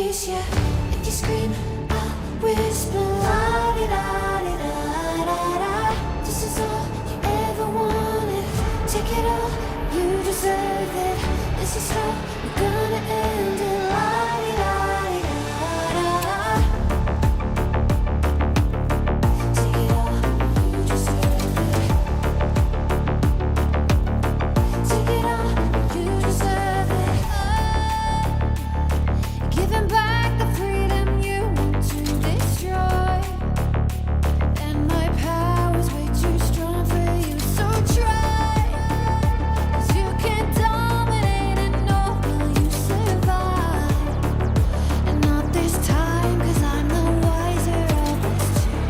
chase you. If you scream, I'll whisper. La-di-da-di-da-da-da. This is all you ever wanted. Take it all, you deserve it. This is how we're gonna end it. La-di-da-di-da-da-da. Take it all, you deserve it. Take it all, you deserve it. Giving back the freedom you want to destroy. And my power's way too strong for you, so try. 'Cause you can't dominate and know will you survive. And not this time, 'cause I'm the wiser of us two.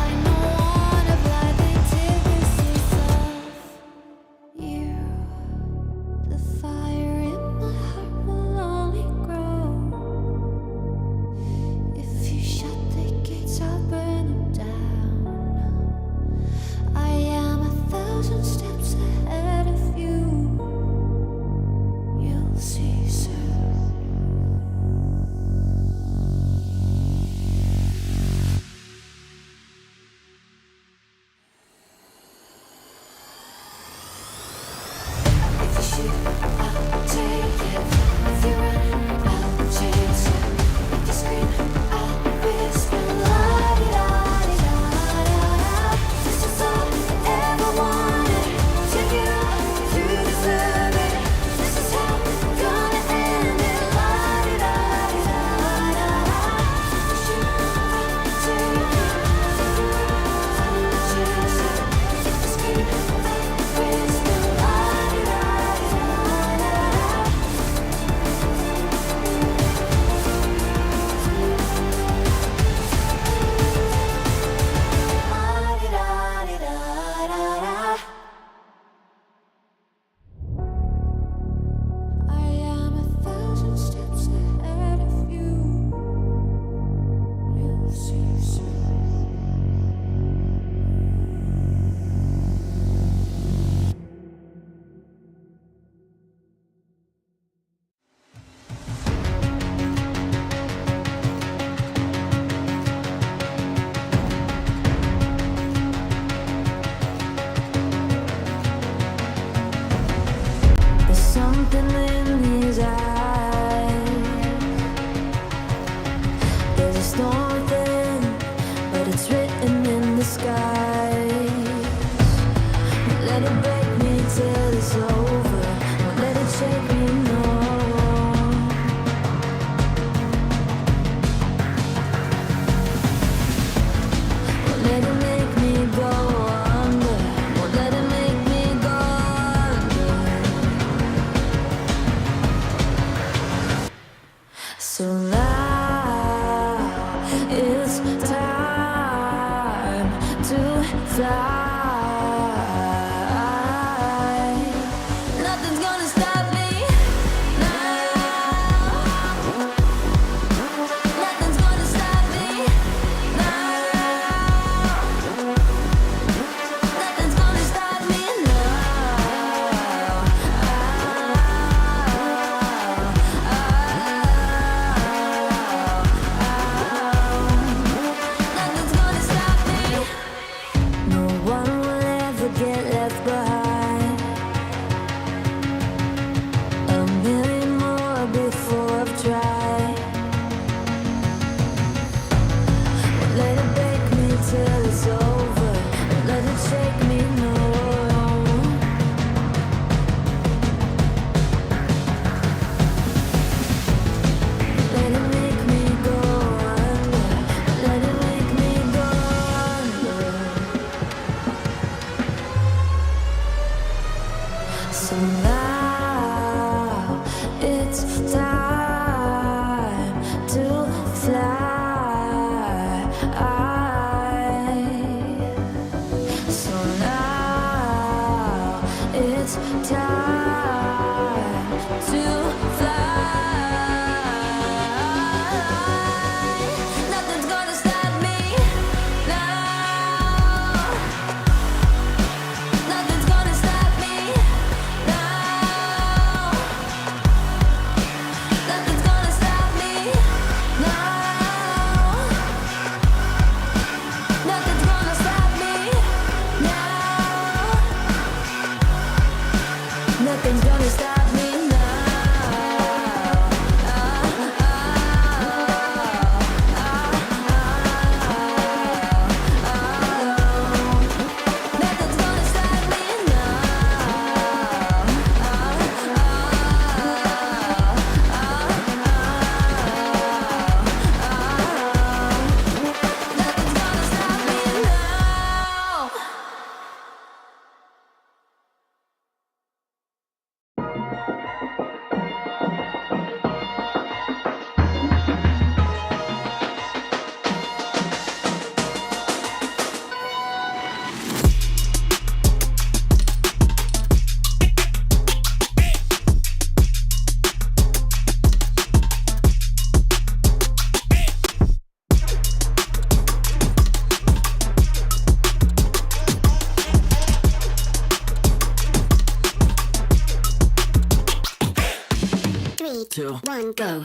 I know one of life antithesis of you. The fire in my heart will only grow. If you shut the gates, I'll burn them down. I am 1,000 steps ahead of you. You'll see soon. If you shoot, I'll take it. If you run, I'll chase you. If you scream, I'll whisper. La-di-da-di-da-da-da. This is all you ever wanted. Take it all, you deserve it. This is how we're gonna end it. La-di-da-di-da-da-da. If you shoot, I'll take it. If you run, I'll chase you. If you scream, I'll whisper. I am 1,000 steps ahead of you. You'll see soon. There's something in his eyes. There's a storm within, but it's written in the skies. Won't let it break me till it's over. Won't let it shake me, no. Won't let it make me go under. Won't let it make me go under. So now it's time to fly. Nothing's gonna stop me now. Nothing's gonna stop me now. Nothing's gonna stop me now. Nothing's gonna stop me. No one will ever get left behind. A million more before I've tried. Won't let it break me till it's over. Won't let it shake me, no. Let it make me go under. Let it make me go under. So now it's time to fly. So now it's time to fly. Nothing's gonna stop me now. Nothing's gonna stop me now. Nothing's gonna 2, 1, go.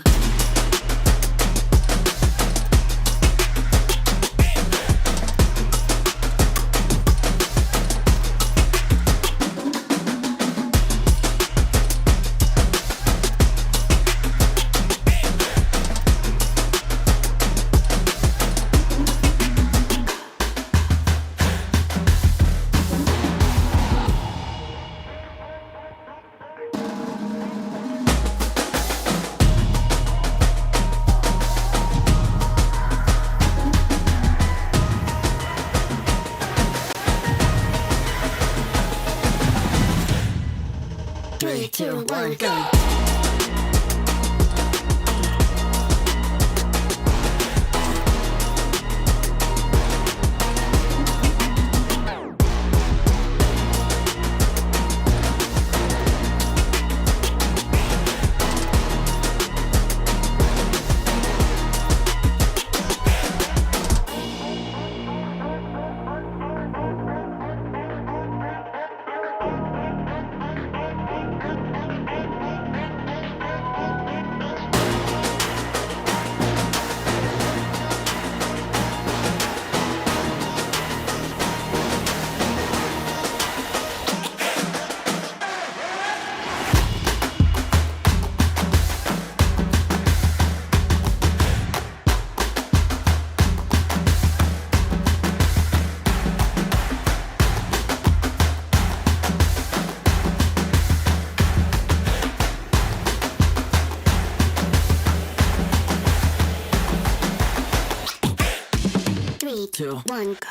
Three, two, one, go. Three, two, one, go.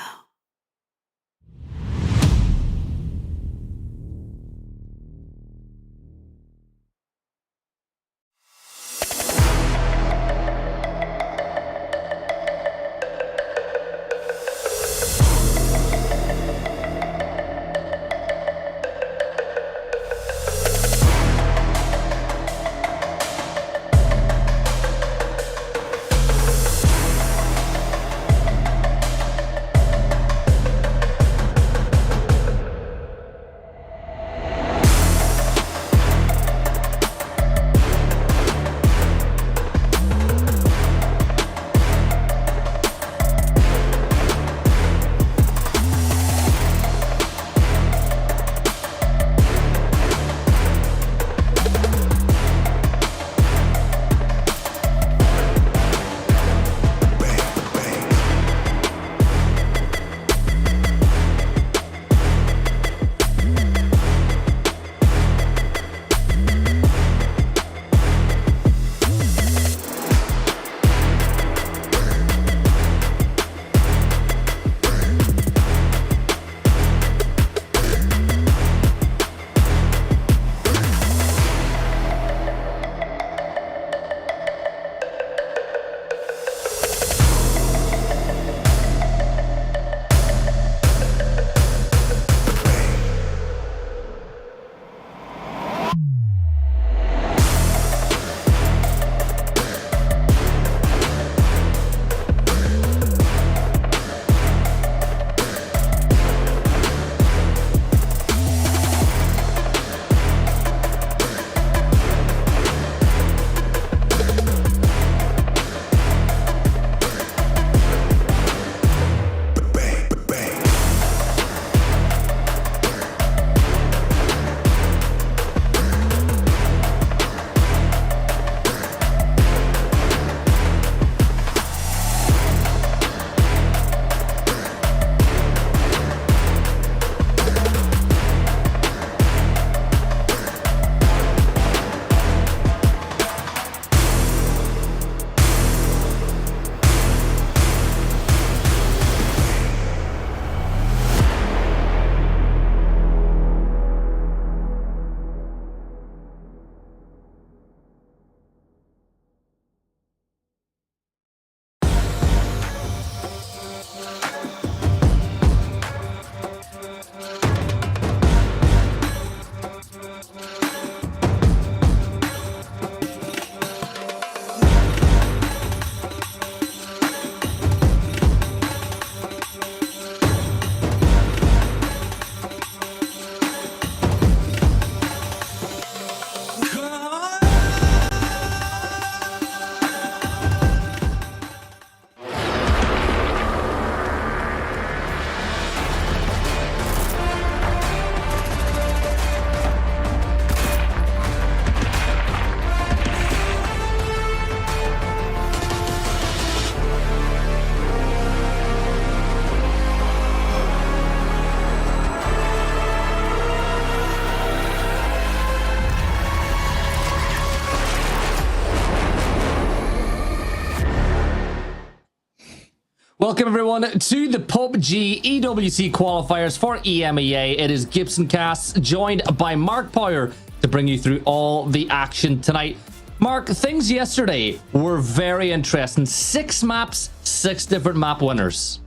Welcome everyone to the PUBG EWC Qualifiers for EMEA. It is Gibson Casts joined by Mark Power to bring you through all the action tonight. Mark, things yesterday were very interesting. 6 maps, 6 different map winners.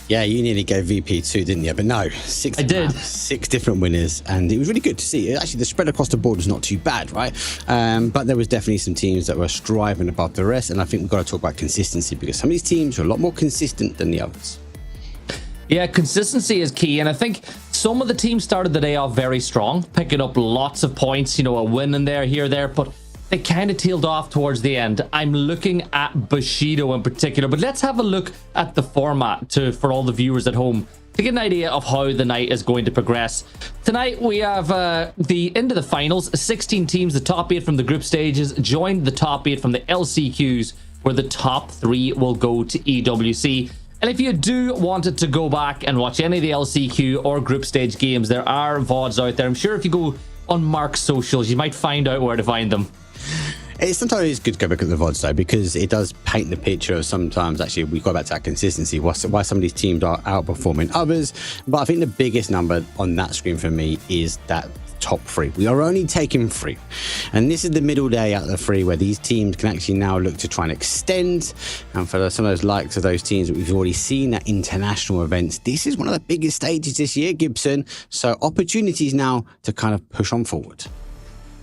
Yeah, you nearly gave VP 2, didn't you? But no, 6 I did. maps, 6 different winners, and it was really good to see. Actually, the spread across the board was not too bad, right? But there was definitely some teams that were striving above the rest, and I think we've got to talk about consistency because some of these teams are a lot more consistent than the others. Yeah, consistency is key, and I think some of the teams started the day off very strong, picking up lots of points, you know, a win in there, here, there, but they kind of tailed off towards the end. I'm looking at Bushido in particular, but let's have a look at the format for all the viewers at home to get an idea of how the night is going to progress. Tonight we have into the finals. 16 teams, the top 8 from the group stages, joined the top 8 from the LCQs, where the top 3 will go to EWC. And if you do want to go back and watch any of the LCQ or group stage games, there are VODs out there. I'm sure if you go on Mark's socials, you might find out where to find them. Sometimes good to go back at the VODs though, because it does paint the picture of sometimes actually we go back to that consistency, why some of these teams are outperforming others. But I think the biggest number on that screen for me is that top 3. We are only taking 3, and this is the middle day out of the 3 where these teams can actually now look to try and extend. And for some of those likes of those teams that we've already seen at international events, this is one of the biggest stages this year, Gibson. So opportunities now to kind of push on forward.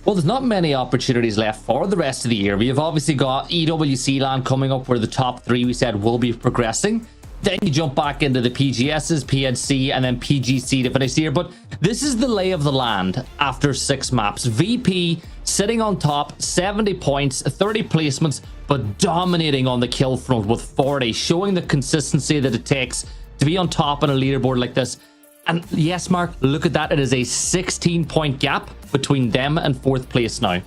Well, there's not many opportunities left for the rest of the year. We have obviously got EWC land coming up where the top 3 we said will be progressing. Then you jump back into the PGSs, PNC, and then PGC to finish the year. But this is the lay of the land after 6 maps. VP sitting on top, 70 points, 30 placements, but dominating on the kill front with 40, showing the consistency that it takes to be on top on a leaderboard like this. And yes, Mark, look at that. It is a 16-point gap between them and 4th place now.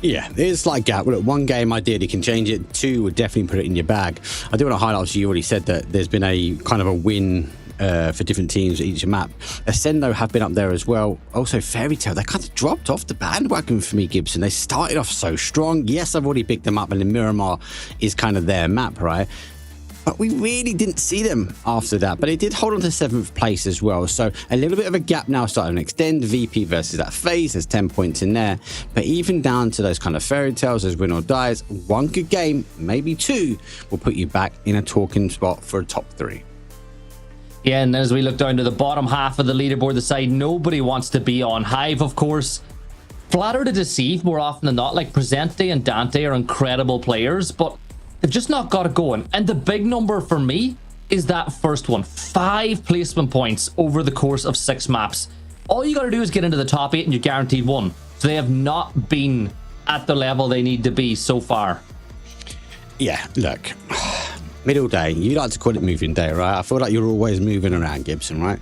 Yeah, there's a slight gap. Well, look, 1 game ideally can change it. 2 would definitely put it in your bag. I do want to highlight, obviously, you already said that there's been a kind of a win for different teams at each map. Ascendo have been up there as well. Also, Fairy Tale, they kind of dropped off the bandwagon for me, Gibson. They started off so strong. Yes, I've already picked them up, and then Miramar is kind of their map, right? But we really didn't see them after that. But they did hold on to 7th place as well. So a little bit of a gap now starting to extend. VP versus that FaZe, there's 10 points in there. But even down to those kind of fairy tales as win or dies, 1 good game, maybe 2, will put you back in a talking spot for a top 3. Yeah, and as we look down to the bottom half of the leaderboard, the side nobody wants to be on. Hive, of course, flatter to deceive more often than not. Like Presente and Dante are incredible players, but they've just not got it going. And the big number for me is that first one. 5 placement points over the course of 6 maps. All you got to do is get into the top 8 and you're guaranteed 1. So they have not been at the level they need to be so far. Yeah, look. Middle day, you like to call it moving day, right? I feel like you're always moving around, Gibson, right?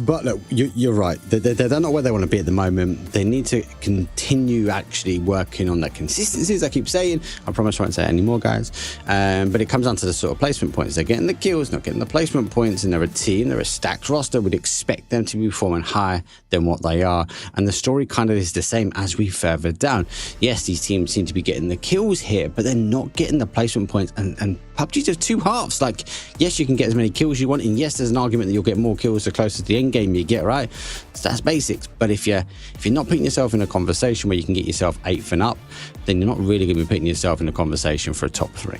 But look, you're right. They're not where they want to be at the moment. They need to continue actually working on their consistency, as I keep saying. I promise I won't say it anymore, guys. But it comes down to the sort of placement points. They're getting the kills, not getting the placement points, and they're a team, they're a stacked roster. We'd expect them to be performing higher than what they are. And the story kind of is the same as we further down. Yes, these teams seem to be getting the kills here, but they're not getting the placement points. And PUBG's of 2 halves. Like, yes, you can get as many kills you want, and yes, there's an argument that you'll get more kills the closer to the end game you get, right? So that's basics. But if you're not putting yourself in a conversation where you can get yourself 8th and up, then you're not really going to be putting yourself in a conversation for a top 3.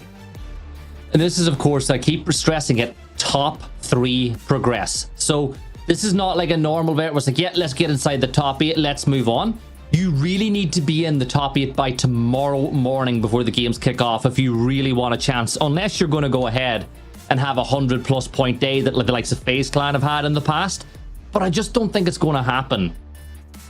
And this is, of course, I keep stressing it, top 3 progress. So this is not like a normal bet where it's like, yeah, let's get inside the top 8, let's move on. You really need to be in the top 8 by tomorrow morning before the games kick off if you really want a chance, unless you're going to go ahead and have a 100+ point day that the likes of FaZe Clan have had in the past. But I just don't think it's going to happen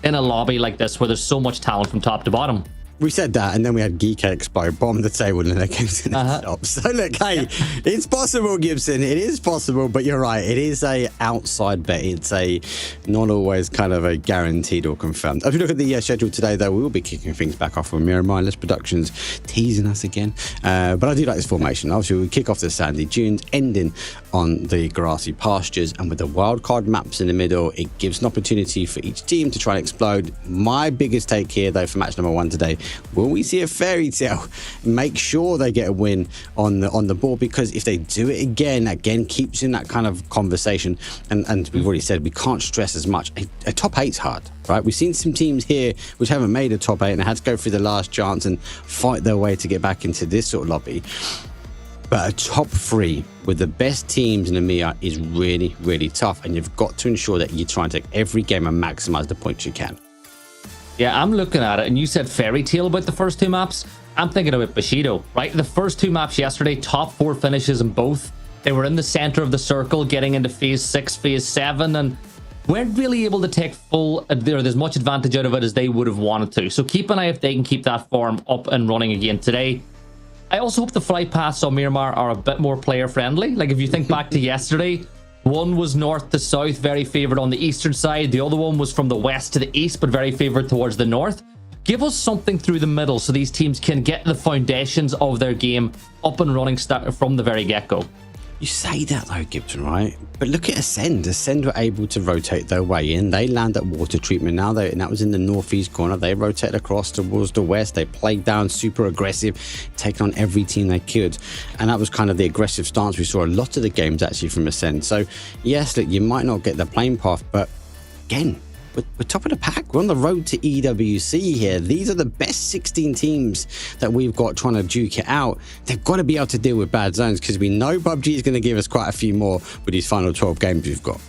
in a lobby like this where there's so much talent from top to bottom. We said that, and then we had Geek Expo bomb the table, and they came to the top. So look, hey, it's possible, Gibson. It is possible, but you're right. It is a outside bet. It's a not always kind of a guaranteed or confirmed. If you look at the schedule today, though, we will be kicking things back off with Miramar Productions teasing us again. But I do like this formation. Obviously, we kick off the sandy dunes, ending on the grassy pastures, and with the wildcard maps in the middle, it gives an opportunity for each team to try and explode. My biggest take here, though, for match number 1 today will we see a fairy tale? Make sure they get a win on the board, because if they do it again keeps in that kind of conversation. And we've already said we can't stress as much. A top 8's hard, right? We've seen some teams here which haven't made a top 8 and had to go through the last chance and fight their way to get back into this sort of lobby. But a top 3 with the best teams in EMEA is really, really tough. And you've got to ensure that you try and take every game and maximize the points you can. Yeah, I'm looking at it, and you said fairy tale about the first 2 maps. I'm thinking about Bushido, right? The first 2 maps yesterday, top 4 finishes in both. They were in the center of the circle, getting into phase 6, phase 7, and weren't really able to take full or as much advantage out of it as they would have wanted to. So keep an eye if they can keep that form up and running again today. I also hope the flight paths on Miramar are a bit more player friendly. Like if you think back to yesterday, one was north to south, very favored on the eastern side. The other one was from the west to the east, but very favored towards the north. Give us something through the middle so these teams can get the foundations of their game up and running from the very get-go. You say that though, Gibson, right? But look at Ascend. Ascend were able to rotate their way in. They land at water treatment now, and that was in the northeast corner. They rotated across towards the west. They played down, super aggressive, taking on every team they could. And that was kind of the aggressive stance we saw a lot of the games actually from Ascend. So yes, look, you might not get the plane path, but again, we're top of the pack. We're on the road to EWC here. These are the best 16 teams that we've got trying to duke it out. They've got to be able to deal with bad zones, because we know PUBG is going to give us quite a few more with these final 12 games we've got.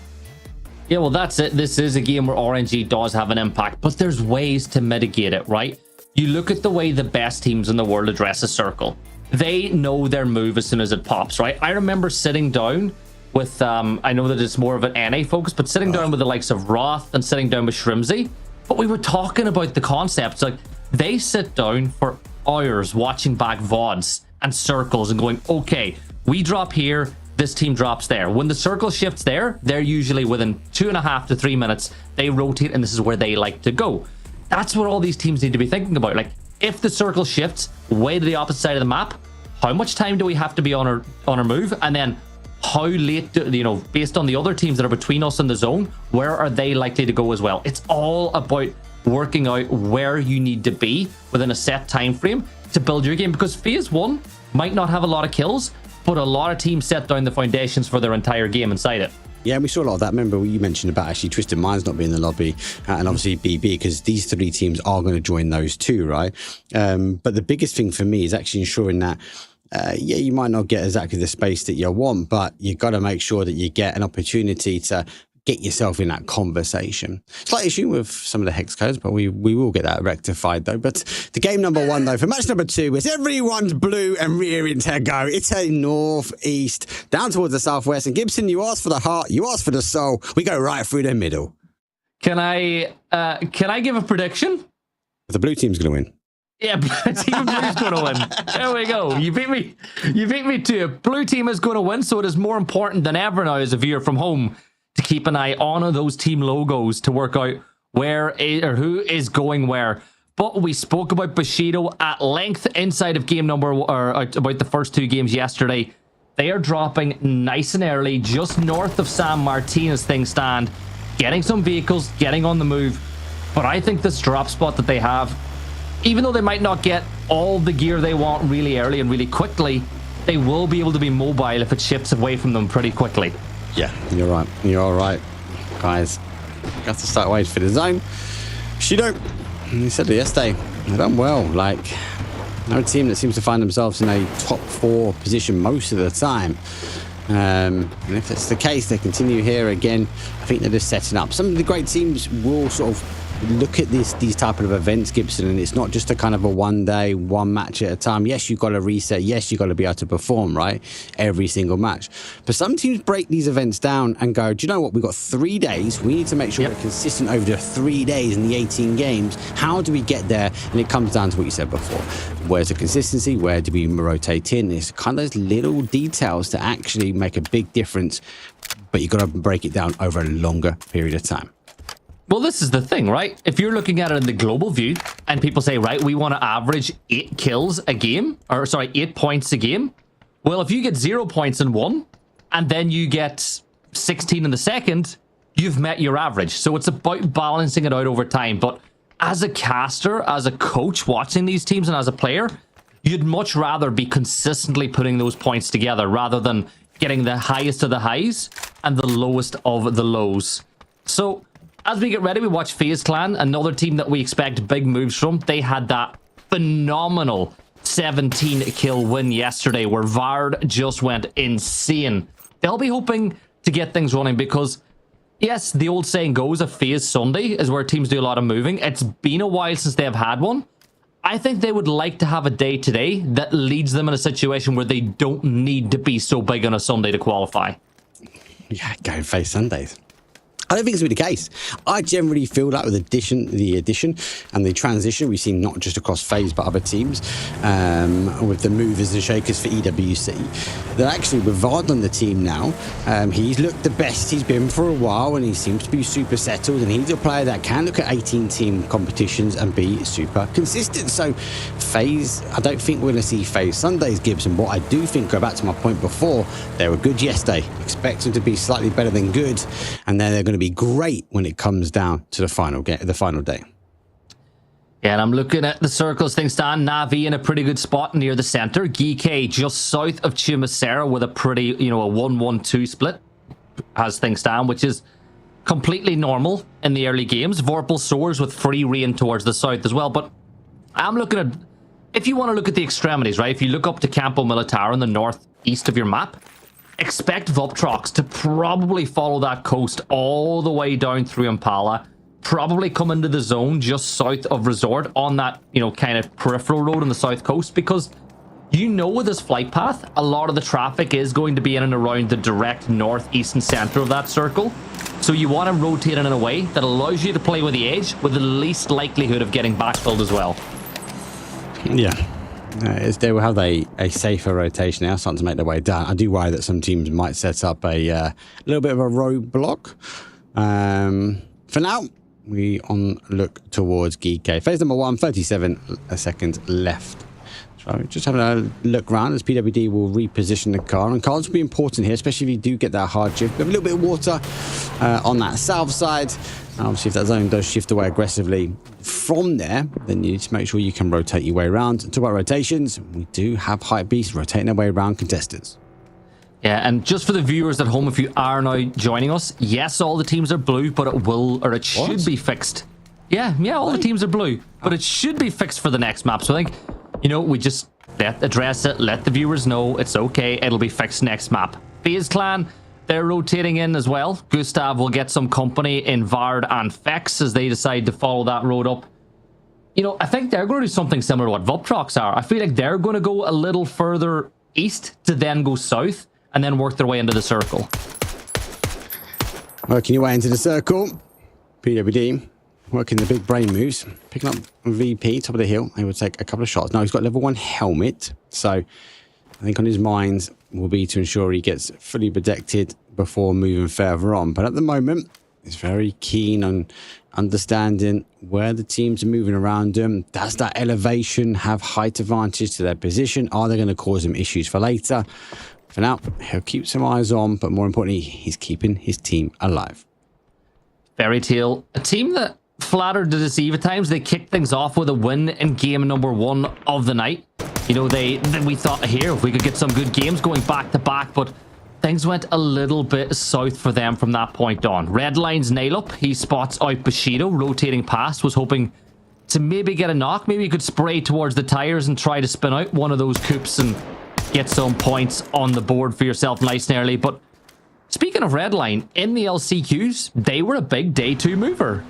Yeah, well, that's it. This is a game where RNG does have an impact, but there's ways to mitigate it, right? You look at the way the best teams in the world address a circle. They know their move as soon as it pops, right? I remember sitting down with, I know that it's more of an NA focus, but sitting down with the likes of Roth and sitting down with Shrimsy, but we were talking about the concepts. Like, they sit down for hours watching back VODs and circles and going, okay, we drop here, this team drops there. When the circle shifts there, they're usually within 2.5 to 3 minutes, they rotate, and this is where they like to go. That's what all these teams need to be thinking about. Like, if the circle shifts way to the opposite side of the map, how much time do we have to be on our move? And then how late do, based on the other teams that are between us and the zone, where are they likely to go as well? It's all about working out where you need to be within a set time frame to build your game, because phase 1 might not have a lot of kills, but a lot of teams set down the foundations for their entire game inside it. Yeah, we saw a lot of that. Remember what you mentioned about actually Twisted Minds not being in the lobby, and obviously BB, because these 3 teams are going to join those 2, right? But the biggest thing for me is actually ensuring that yeah, you might not get exactly the space that you want, but you got to make sure that you get an opportunity to get yourself in that conversation. Slight issue with some of the hex codes, but we will get that rectified though. But the game number 1 though, for match number 2, is everyone's blue and rearing to go. It's a northeast down towards the southwest. And Gibson, you asked for the heart, you asked for the soul. We go right through the middle. Can I give a prediction? The blue team's going to win. Yeah, Team Blue's going to win. There we go. You beat me. You beat me to it. Blue team is going to win, so it is more important than ever now as a viewer from home to keep an eye on those team logos to work out who is going where. But we spoke about Bushido at length inside of game number, or about the first 2 games yesterday. They are dropping nice and early, just north of San Martin as things stand, getting some vehicles, getting on the move. But I think this drop spot that they have, even though they might not get all the gear they want really early and really quickly, they will be able to be mobile if it shifts away from them pretty quickly. Yeah, you're right. You're all right, guys. You have to start waiting for the zone. Bushido, you said it yesterday, they've done well. Like, no team that seems to find themselves in a top 4 position most of the time. And if that's the case, they continue here again. I think they're just setting up. Some of the great teams will sort of look at these type of events, Gibson, and it's not just a kind of a 1 day, 1 match at a time. Yes, you've got to reset. Yes, you've got to be able to perform, right? Every single match. But some teams break these events down and go, do you know what? We've got 3 days. We need to make sure we're consistent over the 3 days in the 18 games. How do we get there? And it comes down to what you said before. Where's the consistency? Where do we rotate in? It's kind of those little details that actually make a big difference, but you've got to break it down over a longer period of time. Well, this is the thing, right? If you're looking at it in the global view and people say, right, we want to average 8 kills a game, or sorry, 8 points a game. Well, if you get 0 points in one and then you get 16 in the second, you've met your average. So it's about balancing it out over time. But as a caster, as a coach watching these teams and as a player, you'd much rather be consistently putting those points together rather than getting the highest of the highs and the lowest of the lows. So as we get ready, we watch FaZe Clan, another team that we expect big moves from. They had that phenomenal 17 kill win yesterday where Vard just went insane. They'll be hoping to get things running because, yes, the old saying goes, a FaZe Sunday is where teams do a lot of moving. It's been a while since they've had one. I think they would like to have a day today that leads them in a situation where they don't need to be so big on a Sunday to qualify. Yeah, go and face Sundays. I don't think it's going to be the case. I generally feel that with the addition and the transition we've seen not just across FaZe but other teams, with the movers and shakers for EWC, that actually with Vard on the team now, he's looked the best he's been for a while and he seems to be super settled, and he's a player that can look at 18 team competitions and be super consistent. So FaZe, I don't think we're going to see FaZe Sundays, Gibson. What I do think, go back to my point before, they were good yesterday. Expect them to be slightly better than good, and then they're going to be great when it comes down to the final day. Yeah, and I'm looking at the circles things stand. Navi in a pretty good spot near the center. Geek just south of Chumacera with a pretty, a 1-1-2 split as things stand, which is completely normal in the early games. Vorpal soars with free reign towards the south as well. But I'm looking at, if you want to look at the extremities, right? If you look up to Campo Militar in the northeast of your map, expect Voptrox to probably follow that coast all the way down through Impala, probably come into the zone just south of Resort on that, kind of peripheral road on the south coast, because with this flight path, a lot of the traffic is going to be in and around the direct northeast and center of that circle. So you want to rotate it in a way that allows you to play with the edge with the least likelihood of getting backfilled as well. Yeah. They will have a safer rotation now, starting to make their way down. I do worry that some teams might set up a little bit of a roadblock. For now, we look towards Geek. Phase number 1, 37 seconds left. So just having a look around as PWD will reposition the car. And cars will be important here, especially if you do get that hard shift. We have a little bit of water on that south side. And obviously, if that zone does shift away aggressively from there, then you need to make sure you can rotate your way around. Talk about rotations, we do have Hype Beasts rotating their way around contestants. Yeah, and just for the viewers at home, if you are now joining us, yes, all the teams are blue, but it should be fixed. Yeah, all the teams are blue, but it should be fixed for the next map. So I think, we just address it, let the viewers know it's okay, it'll be fixed next map. FaZe Clan, they're rotating in as well. Gustav will get some company in Vard and Fex as they decide to follow that road up. I think they're going to do something similar to what Voptrox are. I feel like they're going to go a little further east to then go south and then work their way into the circle. Working your way into the circle. PWD working the big brain moves. Picking up VP, top of the hill. He will take a couple of shots. Now he's got level 1 helmet. So I think on his mind will be to ensure he gets fully protected before moving further on. But at the moment, he's very keen on understanding where the teams are moving around him. Does that elevation have height advantage to their position? Are they going to cause him issues for later? For now, he'll keep some eyes on, but more importantly, he's keeping his team alive. Fairy Tail, a team that flattered to deceive at times. They kicked things off with a win in game number 1 of the night. We thought here if we could get some good games going back to back, but things went a little bit south for them from that point on. Redline's nail up. He spots out Bushido rotating past, was hoping to maybe get a knock. Maybe he could spray towards the tires and try to spin out one of those coupes and get some points on the board for yourself nice and early. But speaking of Redline, in the LCQs, they were a big day 2 mover.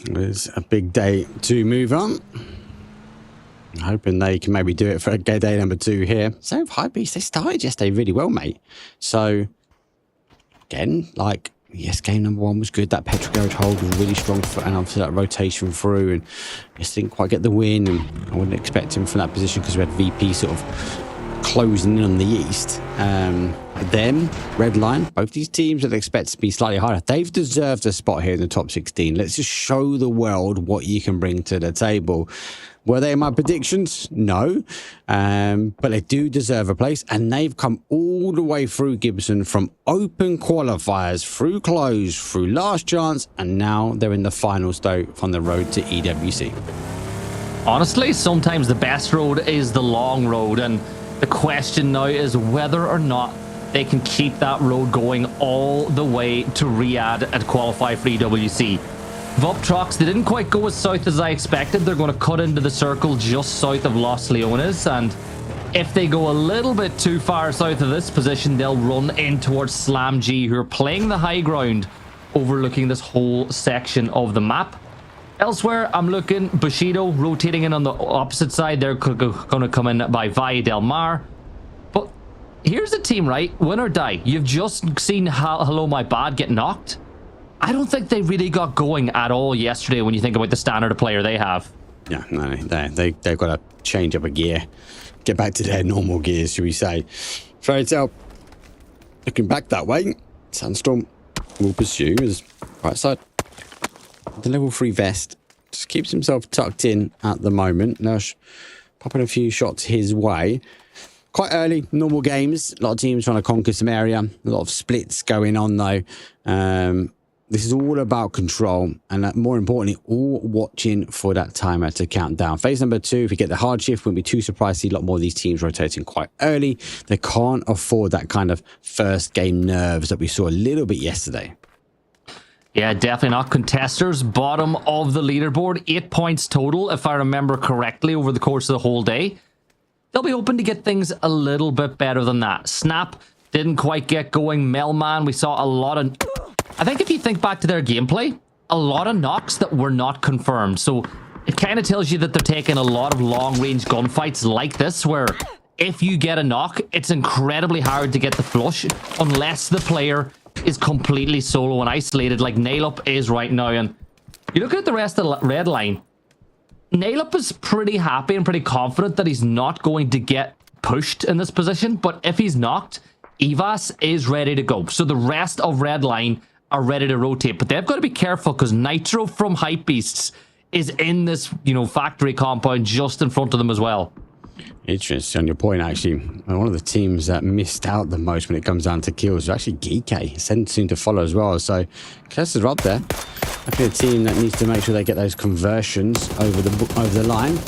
It was a big day 2 mover. I'm hoping they can maybe do it for day number 2 here. Same with Hypebeast. They started yesterday really well, mate. So, again, yes, game number 1 was good. That petrol garage hold was really strong, and obviously that rotation through, and just didn't quite get the win. And I wouldn't expect him from that position because we had VP sort of closing in on the east. Then Redline, both these teams that expect to be slightly higher, they've deserved a spot here in the top 16. Let's just show the world what you can bring to the table. Were they in my predictions? No. But they do deserve a place, and they've come all the way through, Gibson, from open qualifiers, through close, through last chance, and now they're in the final stroke on the road to EWC. Honestly, sometimes the best road is the long road, and the question now is whether or not they can keep that road going all the way to Riyadh and qualify for EWC. Vup trucks, they didn't quite go as south as I expected. They're going to cut into the circle just south of Los Leones, and if they go a little bit too far south of this position, they'll run in towards Slam G, who are playing the high ground overlooking this whole section of the map. Elsewhere, I'm looking Bushido rotating in on the opposite side. They're going to come in by Valle del Mar. But here's the team, right? Win or die. You've just seen Hello My Bad get knocked. I don't think they really got going at all yesterday when you think about the standard of player they have. Yeah, no, they've got to change up a gear. Get back to their normal gears, should we say. Fairy Tale looking back that way. Sandstorm will pursue his right side. The level 3 vest just keeps himself tucked in at the moment. Nush popping a few shots his way. Quite early, normal games. A lot of teams trying to conquer some area. A lot of splits going on though. This is all about control, and more importantly, all watching for that timer to count down. Phase number 2, if you get the hard shift, wouldn't be too surprised to see a lot more of these teams rotating quite early. They can't afford that kind of first game nerves that we saw a little bit yesterday. Yeah, definitely not. Contesters, bottom of the leaderboard, 8 points total, if I remember correctly, over the course of the whole day. They'll be hoping to get things a little bit better than that. Snap didn't quite get going. Melman, we saw a lot of... I think if you think back to their gameplay, a lot of knocks that were not confirmed. So it kind of tells you that they're taking a lot of long-range gunfights like this, where if you get a knock, it's incredibly hard to get the flush unless the player is completely solo and isolated, like Nailup is right now. And you look at the rest of the red line, Nailup is pretty happy and pretty confident that he's not going to get pushed in this position. But if he's knocked, Evas is ready to go. So the rest of red line are ready to rotate, but they've got to be careful because Nitro from Hypebeasts is in this, factory compound just in front of them as well. Interesting on your point, actually. One of the teams that missed out the most when it comes down to kills is actually Geekay. Soon to follow as well. So, Casters are up there. I think a team that needs to make sure they get those conversions over the line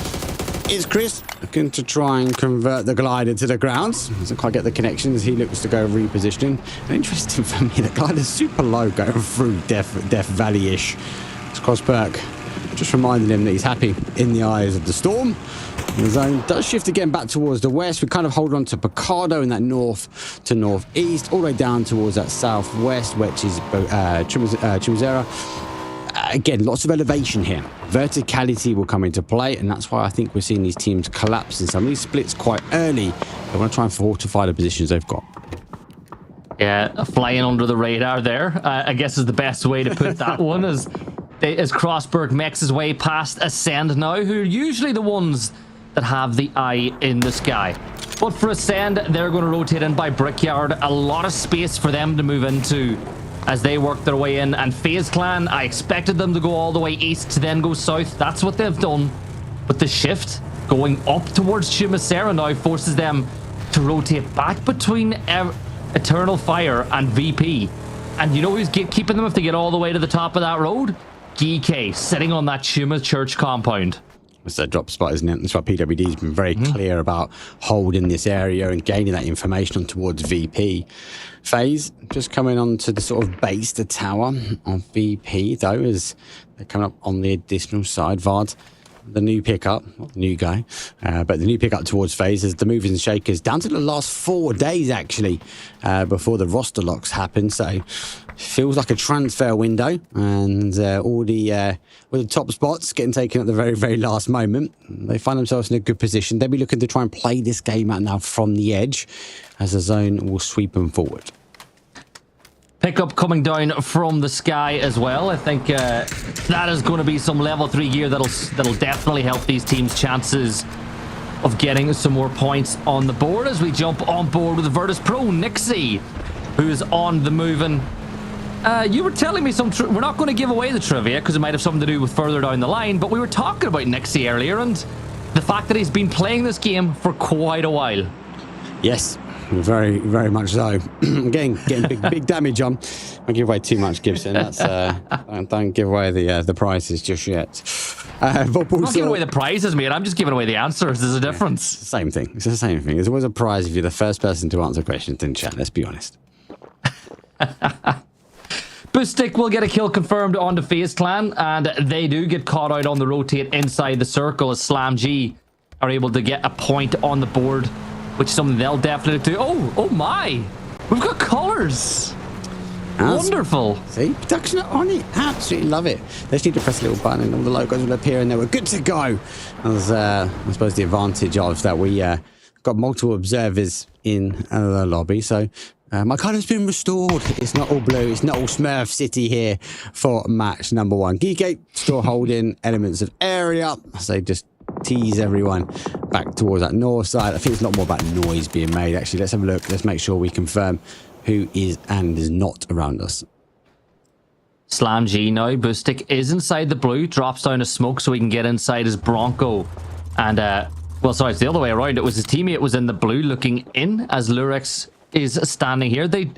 is Chris, looking to try and convert the glider to the grounds. Doesn't quite get the connections. He looks to go repositioning. And interesting for me, the glider's super low going through Death Valley-ish. It's Crossberg just reminding him that he's happy in the eyes of the storm. The zone does shift again back towards the west. We kind of hold on to Picardo in that north to northeast, all the way down towards that southwest, which is Chimizera. Again, lots of elevation here. Verticality will come into play, and that's why I think we're seeing these teams collapse in some of these splits quite early. They want to try and fortify the positions they've got. Yeah, flying under the radar there, I guess is the best way to put that one, as Crossberg makes his way past Ascend now, who are usually the ones that have the eye in the sky. But for Ascend, they're going to rotate in by Brickyard. A lot of space for them to move into as they work their way in. And FaZe Clan, I expected them to go all the way east to then go south. That's what they've done. But the shift going up towards Chimicera now forces them to rotate back between Eternal Fire and VP. And you know who's keeping them if they get all the way to the top of that road? GK, sitting on that Chuma Church compound. It's a drop spot, isn't it? That's why PWD's been very clear about holding this area and gaining that information towards VP. FaZe just coming onto the sort of base, the tower of VP, though, as they're coming up on the additional side. Vard, the new pickup, not the new guy, but the new pickup towards FaZe as the movers and shakers down to the last 4 days, actually, before the roster locks happen. So feels like a transfer window, and all the top spots getting taken at the very, very last moment. They find themselves in a good position. They'll be looking to try and play this game out now from the edge as the zone will sweep them forward. Pickup coming down from the sky as well. I think that is going to be some level 3 gear that'll definitely help these teams' chances of getting some more points on the board as we jump on board with the Virtus Pro Nixie, who is on the move. And you were telling me we're not going to give away the trivia because it might have something to do with further down the line, but we were talking about Nixie earlier and the fact that he's been playing this game for quite a while. Yes, very, very much so. getting big damage on. Don't give away too much, Gibson. That's don't give away the prizes just yet. I'm not giving away the prizes, mate. I'm just giving away the answers. There's a difference. It's the same thing. It's the same thing. There's always a prize if you're the first person to answer questions in chat. Let's be honest. Boostic will get a kill confirmed on the FaZe clan, and they do get caught out on the rotate inside the circle as Slam G are able to get a point on the board, which is something they'll definitely do. Oh my! We've got colours! Wonderful! See, production on it. Absolutely love it. They just need to press a little button and all the logos will appear and they were good to go. As I suppose the advantage of that we got multiple observers in the lobby, so my colour's been restored. It's not all blue. It's not all Smurf City here for match number 1. Geekgate still holding elements of area. So just tease everyone back towards that north side. I think it's a lot more about noise being made. Actually, let's have a look. Let's make sure we confirm who is and is not around us. Slam G now. Boostic is inside the blue. Drops down a smoke so he can get inside his Bronco. And, well, sorry, it's the other way around. It was his teammate was in the blue looking in as Lurex is standing here. They've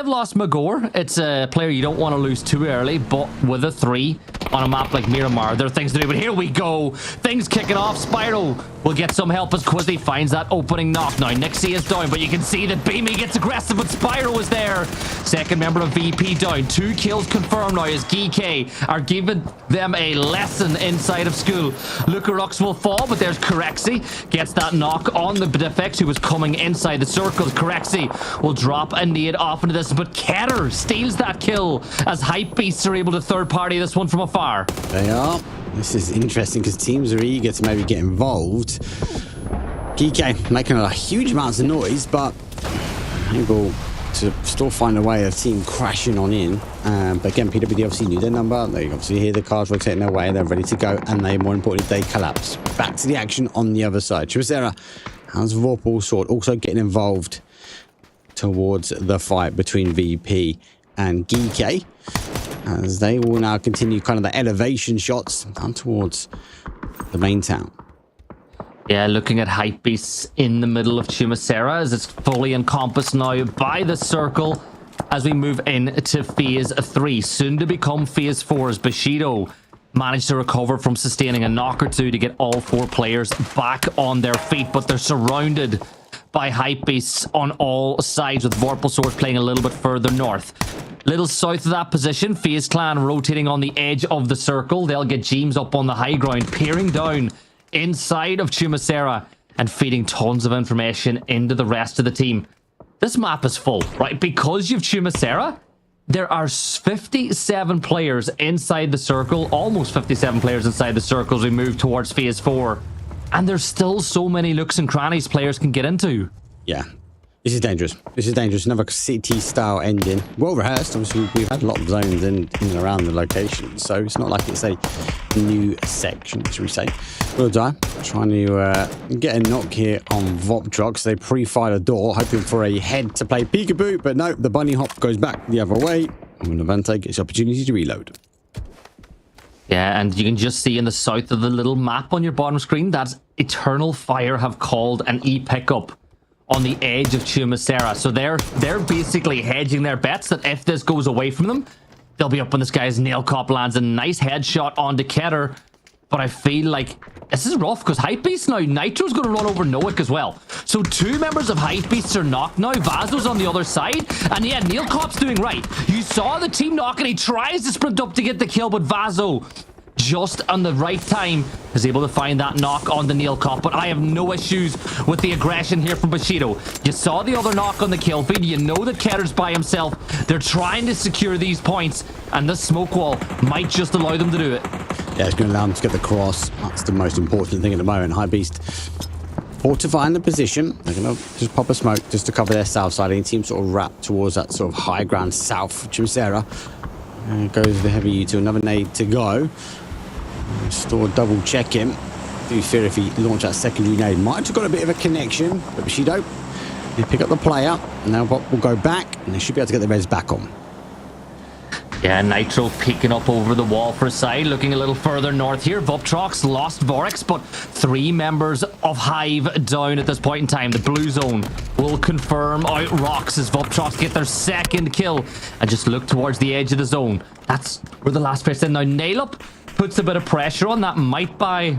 lost Magor. It's a player you don't want to lose too early, but with a 3 on a map like Miramar, there are things to do. But here we go. Things kicking off. Spyro will get some help as Quizzy finds that opening knock. Now, Nixie is down, but you can see that Beamy gets aggressive, but Spyro is there. Second member of VP down. 2 kills confirmed now as GK are giving them a lesson inside of school. Lucarux will fall, but there's Corexy. Gets that knock on the Defex who was coming inside the circles. Corexy will drop a nade off into this, but Keter steals that kill as Hypebeasts are able to third party this one from afar. They are. This is interesting because teams are eager to maybe get involved. GK making a huge amounts of noise, but able to still find a way of team crashing on in. But again, PWD obviously knew their number. They obviously hear the cars rotating their way. They're ready to go, and they, more importantly, they collapse. Back to the action on the other side. Chubasera has Vorpal Sword also getting involved towards the fight between VP and GK, as they will now continue kind of the elevation shots down towards the main town. Yeah, looking at Hypebeasts in the middle of Chumacera as it's fully encompassed now by the circle as we move into Phase 3, soon to become Phase 4 as Bushido managed to recover from sustaining a knock or 2 to get all 4 players back on their feet, but they're surrounded by Hypebeasts on all sides, with Vorpal Sword playing a little bit further north. Little south of that position, FaZe Clan rotating on the edge of the circle. They'll get James up on the high ground, peering down inside of Chumacera and feeding tons of information into the rest of the team. This map is full, right? Because you've Chumacera, there are 57 players inside the circle, almost 57 players inside the circle as we move towards Phase 4. And there's still so many nooks and crannies players can get into. Yeah, this is dangerous. This is dangerous. Another CT-style ending. Well rehearsed. Obviously, we've had a lot of zones in and around the location, so it's not like it's a new section, should we say. Will die. Trying to get a knock here on Voptrox. They pre-fire the door, hoping for a head to play peekaboo, but no, the bunny hop goes back the other way. And Levante gets the opportunity to reload. Yeah, and you can just see in the south of the little map on your bottom screen, that's Eternal Fire have called an E-pickup on the edge of Chumacera. So they're basically hedging their bets that if this goes away from them, they'll be up when this guy's nail cop lands a nice headshot onto Keter. But I feel like this is rough because Hypebeast now, Nitro's going to run over Noik as well. So 2 members of Hypebeasts are knocked now. Vazo's on the other side. And yeah, Neil Cop's doing right. You saw the team knock and he tries to sprint up to get the kill, but Vazo, just on the right time, is able to find that knock on the Neil Cop. But I have no issues with the aggression here from Bushido. You saw the other knock on the kill feed. You know that Ketter's by himself. They're trying to secure these points, and this smoke wall might just allow them to do it. Yeah, it's going to allow them to get the cross. That's the most important thing at the moment. Hypebeast fortifying the position. They're going to just pop a smoke just to cover their south side. Any team sort of wrap towards that sort of high ground south of Chumacera. And goes the heavy U2. Another nade to go. Still double check him. do fear if he launched that secondary nade. Might have got a bit of a connection, but Bushido, they pick up the player. Now Vop will go back, and they should be able to get the res back on. Yeah, Nitro peeking up over the wall for a side, looking a little further north here. Voptrox lost Vorex, but 3 members of Hive down at this point in time. The blue zone will confirm out rocks as Voptrox get their second kill and just look towards the edge of the zone. That's where the last person now. Nail up puts a bit of pressure on. That might buy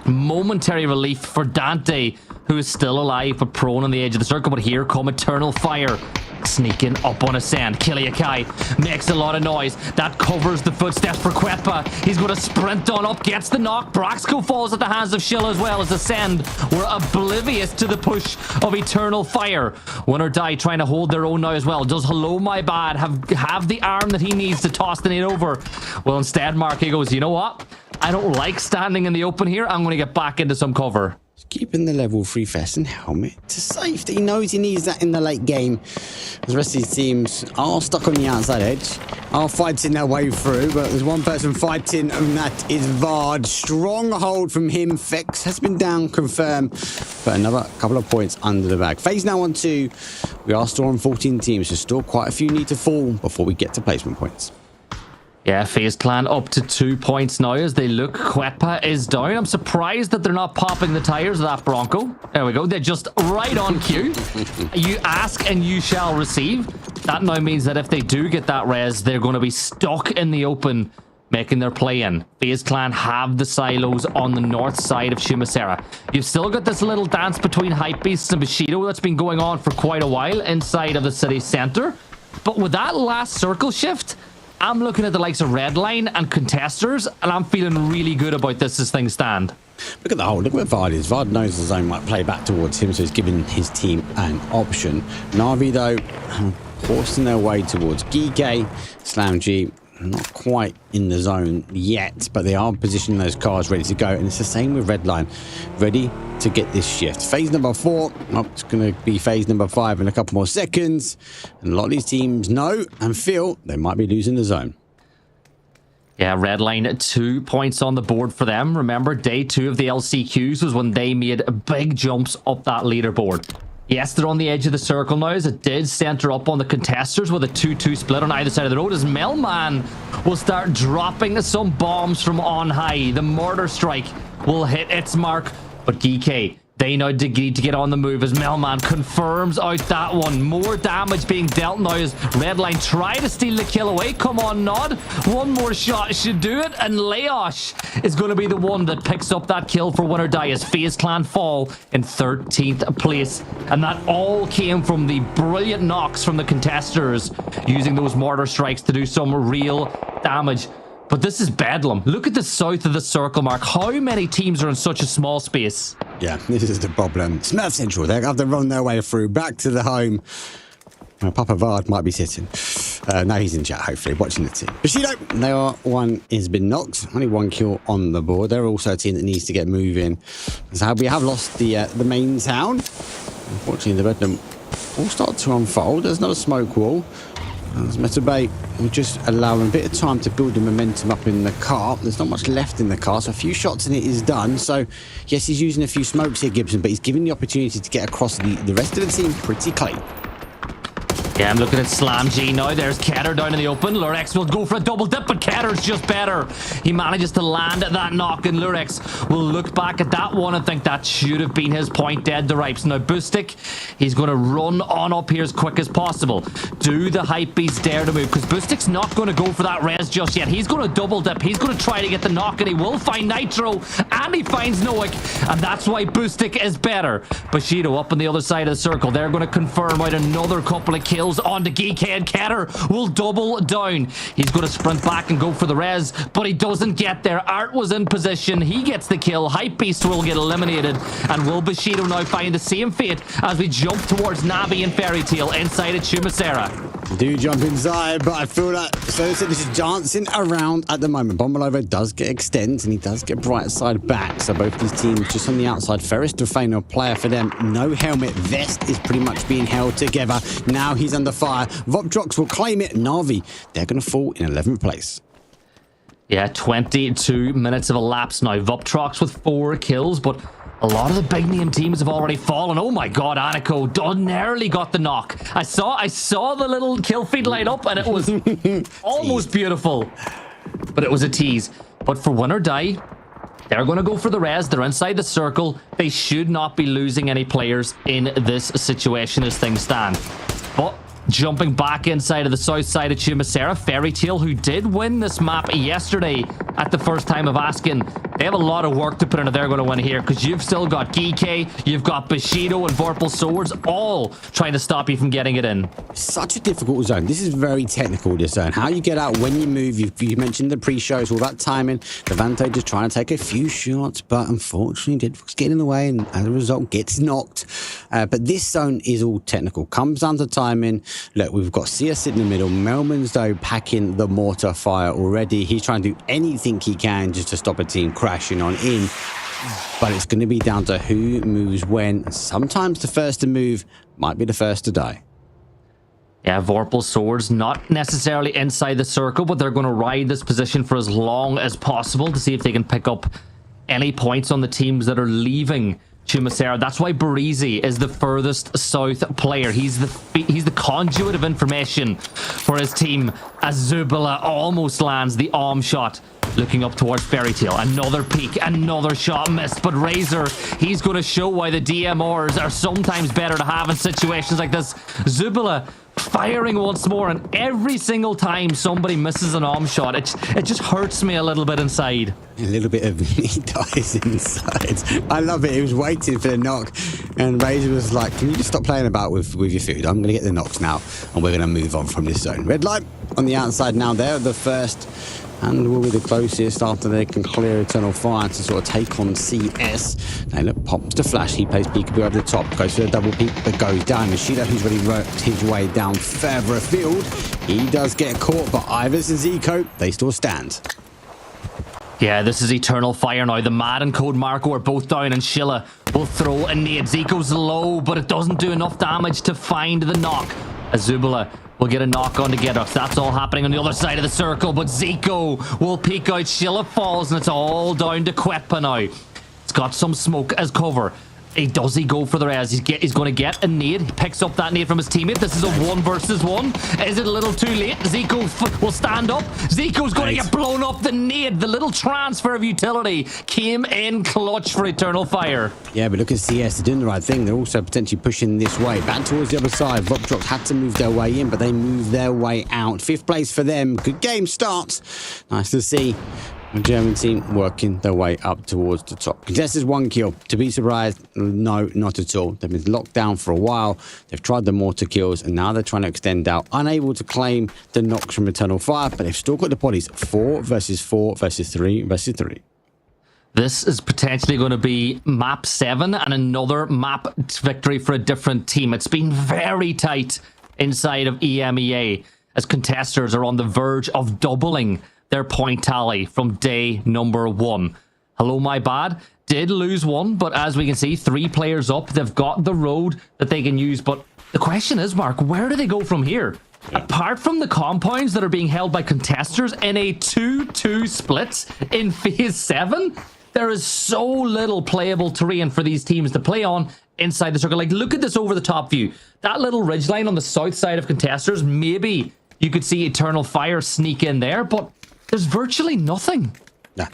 momentary relief for Dante, who is still alive but prone on the edge of the circle. But here come Eternal Fire sneaking up on a sand. Kiliakai makes a lot of noise. That covers the footsteps for Quetpa. He's going to sprint on up, gets the knock. Braxco falls at the hands of Shill as well as Ascend were oblivious to the push of Eternal Fire. Win or Die trying to hold their own now as well. Does Hello My Bad have the arm that he needs to toss the nade over? Well, instead Marky goes, you know what? I don't like standing in the open here. I'm going to get back into some cover. Keeping the level 3 vest and helmet to safety. He knows he needs that in the late game. The rest of his teams are stuck on the outside edge, are fighting their way through, but there's one person fighting, and that is Vard. Strong hold from him. Fex has been down, confirmed, but another couple of points under the bag. Phase now on 2. We are still on 14 teams, so still quite a few need to fall before we get to placement points. Yeah, FaZe Clan up to 2 points now as they look. Quetpa is down. I'm surprised that they're not popping the tires of that Bronco. There we go. They're just right on cue. You ask and you shall receive. That now means that if they do get that res, they're going to be stuck in the open, making their play in. FaZe Clan have the silos on the north side of Shumasera. You've still got this little dance between Hypebeasts and Bushido that's been going on for quite a while inside of the city centre. But with that last circle shift, I'm looking at the likes of Redline and Contesters, and I'm feeling really good about this as things stand. Look at the hole. Look where Vard is. Vard knows the zone might play back towards him, so he's giving his team an option. Na'Vi, though, forcing their way towards Geekay. Slam G, not quite in the zone yet, but they are positioning those cars ready to go. And it's the same with Redline, ready to get this shift. Phase number 4, it's going to be phase number 5 in a couple more seconds. And a lot of these teams know and feel they might be losing the zone. Yeah, Redline 2 points on the board for them. Remember, day 2 of the LCQs was when they made big jumps up that leaderboard. Yes, they're on the edge of the circle now, as it did center up on the Contesters with a 2-2 split on either side of the road, as Melman will start dropping some bombs from on high. The mortar strike will hit its mark, but GK, they now need to get on the move as Melman confirms out that one. More damage being dealt now as Redline try to steal the kill away. Come on, Nod. One more shot should do it, and Leosh is going to be the one that picks up that kill for Win or Die as FaZe Clan fall in 13th place. And that all came from the brilliant knocks from the Contesters, using those mortar strikes to do some real damage. But this is bedlam. Look at the south of the circle, Mark. How many teams are in such a small space? Yeah, this is the problem. Smurf Central, they have to run their way through, back to the home. Papa Vard might be sitting. Now he's in chat, hopefully, watching the team. Bushido, they are one has been knocked. Only 1 kill on the board. They're also a team that needs to get moving. So we have lost the main town. Unfortunately, the bedlam will start to unfold. There's another smoke wall. As Metabay will just allow him a bit of time to build the momentum up in the car. There's not much left in the car, so a few shots and it is done. So, yes, he's using a few smokes here, Gibson, but he's given the opportunity to get across the rest of the team pretty clean. Yeah, I'm looking at Slam G now. There's Keter down in the open. Lurex will go for a double dip, but Ketter's just better. He manages to land that knock, and Lurex will look back at that one and think that should have been his point dead to ripes. Now, Boostic, he's going to run on up here as quick as possible. Do the Hypebeasts dare to move? Because Boostic's not going to go for that res just yet. He's going to double dip. He's going to try to get the knock, and he will find Nitro, and he finds Noik, and that's why Boostic is better. Bushido up on the other side of the circle. They're going to confirm out another couple of kills on the Geek, and Keter will double down. He's going to sprint back and go for the res, but he doesn't get there. Art was in position. He gets the kill. Hypebeast will get eliminated, and will Bushido now find the same fate as we jump towards Navi and Fairy Tail inside at Shumasera? Do jump inside, but I feel that this is dancing around at the moment. Bombalova does get extends, and he does get bright side back. So both these teams just on the outside. Ferris Defano, a player for them. No helmet. Vest is pretty much being held together. Now he's under fire. Voptrox will claim it. Na'Vi, they're going to fall in 11th place. Yeah, 22 minutes of elapsed now. Vuptrox with 4 kills, but a lot of the big name teams have already fallen. Oh my god, Aniko nearly got the knock. I saw the little kill feed light up and it was almost beautiful. But it was a tease. But for win or die, they're going to go for the res. They're inside the circle. They should not be losing any players in this situation as things stand. But jumping back inside of the south side of Chumasera, Fairy Tale, who did win this map yesterday at the first time of asking, they have a lot of work to put into. They're going to win here because you've still got Geeke, you've got Bushido and Vorpal Swords all trying to stop you from getting it in. Such a difficult zone. This is very technical, this zone. How you get out, when you move, you mentioned the pre-show, it's all about timing. Levante just trying to take a few shots, but unfortunately Didvox getting in the way and as a result gets knocked. But this zone is all technical. Comes down to timing. Look, we've got CS sitting in the middle. Melman's though packing the mortar fire already. He's trying to do anything he can just to stop a team crashing on in. But it's going to be down to who moves when. Sometimes the first to move might be the first to die. Yeah, Vorpal Swords not necessarily inside the circle, but they're going to ride this position for as long as possible to see if they can pick up any points on the teams that are leaving Chumasera. That's why Barizi is the furthest south player. He's the conduit of information for his team as Zubila almost lands the arm shot. Looking up towards Fairy Tale. Another peek, another shot missed. But Razor, he's going to show why the DMRs are sometimes better to have in situations like this. Zubila firing once more, and every single time somebody misses an arm shot, it just hurts me a little bit inside. A little bit of me dies inside. I love it. He was waiting for the knock, and Razor was like, can you just stop playing about with your food? I'm going to get the knocks now, and we're going to move on from this zone. Red light on the outside now. They're the first and will be the closest after they can clear Eternal Fire to sort of take on CS. Now look, pops the flash. He plays peekaboo over the top, goes for the double peek, but goes down. Machida, who's already worked his way down further afield, he does get caught, but Ivers and Zico, they still stand. Yeah, this is Eternal Fire now. The Mad and Code Marco are both down, and Shilla will throw a nade. Zico's low, but it doesn't do enough damage to find the knock. Azubila will get a knock on to Gedrox. That's all happening on the other side of the circle, but Zico will peek out. Shilla falls, and it's all down to Quetpa now. It's got some smoke as cover. Does he go for the res? He's going to get a nade. He picks up that nade from his teammate. This is a 1 versus 1. Is it a little too late? Zico will stand up. Zico's going to get blown up. The nade, the little transfer of utility, came in clutch for Eternal Fire. Yeah, but look at CS. They're doing the right thing. They're also potentially pushing this way. Back towards the other side. Voptrox had to move their way in, but they moved their way out. 5th place for them. Good game starts. Nice to see the German team working their way up towards the top. Contestants 1 kill. To be surprised? No, not at all. They've been locked down for a while. They've tried the mortar kills, and now they're trying to extend out. Unable to claim the knocks from Eternal Fire, but they've still got the bodies. 4 versus 4 versus 3 versus 3. This is potentially going to be map 7 and another map victory for a different team. It's been very tight inside of EMEA as contestants are on the verge of doubling their point tally from day number 1. Hello, my bad. Did lose 1, but as we can see, 3 players up. They've got the road that they can use, but the question is, Mark, where do they go from here? Yeah. Apart from the compounds that are being held by contestants in a 2-2 split in Phase 7, there is so little playable terrain for these teams to play on inside the circle. Like, look at this over the top view. That little ridgeline on the south side of contestants, maybe you could see Eternal Fire sneak in there, but there's virtually nothing.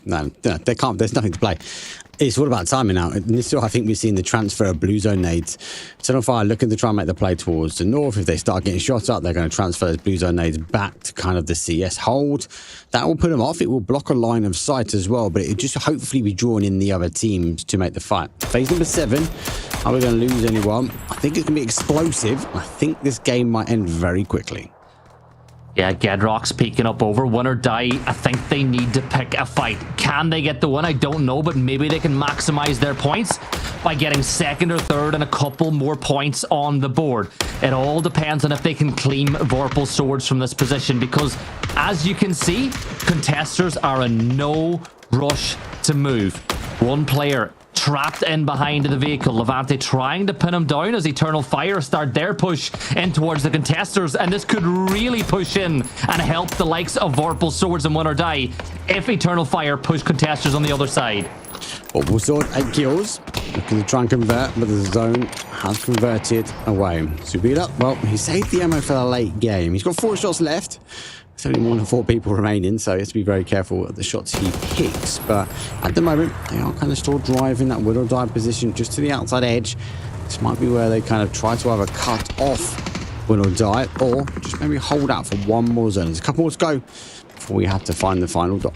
No, they can't. There's nothing to play. It's all about timing now. And this is what I think we've seen the transfer of blue zone nades. Eternal Fire looking to try and make the play towards the north. If they start getting shot up, they're going to transfer those blue zone nades back to kind of the CS hold. That will put them off. It will block a line of sight as well, but it will just hopefully be drawing in the other teams to make the fight. Phase number 7. Are we going to lose anyone? I think it's going to be explosive. I think this game might end very quickly. Yeah, Gedrox peeking up over. Win or die. I think they need to pick a fight. Can they get the win? I don't know, but maybe they can maximize their points by getting 2nd or 3rd and a couple more points on the board. It all depends on if they can claim Vorpal Swords from this position, because as you can see, contestants are in no rush to move. One player trapped in behind the vehicle. Levante trying to pin him down as Eternal Fire start their push in towards the contesters, and this could really push in and help the likes of Vorpal Swords and Win or Die if Eternal Fire push contesters on the other side. Vorpal Sword, 8 kills. Looking to try and convert, but the zone has converted away. Subila, well, he saved the ammo for the late game. He's got 4 shots left. There's only more than 4 people remaining, so he has to be very careful of the shots he picks. But at the moment, they are kind of still driving that Win or Die position just to the outside edge. This might be where they kind of try to either cut off Win or Die, or just maybe hold out for one more zone. There's a couple more to go before we have to find the final dot.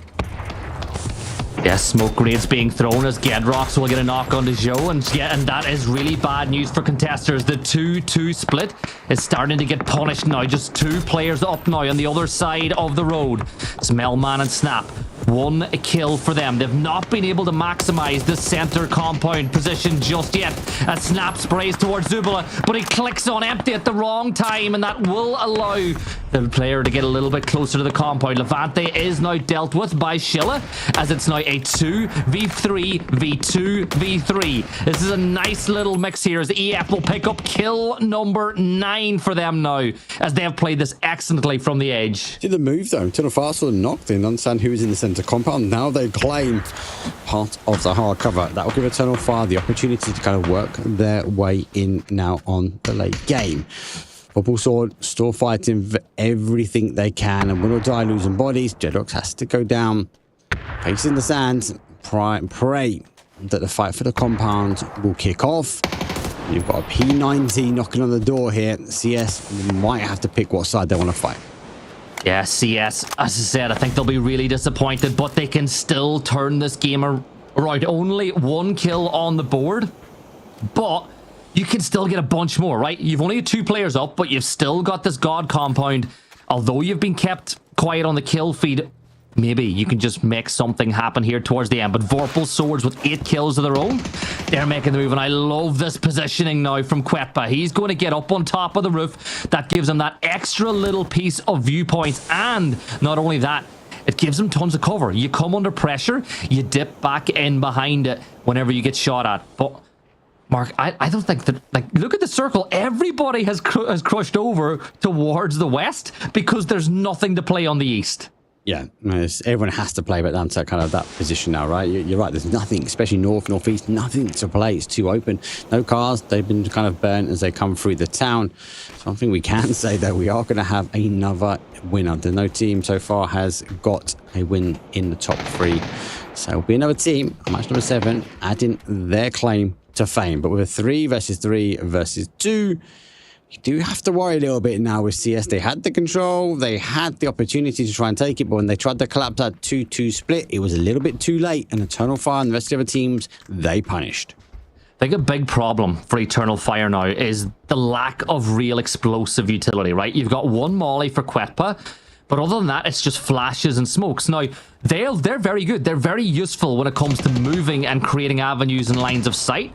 Yes, smoke grenades being thrown as Gedrox will get a knock on the show, and that is really bad news for contesters. The 2-2 split is starting to get punished now. Just 2 players up now on the other side of the road. It's Melman and Snap. 1 kill for them. They've not been able to maximize the center compound position just yet as Snap sprays towards Zubila, but he clicks on empty at the wrong time, and that will allow the player to get a little bit closer to the compound. Levante is now dealt with by Shilla as it's now a 2v3 v2 v3. This is a nice little mix here as EF will pick up kill number 9 for them now as they have played this excellently from the edge. Did the move though? Eternal Fire sort of knocked in, understand who is in the center compound. Now they claim part of the hard cover. That will give Eternal Fire the opportunity to kind of work their way in now on the late game. Vorpal Sword still fighting for everything they can, and Win or Die losing bodies. Jedrox has to go down, facing the sand, pray that the fight for the compound will kick off. You've got a P90 knocking on the door here. CS might have to pick what side they want to fight. Yeah, CS, as I said, I think they'll be really disappointed, but they can still turn this game around. Only 1 kill on the board, but you can still get a bunch more, right? You've only got 2 players up, but you've still got this God compound. Although you've been kept quiet on the kill feed, maybe you can just make something happen here towards the end. But Vorpal Swords with 8 kills of their own, they're making the move, and I love this positioning now from Quetpa. He's going to get up on top of the roof. That gives him that extra little piece of viewpoints, and not only that, it gives him tons of cover. You come under pressure, you dip back in behind it whenever you get shot at. But Mark, I don't think that, like, look at the circle. Everybody has crushed over towards the west because there's nothing to play on the east. Yeah, everyone has to play back down to kind of that position now, right? You're right, there's nothing, especially north, northeast, nothing to play. It's too open. No cars, they've been kind of burnt as they come through the town. Something we can say that we are going to have another winner. No team so far has got a win in the top 3. So it'll be another team, match number 7, adding their claim to fame. But with a 3 versus 3 versus 2, you do have to worry a little bit now with CS. They had the control, they had the opportunity to try and take it, but when they tried to collapse that 2-2 split, it was a little bit too late, and Eternal Fire and the rest of the other teams, they punished. I think a big problem for Eternal Fire now is the lack of real explosive utility, right? You've got 1 molly for Quetpa, but other than that, it's just flashes and smokes. Now, they're very good. They're very useful when it comes to moving and creating avenues and lines of sight.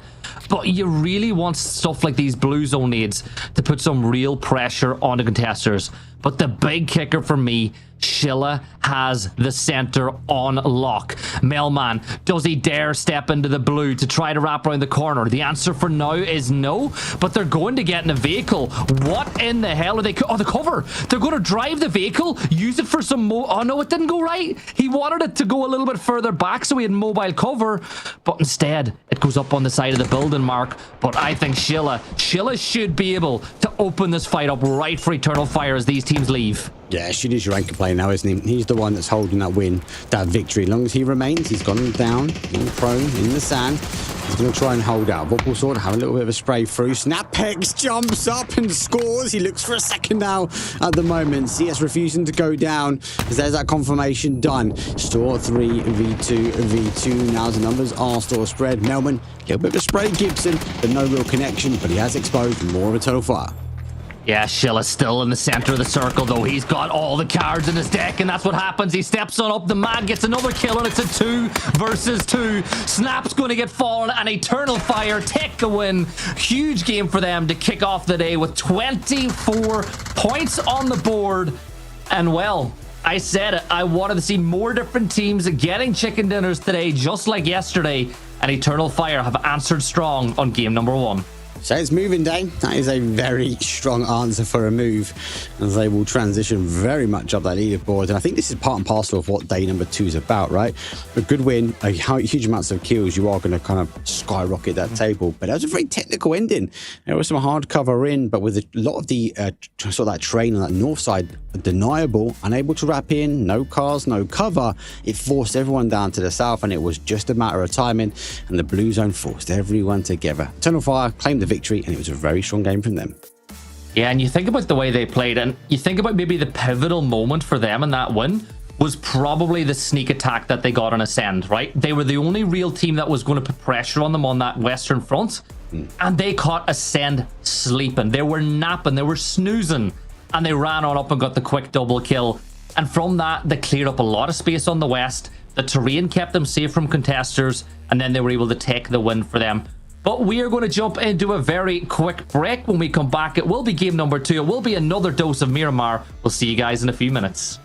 But you really want stuff like these blue zone nades to put some real pressure on the contesters. But the big kicker for me, Shilla has the center on lock. Melman, does he dare step into the blue to try to wrap around the corner? The answer for now is no, but they're going to get in a vehicle. What in the hell are they? Oh, the cover. They're going to drive the vehicle, use it for some oh no, it didn't go right. He wanted it to go a little bit further back so he had mobile cover, but instead it goes up on the side of the building, Mark. But I think Shilla should be able to open this fight up right for Eternal Fire as these teams leave. Yeah, Shid is your anchor player now, isn't he? He's the one that's holding that win, that victory. As long as he remains, he's gone down, in prone, in the sand. He's going to try and hold out. Vorpal Sword have a little bit of a spray through. Snappex jumps up and scores. He looks for a second now at the moment. CS refusing to go down as there's that confirmation done. Store 3 v2 v2. Now the numbers are store spread. Melman, a little bit of a spray. Gibson, but no real connection. But he has exposed more of Eternal Fire. Yeah, Shilla's still in the center of the circle, though. He's got all the cards in his deck, and that's what happens. He steps on up. The man gets another kill, and it's a 2 versus 2. Snap's going to get fallen, and Eternal Fire take the win. Huge game for them to kick off the day with 24 points on the board. And, well, I said it. I wanted to see more different teams getting chicken dinners today, just like yesterday. And Eternal Fire have answered strong on game number 1. So it's moving day. That is a very strong answer for a move, as they will transition very much up that leaderboard. And I think this is part and parcel of what day number 2 is about, right? A good win, a huge amounts of kills, you are going to kind of skyrocket that table. But that was a very technical ending. There was some hard cover in, but with a lot of the sort of that train on that north side, deniable, unable to wrap in, no cars, no cover. It forced everyone down to the south, and it was just a matter of timing. And the blue zone forced everyone together. Eternal Fire claimed the victory, and it was a very strong game from them. Yeah, and you think about the way they played, and you think about maybe the pivotal moment for them in that win was probably the sneak attack that they got on Ascend, right? They were the only real team that was going to put pressure on them on that western front, and they caught Ascend sleeping. They were napping, they were snoozing, and they ran on up and got the quick double kill. And from that, they cleared up a lot of space on the west. The terrain kept them safe from contesters, and then they were able to take the win for them. But we are going to jump into a very quick break. When we come back, it will be game number 2. It will be another dose of Miramar. We'll see you guys in a few minutes.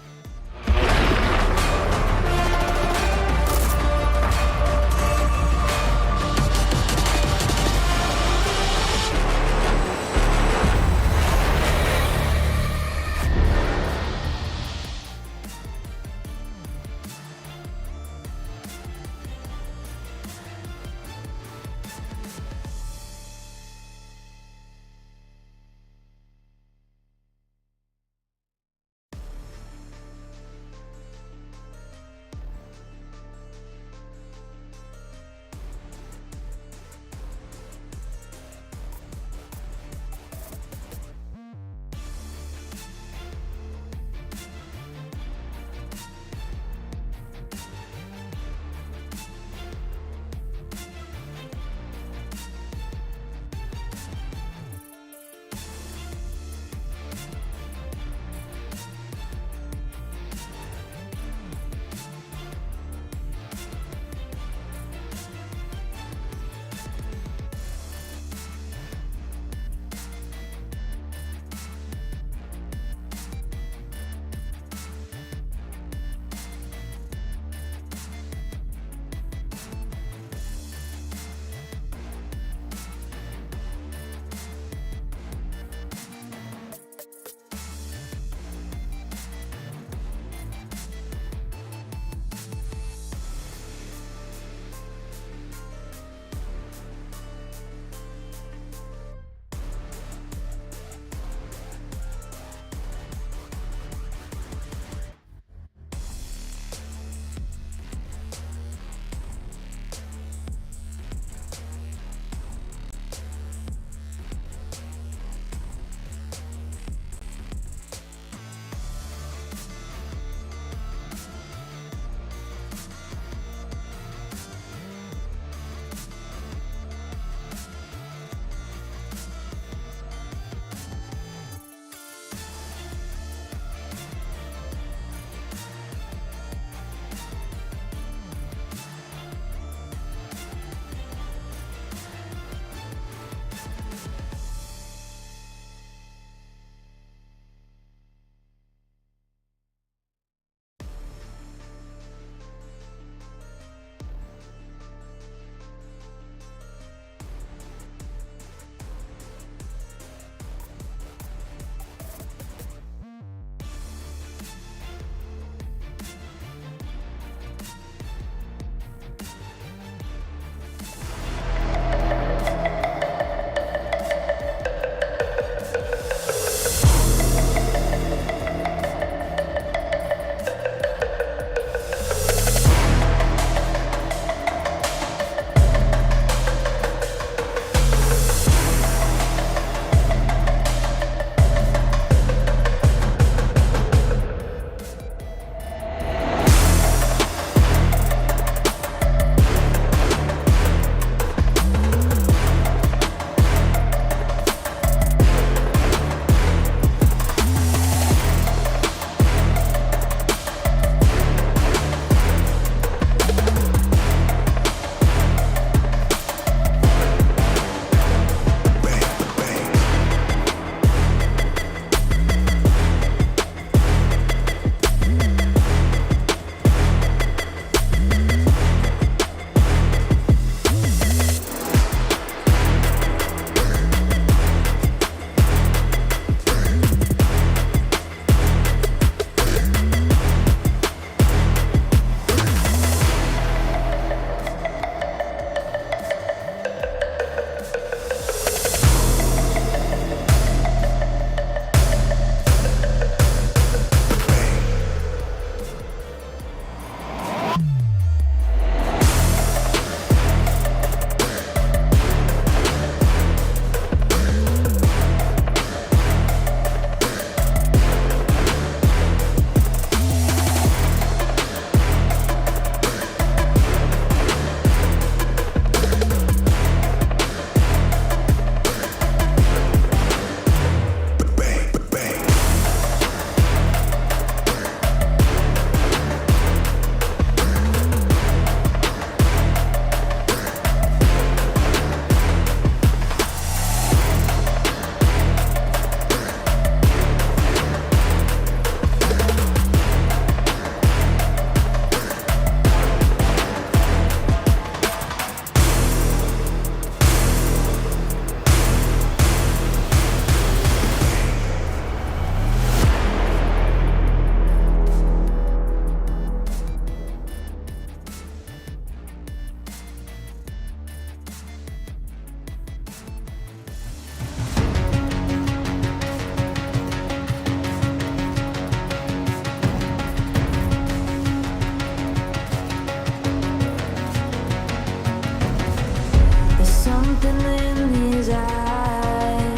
inside.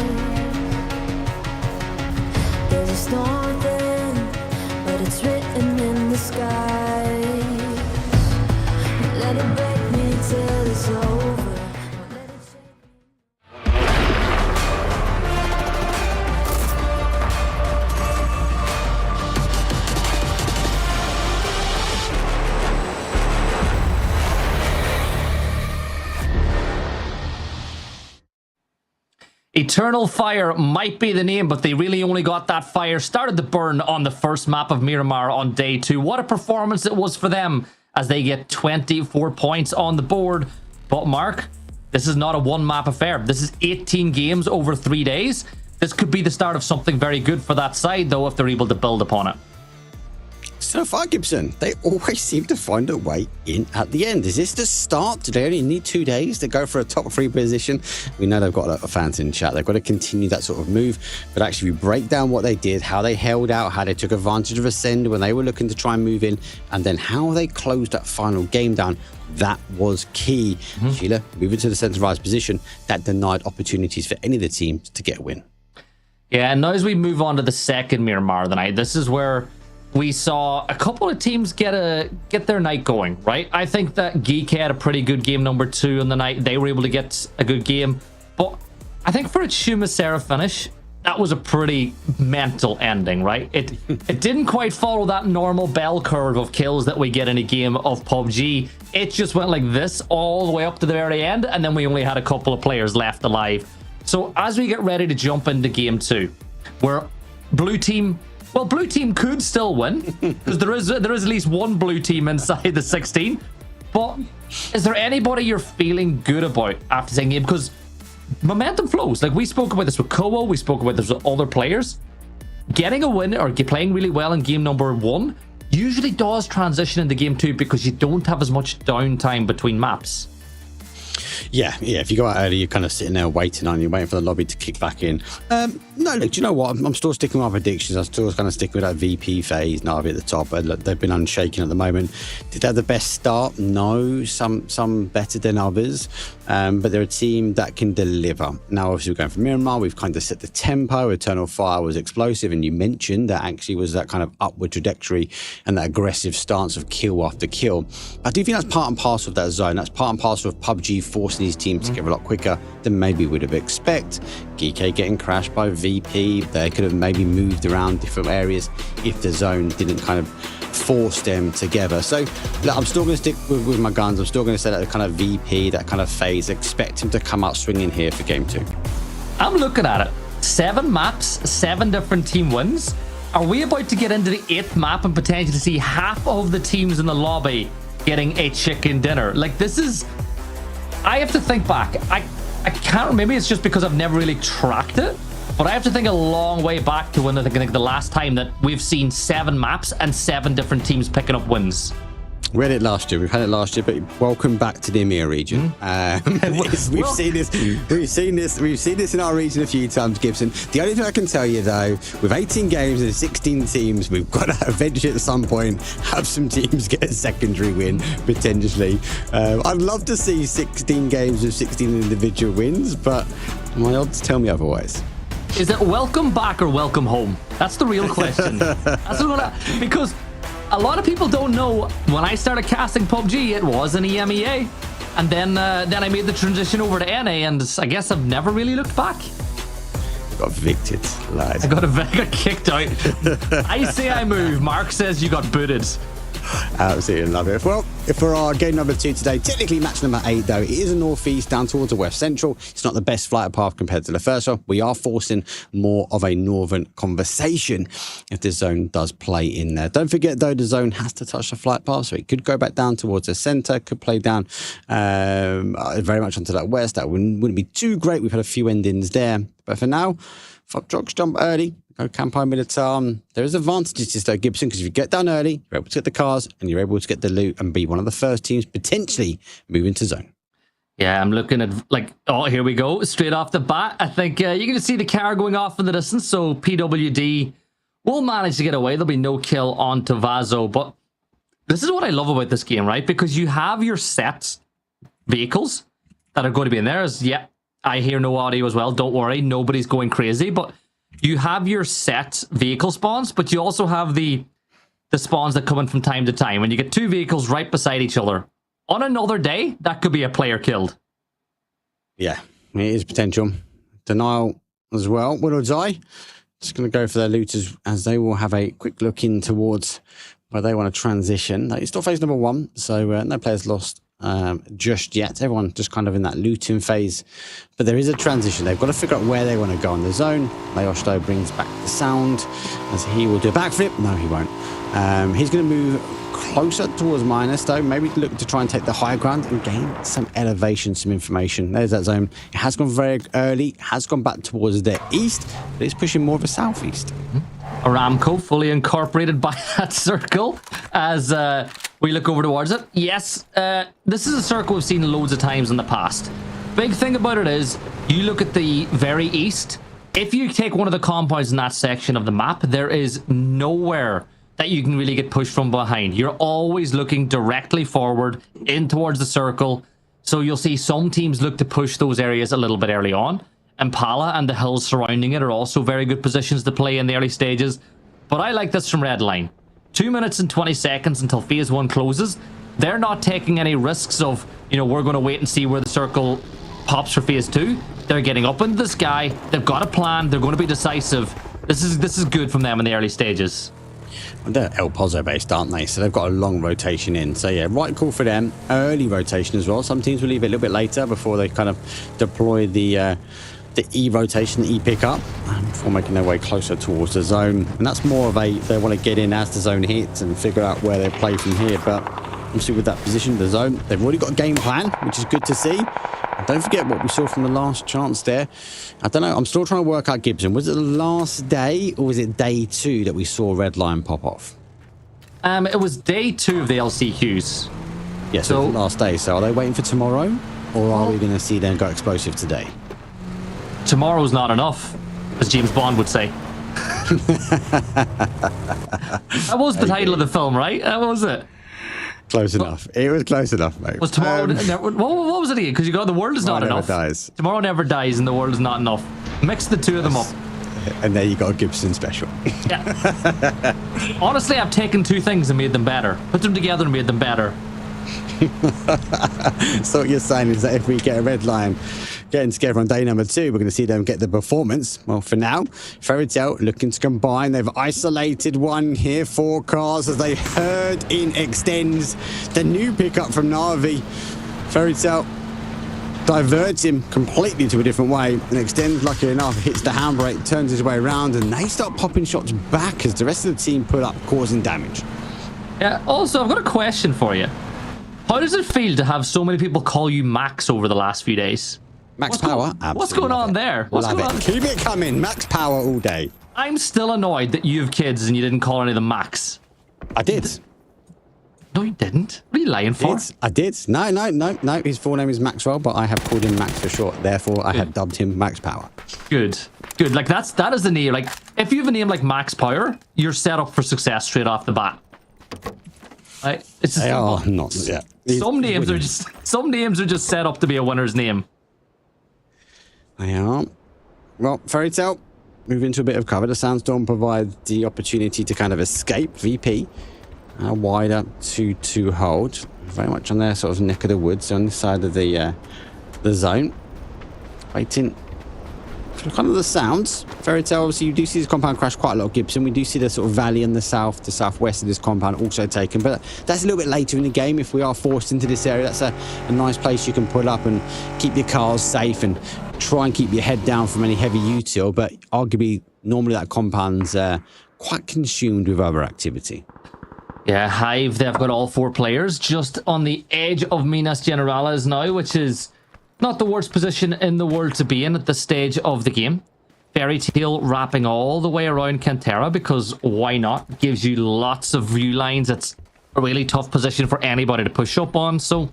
There's a storm within, but it's written in the sky. Let it break me till it's over. Let it shake me. Eternal Fire might be the name, but they really only got that fire started to burn on the first map of Miramar on day 2. What a performance it was for them as they get 24 points on the board. But Mark, this is not a one-map affair. This is 18 games over 3 days. This could be the start of something very good for that side, though, if they're able to build upon it. So far, Gibson, they always seem to find a way in at the end. Is this the start? Do they only need 2 days to go for a top 3 position? We know they've got a lot of fans in chat. They've got to continue that sort of move. But actually, we break down what they did, how they held out, how they took advantage of Ascend when they were looking to try and move in, and then how they closed that final game down. That was key. Sheila, moving to the centralized position, that denied opportunities for any of the teams to get a win. Yeah, and now as we move on to the second Miramar of the night, this is where we saw a couple of teams get their night going, right? I think that Geek had a pretty good game number 2 on the night. They were able to get a good game. But I think for its Shumasera finish, that was a pretty mental ending, right? It didn't quite follow that normal bell curve of kills that we get in a game of PUBG. It just went like this all the way up to the very end, and then we only had a couple of players left alive. So as we get ready to jump into game 2, where blue team could still win, because there is at least one blue team inside the 16. But is there anybody you're feeling good about after saying game? Because momentum flows. Like, we spoke about this with Kowo, we spoke about this with other players. Getting a win or playing really well in game number 1 usually does transition into game 2 because you don't have as much downtime between maps. Yeah. If you go out early, you're kind of sitting there waiting for the lobby to kick back in. No, look, do you know what? I'm still sticking with my predictions. I'm still kind of sticking with that VP phase, Na'Vi at the top. Look, they've been unshaken at the moment. Did they have the best start? No, some better than others. But they're a team that can deliver. Now, obviously, we're going from Miramar. We've kind of set the tempo. Eternal Fire was explosive, and you mentioned that actually was that kind of upward trajectory and that aggressive stance of kill after kill. I do think that's part and parcel of that zone. That's part and parcel of PUBG forcing these teams together a lot quicker than maybe we'd have expected. Geek getting crashed by VP. They could have maybe moved around different areas if the zone didn't kind of force them together. So look, I'm still going to stick with my guns. I'm still going to say that kind of VP, that kind of phase. Expect him to come out swinging here for game 2. I'm looking at it. 7 maps, 7 different team wins. Are we about to get into the 8th map and potentially see half of the teams in the lobby getting a chicken dinner? Like, this is... I have to think back. I can't... Maybe it's just because I've never really tracked it, but I have to think a long way back to when I think the last time that we've seen 7 maps and 7 different teams picking up wins. We had it last year. We've had it last year, but welcome back to the EMEA region. We've seen this in our region a few times, Gibson. The only thing I can tell you, though, with 18 games and 16 teams, we've got to eventually at some point have some teams get a secondary win, potentially. I'd love to see 16 games with 16 individual wins, but my odds tell me otherwise. Is it welcome back or welcome home? That's the real question. Because a lot of people don't know, when I started casting PUBG, it was an EMEA. And then I made the transition over to NA, and I guess I've never really looked back. Got evicted, lad. I got kicked out. I say I move. Mark says you got booted. Absolutely love it. Well, for our game number 2 today, technically match number 8, though, it is a northeast down towards the west central. It's not the best flight path compared to the first one. We are forcing more of a northern conversation if the zone does play in there. Don't forget, though, the zone has to touch the flight path, so it could go back down towards the center, could play down very much onto that west. That wouldn't be too great. We've had a few endings there. But for now, fuck drugs, jump early. Go Campo Militar. There is advantages to this, Gibson, because if you get down early, you're able to get the cars and you're able to get the loot and be one of the first teams potentially moving to zone. Yeah, I'm looking at, like, oh, here we go. Straight off the bat, I think you're going to see the car going off in the distance, so PWD will manage to get away. There'll be no kill onto Vazo, but this is what I love about this game, right? Because you have your set vehicles that are going to be in there. I hear no audio as well. Don't worry, nobody's going crazy. But you have your set vehicle spawns, but you also have the spawns that come in from time to time. When you get two vehicles right beside each other, on another day, that could be a player killed. Yeah, it is potential. Denial as well. Woodward's Eye. Just going to go for their looters as they will have a quick look in towards where they want to transition. It's still phase number 1, so no players lost just yet. Everyone just kind of in that looting phase. But there is a transition. They've got to figure out where they want to go on the zone. Leosto brings back the sound as he will do a backflip. No, he won't. He's going to move closer towards Minus, though. Maybe look to try and take the high ground and gain some elevation, some information. There's that zone. It has gone very early, has gone back towards the east, but it's pushing more of a southeast. Aramco fully incorporated by that circle as we look over towards it. Yes, this is a circle we've seen loads of times in the past. Big thing about it is, you look at the very east. If you take one of the compounds in that section of the map, there is nowhere that you can really get pushed from behind. You're always looking directly forward in towards the circle. So you'll see some teams look to push those areas a little bit early on. Impala and the hills surrounding it are also very good positions to play in the early stages. But I like this from Redline. 2 minutes and 20 seconds until phase 1 closes. They're not taking any risks of, you know, we're going to wait and see where the circle pops for phase 2. They're getting up into the sky. They've got a plan. They're going to be decisive. This is good from them in the early stages. They're El Pozo based, aren't they? So they've got a long rotation in. So yeah, right call for them. Early rotation as well. Some teams will leave it a little bit later before they kind of deploy the E rotation, the E pickup, before making their way closer towards the zone. And that's more of a, they want to get in as the zone hits and figure out where they play from here. But obviously with that position of the zone, they've already got a game plan, which is good to see. And don't forget what we saw from the last chance there. I don't know, I'm still trying to work out Gibson. Was it the last day or was it day 2 that we saw Red Line pop off? It was day 2 of the LCQs. Yes, so last day. So are they waiting for tomorrow, or are we going to see them go explosive today? Tomorrow's not enough, as James Bond would say. That was the title of the film, right? That was it. Close enough. It was close enough, mate. Was tomorrow? What was it again? Because you got the world is not enough. Never dies. Tomorrow never dies, and the world is not enough. Mix the two of them up. And there you got a Gibson special. Yeah. Honestly, I've taken two things and made them better. Put them together and made them better. So what you're saying is that if we get a Red Line getting together on day number 2, we're going to see them get the performance. Well, for now, Fairy Tale looking to combine. They've isolated one here, 4 cars as they herd in extends. The new pickup from Navi. Fairy Tale diverts him completely to a different way, and Extend, lucky enough, hits the handbrake, turns his way around, and they start popping shots back as the rest of the team pull up, causing damage. Yeah, also, I've got a question for you. How does it feel to have so many people call you Max over the last few days? Max Power? What's going on there? What's love going it. on? Keep it coming. Max Power all day. I'm still annoyed that you have kids and you didn't call any of them Max. I did. No, you didn't. What are you lying for? I did. No. His full name is Maxwell, but I have called him Max for short. Therefore, I have dubbed him Max Power. Good. Like that is the name. Like if you have a name like Max Power, you're set up for success straight off the bat. Right? It's just, They are not. Yeah. some names are just set up to be a winner's name. They are. Well, Fairy Tale move into a bit of cover. The Sandstorm provides the opportunity to kind of escape VP. Wider 2-2 hold. Very much on their sort of neck of the woods, on the side of the zone. Waiting for kind of the sounds. Fairy Tale, obviously, you do see this compound crash quite a lot, Gibson. We do see the sort of valley in the south, the southwest of this compound also taken. But that's a little bit later in the game. If we are forced into this area, that's a nice place you can pull up and keep your cars safe and try and keep your head down from any heavy util. But arguably, normally that compound's quite consumed with other activity. Yeah, Hive, they've got all 4 players just on the edge of Minas Generales now, which is not the worst position in the world to be in at this stage of the game. Fairy Tale wrapping all the way around Cantera because why not? Gives you lots of view lines. It's a really tough position for anybody to push up on. So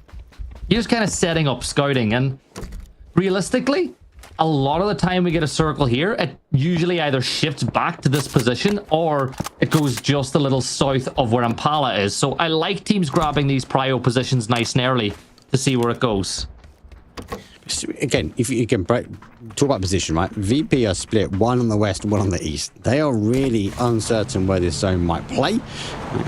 you're just kind of setting up scouting. And realistically, a lot of the time we get a circle here, it usually either shifts back to this position or it goes just a little south of where Impala is. So I like teams grabbing these prio positions nice and early to see where it goes. again, if you can talk about position, right? VP are split, one on the west, one on the east. They are really uncertain where this zone might play.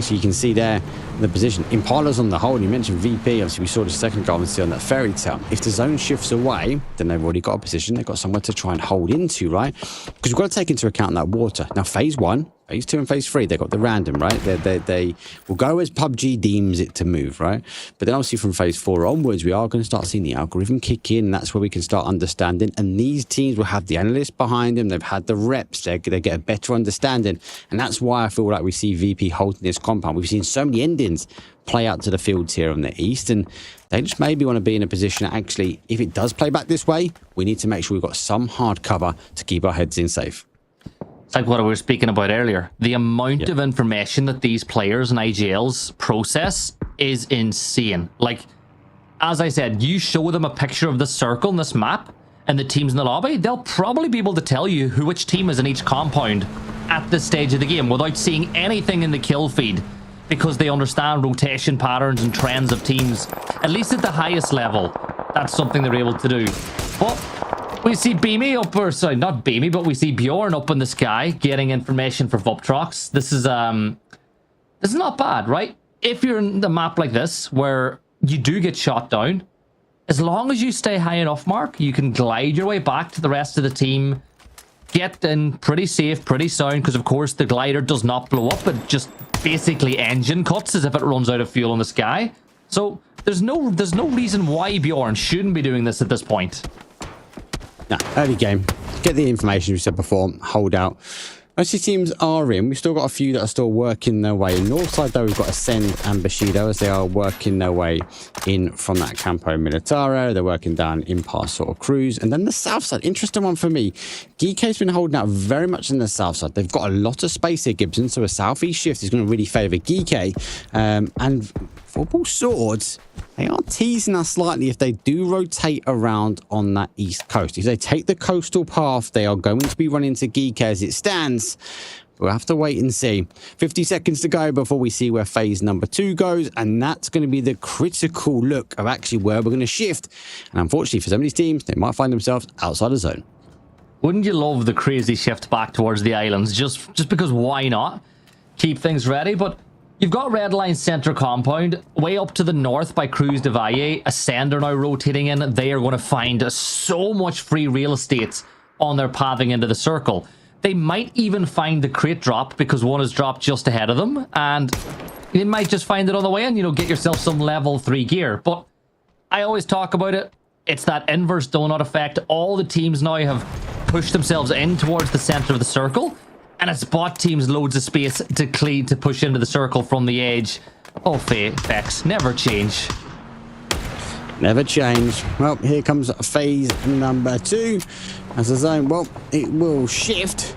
So you can see there the position. Impala's on the hold. You mentioned VP. Obviously, we saw the second goal and see on that fairy tale. If the zone shifts away, then they've already got a position. They've got somewhere to try and hold into, right? Because we've got to take into account that water. Now, phase 1, phase 2 and phase 3, they've got the random, right? They will go as PUBG deems it to move, right? But then obviously from phase 4 onwards, we are going to start seeing the algorithm kick in. And that's where we can start understanding. And these teams will have the analysts behind them. They've had the reps. They get a better understanding. And that's why I feel like we see VP holding this compound. We've seen so many endings play out to the fields here on the east, and they just maybe want to be in a position that actually, if it does play back this way, we need to make sure we've got some hard cover to keep our heads in safe. It's like what we were speaking about earlier. The amount of information that these players and IGLs process is insane. Like, as I said, you show them a picture of the circle in this map and the teams in the lobby, they'll probably be able to tell you which team is in each compound at this stage of the game without seeing anything in the kill feed, because they understand rotation patterns and trends of teams, at least at the highest level. That's something they're able to do. But we see Beamy up, or sorry, not Beamy, but we see Bjorn up in the sky getting information for Vuptrox. This is not bad, right? If you're in the map like this, where you do get shot down, as long as you stay high enough, Mark, you can glide your way back to the rest of the team, get in pretty safe, pretty sound, because of course the glider does not blow up, it just basically engine cuts as if it runs out of fuel in the sky. So there's no reason why Bjorn shouldn't be doing this at this point. No, early game. Get the information we said before. Hold out. Most of the teams are in. We've still got a few that are still working their way. North side, though, we've got Ascend and Bushido as they are working their way in from that Campo Militaro. They're working down Impasse sort of cruise. And then the south side, interesting one for me. GK's been holding out very much in the south side. They've got a lot of space here, Gibson. So a southeast shift is going to really favour GK. And Football Swords, they are teasing us slightly if they do rotate around on that east coast. If they take the coastal path, they are going to be running to Geek as it stands. We'll have to wait and see. 50 seconds to go before we see where phase number 2 goes, and that's going to be the critical look of actually where we're going to shift. And unfortunately for some of these teams, they might find themselves outside the zone. Wouldn't you love the crazy shift back towards the islands? Just because why not? Keep things ready, but you've got Red Line Centre Compound. Way up to the north by Cruz de Valle. Ascend are now rotating in. They are going to find so much free real estate on their pathing into the circle. They might even find the crate drop because one is dropped just ahead of them. And they might just find it on the way and, you know, get yourself some level 3 gear. But I always talk about it. It's that inverse donut effect. All the teams now have pushed themselves in towards the centre of the circle. And it's bought teams loads of space to push into the circle from the edge. Oh, Fex, never change. Never change. Well, here comes phase number 2. As a zone, well, it will shift.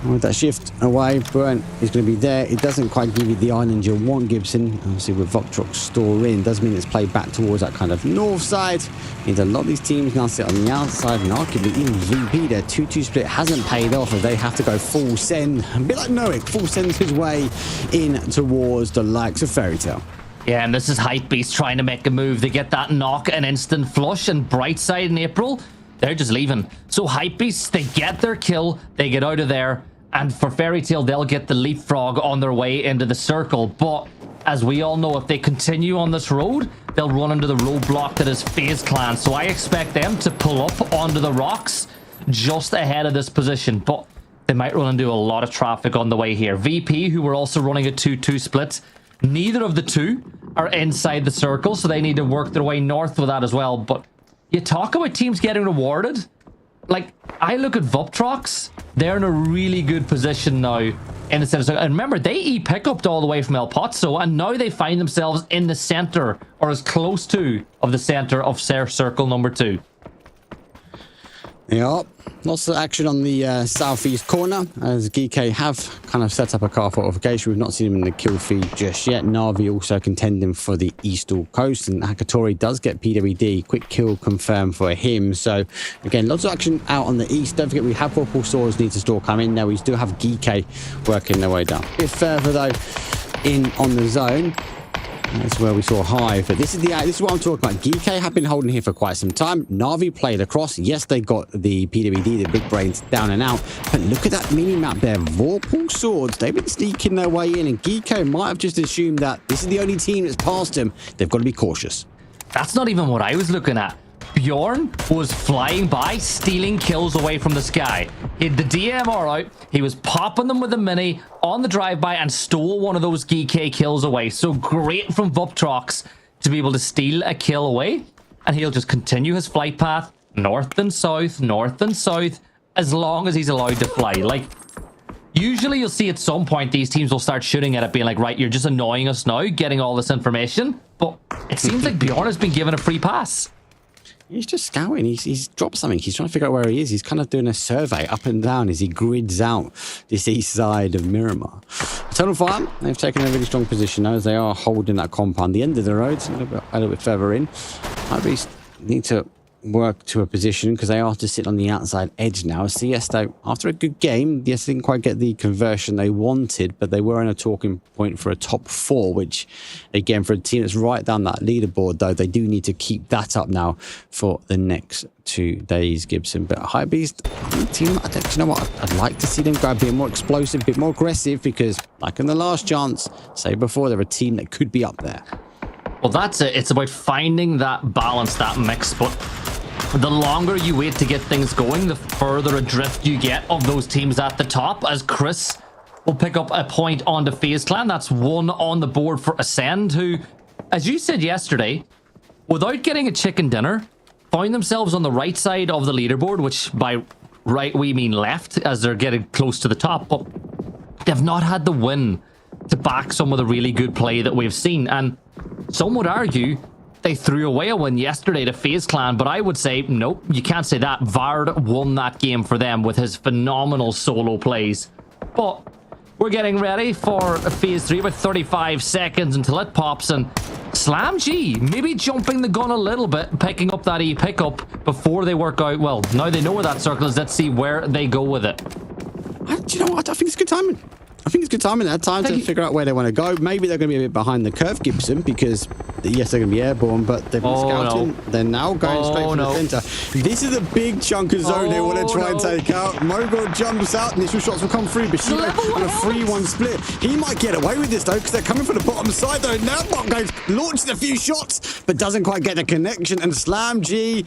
With that shift away, Brent is going to be there. It doesn't quite give you the island you want, Gibson. Obviously, with Voptrox store in, does mean it's played back towards that kind of north side. Means a lot of these teams now sit on the outside, and arguably even VP, their 2-2 split hasn't paid off as they have to go full send. A bit like Noik, full sends his way in towards the likes of Fairy Tale. Yeah, and this is Hypebeast trying to make a move. They get that knock, an instant flush, and Brightside in April, they're just leaving. So Hypebeast, they get their kill, they get out of there. And for Fairy Tale, they'll get the leapfrog on their way into the circle. But as we all know, if they continue on this road, they'll run into the roadblock that is FaZe Clan. So I expect them to pull up onto the rocks just ahead of this position. But they might run into a lot of traffic on the way here. VP, who were also running a 2-2 split, neither of the two are inside the circle, so they need to work their way north with that as well. But you talk about teams getting rewarded. Like, I look at Vuptrox, they're in a really good position now in the center. And remember, they e-pickuped all the way from El Pozo, and now they find themselves in the center, or as close to of the center of circle number 2. Yeah, lots of action on the southeast corner as GK have kind of set up a car fortification. We've not seen him in the kill feed just yet. Navi also contending for the eastern coast, and Hakatori does get PWD. Quick kill confirmed for him. So again, lots of action out on the east. Don't forget we have Purple Swords need to still come in. Now we still have GK working their way down. A bit further though in on the zone. That's where we saw Hive. But this is what I'm talking about. GK have been holding here for quite some time. Na'Vi played across. Yes, they got the PWD, the big brains, down and out. But look at that mini-map there. Vorpal Swords, they've been sneaking their way in. And GK might have just assumed that this is the only team that's passed them. They've got to be cautious. That's not even what I was looking at. Bjorn was flying by, stealing kills away from the sky. He had the DMR out. He was popping them with a mini on the drive-by and stole one of those GK kills away. So great from Vuptrox to be able to steal a kill away. And he'll just continue his flight path north and south, as long as he's allowed to fly. Like, usually you'll see at some point these teams will start shooting at it, being like, right, you're just annoying us now, getting all this information. But it seems like Bjorn has been given a free pass. He's just scouting. He's dropped something. He's trying to figure out where he is. He's kind of doing a survey up and down as he grids out this east side of Miramar. Eternal Fire, they've taken a really strong position now as they are holding that compound. The end of the road, a little bit further in. Maybe need to work to a position because they are to sit on the outside edge now. CS, though, after a good game, yes, they didn't quite get the conversion they wanted, but they were in a talking point for a top 4, which, again, for a team that's right down that leaderboard, though, they do need to keep that up now for the next 2 days, Gibson. But Hypebeast, team, you know what? I'd like to see them go a bit more explosive, a bit more aggressive, because, like in the last chance, say before, they're a team that could be up there. Well, that's it. It's about finding that balance, that mix. But the longer you wait to get things going, the further adrift you get of those teams at the top, as Chris will pick up a point on the FaZe Clan. That's 1 on the board for Ascend, who, as you said yesterday, without getting a chicken dinner, found themselves on the right side of the leaderboard, which by right we mean left, as they're getting close to the top. But they've not had the win to back some of the really good play that we've seen. And some would argue they threw away a win yesterday to FaZe Clan, but I would say, nope, you can't say that. Vard won that game for them with his phenomenal solo plays. But we're getting ready for Phase 3, about 35 seconds until it pops, and Slam G maybe jumping the gun a little bit, picking up that pickup before they work out. Well, now they know where that circle is. Let's see where they go with it. Do you know what? I think it's good timing. I think it's good timing at that time to figure out where they want to go. Maybe they're going to be a bit behind the curve, Gibson, because yes, they're going to be airborne, but they've been scouting. No. They're now going straight for the center. This is a big chunk of zone they want to try and take out. Mogul jumps out. Initial shots will come through. Bushido on a 3-1 split. He might get away with this, though, because they're coming from the bottom side, though. Now Bot goes, launches a few shots, but doesn't quite get the connection. And Slam G,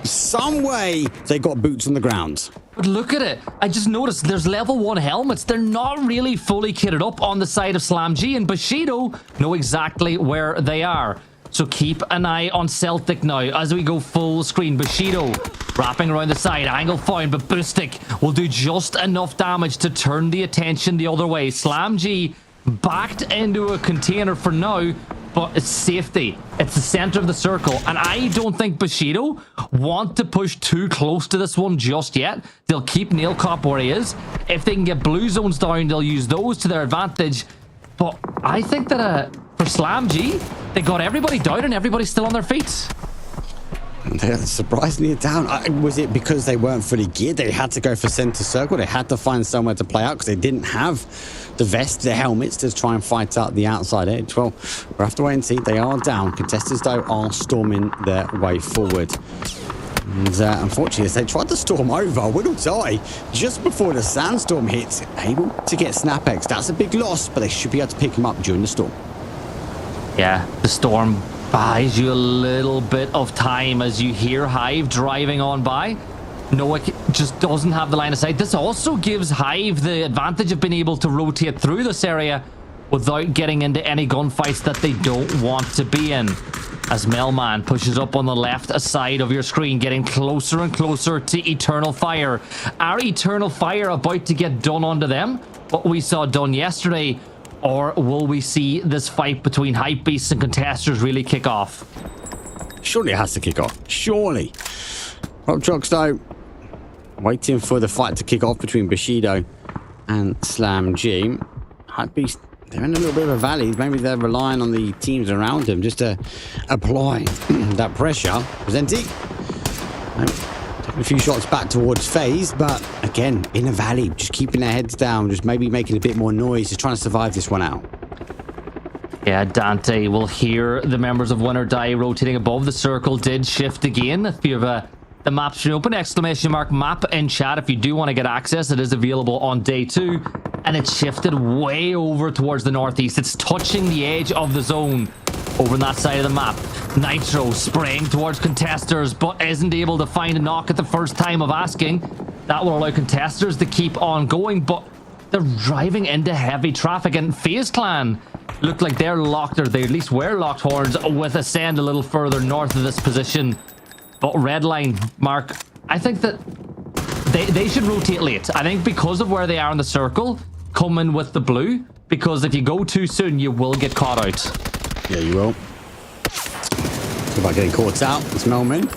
some way, they got boots on the ground. But look at it. I just noticed there's level 1 helmets. They're not really fully kitted up on the side of Slam G, and Bushido know exactly where they are. So keep an eye on Celtic now as we go full screen. Bushido wrapping around the side. Angle found, but Boostic will do just enough damage to turn the attention the other way. Slam G backed into a container for now, but it's safety. It's the center of the circle, and I don't think Bushido want to push too close to this one just yet. They'll keep Nail Cop where he is. If they can get blue zones down, they'll use those to their advantage. But I think that for Slam G, they got everybody down and everybody's still on their feet. They're surprisingly down. Was it because they weren't fully geared? They had to go for center circle. They had to find somewhere to play out because they didn't have the vest, the helmets to try and fight out the outside edge. Well, we'll have to wait and see. They are down. Contestants, though, are storming their way forward. And unfortunately, as they tried to storm over, Will die just before the sandstorm hits, able to get SnapX. That's a big loss, but they should be able to pick him up during the storm. Yeah, the storm buys you a little bit of time as you hear Hive driving on by. Noah just doesn't have the line of sight. This also gives Hive the advantage of being able to rotate through this area without getting into any gunfights that they don't want to be in. As Melman pushes up on the left side of your screen, getting closer and closer to Eternal Fire. Are Eternal Fire about to get done onto them? What we saw done yesterday? Or will we see this fight between Hypebeasts and contesters really kick off? Surely it has to kick off. Surely. Rock Trucks, though, waiting for the fight to kick off between Bushido and Slam G. Hypebeast, they're in a little bit of a valley. Maybe they're relying on the teams around them just to apply that pressure. Presenti, taking a few shots back towards FaZe, but again, in a valley, just keeping their heads down, just maybe making a bit more noise, just trying to survive this one out. Yeah, Dante will hear the members of Win or Die rotating above. The circle did shift again. If you have the maps should open, exclamation mark map in chat if you do want to get access. It is available on day 2, and it's shifted way over towards the northeast. It's touching the edge of the zone over on that side of the map. Nitro spraying towards contesters, but isn't able to find a knock at the first time of asking. That will allow contesters to keep on going, but they're driving into heavy traffic, and FaZe Clan look like they're locked, or they at least were locked horns with Ascend a little further north of this position. But Redline, Mark, I think that they should rotate late. I think because of where they are in the circle, come in with the blue, because if you go too soon, you will get caught out. Yeah, you will. What about getting caught out? It's Melman.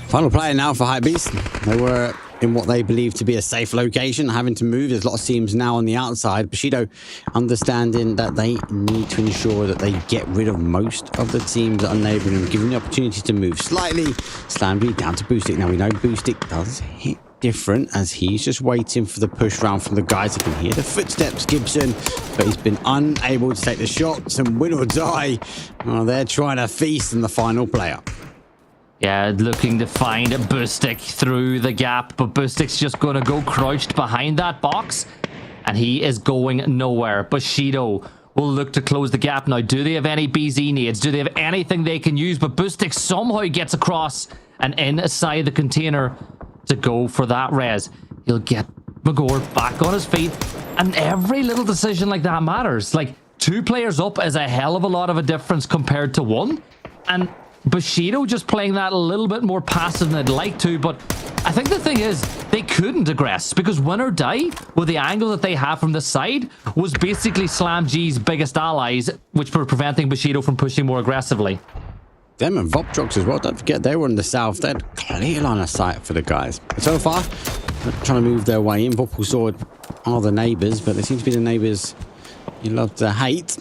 Final player now for Hypebeast. They were in what they believe to be a safe location, having to move. There's a lot of teams now on the outside. Bushido understanding that they need to ensure that they get rid of most of the teams that are neighbouring them, giving the opportunity to move slightly. Slamby down to Boostic. Now we know Boostic does hit different, as he's just waiting for the push round from the guys. He can hear the footsteps, Gibson, but he's been unable to take the shots, and Win or Die, oh, they're trying to feast on the final player. Yeah, looking to find Boostic through the gap, but Boostic's just going to go crouched behind that box, and he is going nowhere. Bushido will look to close the gap now. Do they have any BZ needs? Do they have anything they can use? But Boostic somehow gets across and inside the container to go for that res. He'll get Magor back on his feet, and every little decision like that matters. Like, 2 players up is a hell of a lot of a difference compared to 1, and Bushido just playing that a little bit more passive than they'd like to. But I think the thing is, they couldn't aggress, because Win or Die, with the angle that they have from the side, was basically Slam G's biggest allies, which were preventing Bushido from pushing more aggressively. Them and Voptrox as well, don't forget, they were in the south. They had clear line of sight for the guys. But so far, they're trying to move their way in. Vopal Sword are the neighbours, but they seem to be the neighbours you love to hate.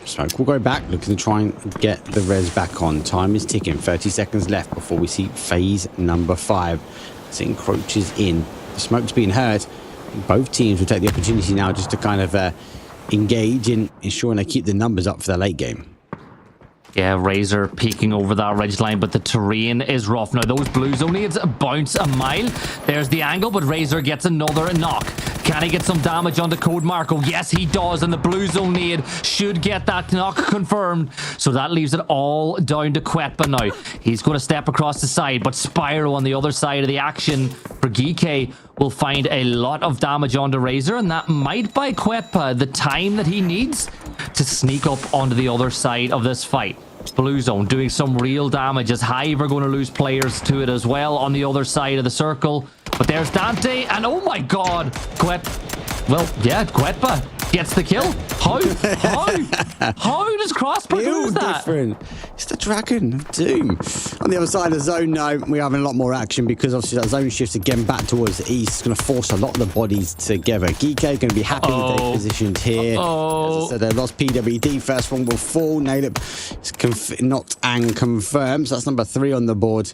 Smoke will go back, looking to try and get the res back on. Time is ticking, 30 seconds left before we see phase number 5. As it encroaches in. The smoke's being heard. Both teams will take the opportunity now just to kind of engage in ensuring they keep the numbers up for their late game. Yeah, Razor peeking over that ridge line, but the terrain is rough. Now, those blues only bounce a mile. There's the angle, but Razor gets another knock. Can he get some damage onto Code Marco? Yes, he does, and the blue zone need should get that knock confirmed. So that leaves it all down to Quetba now. He's going to step across the side, but Spyro on the other side of the action for Geeky will find a lot of damage onto Razor, and that might buy Quetba the time that he needs to sneak up onto the other side of this fight. Blue zone doing some real damage, as Hive are going to lose players to it as well on the other side of the circle. But there's Dante, and oh my god, Quetba gets the kill. How does Crossbar lose that? Different. It's the Dragon of Doom. On the other side of the zone now, we're having a lot more action, because obviously that zone shifts again back towards the east. It's going to force a lot of the bodies together. Geeko going to be happy that they've positioned here. As I said, they lost PWD. First one will fall. Nailed it. Knocked and confirmed. So that's number 3 on the board.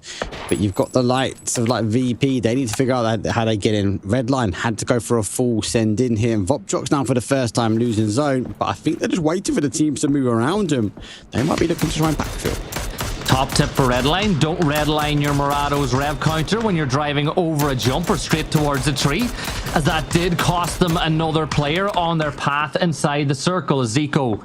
But you've got the likes of like VP. They need to figure out how they get in. Redline had to go for a full send in here. And Voptrox now for the first time losing zone. But I think they're just waiting for the teams to move around them. They might be looking to try and backfill. Top tip for Redline: don't redline your Murado's rev counter when you're driving over a jump or straight towards a tree, as that did cost them another player on their path inside the circle. Zico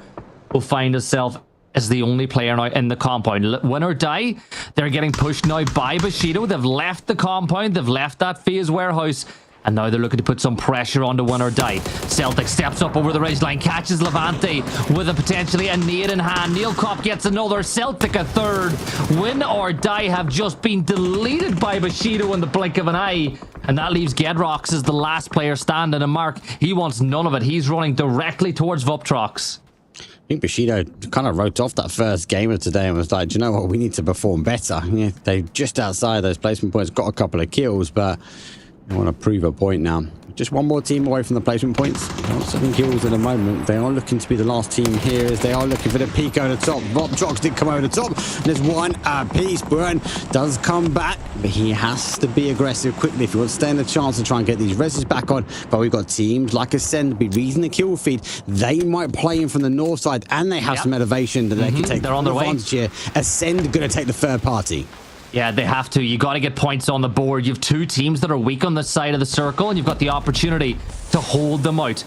will find himself as the only player now in the compound. Win or Die, they're getting pushed now by Bushido. They've left the compound, they've left that phase warehouse, and now they're looking to put some pressure onto Win or Die. Celtic steps up over the ridgeline, catches Levante with a potentially a nade in hand. Neil Kopp gets another, Celtic a third. Win or Die have just been deleted by Bushido in the blink of an eye, and that leaves Gedrox as the last player standing. And Mark, he wants none of it. He's running directly towards Voptrox. I think Bushido kind of wrote off that first game of today and was like, do you know what, we need to perform better. They're just outside those placement points, got a couple of kills, but they want to prove a point now. Just one more team away from the placement points. They're on 7 kills at the moment. They are looking to be the last team here as they are looking for the peak over the top. Voptrox did come over the top. There's one piece. Burn does come back, but he has to be aggressive quickly if he wants to stand a chance to try and get these reses back on. But we've got teams like Ascend be reading the kill feed. They might play in from the north side, and they have some elevation that they can take. They're on their way. Here. Ascend going to take the third party. Yeah, they have to. You got to get points on the board. You have two teams that are weak on the side of the circle, and you've got the opportunity to hold them out.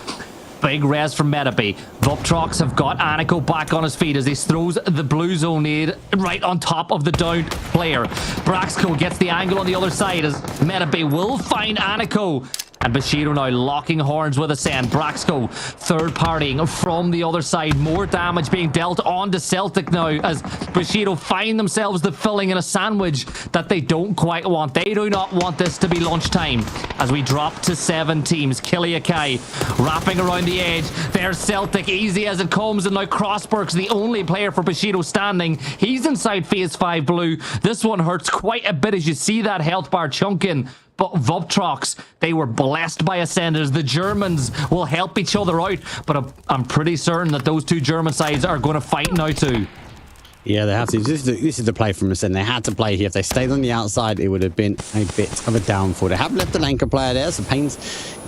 Big res from Metabee. Voptrox have got Aniko back on his feet as he throws the blue zone nade right on top of the downed player. Braxco gets the angle on the other side as Metabee will find Aniko. And Bushido now locking horns with Ascend. Braxco third partying from the other side. More damage being dealt onto Celtic now as Bushido find themselves the filling in a sandwich that they don't quite want. They do not want this to be lunchtime as we drop to 7 teams. Kiliakai wrapping around the edge. There's Celtic easy as it comes, and now Crossberg's the only player for Bushido standing. He's inside phase 5 blue. This one hurts quite a bit as you see that health bar chunking. But Voptrox, they were blessed by Ascenders. The Germans will help each other out, but I'm pretty certain that those two German sides are going to fight now too. Yeah, they have to. This is the play from Ascend. They had to play here. If they stayed on the outside, it would have been a bit of a downfall. They have left the Lanka player there, so Pains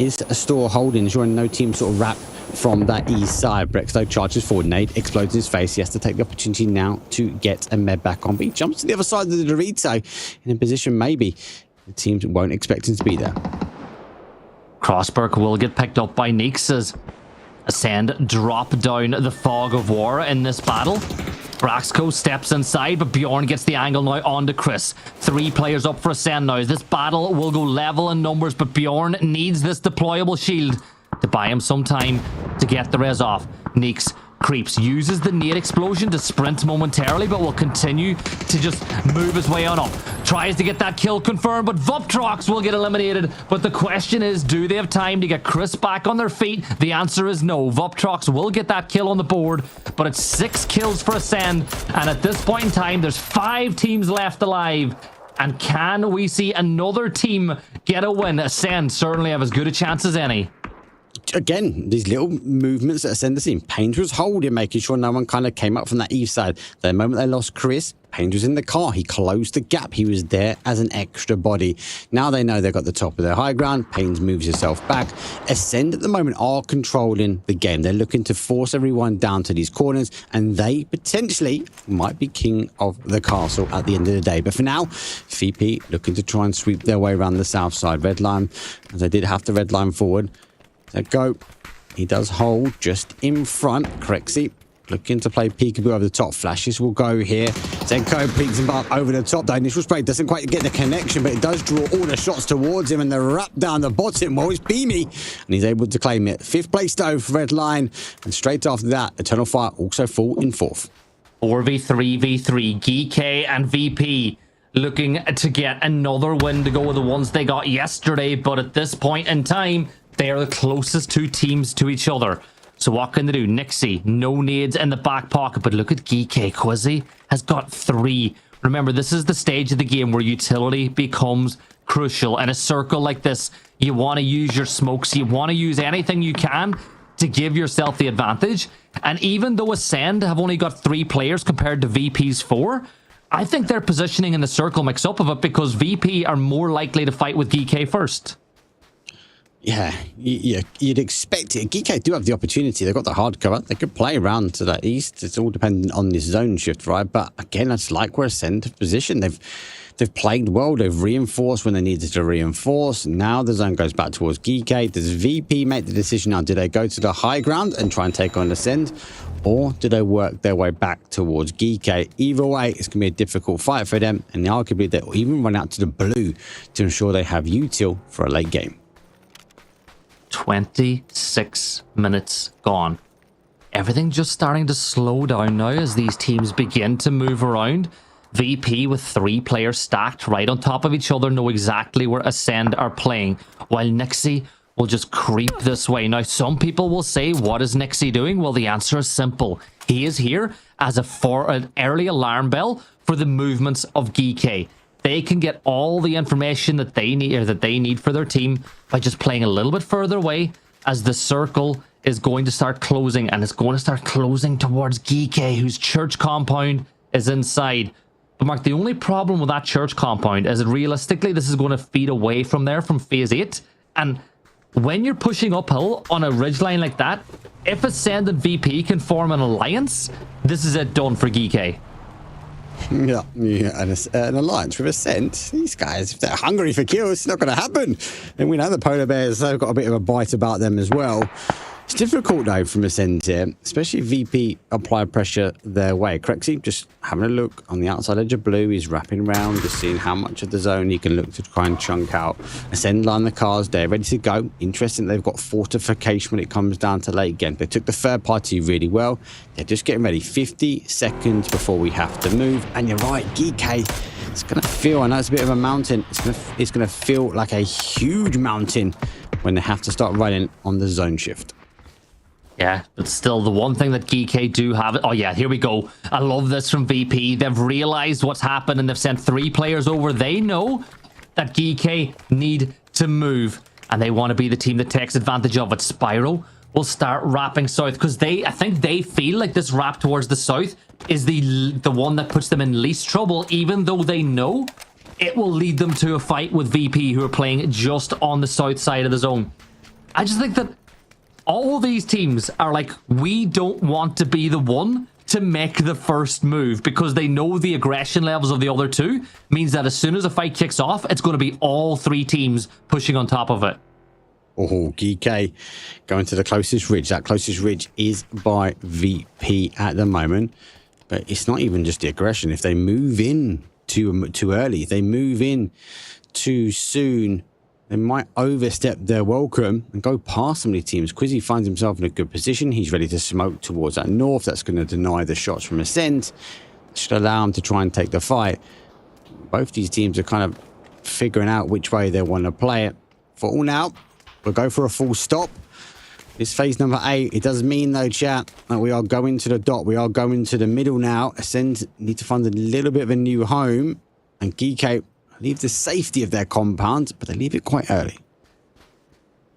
is a store holding, ensuring no team sort of wrap from that east side. Brexlow charges forward, nade explodes in his face. He has to take the opportunity now to get a med back on, but he jumps to the other side of the Dorito in a position maybe the teams won't expect him to be there. Crossberg will get picked up by Neeks as Ascend drop down the fog of war in this battle. Braxco steps inside, but Bjorn gets the angle now onto Chris. 3 players up for Ascend now. This battle will go level in numbers, but Bjorn needs this deployable shield to buy him some time to get the res off. Neeks creeps, uses the nade explosion to sprint momentarily, but will continue to just move his way on up. Tries to get that kill confirmed, but Voptrox will get eliminated. But the question is, do they have time to get Chris back on their feet? The answer is no. Voptrox will get that kill on the board, but it's 6 kills for Ascend. And at this point in time, there's 5 teams left alive. And can we see another team get a win? Ascend certainly have as good a chance as any. Again, these little movements that Ascend the scene. Pains was holding, making sure no one kind of came up from that east side. The moment they lost Chris, Pains was in the car. He closed the gap. He was there as an extra body. Now they know they've got the top of their high ground. Pains moves himself back. Ascend at the moment are controlling the game. They're looking to force everyone down to these corners, and they potentially might be king of the castle at the end of the day. But for now, VP looking to try and sweep their way around the south side. Red line, as they did have to red line forward. TaeGo, he does hold just in front. Crexy looking to play peekaboo over the top. Flashes will go here. TaeGo peeks him up over the top. The initial spray doesn't quite get the connection, but it does draw all the shots towards him, and the wrap down the bottom. Well, it's Beamy, and he's able to claim it. 5th place though for Red Line, and straight after that, Eternal Fire also fall in 4th. 4v3v3, GK and VP looking to get another win to go with the ones they got yesterday, but at this point in time, they are the closest 2 teams to each other. So what can they do? Nixie, no nades in the back pocket, but look at GK. Quizzy has got 3. Remember, this is the stage of the game where utility becomes crucial. In a circle like this, you want to use your smokes. You want to use anything you can to give yourself the advantage. And even though Ascend have only got 3 players compared to VP's 4, I think their positioning in the circle makes up of it because VP are more likely to fight with GK first. Yeah, you'd expect it. GK do have the opportunity. They've got the hard cover. They could play around to that east. It's all dependent on this zone shift, right? But again, that's like where Ascend position. They've played well. They've reinforced when they needed to reinforce. Now the zone goes back towards GK. Does VP make the decision now? Do they go to the high ground and try and take on Ascend? Or do they work their way back towards GK? Either way, it's going to be a difficult fight for them. And arguably, they'll even run out to the blue to ensure they have util for a late game. 26 minutes gone. Everything just starting to slow down now as these teams begin to move around. VP with 3 players stacked right on top of each other know exactly where Ascend are playing, while Nixie will just creep this way. Now, some people will say, what is Nixie doing? Well, the answer is simple. He is here as an early alarm bell for the movements of GK. they can get all the information that they need for their team by just playing a little bit further away, as the circle is going to start closing, and it's going to start closing towards Geeky, whose church compound is inside. But Mark, the only problem with that church compound is that realistically this is going to feed away from there from phase 8, and when you're pushing uphill on a ridgeline like that, if Ascend and VP can form an alliance, this is it done for Geeky. Yeah, an alliance with Ascent. These guys, if they're hungry for kills, it's not going to happen. And we know the Polar Bears, they've got a bit of a bite about them as well. It's difficult though from Ascent here, especially if VP apply pressure their way. Crexy just having a look on the outside edge of blue. He's wrapping around, just seeing how much of the zone he can look to try and chunk out. Ascend line the cars, they're ready to go. Interesting, they've got fortification when it comes down to late game. They took the third party really well. They're just getting ready. 50 seconds before we have to move. And you're right, GK, it's going to feel, I know it's a bit of a mountain, it's going to feel like a huge mountain when they have to start running on the zone shift. Yeah, but still, the one thing that GK do have... Oh, yeah, here we go. I love this from VP. They've realized what's happened, and they've sent 3 players over. They know that GK need to move, and they want to be the team that takes advantage of it. Spyro will start wrapping south, because I think they feel like this wrap towards the south is the one that puts them in least trouble, even though they know it will lead them to a fight with VP, who are playing just on the south side of the zone. I just think that all these teams are like, we don't want to be the one to make the first move, because they know the aggression levels of the other two means that as soon as a fight kicks off, it's going to be all 3 teams pushing on top of it. Oh, GK going to the closest ridge. That closest ridge is by VP at the moment. But it's not even just the aggression. If they move in too early, if they move in too soon, they might overstep their welcome and go past some of these teams. Quizzy finds himself in a good position. He's ready to smoke towards that north. That's going to deny the shots from Ascent. Should allow him to try and take the fight. Both these teams are kind of figuring out which way they want to play it. For all now, we'll go for a full stop. This phase number 8. It does mean, though, chat, that we are going to the dot. We are going to the middle now. Ascent need to find a little bit of a new home. And Geeko leave the safety of their compound, but they leave it quite early.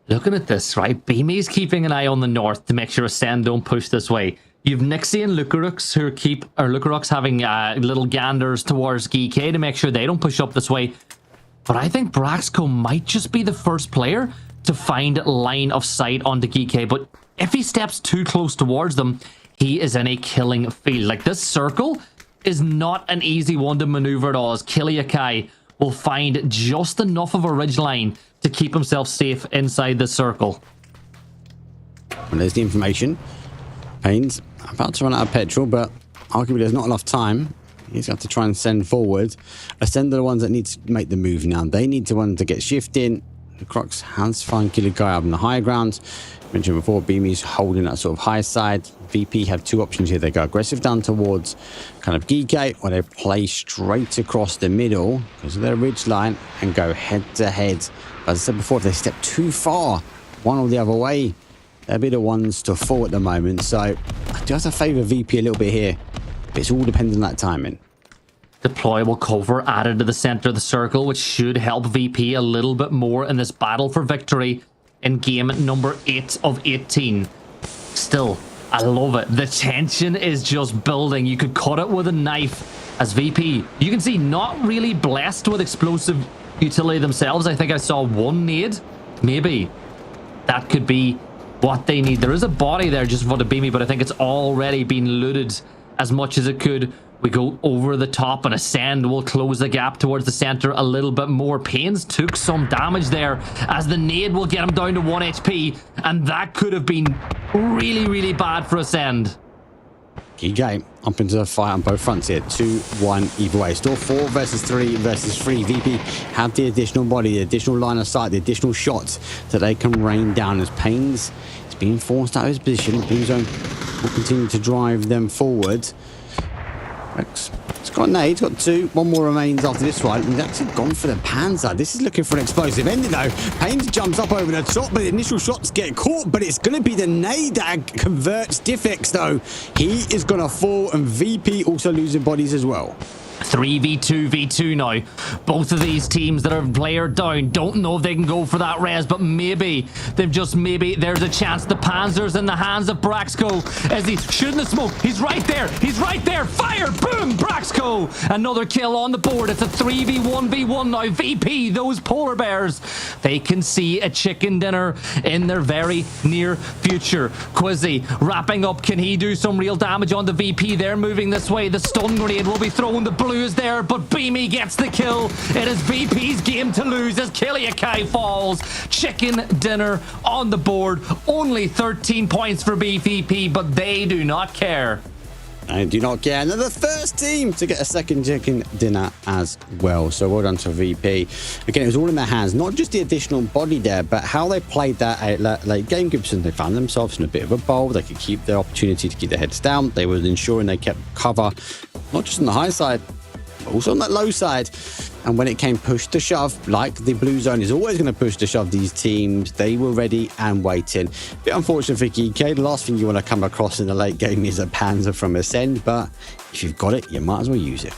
Looking at this, right? Beamy's keeping an eye on the north to make sure Ascend don't push this way. You've Nixie and Lucarux who Lucarux having little ganders towards GK to make sure they don't push up this way. But I think Braxco might just be the first player to find line of sight onto GK. But if he steps too close towards them, he is in a killing field. Like, this circle is not an easy one to maneuver at all, as Kiliakai will find just enough of a ridgeline to keep himself safe inside the circle. Well, there's the information. Payne's about to run out of petrol, but arguably there's not enough time. He's got to try and send forward. Ascend are the ones that need to make the move now. They need to want to get shifting. The Crocs has to find Kiliakai up on the high ground. Mentioned before, Beamy's holding that sort of high side. VP have 2 options here. They go aggressive down towards kind of Geekgate, or they play straight across the middle because of their ridge line and go head to head. As I said before, if they step too far one or the other way, they'll be the ones to fall at the moment. So I do have to favour VP a little bit here, but it's all dependent on that timing. Deployable cover added to the center of the circle, which should help VP a little bit more in this battle for victory in game number 8 of 18. Still, I love it. The tension is just building. You could cut it with a knife as VP. You can see not really blessed with explosive utility themselves. I think I saw 1 nade. Maybe that could be what they need. There is a body there just for the Beamy, but I think it's already been looted as much as it could. We go over the top, and Ascend will close the gap towards the center a little bit more. Paynes took some damage there as the nade will get him down to 1 HP, and that could have been really, really bad for Ascend. Key game up into the fight on both fronts here. 2-1 either way. Still 4 versus 3 versus 3. VP have the additional body, the additional line of sight, the additional shots that they can rain down as Paynes is being forced out of his position. Blue Zone will continue to drive them forward. It's got an A, he's got 2. 1 more remains after this one. He's actually gone for the Panzer. This is looking for an explosive ending though. Paynes jumps up over the top, but the initial shots get caught. But it's going to be the nade that converts Diffix though. He is going to fall, and VP also losing bodies as well. 3v2v2 now. Both of these teams that are player down don't know if they can go for that res, but maybe there's a chance. The Panzer's in the hands of Braxco as he's shooting the smoke. He's right there. Fire! Boom! Braxco! Another kill on the board. It's a 3v1v1 now. VP, those polar bears, they can see a chicken dinner in their very near future. Quizzy wrapping up. Can he do some real damage on the VP? They're moving this way. The stun grenade will be thrown. The Blues there, but Beamy gets the kill. It is VP's game to lose as Kiliakai falls. Chicken dinner on the board. Only 13 points for BVP, but they do not care. I do not care. And they're the first team to get a second chicken dinner as well. So well done to VP. Again, it was all in their hands. Not just the additional body there, but how they played that late game. Gibson, they found themselves in a bit of a bowl. They could keep their opportunity to keep their heads down. They were ensuring they kept cover, not just on the high side, but also on that low side. And when it came push to shove, like the blue zone is always going to push to shove these teams, they were ready and waiting. Bit unfortunate for GK. The last thing you want to come across in the late game is a Panzer from Ascend, but if you've got it, you might as well use it.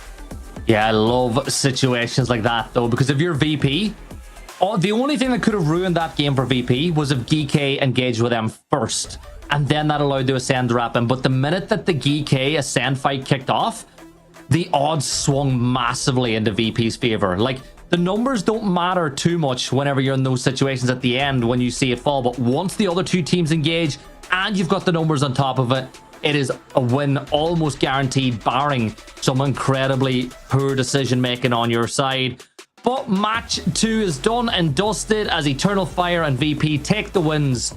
Yeah, I love situations like that, though, because if you're VP, the only thing that could have ruined that game for VP was if GK engaged with them first, and then that allowed the Ascend to wrap him. But the minute that the GK Ascend fight kicked off, the odds swung massively into VP's favor. Like, the numbers don't matter too much whenever you're in those situations at the end when you see it fall, but once the other two teams engage and you've got the numbers on top of it, it is a win almost guaranteed, barring some incredibly poor decision making on your side. But match 2 is done and dusted as Eternal Fire and VP take the wins.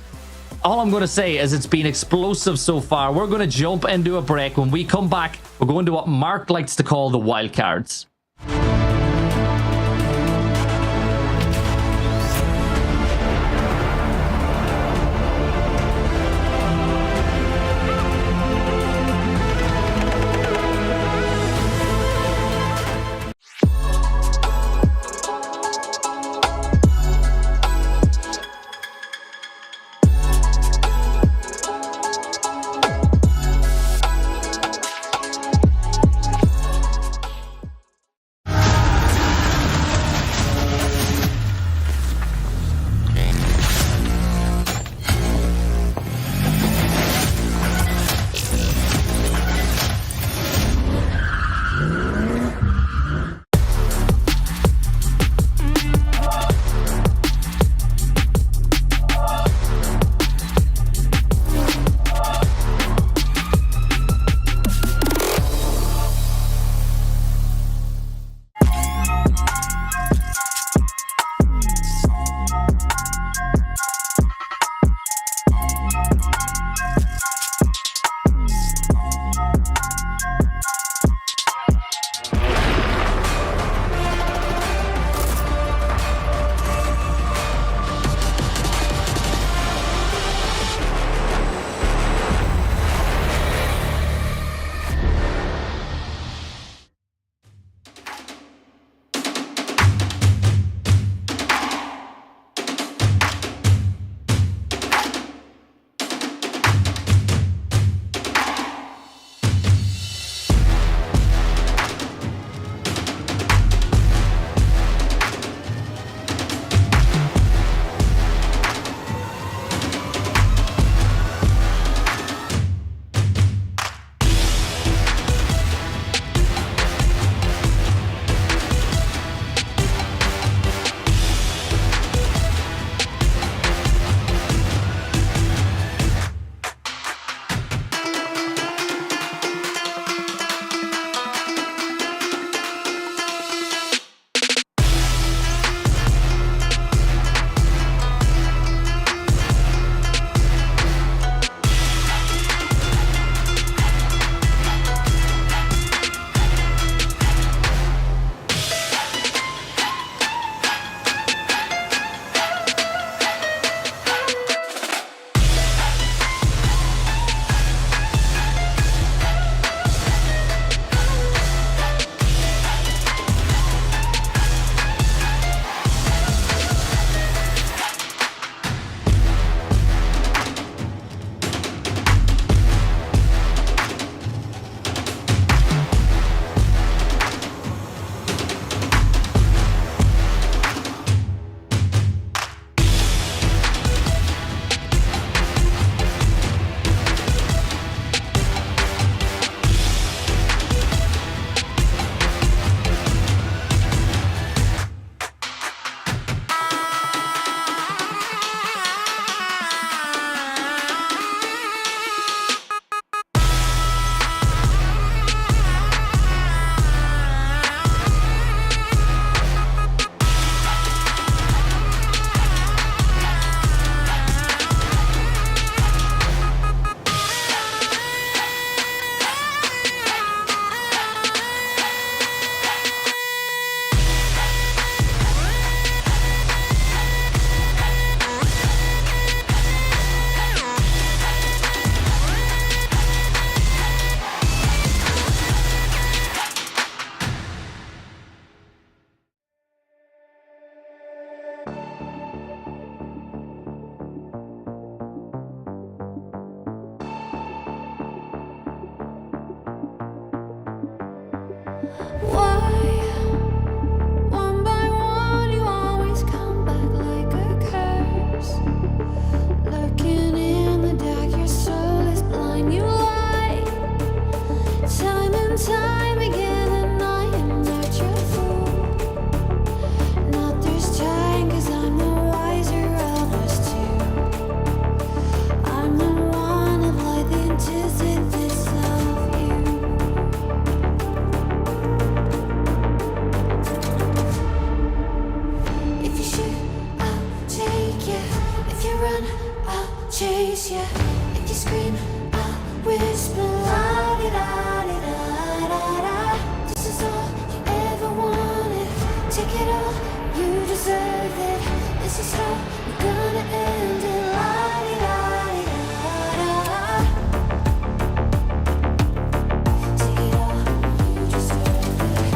All I'm going to say is it's been explosive so far. We're going to jump into a break. When we come back, we're going to what Mark likes to call the wildcards. chase you. If you scream, I'll whisper. La-di-da-di-da-da-da. This is all you ever wanted. Take it all, you deserve it. This is how we're gonna end it. La-di-da-di-da-da. Take it all, you deserve it.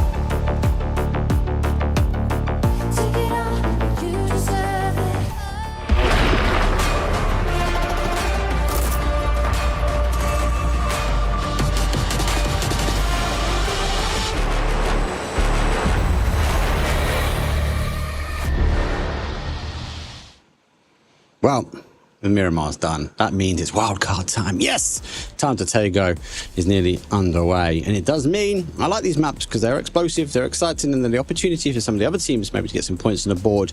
Take it all, you deserve it. Well, the Miramar's done. That means it's wildcard time. Yes! Time to TaeGo is nearly underway. And it does mean I like these maps because they're explosive, they're exciting, and they're the opportunity for some of the other teams maybe to get some points on the board.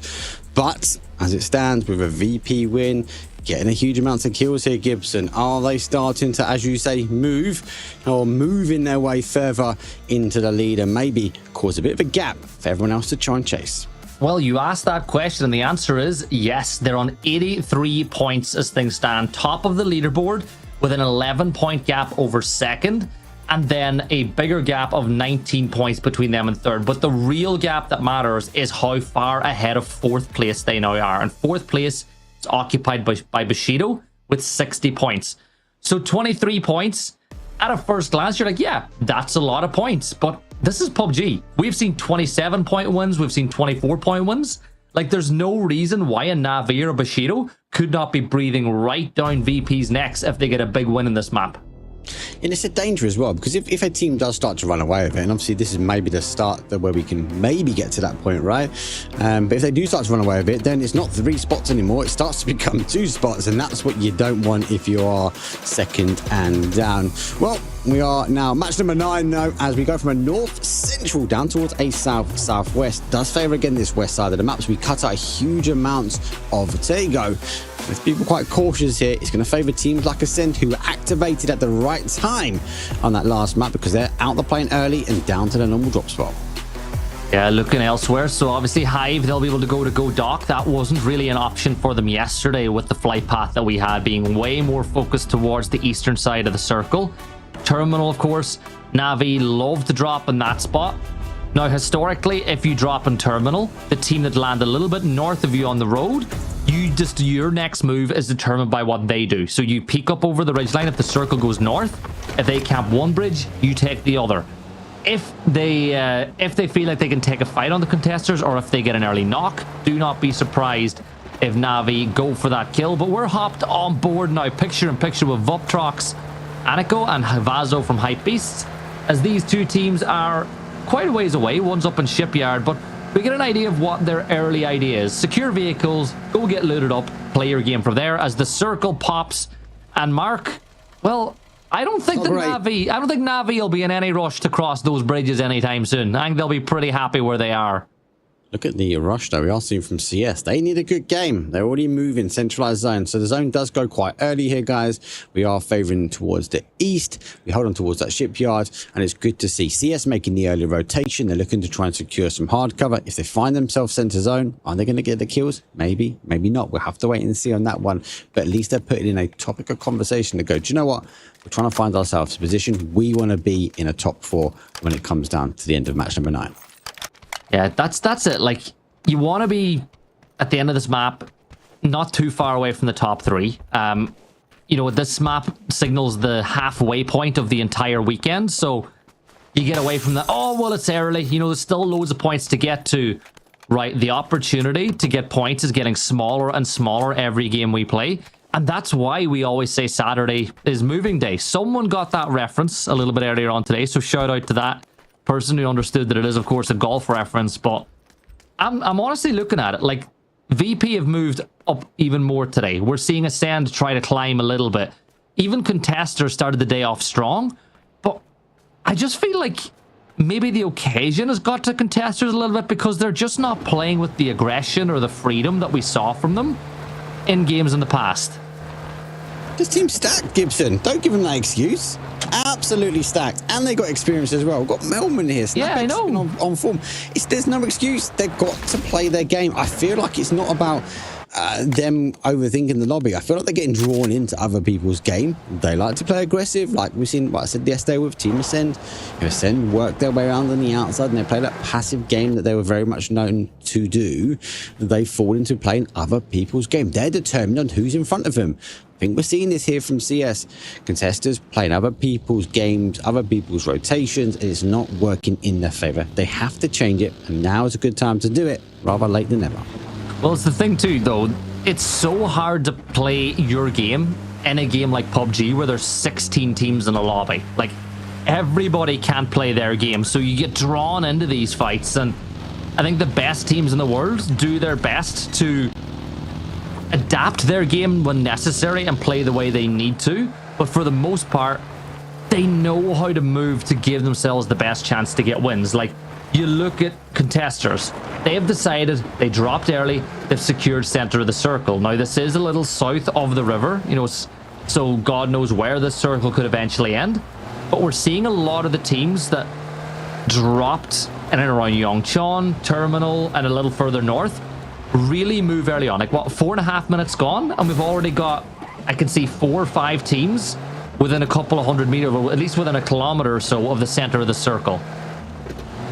But as it stands, with a VP win, getting a huge amount of kills here, Gibson, are they starting to, as you say, move or moving their way further into the lead and maybe cause a bit of a gap for everyone else to try and chase? Well, you asked that question, and the answer is yes. They're on 83 points as things stand, top of the leaderboard with an 11-point gap over second, and then a bigger gap of 19 points between them and third. But the real gap that matters is how far ahead of fourth place they now are. And fourth place is occupied by Bushido with 60 points. So 23 points. At a first glance, you're like, yeah, that's a lot of points. But this is PUBG. We've seen 27-point wins. We've seen 24-point wins. Like, there's no reason why a Navi or a Bushido could not be breathing right down VP's necks if they get a big win in this map. And it's a danger as well, because if a team does start to run away with it, and obviously this is maybe the start where we can maybe get to that point, right? But if they do start to run away with it, then it's not 3 spots anymore. It starts to become 2 spots, and that's what you don't want if you are second and down. Well, we are now match number 9 now, as we go from a north central down towards a south southwest. Does favour again this west side of the map, so we cut out huge amounts of TaeGo. With people quite cautious here, it's going to favour teams like Ascend, who were activated at the right time on that last map because they're out the plane early and down to the normal drop spot. Yeah, looking elsewhere. So obviously Hive, they'll be able to go dock. That wasn't really an option for them yesterday with the flight path that we had being way more focused towards the eastern side of the circle. Terminal, of course, Navi love to drop in that spot. Now, historically, if you drop in Terminal, the team that land a little bit north of you on the road, your next move is determined by what they do. So you peek up over the ridgeline if the circle goes north. If they camp one bridge, you take the other. If they feel like they can take a fight on the contesters, or if they get an early knock, do not be surprised if Navi go for that kill. But we're hopped on board now, picture in picture with Vuptrox, Aniko and Havazo from Hypebeasts, as these two teams are quite a ways away. One's up in Shipyard, but we get an idea of what their early idea is. Secure vehicles, go get looted up, play your game from there as the circle pops. And Mark, well, I don't think Navi will be in any rush to cross those bridges anytime soon. I think they'll be pretty happy where they are. Look at the rush, though. We are seeing from CS. They need a good game. They're already moving centralized zone. So the zone does go quite early here, guys. We are favoring towards the east. We hold on towards that shipyard. And it's good to see CS making the early rotation. They're looking to try and secure some hard cover. If they find themselves center zone, are they going to get the kills? Maybe, maybe not. We'll have to wait and see on that one. But at least they're putting in a topic of conversation to go, do you know what? We're trying to find ourselves a position. We want to be in a top 4 when it comes down to the end of match number 9. Yeah, that's it. Like, you want to be at the end of this map not too far away from the top 3. You know, this map signals the halfway point of the entire weekend, so you get away from the, oh, well, it's early. You know, there's still loads of points to get to. Right, the opportunity to get points is getting smaller and smaller every game we play. And that's why we always say Saturday is moving day. Someone got that reference a little bit earlier on today, so shout out to that person who understood that it is, of course, a golf reference. But I'm honestly looking at it like VP have moved up even more today. We're seeing Ascend try to climb a little bit. Even Contesters started the day off strong, but I just feel like maybe the occasion has got to Contesters a little bit because they're just not playing with the aggression or the freedom that we saw from them in games in the past. This team's stacked, Gibson. Don't give them that excuse. Absolutely stacked. And they got experience as well. We've got Melman here. Yeah, I know. On form. There's no excuse. They've got to play their game. I feel like it's not about them overthinking the lobby. I feel like they're getting drawn into other people's game. They like to play aggressive, like we've seen what I said yesterday with Team Ascend. Ascend work their way around on the outside and they play that passive game that they were very much known to do. They fall into playing other people's game. They're determined on who's in front of them. I think we're seeing this here from CS. Contestants playing other people's games, other people's rotations, and it's not working in their favor. They have to change it, and now is a good time to do it, rather late than never. Well, it's the thing too, though. It's so hard to play your game in a game like PUBG where there's 16 teams in a lobby. Like, everybody can't play their game, so you get drawn into these fights, and I think the best teams in the world do their best to adapt their game when necessary and play the way they need to, but for the most part they know how to move to give themselves the best chance to get wins. Like, you look at contesters, they have decided, they dropped early, they've secured center of the circle. Now this is a little south of the river, you know, so God knows where this circle could eventually end, but we're seeing a lot of the teams that dropped in and around Yongchon, Terminal, and a little further north really move early on. Like, what, 4.5 minutes gone, and we've already got, I can see 4 or 5 teams within a couple of 100 meters, or at least within a kilometer or so of the center of the circle.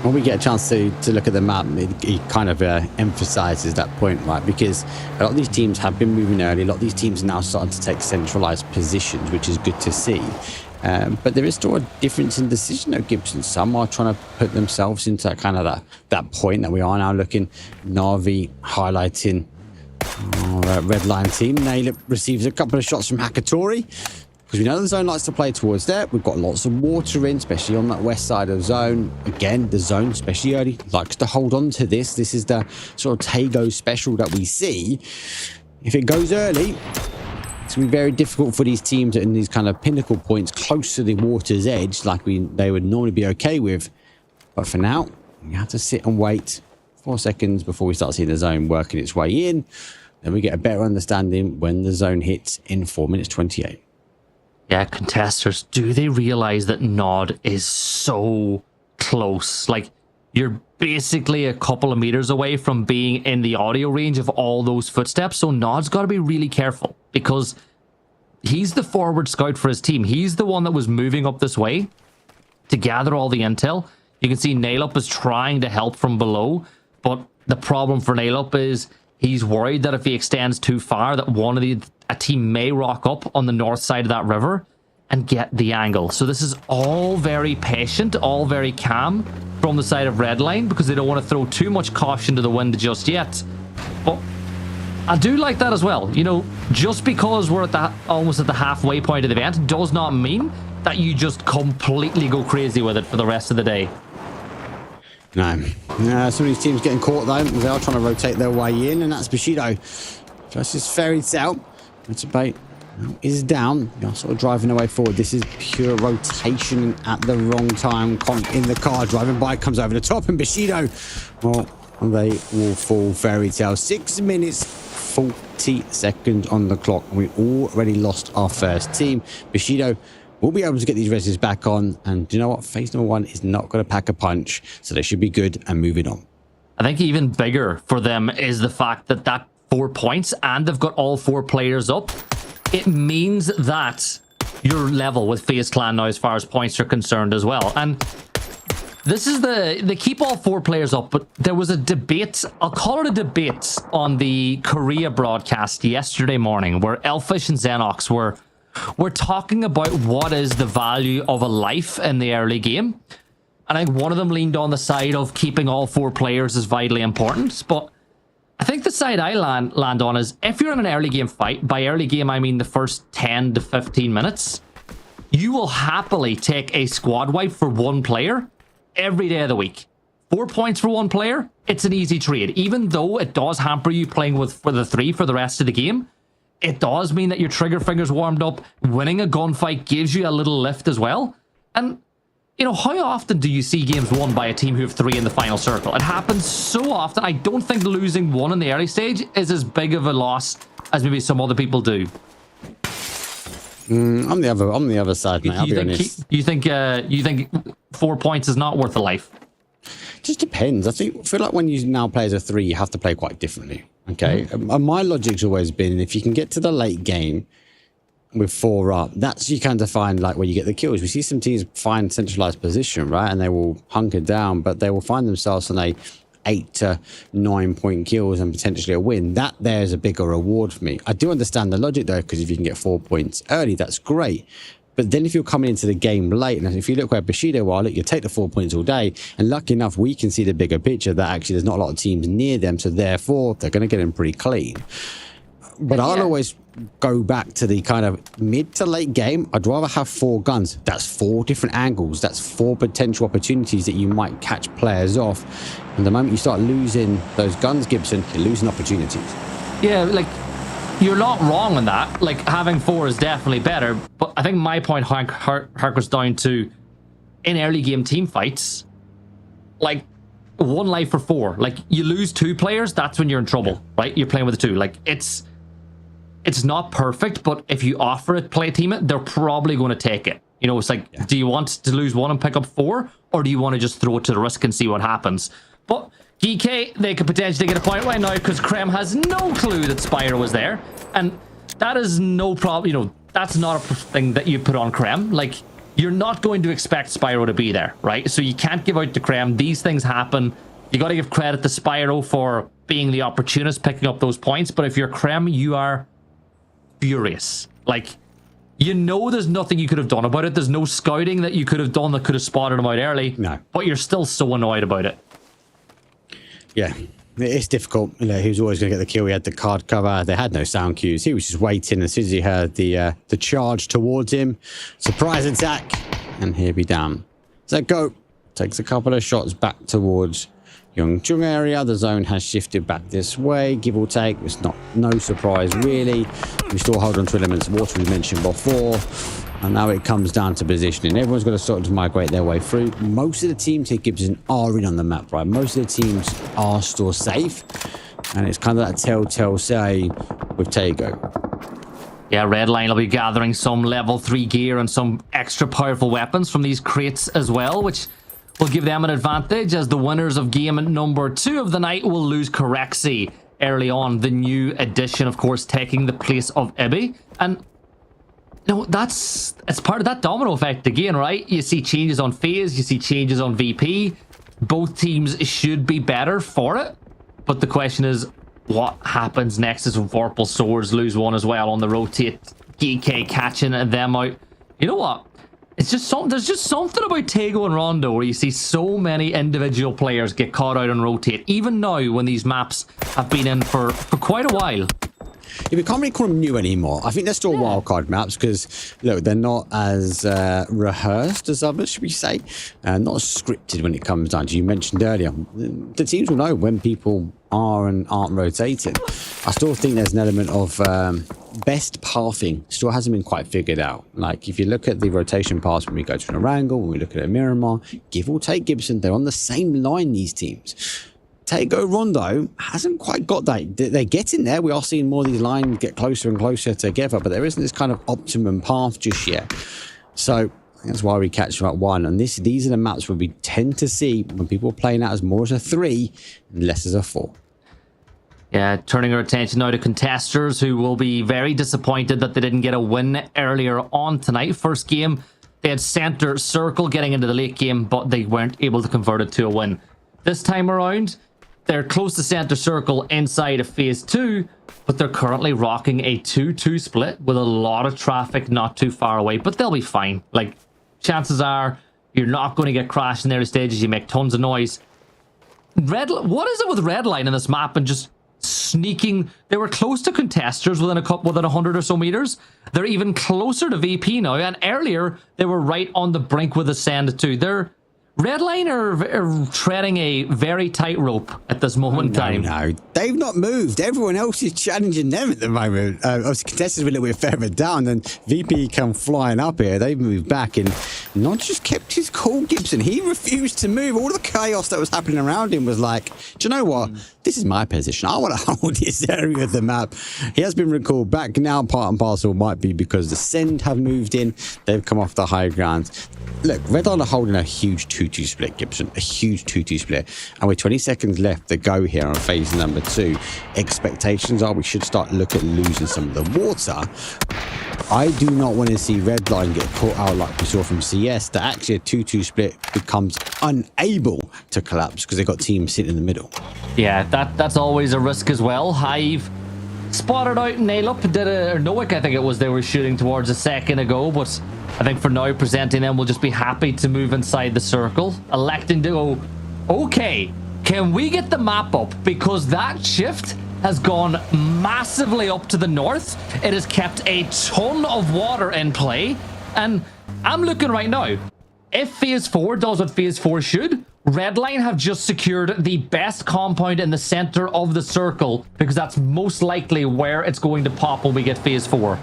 When we get a chance to look at the map, it kind of emphasizes that point, right? Because a lot of these teams have been moving early. A lot of these teams are now starting to take centralized positions, which is good to see. But there is still a difference in decision at Gibson. Some are trying to put themselves into kind of that point that we are now looking. Navi highlighting our red line team. Nailip receives a couple of shots from Hakatori, because we know the zone likes to play towards there. We've got lots of water in, especially on that west side of the zone. Again, the zone, especially early, likes to hold on to this. This is the sort of TaeGo special that we see. If it goes early, it's going to be very difficult for these teams in these kind of pinnacle points close to the water's edge, like they would normally be okay with. But for now, we have to sit and wait 4 seconds before we start seeing the zone working its way in. Then we get a better understanding when the zone hits in 4 minutes 28. Yeah, contesters, do they realize that Nod is so close? Like, you're basically a couple of meters away from being in the audio range of all those footsteps, so Nod's got to be really careful, because he's the forward scout for his team. He's the one that was moving up this way to gather all the intel. You can see Nailup is trying to help from below, but the problem for Nailup is he's worried that if he extends too far, that a team may rock up on the north side of that river and get the angle. So this is all very patient, all very calm from the side of Redline, because they don't want to throw too much caution to the wind just yet. But I do like that as well. You know, just because we're almost at the halfway point of the event does not mean that you just completely go crazy with it for the rest of the day. No. Some of these teams getting caught though. They are trying to rotate their way in, and that's Bushido versus Fairy Tale. Debate is down. You're sort of driving away forward. This is pure rotation at the wrong time. In the car driving by, comes over the top, and Bushido, well, they will fall. Fairy Tale. 6 minutes 40 seconds on the clock. We already lost our first team. Bushido will be able to get these reses back on, and do you know what? Phase number 1 is not going to pack a punch, so they should be good and moving on. I think even bigger for them is the fact that 4 points, and they've got all 4 players up. It means that you're level with FaZe Clan now as far as points are concerned as well. And this is they keep all 4 players up, but there was a debate, I'll call it a debate, on the Korea broadcast yesterday morning where Elfish and Xenox were talking about what is the value of a life in the early game. And I think one of them leaned on the side of keeping all 4 players is vitally important, but I think the side I land on is, if you're in an early game fight, by early game I mean the first 10 to 15 minutes, you will happily take a squad wipe for 1 player every day of the week. 4 points for 1 player, it's an easy trade. Even though it does hamper you playing for the 3 for the rest of the game, it does mean that your trigger finger's warmed up. Winning a gunfight gives you a little lift as well. And you know, how often do you see games won by a team who have 3 in the final circle? It happens so often. I don't think losing 1 in the early stage is as big of a loss as maybe some other people do. I'm the other side, mate. I'll be honest. You think 4 points is not worth a life? Just depends. I feel like when you now play as a 3, you have to play quite differently. Okay. And my logic's always been, if you can get to the late game with 4 up, that's you kind of find like where you get the kills. We see some teams find centralized position, right? And they will hunker down, but they will find themselves on a 8 to 9 point kills and potentially a win. That there's a bigger reward for me. I do understand the logic though, because if you can get 4 points early, that's great. But then if you're coming into the game late, and if you look where Bushido are, look, you take the 4 points all day, and lucky enough, we can see the bigger picture that actually there's not a lot of teams near them, so therefore they're going to get in pretty clean. But I'll always go back to the kind of mid to late game. I'd rather have 4 guns. That's 4 different angles. That's 4 potential opportunities that you might catch players off. And the moment you start losing those guns, Gibson, you're losing opportunities. Yeah, like, you're not wrong on that. Like, having 4 is definitely better. But I think my point harkens down to, in early game team fights, like, 1 life for 4. Like, you lose 2 players, that's when you're in trouble, right? You're playing with the 2. Like, it's not perfect, but if you offer it, play team it, they're probably going to take it. You know, it's like, do you want to lose 1 and pick up 4? Or do you want to just throw it to the risk and see what happens? But GK, they could potentially get a point right now because Krem has no clue that Spyro was there. And that is no problem. You know, that's not a thing that you put on Krem. Like, you're not going to expect Spyro to be there, right? So you can't give out to Krem. These things happen. You got to give credit to Spyro for being the opportunist, picking up those points. But if you're Krem, you are furious. Like, you know there's nothing you could have done about it. There's no scouting that you could have done that could have spotted him out early. No. But you're still so annoyed about it. Yeah, it's difficult. You know, he was always going to get the kill. He had the card cover. They had no sound cues. He was just waiting. As soon as he heard the charge towards him, surprise attack, and he'll be down. So go. Takes a couple of shots back towards Yeongchung area. The zone has shifted back this way, give or take. It's no surprise really. We still hold on to elements of water we mentioned before. And now it comes down to positioning. Everyone's got to sort of migrate their way through. Most of the teams here, Gibson, are in on the map, right? Most of the teams are still safe. And it's kind of that telltale say with TaeGo. Yeah, Redline will be gathering some level 3 gear and some extra powerful weapons from these crates as well, which will give them an advantage, as the winners of game number 2 of the night will lose Corexi early on. The new addition, of course, taking the place of Ibby. And no, it's part of that domino effect again, right? You see changes on FaZe, you see changes on VP. Both teams should be better for it. But the question is, what happens next as Vorpal Swords lose 1 as well on the rotate? GK catching them out. You know what? It's just there's just something about TaeGo and Rondo where you see so many individual players get caught out on rotate, even now when these maps have been in for quite a while. Yeah, we can't really call them new anymore. I think they're still wildcard maps because, look, they're not as rehearsed as others, should we say. Not as scripted when it comes down to, you mentioned earlier, the teams will know when people are and aren't rotating. I still think there's an element of best pathing still hasn't been quite figured out. Like, if you look at the rotation paths when we go to an Erangel, when we look at a Miramar, give or take Gibson, they're on the same line, these teams. TaeGo Rondo hasn't quite got that. They're getting there. We are seeing more of these lines get closer and closer together, but there isn't this kind of optimum path just yet. So that's why we catch them at 1. And these are the maps where we tend to see when people are playing out as more as a 3 and less as a 4. Yeah, turning our attention now to contesters, who will be very disappointed that they didn't get a win earlier on tonight. First game, they had center circle getting into the late game, but they weren't able to convert it to a win. This time around, they're close to center circle inside of phase 2, but they're currently rocking a 2-2 split with a lot of traffic not too far away, but they'll be fine. Like, chances are you're not going to get crashed in their stages. You make tons of noise. What is it with Redline in this map and just sneaking? They were close to contesters within 100 or so meters. They're even closer to VP now, and earlier they were right on the brink with Ascend too. They're Redline are treading a very tight rope at this moment in time. No, they've not moved. Everyone else is challenging them at the moment. Obviously, contestants were a little bit further down, and VP come flying up here. They've moved back, and not just kept his cool, Gibson. He refused to move. All the chaos that was happening around him was like, do you know what? This is my position. I want to hold this area of the map. He has been recalled back now. Part and parcel might be because the Send have moved in. They've come off the high ground. Look, Red Line are holding a huge 2-2 split, Gibson. A huge 2-2 split. And with 20 seconds left to go here on phase number 2, expectations are we should start looking at losing some of the water. I do not want to see Redline get caught out like we saw from CS, that actually a 2-2 split becomes unable to collapse because they've got teams sitting in the middle. Yeah, that's always a risk as well. Hive spotted out Nail Up, did a, or Noik, I think it was, they were shooting towards a second ago, but I think for now presenting them will just be happy to move inside the circle, electing to go, okay, can we get the map up? Because that shift has gone massively up to the north. It has kept a ton of water in play, and I'm looking right now, if phase 4 does what phase 4 should, Redline have just secured the best compound in the center of the circle, because that's most likely where it's going to pop when we get phase 4.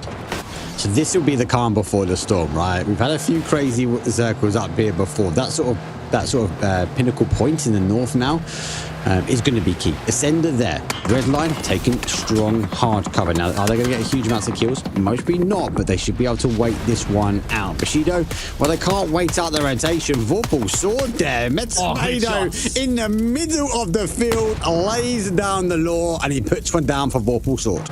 So this will be the calm before the storm, right? We've had a few crazy circles up here before. That sort of pinnacle point in the north now is going to be key. Ascender there. Redline taking strong, hard cover. Now, are they going to get huge amounts of kills? Most be not, but they should be able to wait this one out. Bushido, well, they can't wait out the rotation. Vorpal sword there. Metsado in the middle of the field lays down the law, and he puts one down for Vorpal sword.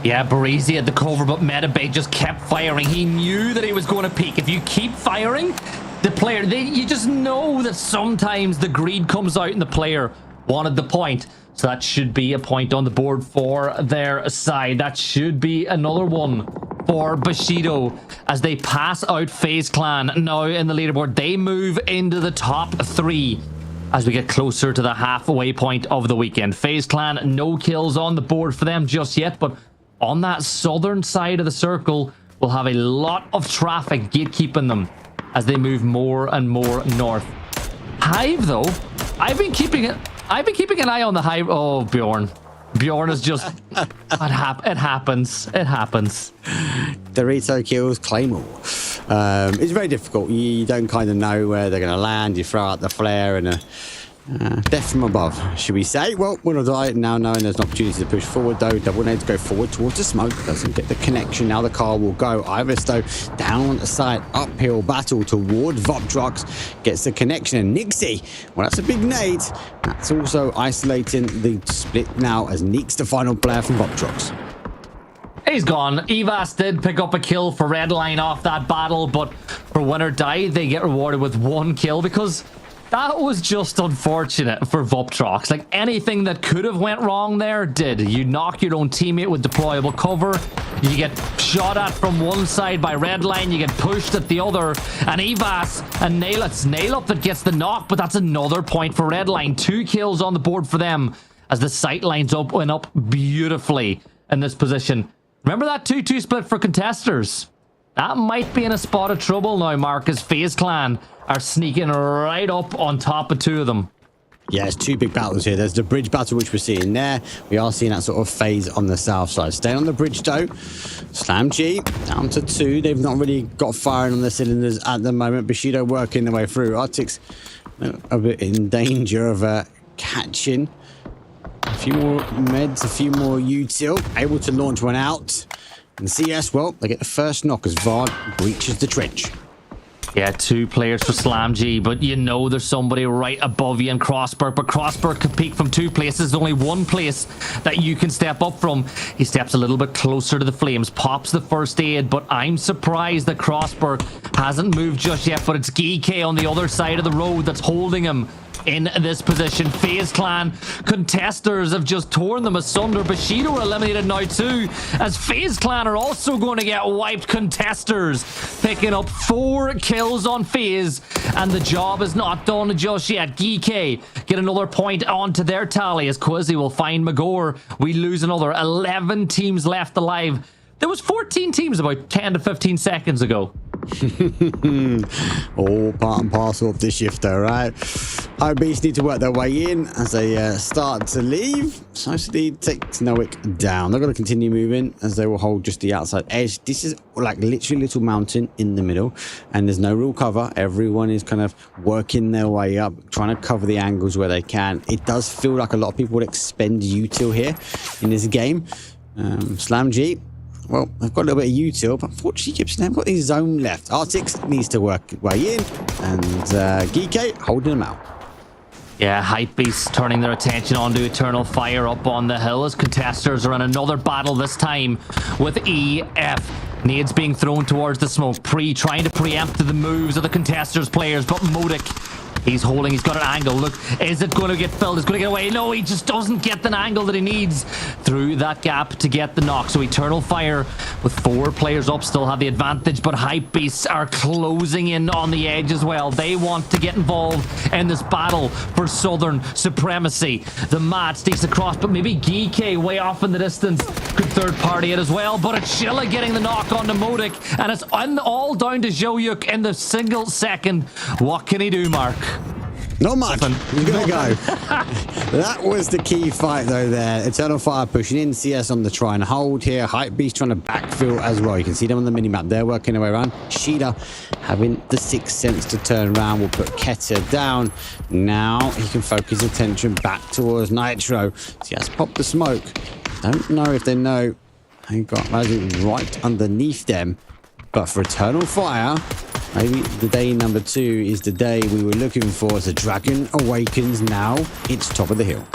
Yeah, Barisi had the cover, but Metabay just kept firing. He knew that he was going to peak. If you keep firing, the player, you just know that sometimes the greed comes out and the player wanted the point. So that should be a point on the board for their side. That should be another one for Bushido as they pass out FaZe Clan now in the leaderboard. They move into the top 3 as we get closer to the halfway point of the weekend. FaZe Clan, no kills on the board for them just yet, but on that southern side of the circle, we'll have a lot of traffic gatekeeping them as they move more and more north. Hive, though, I've been keeping an eye on the Hive. Oh, Bjorn is just it happens. Dorito kills Claymore. It's very difficult. You don't kind of know where they're going to land. You throw out the flare and a death from above, should we say. Well, we'll die now knowing there's an opportunity to push forward, though. Double Nades go forward towards the smoke. Doesn't get the connection. Now the car will go. Iris, though, down the side. Uphill battle toward Voptrox. Gets the connection. And Nixie, well, that's a big nade. That's also isolating the split now as Neek's the final player from Voptrox. He's gone. Evas did pick up a kill for Redline off that battle, but for win or die, they get rewarded with 1 kill because that was just unfortunate for Voptrox. Like, anything that could have went wrong there did. You knock your own teammate with deployable cover. You get shot at from one side by Redline. You get pushed at the other. And Evas and Nail Up that gets the knock, but that's another point for Redline. 2 kills on the board for them as the sight lines open up beautifully in this position. Remember that 2-2 split for contesters? That might be in a spot of trouble now, Marcus. FaZe Clan are sneaking right up on top of 2 of them. Yeah, it's 2 big battles here. There's the bridge battle, which we're seeing there. We are seeing that sort of phase on the south side. Staying on the bridge, though. Slam G down to 2. They've not really got firing on the cylinders at the moment. Bushido working their way through. Arctic's a bit in danger of catching a few more meds, a few more util. Able to launch one out. And CS, well, they get the first knock as Vard breaches the trench. Yeah, 2 players for Slam G, but you know there's somebody right above you in Crossberg, but Crossberg can peek from 2 places. There's only 1 place that you can step up from. He steps a little bit closer to the flames, pops the first aid, but I'm surprised that Crossberg hasn't moved just yet, but it's GK on the other side of the road that's holding him in this position. FaZe Clan contesters have just torn them asunder. Bushido are eliminated now too, as FaZe Clan are also going to get wiped. Contesters picking up 4 kills on FaZe, and the job is not done just yet. GK get another point onto their tally as Quizzy will find Magor. We lose another. 11 teams left alive. There was 14 teams about 10 to 15 seconds ago. All part and parcel of this shift, though, right? High Beast need to work their way in as they start to leave. Society takes Noik down. They're going to continue moving as they will hold just the outside edge. This is like literally a little mountain in the middle, and there's no real cover. Everyone is kind of working their way up, trying to cover the angles where they can. It does feel like a lot of people would expend util here in this game. Slam G, well, they've got a little bit of util, but unfortunately, Gibson haven't got his zone left. Artix needs to work way in, and Geeke holding him out. Yeah, Hypebeasts turning their attention onto Eternal Fire up on the hill as contesters are in another battle, this time with EF. Nades being thrown towards the smoke. Trying to preempt the moves of the contesters players, but Modic, he's holding, he's got an angle. Look, is it going to get filled? It's going to get away. No, he just doesn't get the angle that he needs through that gap to get the knock. So Eternal Fire with 4 players up still have the advantage, but Hypebeasts are closing in on the edge as well. They want to get involved in this battle for Southern supremacy. The mat sneaks across, but maybe Geeke way off in the distance could third party it as well, but it's Shilla getting the knock on the Modic, and it's all down to Zhoyuk in the single second. What can he do, Mark? Not much. He's going to go. That was the key fight, though, there. Eternal Fire pushing in. CS on the try and hold here. Hypebeast trying to backfill as well. You can see them on the minimap. They're working their way around. Sheeta having the sixth sense to turn around will put Keta down. Now he can focus attention back towards Nitro. So he has popped the smoke. Don't know if they know. They've got Magic right underneath them. But for Eternal Fire, maybe the day number 2 is the day we were looking for. As the Dragon awakens now, it's top of the hill.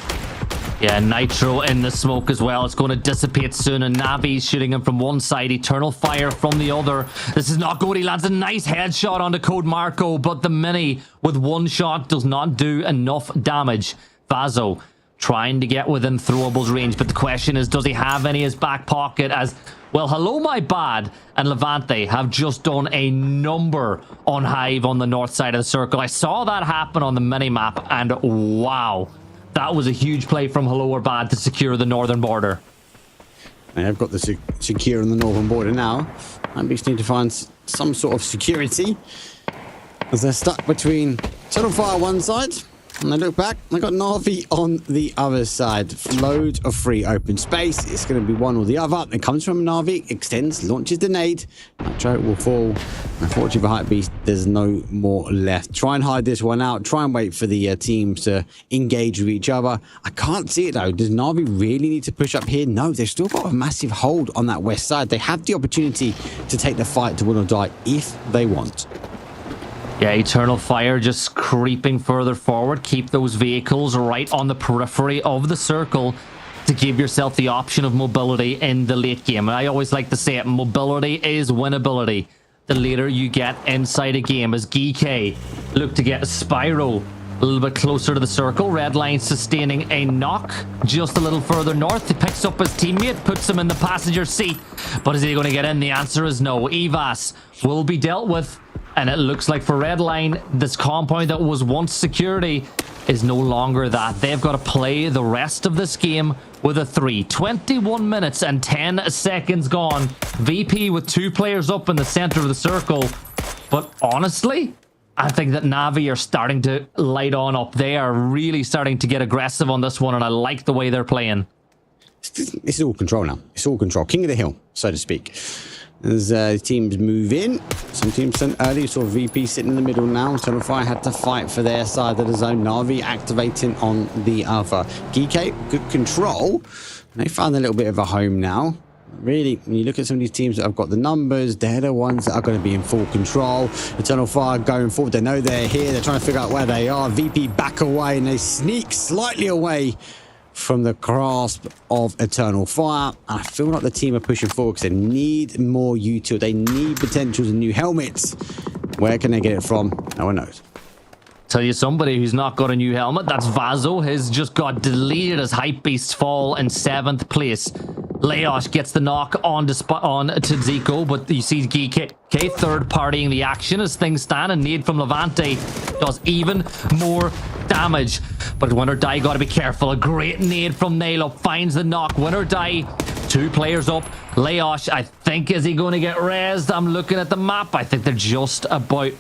Yeah, Nitro in the smoke as well. It's going to dissipate soon, and Navi's shooting him from one side, Eternal Fire from the other. This is not good. He lands a nice headshot onto Code Marco, but the Mini with one shot does not do enough damage. Vazo trying to get within throwables range, but the question is, does he have any in his back pocket? As well, Hello My Bad and Levante have just done a number on Hive on the north side of the circle. I saw that happen on the minimap, and wow, that was a huge play from Hello or Bad to secure the northern border. They've got the secure on the northern border now. And we just need to find some sort of security, as they're stuck between Eternal Fire one side, and they look back, they got Na'Vi on the other side. Loads of free open space. It's going to be one or the other. It comes from Na'Vi, extends, launches the nade. Nitro will fall. Unfortunately for Hypebeast, there's no more left. Try and hide this one out. Try and wait for the teams to engage with each other. I can't see it though. Does Na'Vi really need to push up here? No, they've still got a massive hold on that west side. They have the opportunity to take the fight to win or die if they want. Yeah, Eternal Fire just creeping further forward. Keep those vehicles right on the periphery of the circle to give yourself the option of mobility in the late game. I always like to say it, mobility is winnability. The later you get inside a game, as Geeke look to get Spyro a little bit closer to the circle. Redline sustaining a knock just a little further north. He picks up his teammate, puts him in the passenger seat. But is he going to get in? The answer is no. Evas will be dealt with. And it looks like for Redline, this compound that was once security is no longer that. They've got to play the rest of this game with a 3. 21 minutes and 10 seconds gone. VP with 2 players up in the center of the circle. But honestly, I think that Na'Vi are starting to light on up. They are really starting to get aggressive on this one, and I like the way they're playing. It's all control now. It's all control. King of the hill, so to speak. As teams move in, some teams sent early. You saw VP sitting in the middle now. Eternal Fire had to fight for their side of the zone. Na'Vi activating on the other. Geeke, good control. They found a little bit of a home now. Really, when you look at some of these teams that have got the numbers, they're the ones that are going to be in full control. Eternal Fire going forward. They know they're here. They're trying to figure out where they are. VP back away, and they sneak slightly away from the grasp of Eternal Fire. And I feel like the team are pushing forward because they need more util. They need potentials and new helmets. Where can they get it from? No one knows. Tell you somebody who's not got a new helmet, that's Vazo. His just got deleted as Hypebeasts fall in 7th place. Leosh gets the knock on to Zico, but you see Geeke third partying the action as things stand, and Nade from Levante does even more damage. But Win or Die got to be careful. A great nade from Nailo finds the knock. Win or Die, 2 players up. Leosh, I think, is he going to get rezzed? I'm looking at the map. I think they're just about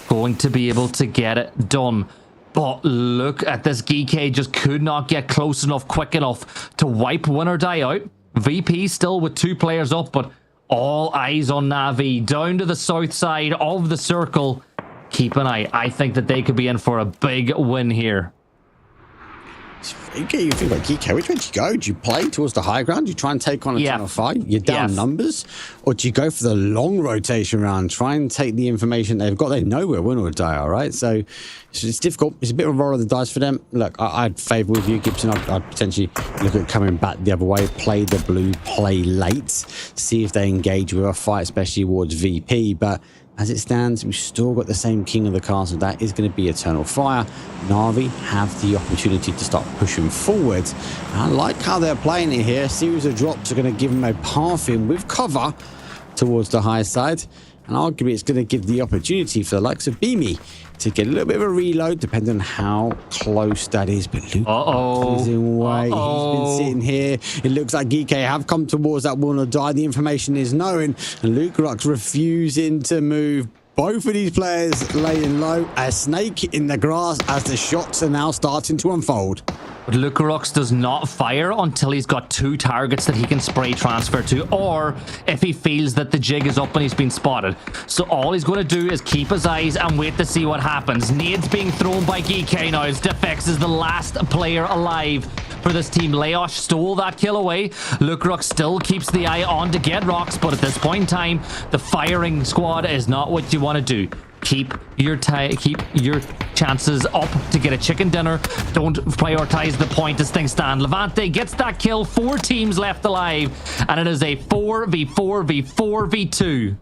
going to be able to get it done. But look at this. Geeke just could not get close enough, quick enough to wipe Win or Die out. VP still with 2 players up, but all eyes on Na'Vi down to the south side of the circle. Keep an eye. I think that they could be in for a big win here. You think about Geeko, which way do you go? Do you play towards the high ground? Do you try and take on a Yeah. ton of fight? You're down numbers? Or do you go for the long rotation round, try and take the information they've got? They know where win or die, all right? So it's difficult. It's a bit of a roll of the dice for them. Look, I'd favour with you, Gibson. I'd potentially look at coming back the other way, play the blue, play late, see if they engage with a fight, especially towards VP. But as it stands, we've still got the same king of the castle. That is going to be Eternal Fire. Na'Vi have the opportunity to start pushing forward. And I like how they're playing it here. A series of drops are going to give them a path in with cover towards the high side. And arguably, it's going to give the opportunity for the likes of Beamy to get a little bit of a reload, depending on how close that is. But Luke is in way. He's been sitting here. It looks like Geeko have come towards that will or die. The information is known. And Luke Rock's refusing to move. Both of these players laying low. A snake in the grass as the shots are now starting to unfold. But Lucarox does not fire until he's got 2 targets that he can spray transfer to, or if he feels that the jig is up and he's been spotted. So all he's going to do is keep his eyes and wait to see what happens. Nades being thrown by Geeko now as Defex is the last player alive for this team. Leosh stole that kill away. Lucarox still keeps the eye on to get rocks, but at this point in time, the firing squad is not what you want to do. Keep your chances up to get a chicken dinner. Don't prioritize the point as things stand. Levante gets that kill. 4 teams left alive, and it is a 4v4v4v2.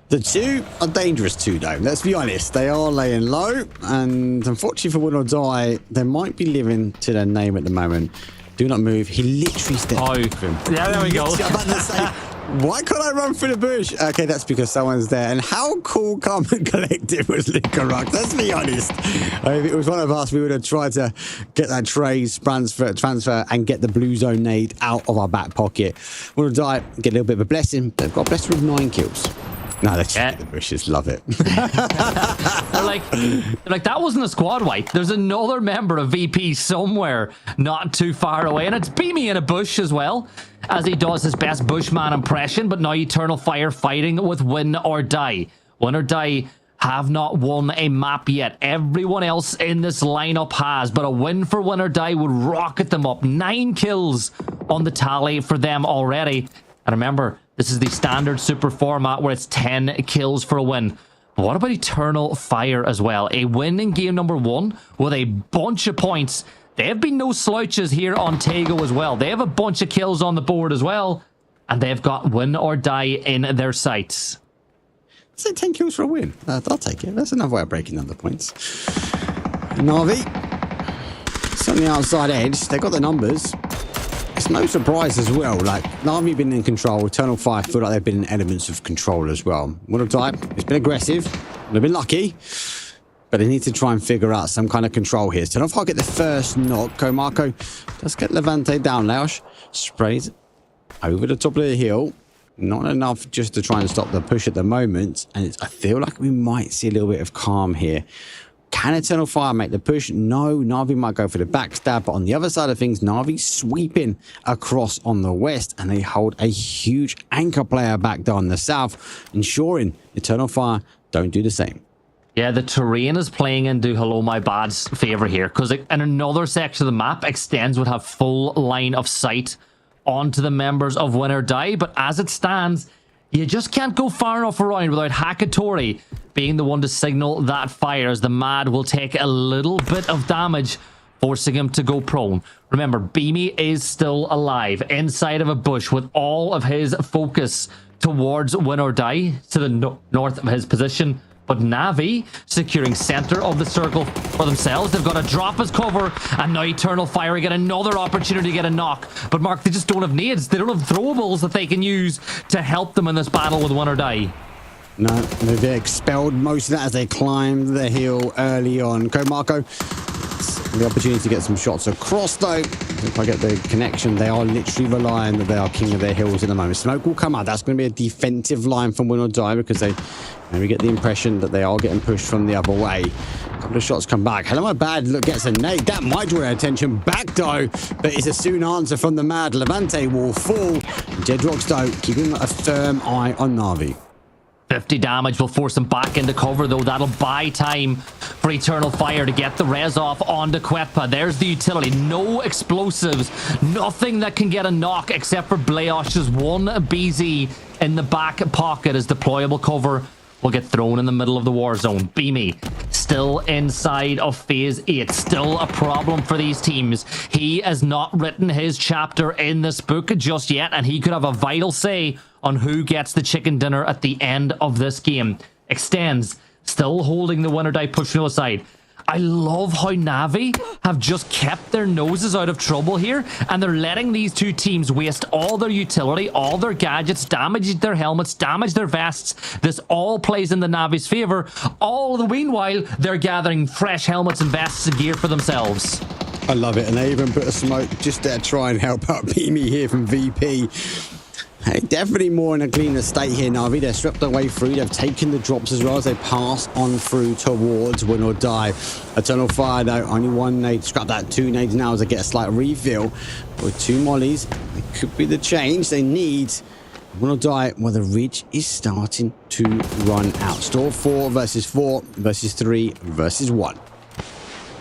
The 2 are dangerous too, though. Let's be honest. They are laying low, and unfortunately for Win or Die, they might be living to their name at the moment. Do not move. He literally stepped over him. Yeah, there we go. I'm about to say, why can't I run through the bush? Okay, that's because someone's there. And how cool, calm and collective was Lucarox? Let's be honest. If it was one of us, we would have tried to get that trace transfer and get the blue zone nade out of our back pocket. Win or Die, get a little bit of a blessing. They've got a blessing with 9 kills. No, let's get the bushes. Love it. They're like, that wasn't a squad wipe. There's another member of VP somewhere not too far away, and it's Beamy in a bush as well, as he does his best Bushman impression. But now Eternal Fire fighting with Win or Die. Win or Die have not won a map yet. Everyone else in this lineup has, but a win for Win or Die would rocket them up. 9 kills on the tally for them already. And remember, this is the standard super format where it's 10 kills for a win. But what about Eternal Fire as well? A win in game number 1 with a bunch of points. They have been no slouches here on TaeGo as well. They have a bunch of kills on the board as well. And they've got Win or Die in their sights. Say 10 kills for a win. I'll take it. That's another way of breaking down the points. Na'Vi, it's on the outside edge. They got the numbers. It's no surprise as well. Like, Na'Vi been in control. Eternal Fire feel like they've been in elements of control as well. One of time, it's been aggressive. They've been lucky. But they need to try and figure out some kind of control here. Eternal Fire get the first knock. Comarco does get Levante down. Leosh sprays over the top of the hill. Not enough just to try and stop the push at the moment. And I feel like we might see a little bit of calm here. Can Eternal Fire make the push? No, Na'Vi might go for the backstab, but on the other side of things, Na'Vi sweeping across on the west, and they hold a huge anchor player back down the south, ensuring Eternal Fire don't do the same. Yeah, the terrain is playing into Hello My Bad's favour here, because in another section of the map, Extends would have full line of sight onto the members of Win or Die, but as it stands, you just can't go far enough around without Hakatori being the one to signal that fire, as the Mad will take a little bit of damage, forcing him to go prone. Remember, Beamy is still alive inside of a bush with all of his focus towards Win or Die to the north of his position. But Na'Vi securing center of the circle for themselves. They've got to drop his cover, and now Eternal Fire get another opportunity to get a knock. But Mark, they just don't have nades. They don't have throwables that they can use to help them in this battle with Win or Die. No, they've expelled most of that as they climbed the hill early on. Comarco, the opportunity to get some shots across though. If I get the connection, they are literally relying that they are king of their hills in the moment. Smoke will come out. That's going to be a defensive line from Win or Die, because they maybe get the impression that they are getting pushed from the other way. A couple of shots come back. Hello My Bad look gets a nade. That might draw attention back though, but it's a soon answer from the Mad. Levante will fall. Jedrox though keeping a firm eye on Na'Vi. 50 damage will force him back into cover, though. That'll buy time for Eternal Fire to get the res off onto Quetpa. There's the utility. No explosives. Nothing that can get a knock except for Blaosh's one BZ in the back pocket as deployable cover will get thrown in the middle of the war zone. Beamy still inside of phase 8. Still a problem for these teams. He has not written his chapter in this book just yet, and he could have a vital say on who gets the chicken dinner at the end of this game. Extends, still holding the winner die push to the side. I love how Na'Vi have just kept their noses out of trouble here, and they're letting these two teams waste all their utility, all their gadgets, damage their helmets, damage their vests. This all plays in the Na'Vi's favor. All the meanwhile, they're gathering fresh helmets and vests and gear for themselves. I love it, and they even put a smoke just to try and help out Beamy here from VP. Hey, definitely more in a cleaner state here, Na'Vi. They're stripped their way through. They've taken the drops as well as they pass on through towards win or die. Eternal Fire, though, only one nade. Scrap that. 2 nades now as they get a slight refill. With 2 mollies, it could be the change they need. Win or die, well, the ridge is starting to run out. Store 4 versus 4 versus 3 versus 1.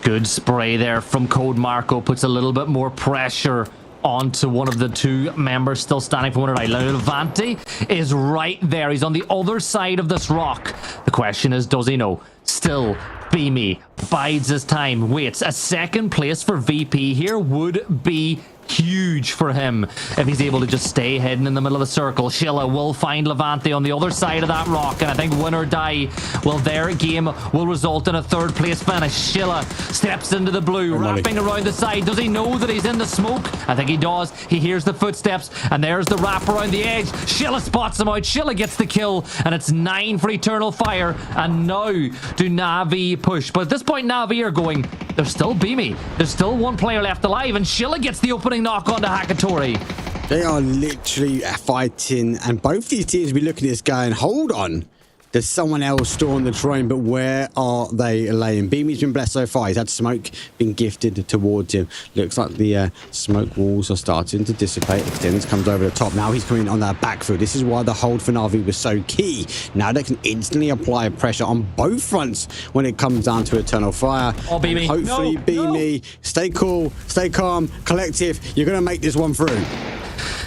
Good spray there from Code Marco. Puts a little bit more pressure onto one of the 2 members still standing for Winter Island. Levante is right there. He's on the other side of this rock. The question is, does he know? Still, Beamy bides his time, waits. A second place for VP here would be huge for him if he's able to just stay hidden in the middle of the circle. Sheila will find Levante on the other side of that rock, and I think win or die, well, their game will result in a 3rd place finish. Sheila steps into the blue, wrapping around the side. Does he know that he's in the smoke? I think he does. He hears the footsteps, and there's the wrap around the edge. Sheila spots him out. Sheila gets the kill, and it's 9 for Eternal Fire. And now do Na'Vi push, but at this point Na'Vi are going, there's still Beamy, there's still 1 player left alive, and Sheila gets the opening knock onto Hakatori. They are literally fighting, and both these teams will be looking at this going, hold on, there's someone else still on the train, but where are they laying? Beamy's been blessed so far. He's had smoke being gifted towards him. Looks like the smoke walls are starting to dissipate. Extends, comes over the top. Now he's coming on that backfield. This is why the hold for Na'Vi was so key. Now they can instantly apply pressure on both fronts when it comes down to Eternal Fire. Oh, Beamy. Hopefully, Beamy, stay cool, stay calm, collective. You're going to make this one through.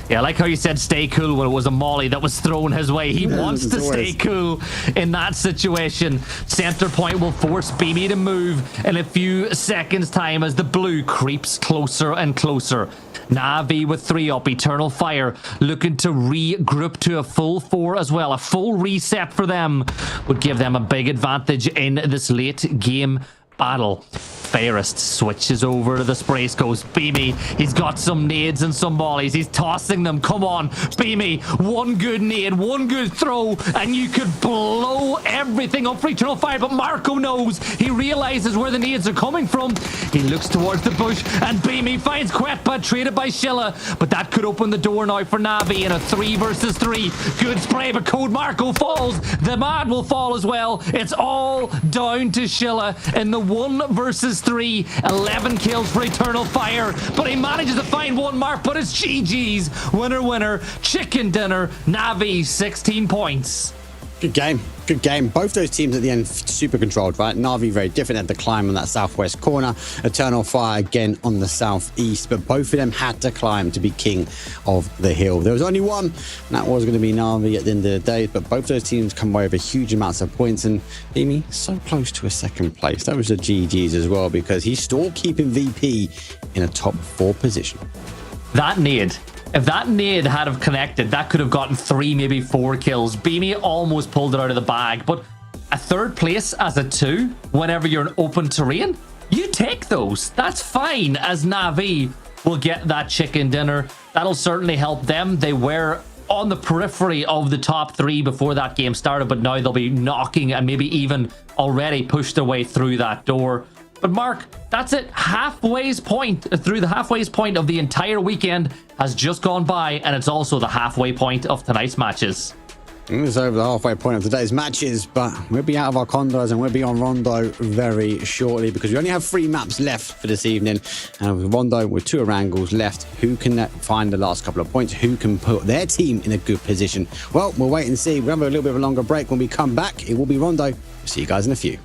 Yeah, I like how you said stay cool when it was a molly that was thrown his way. He wants to stay cool in that situation. Center point will force Beamy to move in a few seconds' time as the blue creeps closer and closer. Na'Vi with 3 up. Eternal Fire looking to regroup to a full 4 as well. A full reset for them would give them a big advantage in this late game battle. Fairest switches over to the spray goes. Beamy, he's got some nades and some mollies. He's tossing them. Come on, Beamy. 1 good nade, 1 good throw, and you could blow everything up for Eternal Fire. But Marco knows. He realizes where the nades are coming from. He looks towards the bush, and Beamy finds Quetpa, traded by Sheila. But that could open the door now for Na'Vi in a 3 versus 3. Good spray, but Code Marco falls. The Mad will fall as well. It's all down to Sheila in the 1 versus 3. 11 kills for Eternal Fire, but he manages to find 1 mark. But it's GG's. Winner, winner, chicken dinner. Na'Vi 16 points. Good game. Good game. Both those teams at the end super controlled, right? Na'Vi very different at the climb on that southwest corner. Eternal Fire again on the southeast, but both of them had to climb to be king of the hill. There was only one, and that was going to be Na'Vi at the end of the day, but both those teams come away with huge amounts of points, and Beamy so close to a 2nd place. That was a GG's as well, because he's still keeping VP in a top 4 position. That nade. If that nade had have connected, that could have gotten 3, maybe 4 kills. Beamy almost pulled it out of the bag, but a 3rd place as a 2, whenever you're in open terrain, you take those. That's fine, as Na'Vi will get that chicken dinner. That'll certainly help them. They were on the periphery of the top 3 before that game started, but now they'll be knocking and maybe even already pushed their way through that door. But Mark, that's it. Halfway's point through the halfway's point of the entire weekend has just gone by, and it's also the halfway point of tonight's matches. It's over the halfway point of today's matches, but we'll be out of our condos and we'll be on Rondo very shortly because we only have 3 maps left for this evening. And with Rondo, with 2 Erangels left, who can find the last couple of points? Who can put their team in a good position? Well, we'll wait and see. We'll have a little bit of a longer break. When we come back, it will be Rondo. See you guys in a few.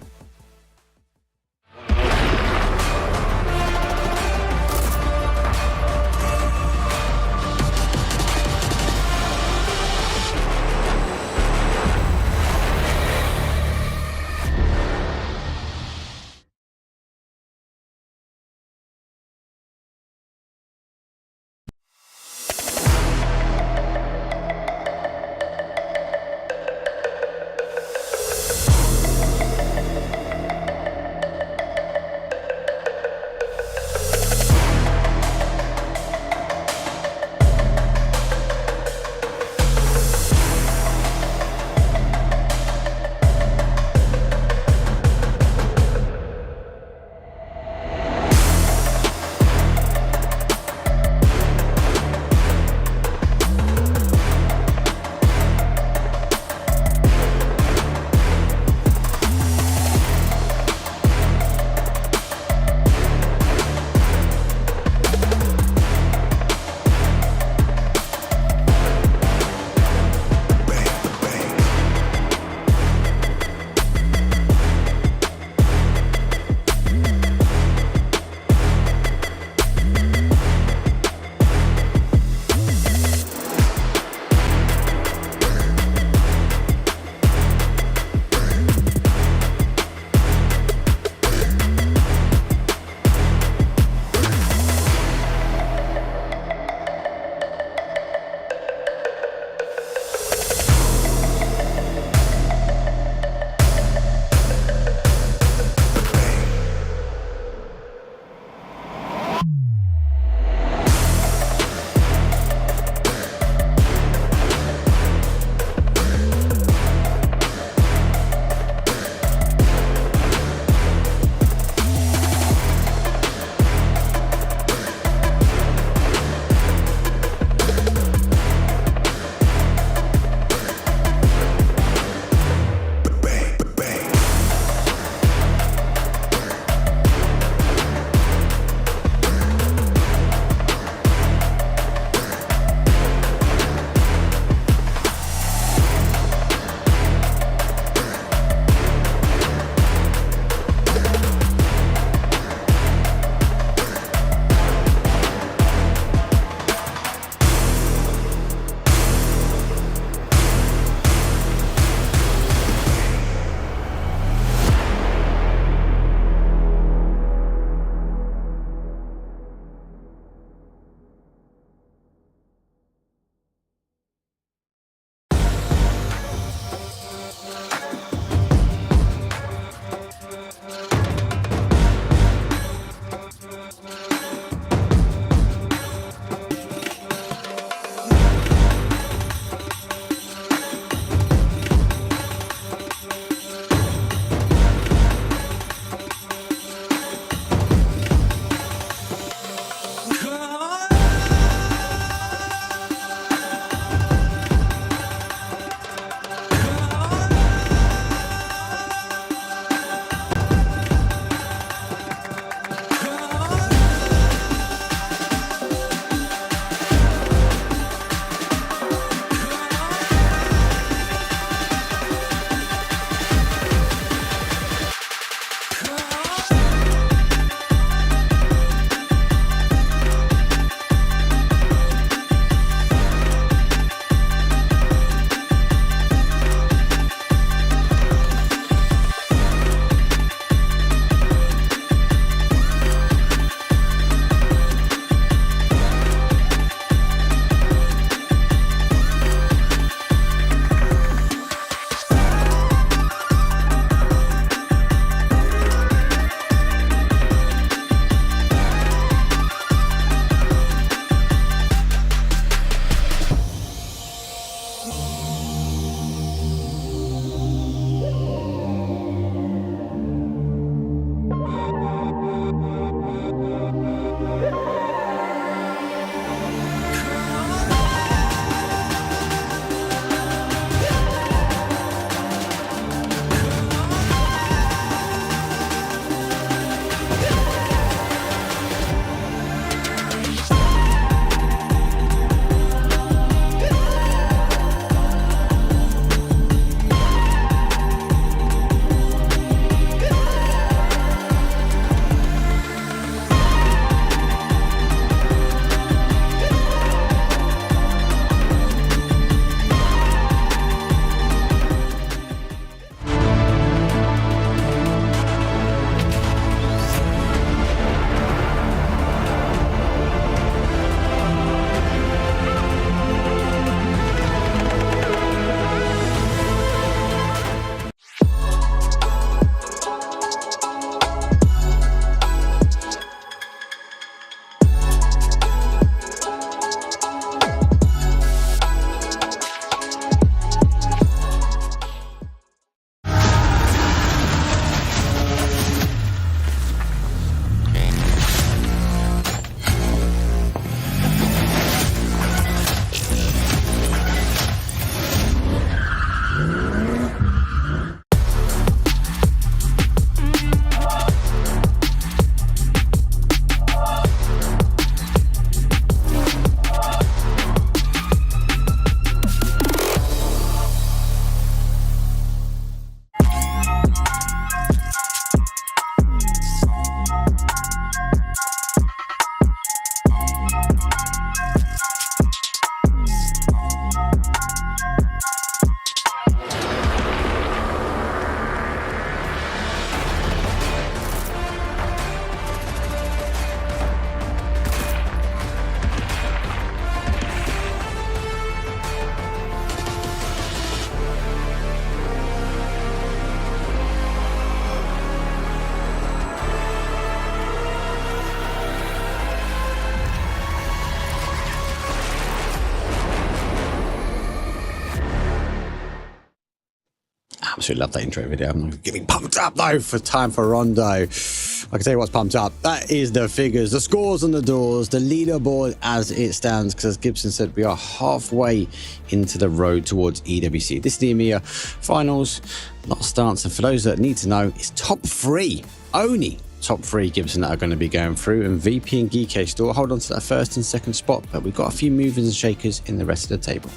absolutely love that intro video. I'm getting pumped up though for time for Rondo. I can tell you what's pumped up. That is the figures, the scores on the doors, the leaderboard as it stands. Because as Gibson said, we are halfway into the road towards EWC. This is the EMEA finals. Last stance, and for those that need to know, it's top 3 only. Top 3 Gibson that are going to be going through, and VP and GK still hold on to that first and second spot, but we've got a few movers and shakers in the rest of the table.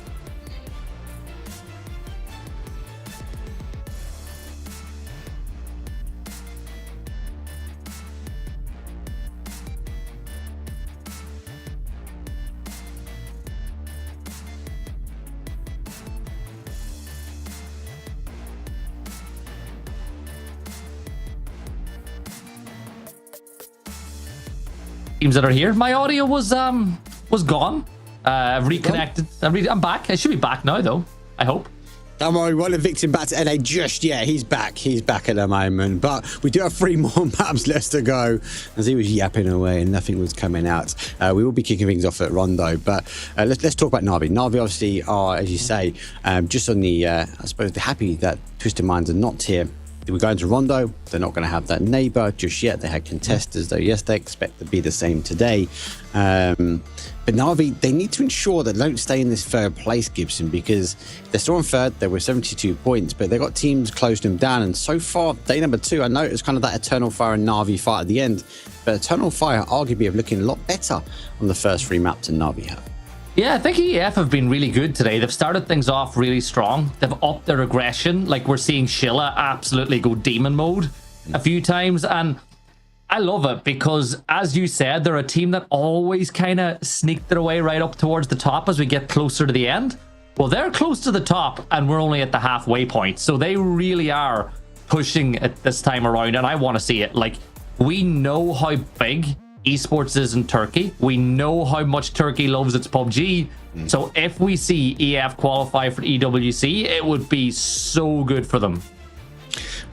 Teams that are here. My audio was gone. I've reconnected. I'm back. I should be back now though. I hope. Don't worry, we won't evict him back to LA just yet. He's back. He's back at the moment. But we do have 3 more maps left to go. As he was yapping away and nothing was coming out. We will be kicking things off at Rondo. But let's talk about Na'Vi. Na'Vi obviously are, as you say, just on the, I suppose they're happy that Twisted Minds are not here. We're going to Rondo. They're not going to have that neighbor just yet. They had contesters, though. Yes, they expect to be the same today. But Na'Vi, they need to ensure that they don't stay in this third place, Gibson, because they're still in third. They were 72 points, but they got teams closed them down. And so far, day number 2, I know it was kind of that Eternal Fire and Na'Vi fight at the end, but Eternal Fire arguably have looking a lot better on the first 3 maps than Na'Vi have. Yeah, I think EF have been really good today. They've started things off really strong. They've upped their aggression. Like, we're seeing Sheila absolutely go demon mode a few times. And I love it because, as you said, they're a team that always kind of sneak their way right up towards the top as we get closer to the end. Well, they're close to the top and we're only at the halfway point. So they really are pushing it this time around. And I want to see it. Like, we know how big esports is in Turkey. We know how much Turkey loves its PUBG. So if we see EF qualify for EWC, it would be so good for them.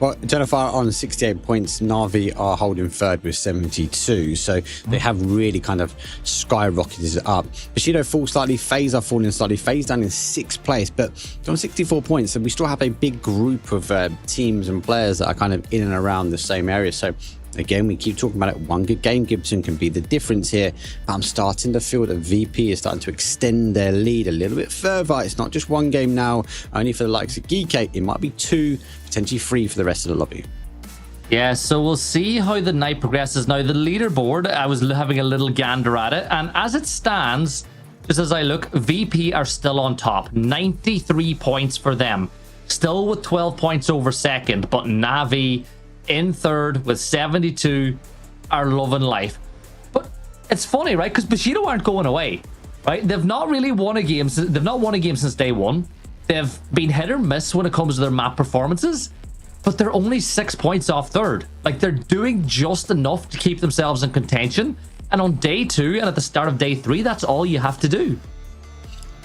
Well, Jennifer on 68 points. Na'Vi are holding third with 72. So they have really kind of skyrocketed it up. Bushido falls slightly. FaZe are falling slightly. FaZe down in 6th place, but on 64 points. So we still have a big group of teams and players that are kind of in and around the same area. So again, we keep talking about it. One good game, Gibson, can be the difference here. But I'm starting to feel that VP is starting to extend their lead a little bit further. It's not just 1 game now, only for the likes of GK. It might be 2, potentially 3 for the rest of the lobby. Yeah, so we'll see how the night progresses. Now, the leaderboard, I was having a little gander at it. And as it stands, just as I look, VP are still on top. 93 points for them. Still with 12 points over second. But Na'Vi in third with 72 are loving life. But it's funny, right? Because Bushido aren't going away, right? They've not really won a game. They've not won a game since day 1. They've been hit or miss when it comes to their map performances, but they're only 6 points off third. Like, they're doing just enough to keep themselves in contention. And on day 2 and at the start of day 3, that's all you have to do.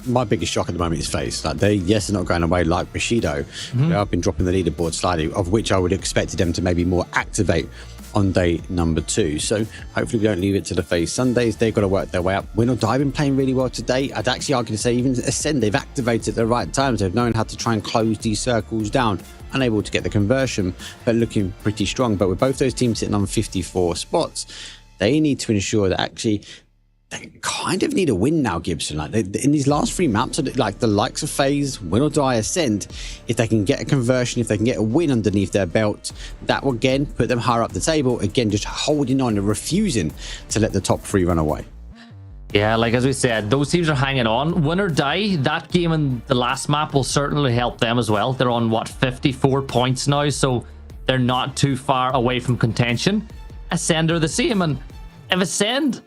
My biggest shock at the moment is FaZe. Like, they're not going away like Bushido. They have been dropping the leaderboard slightly, of which I would have expected them to maybe more activate on day number 2. So hopefully we don't leave it to the FaZe Sundays. They've got to work their way up. Win or Die been playing really well today. I'd actually argue to say even Ascend, they've activated at the right times. They've known how to try and close these circles down. Unable to get the conversion, but looking pretty strong. But with both those teams sitting on 54 spots, they need to ensure that actually they kind of need a win now, Gibson. Like, in these last 3 maps, like the likes of FaZe, Win or Die, Ascend, if they can get a conversion, if they can get a win underneath their belt, that will again put them higher up the table. Again, just holding on and refusing to let the top 3 run away. Yeah, like as we said, those teams are hanging on. Win or Die, that game in the last map will certainly help them as well. They're on, what, 54 points now, so they're not too far away from contention. Ascend are the same, and if Ascend...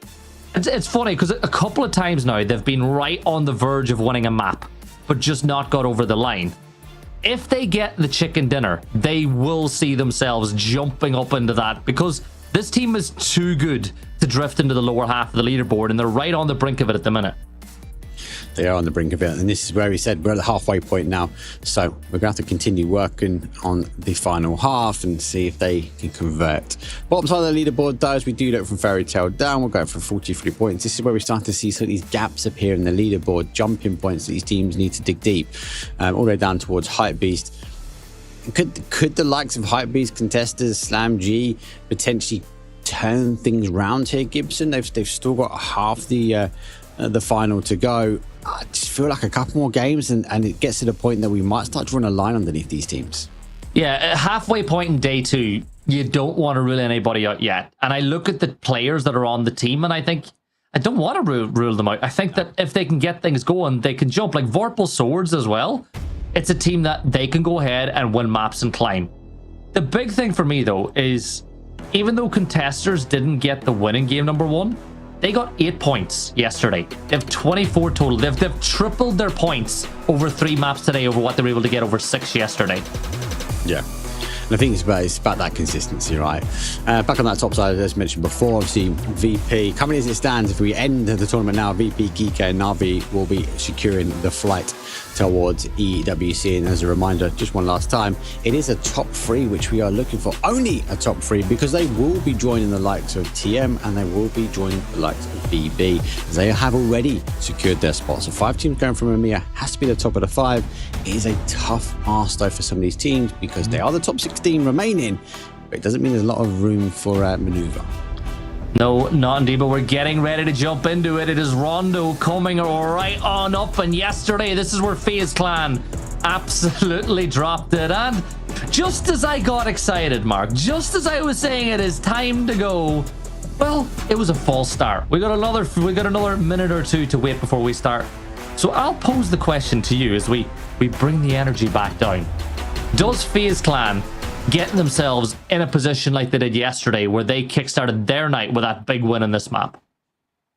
It's funny because a couple of times now they've been right on the verge of winning a map, but just not got over the line. If they get the chicken dinner, they will see themselves jumping up into that, because this team is too good to drift into the lower half of the leaderboard, and they're right on the brink of it at the minute. They are on the brink of it, and this is where we said we're at the halfway point now, so we're going to have to continue working on the final half and see if they can convert. Bottom side of the leaderboard, though, as we do look from Fairy Tale down, we're going for 43 points. This is where we start to see some of these gaps appear in the leaderboard, jumping points that these teams need to dig deep, all the way down towards Hype Beast. could the likes of Hypebeast contesters, Slam G, potentially turn things round here, Gibson? They've still got half the final to go. I just feel like a couple more games and it gets to the point that we might start drawing a line underneath these teams. Yeah, halfway point in day 2, you don't want to rule anybody out yet. And I look at the players that are on the team and I think I don't want to rule them out. I think that if they can get things going, they can jump. Like Vorpal Swords as well. It's a team that they can go ahead and win maps and climb. The big thing for me, though, is even though contesters didn't get the win in game number 1, they got 8 points yesterday. They have 24 total. They've tripled their points over 3 maps today over what they were able to get over 6 yesterday. Yeah. And I think it's about that consistency, right? Back on that top side, as mentioned before, obviously VP, coming as it stands, if we end the tournament now, VP, Geeka, and Navi will be securing the flight towards EWC. And as a reminder, just one last time, it is a top 3, which we are looking for. Only a top 3, because they will be joining the likes of TM and they will be joining the likes of BB, as they have already secured their spot. So 5 teams going from EMEA has to be the top of the 5. It is a tough ask, though, for some of these teams because they are the top 16 remaining, but it doesn't mean there's a lot of room for maneuver. No, not indeed, but we're getting ready to jump into it. It is Rondo coming right on up, and yesterday, this is where FaZe Clan absolutely dropped it. And just as I got excited, Mark, just as I was saying it is time to go, well, it was a false start. We got another minute or 2 to wait before we start. So I'll pose the question to you as we bring the energy back down. Does FaZe Clan getting themselves in a position like they did yesterday where they kickstarted their night with that big win in this map?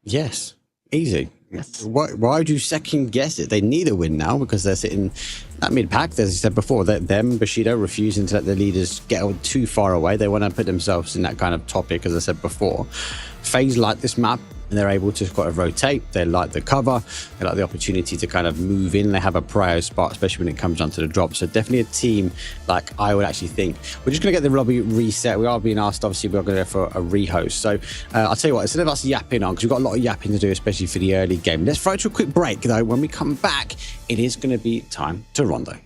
Yes, easy. Yes. Why would you second guess it? They need a win now because they're sitting that mid-pack, as I said before, that them, Bushido, refusing to let the leaders get too far away. They want to put themselves in that kind of topic, as I said before. FaZe like this map, and they're able to kind of rotate. They like the cover. They like the opportunity to kind of move in. They have a prio spot, especially when it comes down to the drop. So definitely a team like I would actually think. We're just going to get the lobby reset. We are being asked, obviously, we're going to go for a rehost. So I'll tell you what, instead of us yapping on, because we've got a lot of yapping to do, especially for the early game, let's throw to a quick break, though. When we come back, it is going to be time to Rondo.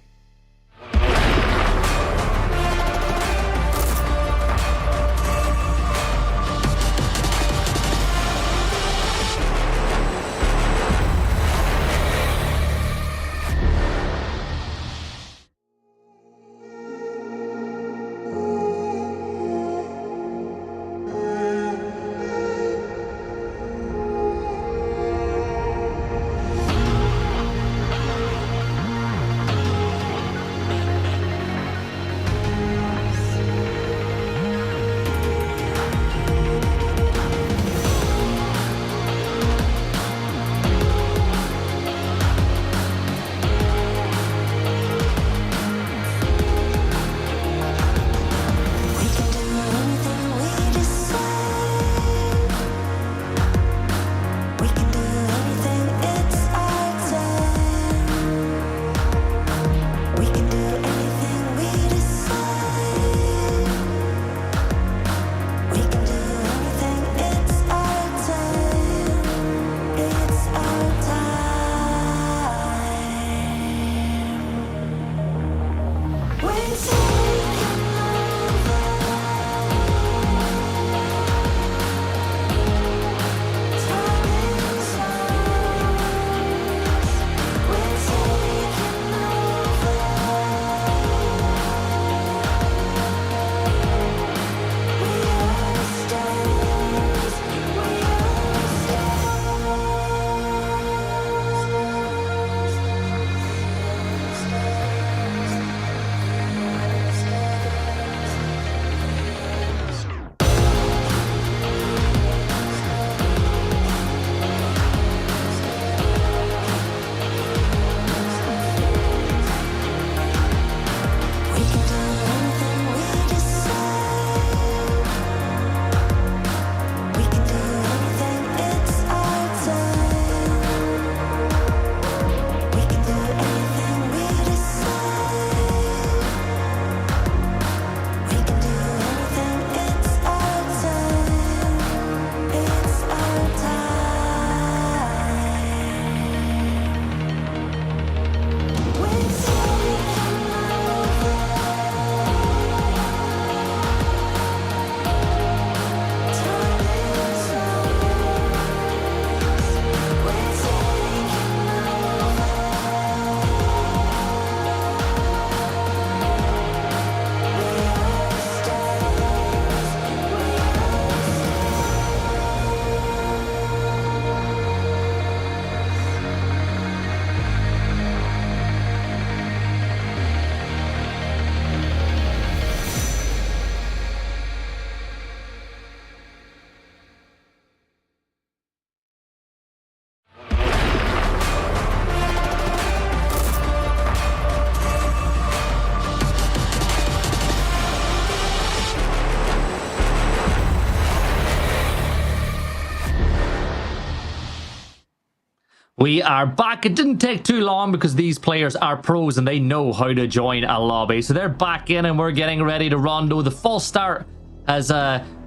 We are back. It didn't take too long because these players are pros and they know how to join a lobby. So they're back in and we're getting ready to Rondo. The false start has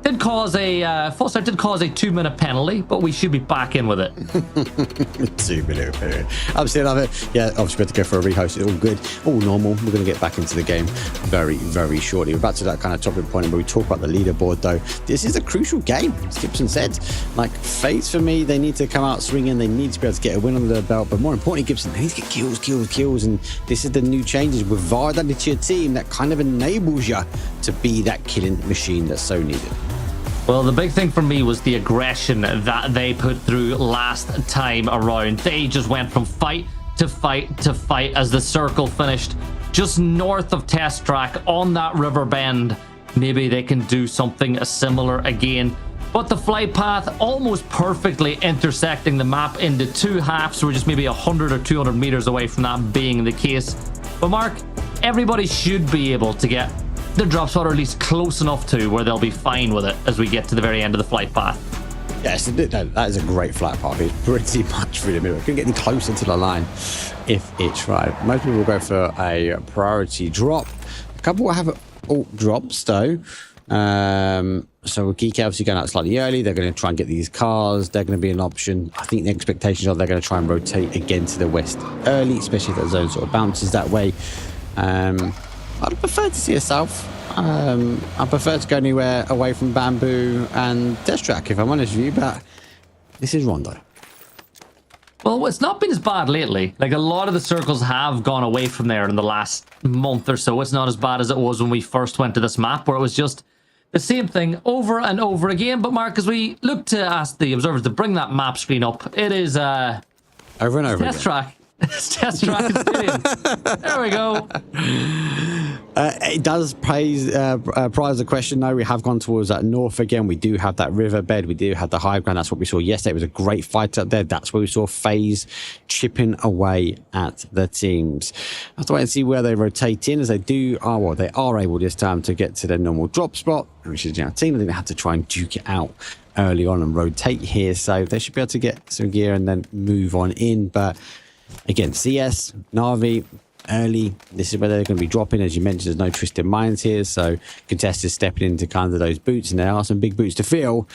did cause a 2-minute penalty, but we should be back in with it. 2-minute period. Absolutely love it. Yeah, obviously we had to go for a rehost. It's all good, all normal. We're going to get back into the game very, very shortly. We're back to that kind of topic point where we talk about the leaderboard, though. This is a crucial game, as Gibson said. Like, FaZe, for me, they need to come out swinging. They need to be able to get a win under their belt. But more importantly, Gibson, they need to get kills. And this is the new changes with VAR added to your team that kind of enables you to be that killing machine that's so needed. Well, the big thing for me was the aggression that they put through last time around. They just went from fight to fight to fight as the circle finished just north of Test Track on that river bend. Maybe they can do something similar again. But the flight path almost perfectly intersecting the map into two halves. So we're just maybe 100 or 200 meters away from that being the case. But Mark, everybody should be able to get the drop spot, or at least close enough to where they'll be fine with it as we get to the very end of the flight path. Yes, that is a great flight path. It's pretty much through the middle. It couldn't get any closer to the line if it tried. Most people will go for a priority drop. A couple will have alt drops though. So Geek obviously going out slightly early. They're going to try and get these cars. They're going to be an option. I think the expectations are they're going to try and rotate again to the west early, especially if that zone sort of bounces that way. I'd prefer to see a south. I prefer to go anywhere away from Bamboo and Test Track, if I'm honest with you, but this is Rondo. Well, it's not been as bad lately. Like, a lot of the circles have gone away from there in the last month or so. It's not as bad as it was when we first went to this map, where it was just the same thing over and over again. But Mark, as we look to ask the observers to bring that map screen up, it is over and over Test again. Track. It's Test Track Stadium. There we go. It does prize the question, though. We have gone towards that north again. We do have that riverbed. We do have the high ground. That's what we saw yesterday. It was a great fight up there. That's where we saw FaZe chipping away at the teams. I have to wait and see where they rotate in, as they are able this time to get to their normal drop spot, which is team. I think they had to try and duke it out early on and rotate here. So they should be able to get some gear and then move on in. But again, CS, Na'Vi, early. This is where they're going to be dropping. As you mentioned, there's no twisted minds here, so contestants stepping into kind of those boots, and there are some big boots to fill.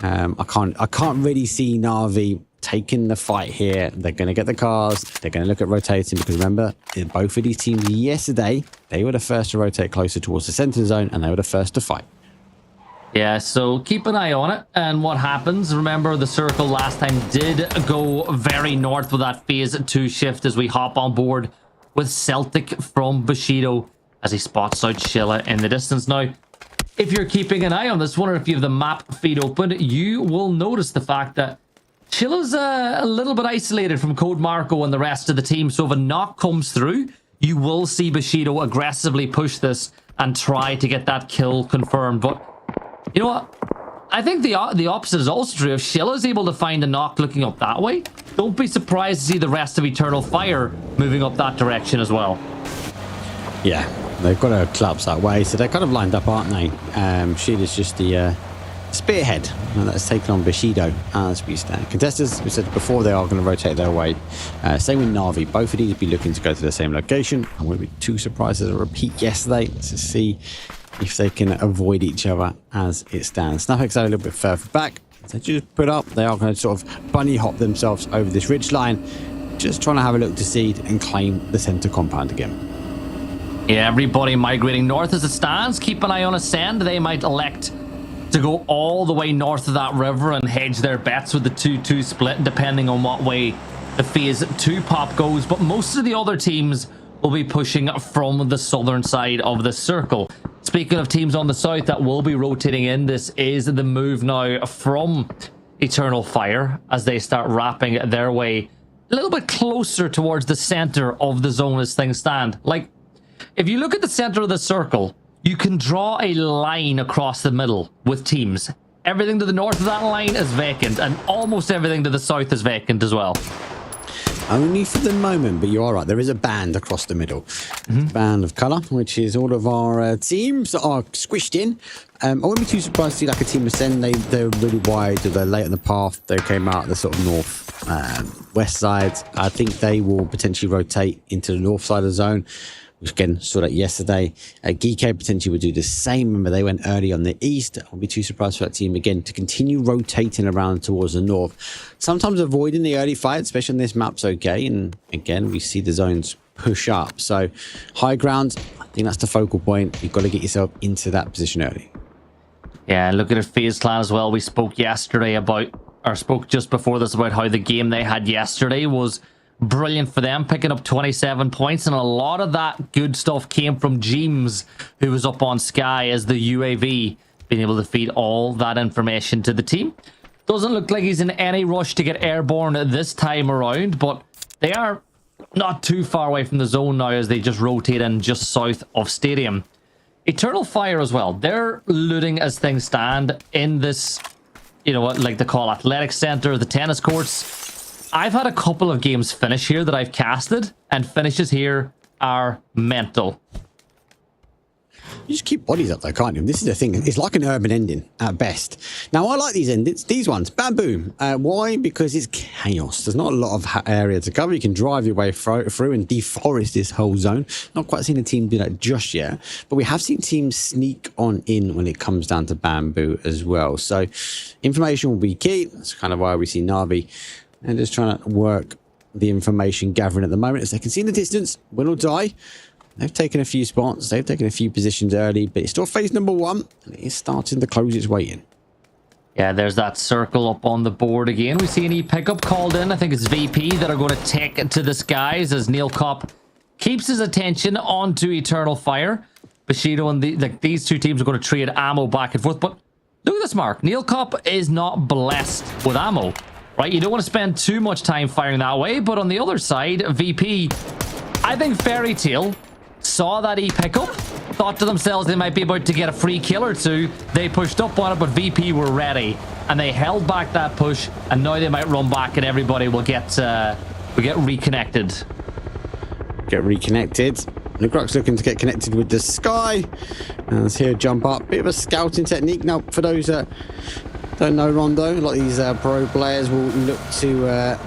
I can't really see Na'Vi taking the fight here. They're going to get the cars. They're going to look at rotating, because remember, in both of these teams yesterday, they were the first to rotate closer towards the center zone, and they were the first to fight. Yeah, so keep an eye on it and what happens. Remember, the circle last time did go very north with that phase 2 shift as we hop on board with Celtic from Bushido as he spots out Shilla in the distance. Now, if you're keeping an eye on this one, or if you have the map feed open, you will notice the fact that Shilla's a little bit isolated from Code Marco and the rest of the team. So if a knock comes through, you will see Bushido aggressively push this and try to get that kill confirmed. But you know what? I think the opposite is also true. If Shilla's able to find a knock looking up that way, don't be surprised to see the rest of Eternal Fire moving up that direction as well. Yeah, they've got to collapse that way, so they're kind of lined up, aren't they? Shilla's just the spearhead, and that's taken on Bushido as we stand. Contestants, we said before, they are going to rotate their way. Same with Na'Vi. Both of these will be looking to go to the same location. I wouldn't be too surprised as a repeat yesterday to see if they can avoid each other as it stands. Snappex are a little bit further back. So just put up, they are going to sort of bunny hop themselves over this ridge line, just trying to have a look to seed and claim the center compound again. Yeah, everybody migrating north as it stands. Keep an eye on Ascend. They might elect to go all the way north of that river and hedge their bets with the 2-2 split, depending on what way the phase 2 pop goes. But most of the other teams will be pushing from the southern side of the circle. Speaking of teams on the south that will be rotating in, this is the move now from Eternal Fire as they start wrapping their way a little bit closer towards the center of the zone as things stand. Like, if you look at the center of the circle, you can draw a line across the middle with teams. Everything to the north of that line is vacant, and almost everything to the south is vacant as well. only for the moment, but you are right. There is a band across the middle. Band of colour, which is all of our teams that are squished in. I wouldn't be too surprised to see like a team ascend. They're really wide, or they're late in the path. They came out the sort of north west side. I think they will potentially rotate into the north side of the zone. Which again, saw that yesterday. GK potentially would do the same. Remember, they went early on the east. I won't be too surprised for that team again to continue rotating around towards the north. Sometimes avoiding the early fight, especially on this map's okay. And again, we see the zones push up. So high ground, I think that's the focal point. You've got to get yourself into that position early. Yeah, look at FaZe Clan as well. We spoke yesterday about, or spoke just before this about how the game they had yesterday was brilliant for them, picking up 27 points, and a lot of that good stuff came from James, who was up on Sky as the UAV, being able to feed all that information to the team. Doesn't look like he's in any rush to get airborne this time around, but they are not too far away from the zone now as they just rotate in just south of Stadium. Eternal Fire as well. They're looting as things stand in this, you know what, like they call athletic center, the tennis courts. I've had a couple of games finish here that I've casted, and finishes here are mental. You just keep bodies up though, can't you? This is the thing. It's like an urban ending at best. Now, I like these endings. These ones, bamboo. Why? Because it's chaos. There's not a lot of area to cover. You can drive your way through and deforest this whole zone. Not quite seen a team do that just yet, but we have seen teams sneak on in when it comes down to bamboo as well. So information will be key. That's kind of why we see Na'Vi and just trying to work the information gathering at the moment. As they can see in the distance, win or die. They've taken a few spots. They've taken a few positions early, but it's still phase number 1. And it is starting to close its way in. Yeah, there's that circle up on the board again. We see an E-pickup called in. I think it's VP that are going to take it to the skies as Neil Kopp keeps his attention onto Eternal Fire. Bushido and these two teams are going to trade ammo back and forth. But look at this, Mark. Neil Kopp is not blessed with ammo. Right, you don't want to spend too much time firing that way, but on the other side, VP, I think Fairy Tail saw that E-pickup, thought to themselves they might be about to get a free kill or two. They pushed up on it, but VP were ready, and they held back that push, and now they might run back, and everybody will get reconnected. Get reconnected. Nukrok's looking to get connected with the sky. And let's hear jump up. Bit of a scouting technique. Now, for those that don't know Rondo, a lot of these pro players will look to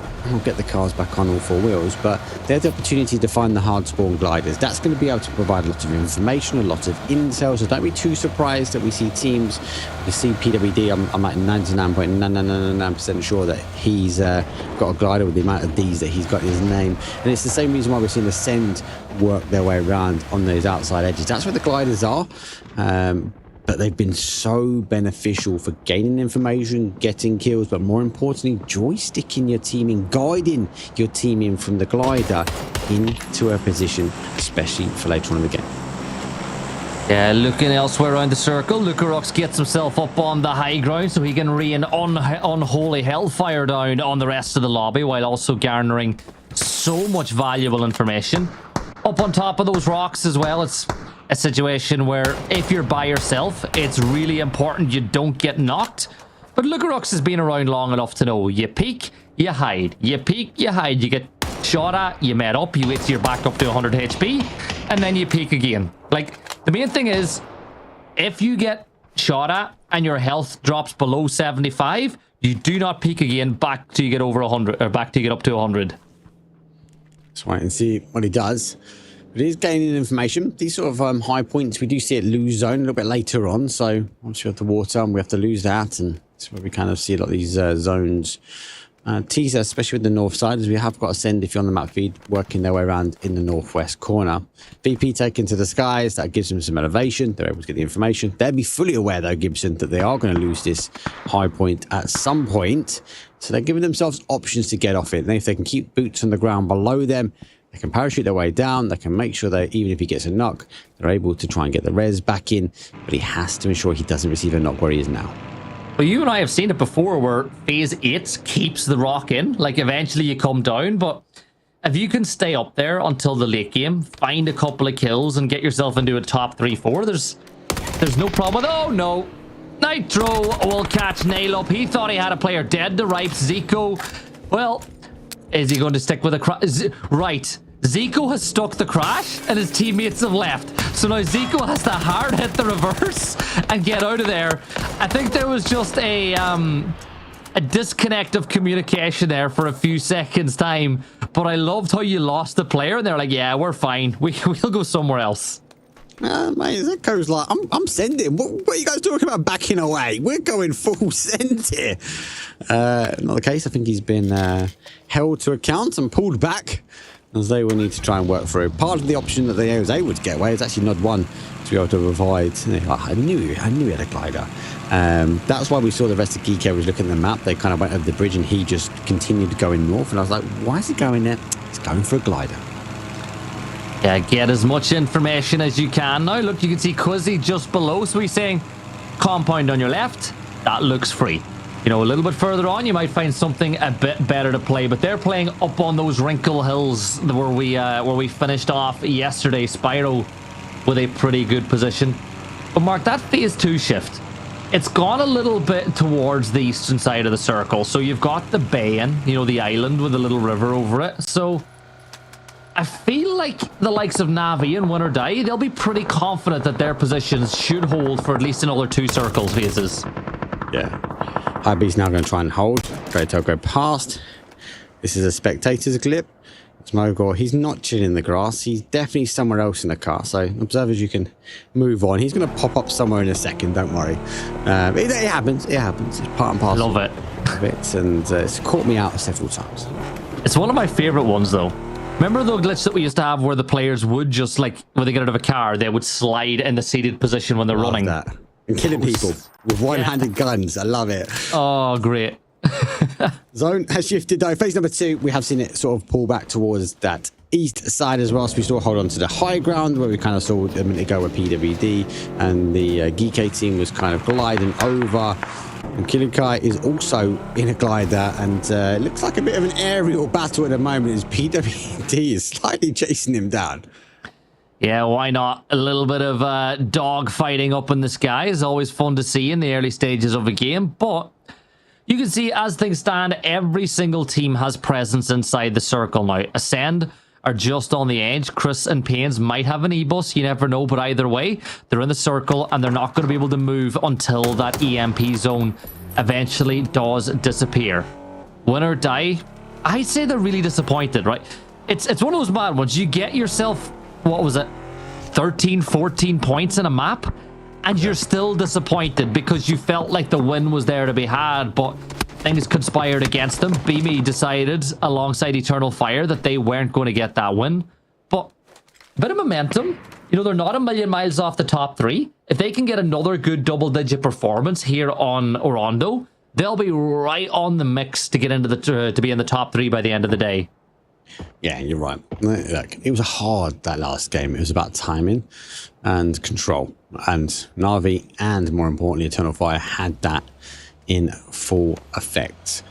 get the cars back on all 4 wheels, but they have the opportunity to find the hard spawn gliders. That's going to be able to provide a lot of information, a lot of intel, so don't be too surprised that we see teams. We see PWD, I'm like 99.999% sure that he's got a glider with the amount of Ds that he's got in his name, and it's the same reason why we're seeing Ascend work their way around on those outside edges. That's where the gliders are. But they've been so beneficial for gaining information, getting kills, but more importantly, joysticking your team in, guiding your team in from the glider into a position, especially for later on in the game. Yeah, looking elsewhere around the circle, Lucarox gets himself up on the high ground so he can rain unholy hellfire down on the rest of the lobby while also garnering so much valuable information. Up on top of those rocks as well, it's a situation where if you're by yourself, it's really important you don't get knocked. But Lucarox has been around long enough to know you peek, you hide. You peek, you hide. You get shot at, you met up, you wait till you're back up to 100 HP, and then you peek again. Like, the main thing is, if you get shot at and your health drops below 75, you do not peek again back till you get over 100, or back till you get up to 100. Let's wait and see what he does. But it is gaining information. These sort of high points, we do see it lose zone a little bit later on. So once we have the water, we have to lose that. And that's where we kind of see a lot of these zones teaser, especially with the north side, as we have got Ascend, if you're on the map feed, working their way around in the northwest corner. VP taken to the skies. That gives them some elevation. They're able to get the information. They'll be fully aware, though, Gibson, that they are going to lose this high point at some point. So they're giving themselves options to get off it. And if they can keep boots on the ground below them, they can parachute their way down. They can make sure that even if he gets a knock, they're able to try and get the res back in. But he has to ensure he doesn't receive a knock where he is now. Well, you and I have seen it before where phase 8 keeps the rock in. Like, eventually you come down, but if you can stay up there until the late game, find a couple of kills and get yourself into a top 3-4, there's no problem. Oh, no. Nitro will catch Nail up. He thought he had a player dead to ripe. Zico, well, Is he going to stick with a crash? Right. Zico has stuck the crash and his teammates have left. So now Zico has to hard hit the reverse and get out of there. I think there was just a disconnect of communication there for a few seconds time. But I loved how you lost the player and they're like, yeah, we're fine. We'll go somewhere else. Mate, Zico's like, I'm sending. What are you guys talking about backing away? We're going full send here. Not the case. I think he's been held to account and pulled back, as they will need to try and work through. Part of the option that they was able to get away is actually Nod 1 to be able to provide. I knew he had a glider. That's why we saw the rest of Geeko was looking at the map. They kind of went over the bridge and he just continued going north. And I was like, why is he going there? He's going for a glider. Yeah, get as much information as you can. Now, look, you can see Quizzy just below. So he's saying, compound on your left. That looks free. You know, a little bit further on, you might find something a bit better to play. But they're playing up on those wrinkle hills where we finished off yesterday. Spyro with a pretty good position. But Mark, that phase 2 shift, it's gone a little bit towards the eastern side of the circle. So you've got the bay in, you know, the island with a little river over it. So I feel like the likes of Navi and Win or Die, they'll be pretty confident that their positions should hold for at least another 2 circle phases. Yeah. Hybe's now going to try and hold. TaeGo past. This is a spectator's clip. Smogor, he's not chilling in the grass. He's definitely somewhere else in the car. So observers, you can move on. He's going to pop up somewhere in a second. Don't worry. It happens. It happens. It's part and parcel. Love it. Of it. And it's caught me out several times. It's one of my favorite ones, though. Remember the glitch that we used to have where the players would just, like, when they get out of a car, they would slide in the seated position when they're running? That. And killing people with one-handed guns. I love it. Oh, great. Zone has shifted, though. Phase number 2, we have seen it sort of pull back towards that east side as well. So we still hold on to the high ground where we kind of saw a minute ago with PWD. And the Geeko team was kind of gliding over. And Killing Kai is also in a glider, and it looks like a bit of an aerial battle at the moment as PWD is slightly chasing him down. Yeah, why not? A little bit of dog fighting up in the sky is always fun to see in the early stages of a game, but you can see as things stand, every single team has presence inside the circle now. Ascend are just on the edge. Chris and Pains might have an E-bus, you never know, but either way, they're in the circle and they're not going to be able to move until that EMP zone eventually does disappear. Win or Die, I'd say they're really disappointed, right? It's one of those mad ones. You get yourself, what was it, 13, 14 points in a map, and you're still disappointed because you felt like the win was there to be had, but things conspired against them. Beamy decided alongside Eternal Fire that they weren't going to get that win. But a bit of momentum. You know, they're not a million miles off the top 3. If they can get another good double-digit performance here on Rondo, they'll be right on the mix to get into the to be in the top 3 by the end of the day. Yeah, you're right. Look, it was hard, that last game. It was about timing and control. And Navi and, more importantly, Eternal Fire had that in full effect.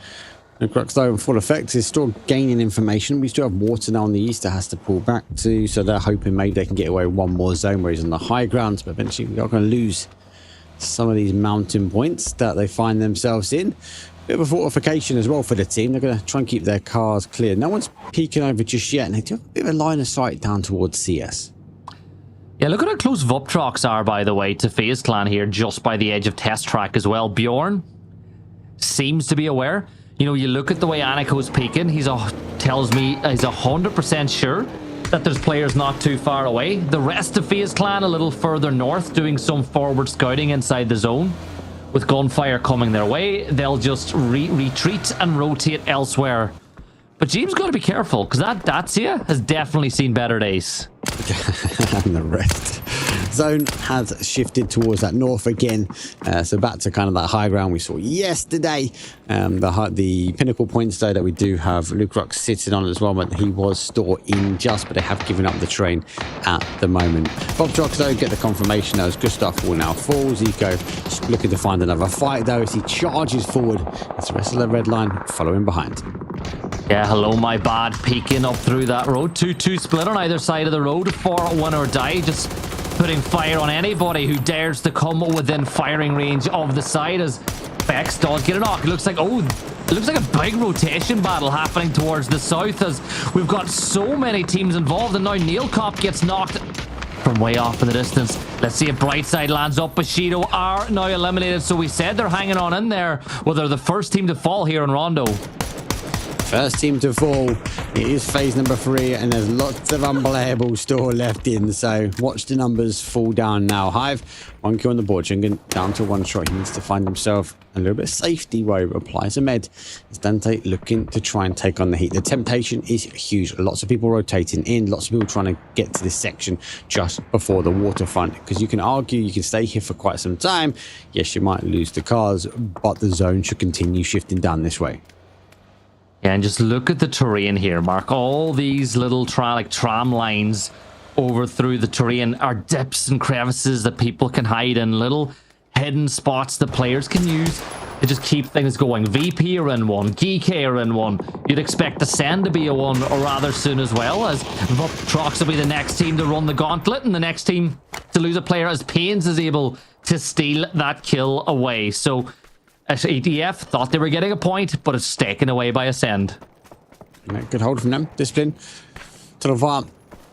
The Crux, though, in full effect is still gaining information. We still have water now on the east that has to pull back to, so they're hoping maybe they can get away with one more zone where he's on the high grounds, but eventually we are going to lose some of these mountain points that they find themselves in. Bit of a fortification as well for the team. They're going to try and keep their cars clear. No one's peeking over just yet, and they do have a bit of a line of sight down towards CS. Yeah, look at how close Vuptrox are, by the way, to FaZe Clan here, just by the edge of test track as well. Bjorn seems to be aware. You know, you look at the way Aniko's peeking, tells me he's 100% sure that there's players not too far away. The rest of FaZe Clan a little further north, doing some forward scouting inside the zone. With gunfire coming their way, they'll just retreat and rotate elsewhere. But James got to be careful, because that Dacia has definitely seen better days. And the rest. Zone has shifted towards that north again, so back to kind of that high ground we saw yesterday. The pinnacle points though that we do have Luke Rock sitting on as well, but he was still in just, but they have given up the train at the moment. Bob Drox though get the confirmation as Gustav will now fall. Zico just looking to find another fight though as he charges forward as the rest of the red line following behind. Yeah, hello, my bad. Peeking up through that road. 2-2 split on either side of the road for Win or Die. Just putting fire on anybody who dares to come within firing range of the side as Vex does get a knock. It looks like, oh, It looks like a big rotation battle happening towards the south as we've got so many teams involved, and now Neilcop gets knocked from way off in the distance. Let's see if Brightside lands up. Bushido are now eliminated, so we said they're hanging on in there. Well, they're the first team to fall here in Rondo. First team to fall. It is phase number 3, and there's lots of unplayable store left in. So watch the numbers fall down now. Hive, 1 kill on the board. Jungen down to 1 shot. He needs to find himself a little bit of safety where he applies a med. It's Dante looking to try and take on the heat. The temptation is huge. Lots of people rotating in. Lots of people trying to get to this section just before the waterfront. Because you can argue you can stay here for quite some time. Yes, you might lose the cars, but the zone should continue shifting down this way. Yeah, and just look at the terrain here, Mark. All these little tram lines over through the terrain are dips and crevices that people can hide in, little hidden spots that players can use to just keep things going. VP are in one, GK are in one. You'd expect Ascend to be a one, or rather soon as well, as Trox will be the next team to run the gauntlet and the next team to lose a player, as Pains is able to steal that kill away. So EDF thought they were getting a point, but it's taken away by Ascend. Good hold from them. Discipline to the VAR.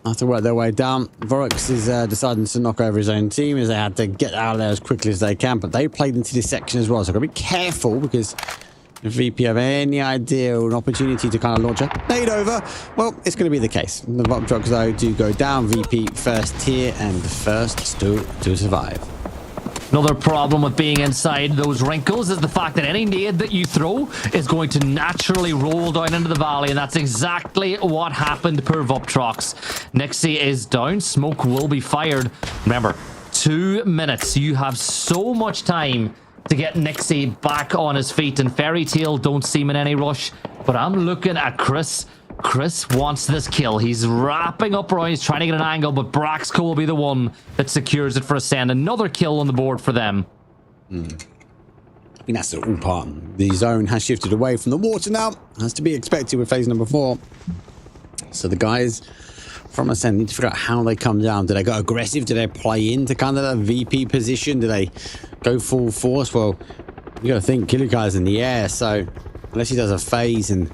Have to work their way down. Vorix is deciding to knock over his own team, as they had to get out of there as quickly as they can, but they played into this section as well, so I've got to be careful, because if VP have any idea or an opportunity to kind of launch a nade over, well, it's going to be the case. The VOP trucks, though, do go down. VP first tier and first to survive. Another problem with being inside those wrinkles is the fact that any nade that you throw is going to naturally roll down into the valley, and that's exactly what happened per Vuptrox. Nixie is down. Smoke will be fired. Remember, 2 minutes. You have so much time to get Nixie back on his feet, and Fairy Tail don't seem in any rush, but I'm looking at Chris. Chris wants this kill. He's wrapping up around. He's trying to get an angle, but Braxco will be the one that secures it for Ascend. Another kill on the board for them. I think that's all part. The zone has shifted away from the water now, as to be expected with phase number 4. So the guys from Ascend need to figure out how they come down. Do they go aggressive? Do they play into kind of the VP position? Do they go full force? Well, you got to think Killer Guy's in the air, so unless he does a phase and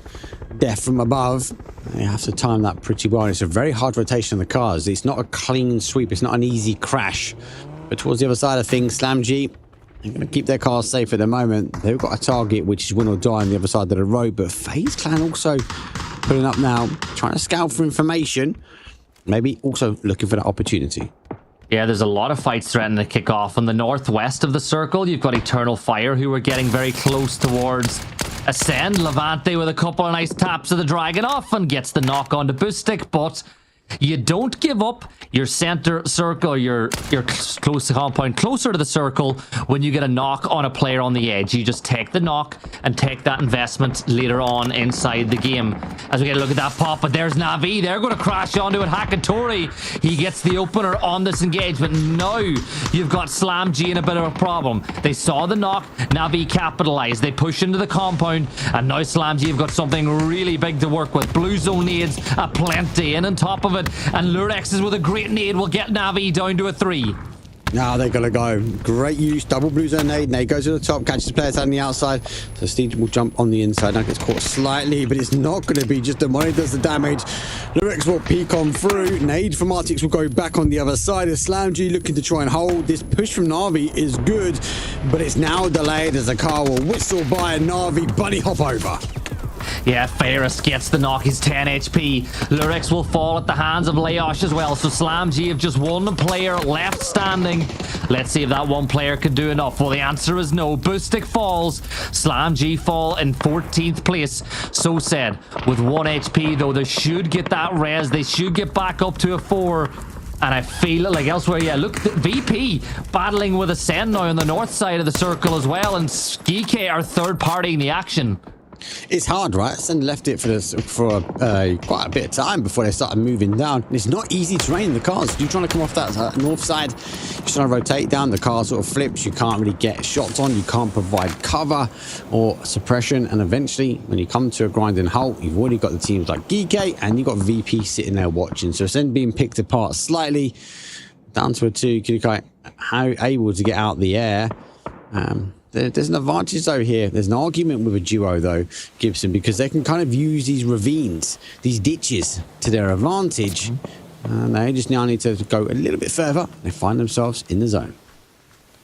death from above, you have to time that pretty well. And it's a very hard rotation of the cars. It's not a clean sweep. It's not an easy crash. But towards the other side of things, Slam G, they're going to keep their cars safe at the moment. They've got a target, which is win or die on the other side of the road. But FaZe Clan also pulling up now, trying to scout for information. Maybe also looking for that opportunity. Yeah, there's a lot of fights threatening to kick off. On the northwest of the circle, you've got Eternal Fire, who are getting very close towards Ascend. Levante with a couple of nice taps of the Dragon off and gets the knock on to Boostic, but you don't give up your center circle, your close compound closer to the circle when you get a knock on a player on the edge. You just take the knock and take that investment later on inside the game. As we get a look at that pop, but there's Navi. They're going to crash onto it. Hakatori, he gets the opener on this engagement. Now you've got Slam G in a bit of a problem. They saw the knock. Navi capitalized. They push into the compound, and now Slam G have got something really big to work with. Blue zone nades aplenty, and on top of it, and Lurex is with a great nade will get Navi down to a 3. Now they're going to go. Great use. Double blue zone nade. Nade goes to the top, catches the players on the outside. So Steve will jump on the inside. Now gets caught slightly, but it's not going to be just the money does the damage. Lurex will peek on through. Nade from Artix will go back on the other side. As Slam G looking to try and hold. This push from Na'Vi is good, but it's now delayed as the car will whistle by and Na'Vi bunny hop over. Yeah, Ferris gets the knock. He's 10 HP. Lurex will fall at the hands of Leosh as well. So Slam G have just one player left standing. Let's see if that one player can do enough. Well, the answer is no. Boostic falls. Slam G fall in 14th place. So said, with 1 HP though, they should get that res. They should get back up to a 4. And I feel like elsewhere, yeah, look, VP battling with Ascend now on the north side of the circle as well. And Skike are third party in the action. It's hard, right? Ascend left it for quite a bit of time before they started moving down. And it's not easy terrain, the cars. You're trying to come off that north side, you're trying to rotate down, the car sort of flips, you can't really get shots on, you can't provide cover or suppression, and eventually, when you come to a grinding halt, you've already got the teams like Geekay, and you've got VP sitting there watching. So Ascend being picked apart slightly, down to a 2. Kirukai how able to get out the air. There's an advantage though here. There's an argument with a duo though, Gibson, because they can kind of use these ravines, these ditches to their advantage. And they just now need to go a little bit further. They find themselves in the zone.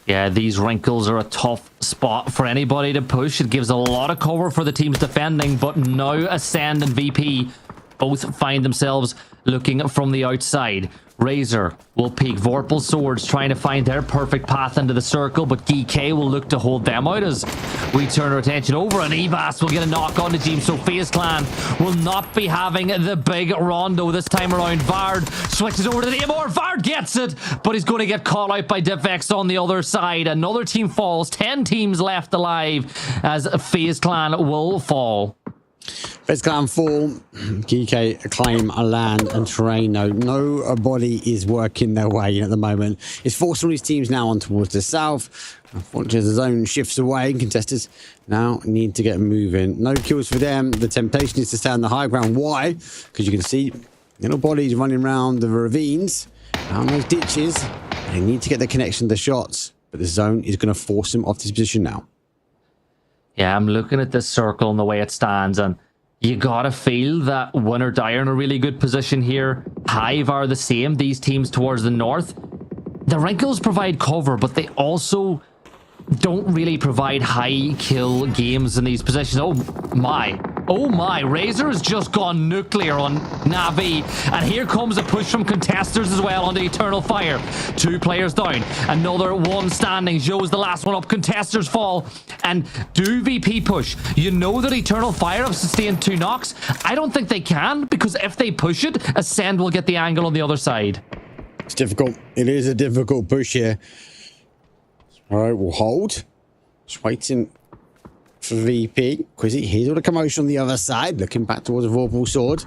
Yeah, these wrinkles are a tough spot for anybody to push. It gives a lot of cover for the teams defending, but now Ascend and VP both find themselves looking from the outside. Razor will peek. Vorpal Swords trying to find their perfect path into the circle, but GK will look to hold them out as we turn our attention over, and Evas will get a knock on the team, so FaZe Clan will not be having the big Rondo this time around. Vard switches over to the Amor. Vard gets it, but he's going to get caught out by Defex on the other side. Another team falls. 10 teams left alive as FaZe Clan will fall. FaZe Clan fall. GK claim a land and terrain. Nobody is working their way in at the moment. It's forcing these teams now on towards the south. Unfortunately, the zone shifts away. Contestants now need to get moving. No kills for them. The temptation is to stay on the high ground. Why? Because you can see little bodies running around the ravines, down those ditches. They need to get the connection to the shots, but the zone is going to force them off this position now. Yeah, I'm looking at this circle and the way it stands, and you gotta feel that Win or Die are in a really good position here. Hive are the same, these teams towards the north. The Wrinkles provide cover, but they also don't really provide high kill games in these positions. Oh my, Razor has just gone nuclear on Navi, and here comes a push from contesters as well on the Eternal Fire. 2 players down, another one standing. Joe's the last one up. Contesters fall, and do VP push? You know that Eternal Fire have sustained 2 knocks. I don't think they can, because if they push it, Ascend will get the angle on the other side. It's difficult. It is a difficult push here. All right, we'll hold. Just waiting for VP. Quizzy, here's all the commotion on the other side. Looking back towards the Vorpal Sword.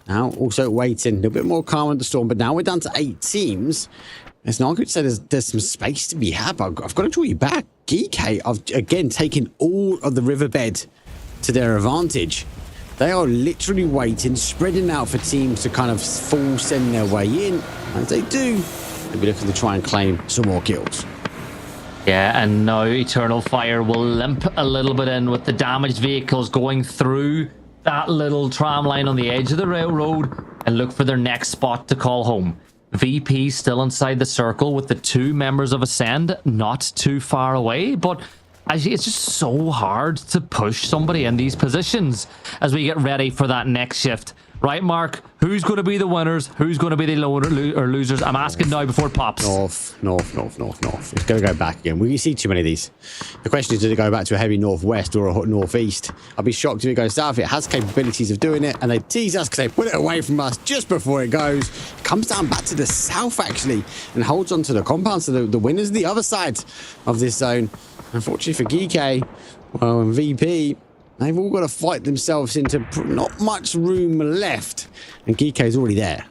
Now also waiting. A little bit more calm in the storm, but now we're down to 8 teams. It's not good to say there's some space to be had, but I've got to draw you back. GK have again taken all of the riverbed to their advantage. They are literally waiting, spreading out for teams to kind of full send their way in. As they do, they'll be looking to try and claim some more kills. Yeah, and now Eternal Fire will limp a little bit in with the damaged vehicles going through that little tram line on the edge of the railroad and look for their next spot to call home. VP still inside the circle with the 2 members of Ascend not too far away, but actually it's just so hard to push somebody in these positions as we get ready for that next shift. Right, Mark? Who's going to be the winners? Who's going to be the losers? I'm asking now before it pops. North. It's going to go back again. We see too many of these. The question is, does it go back to a heavy northwest or a northeast? I'll be shocked if it goes south. It has capabilities of doing it, and they tease us because they put it away from us just before it goes. It comes down back to the south, actually, and holds on to the compound. So the winners the other side of this zone. Unfortunately for GK, well, and VP, they've all got to fight themselves into not much room left. And GK's already there.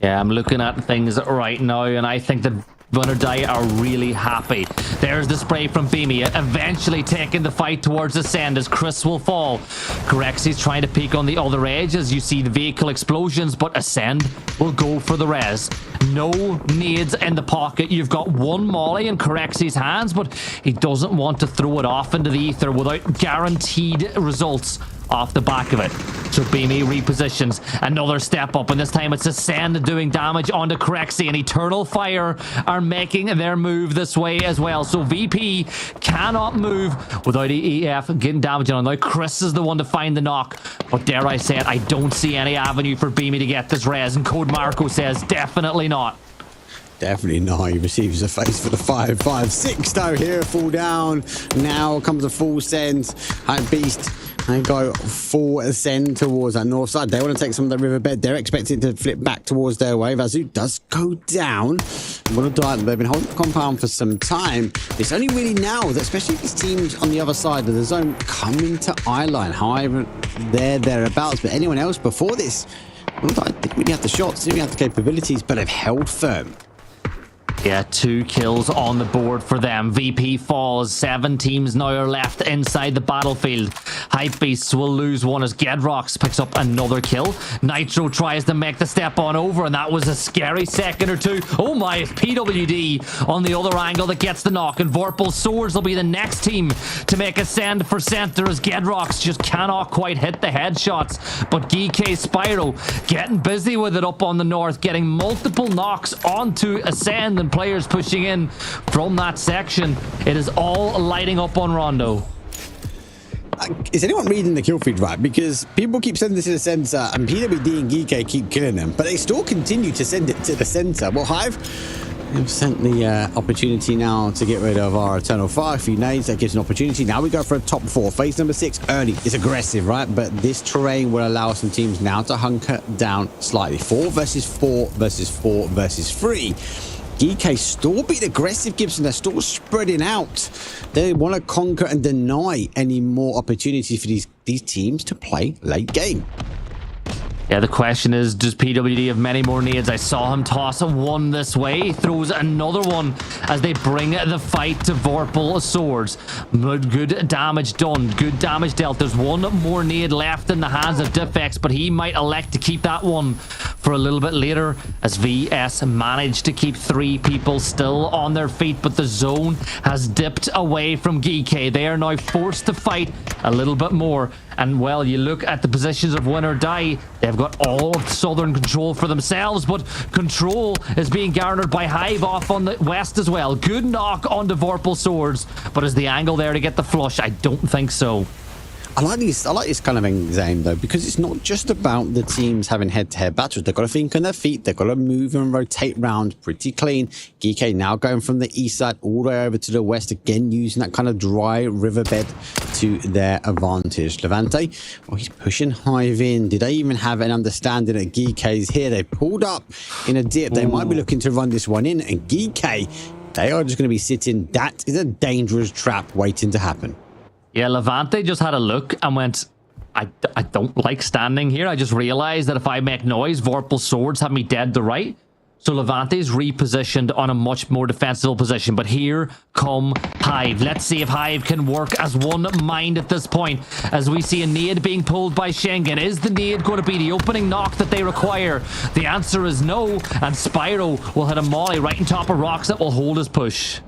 Yeah, I'm looking at things right now, and I think that Win or Die are really happy. There's the spray from EMEA, eventually taking the fight towards Ascend as Chris will fall. Corexi's trying to peek on the other edge as you see the vehicle explosions, but Ascend will go for the res. No nades in the pocket. You've got 1 molly in Corexi's hands, but he doesn't want to throw it off into the ether without guaranteed results off the back of it. So BME repositions, another step up, and this time it's Ascend doing damage onto Corexi, and Eternal Fire are making their move this way as well. So VP cannot move without EF getting damage on. Now Chris is the one to find the knock, but dare I say it, I don't see any avenue for BME to get this res, and Code Marco says definitely not. Definitely not. He receives a face for the 5-5-6 though. Here, fall down. Now comes a full send. Beast. They go full ascend towards that north side. They want to take some of the riverbed. They're expecting to flip back towards their way. Vazu does go down. They've been holding the compound for some time. It's only really now that, especially these teams on the other side of the zone, coming to eyeline. However, they're thereabouts. But anyone else before this, well, I didn't really have the shots, didn't really have the capabilities, but they've held firm. Yeah, 2 kills on the board for them. VP falls. 7 teams now are left inside the battlefield. Hypebeasts will lose one as Gedrox picks up another kill. Nitro tries to make the step on over, and that was a scary second or two. Oh my, it's PWD on the other angle that gets the knock, and Vorpal Swords will be the next team to make a send for center as Gedrox just cannot quite hit the headshots. But GK Spyro getting busy with it up on the north, getting multiple knocks onto Ascend, and players pushing in from that section. It is all lighting up on Rondo. Is anyone reading the kill feed right? Because people keep sending this to the center, and PWD and Geeky keep killing them, but they still continue to send it to the center. Well, Hive have sent the opportunity now to get rid of our Eternal Fire. A few nades, that gives an opportunity. Now we go for a top 4. Phase number 6 early. It's aggressive, right? But this terrain will allow some teams now to hunker down slightly. 4 versus 4 versus 4 versus 3. GK still being aggressive, Gibson. They're still spreading out. They want to conquer and deny any more opportunities for these teams to play late game. Yeah, the question is, does PWD have many more nades? I saw him toss one this way. He throws another one as they bring the fight to Vorpal Swords. Good damage done. Good damage dealt. There's one more nade left in the hands of Defex, but he might elect to keep that one for a little bit later as VS managed to keep 3 people still on their feet, but the zone has dipped away from GK. They are now forced to fight a little bit more. And, well, you look at the positions of win or die, they've got all of southern control for themselves, but control is being garnered by Hive off on the west as well. Good knock onto Vorpal Swords, but is the angle there to get the flush? I don't think so. I like this kind of game though, because it's not just about the teams having head-to-head battles. They've got to think on their feet. They've got to move and rotate around pretty clean. GK now going from the east side all the way over to the west, again using that kind of dry riverbed to their advantage. Levante, well, he's pushing Hive in. Did they even have an understanding that GK's here? They pulled up in a dip. They might be looking to run this one in, and GK, they are just going to be sitting. That is a dangerous trap waiting to happen. Yeah, Levante just had a look and went, I don't like standing here. I just realized that if I make noise, Vorpal Swords have me dead to right. So Levante's repositioned on a much more defensible position. But here come Hive. Let's see if Hive can work as one mind at this point. As we see a nade being pulled by Schengen. Is the nade going to be the opening knock that they require? The answer is no. And Spyro will hit a molly right on top of rocks that will hold his push.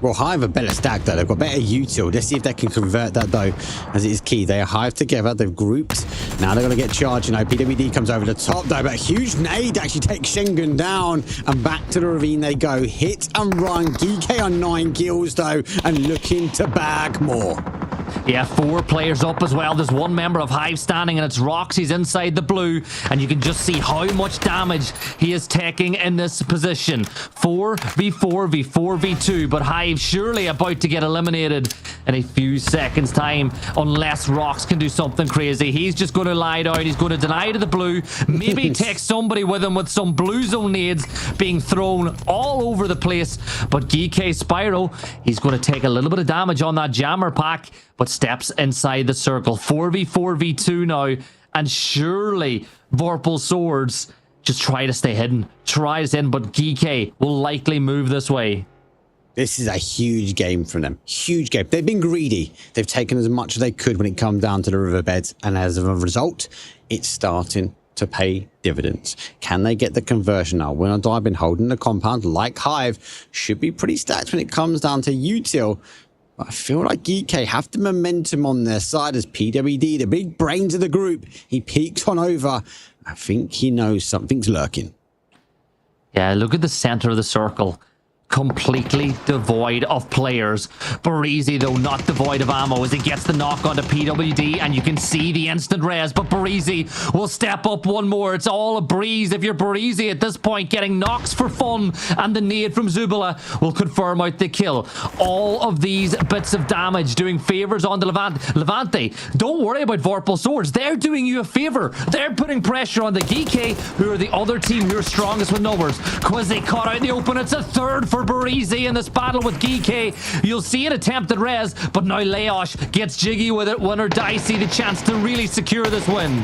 Well, Hive are better stacked though. They've got better util. Let's see if they can convert that though, as it is key. They are Hive together. They've grouped. Now they're going to get charged. You know, PWD comes over the top though, but a huge nade actually takes Schengen down, and back to the ravine they go. Hit and run. GK on 9 kills though, and looking to bag more. Yeah, 4 players up as well. There's one member of Hive standing, and it's Roxy's inside the blue, and you can just see how much damage he is taking in this position. 4v4 v4 v2, but Hive surely about to get eliminated in a few seconds time, unless Rox can do something crazy. He's just going to lie down. He's going to deny to the blue, maybe take somebody with him with some blue zone nades being thrown all over the place. But GK Spyro, he's going to take a little bit of damage on that jammer pack, but steps inside the circle. 4v4 v2 now, and surely Vorpal Swords just try to stay hidden. Try to stay hidden, but GK will likely move this way. This is a huge game from them. Huge game. They've been greedy. They've taken as much as they could when it comes down to the riverbeds, and as a result, it's starting to pay dividends. Can they get the conversion now? When I've been holding the compound like Hive, should be pretty stacked when it comes down to util. I feel like GK have the momentum on their side as PWD, the big brains of the group. He peeks on over. I think he knows something's lurking. Yeah, look at the center of the circle. Completely devoid of players. Barisi, though, not devoid of ammo as he gets the knock onto PWD, and you can see the instant res, but Barisi will step up one more. It's all a breeze if you're Barisi at this point, getting knocks for fun, and the nade from Zubila will confirm out the kill. All of these bits of damage doing favors on the Levante. Don't worry about Vorpal Swords. They're doing you a favor. They're putting pressure on the GK, who are the other team who are strongest with numbers. Quizzy caught out in the open. It's a third for Barisi in this battle with GK. You'll see an attempted res, but now Leosh gets jiggy with it. Win or die, see the chance to really secure this win.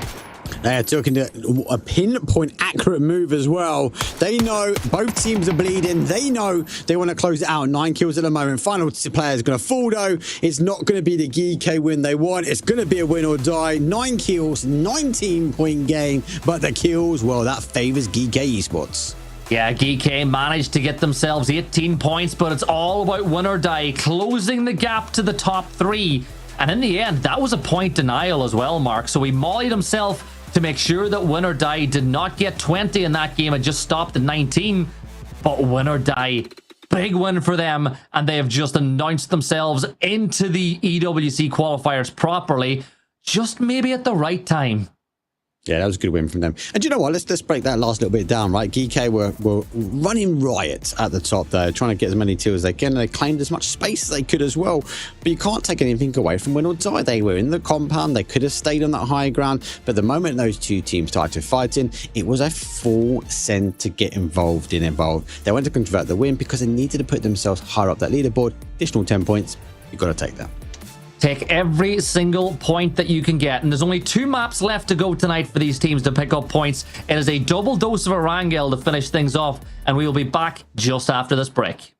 They're talking to a pinpoint accurate move as well. They know both teams are bleeding. They know they want to close it out. 9 kills at the moment. Final player is going to fall though. It's not going to be the GK win they want. It's going to be a win or die. 9 kills, 19-point game. But the kills, well, that favors GK Esports. Yeah, GK managed to get themselves 18 points, but it's all about win or die, closing the gap to the top 3. And in the end, that was a point denial as well, Mark. So he mollied himself to make sure that win or die did not get 20 in that game. It just stopped at 19. But win or die, big win for them. And they have just announced themselves into the EWC qualifiers properly, just maybe at the right time. Yeah, that was a good win from them. And you know what? Let's break that last little bit down, right? GK were running riot at the top there, trying to get as many kills as they can. They claimed as much space as they could as well. But you can't take anything away from win or die. They were in the compound. They could have stayed on that high ground. But the moment those two teams started fighting, it was a full send to get involved. They went to convert the win because they needed to put themselves higher up that leaderboard. Additional 10 points. You've got to take that. Take every single point that you can get. And there's only 2 maps left to go tonight for these teams to pick up points. It is a double dose of Erangel to finish things off. And we will be back just after this break.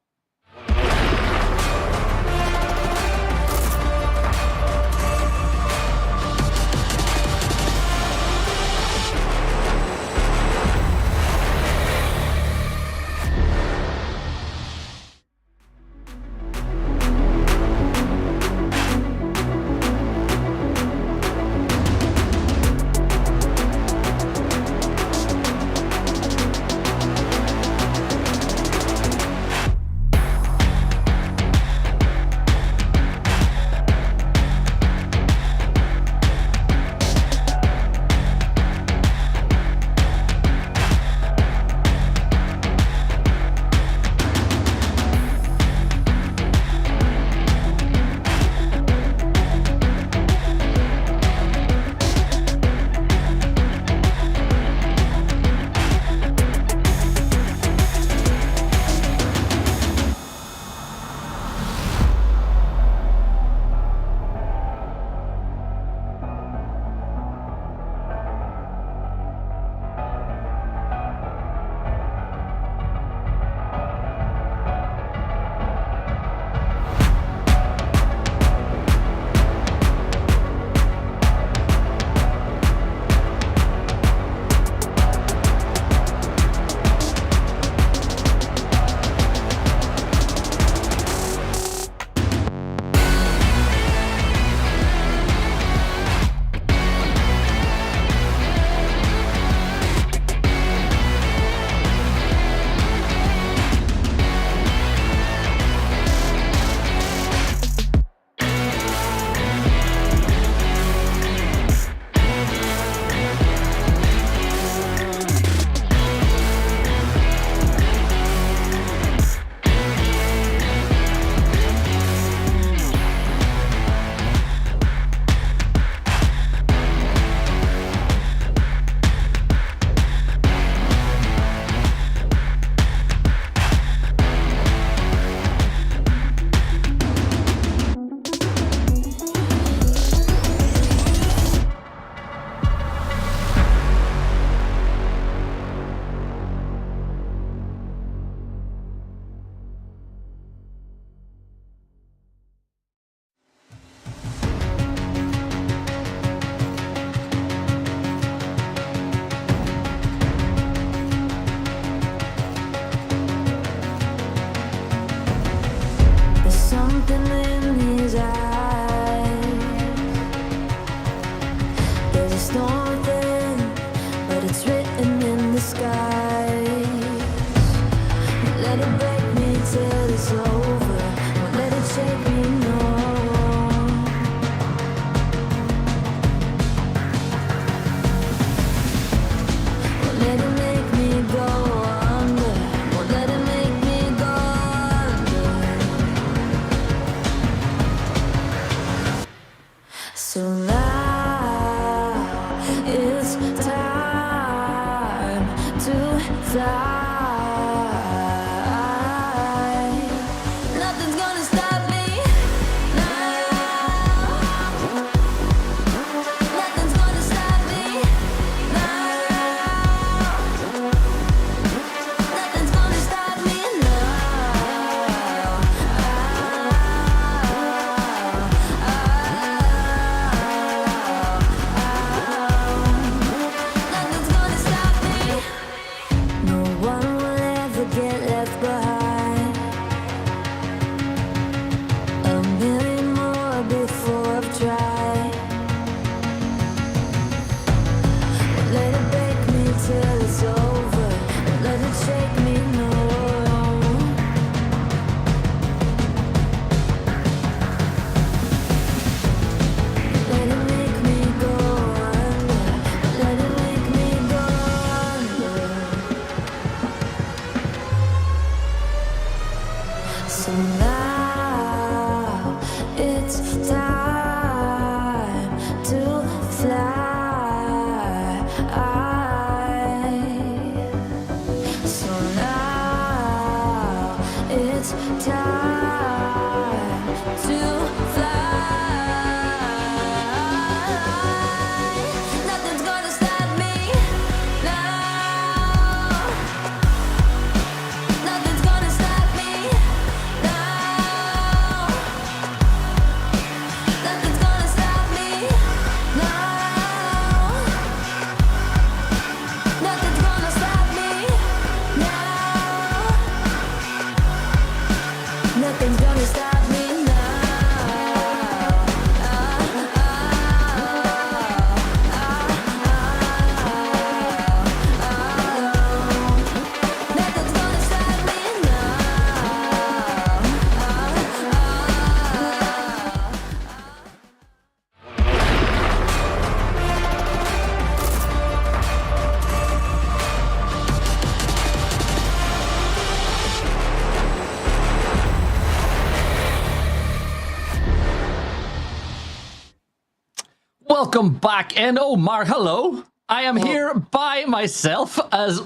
welcome back in. Oh, Mark, hello. I am here by myself as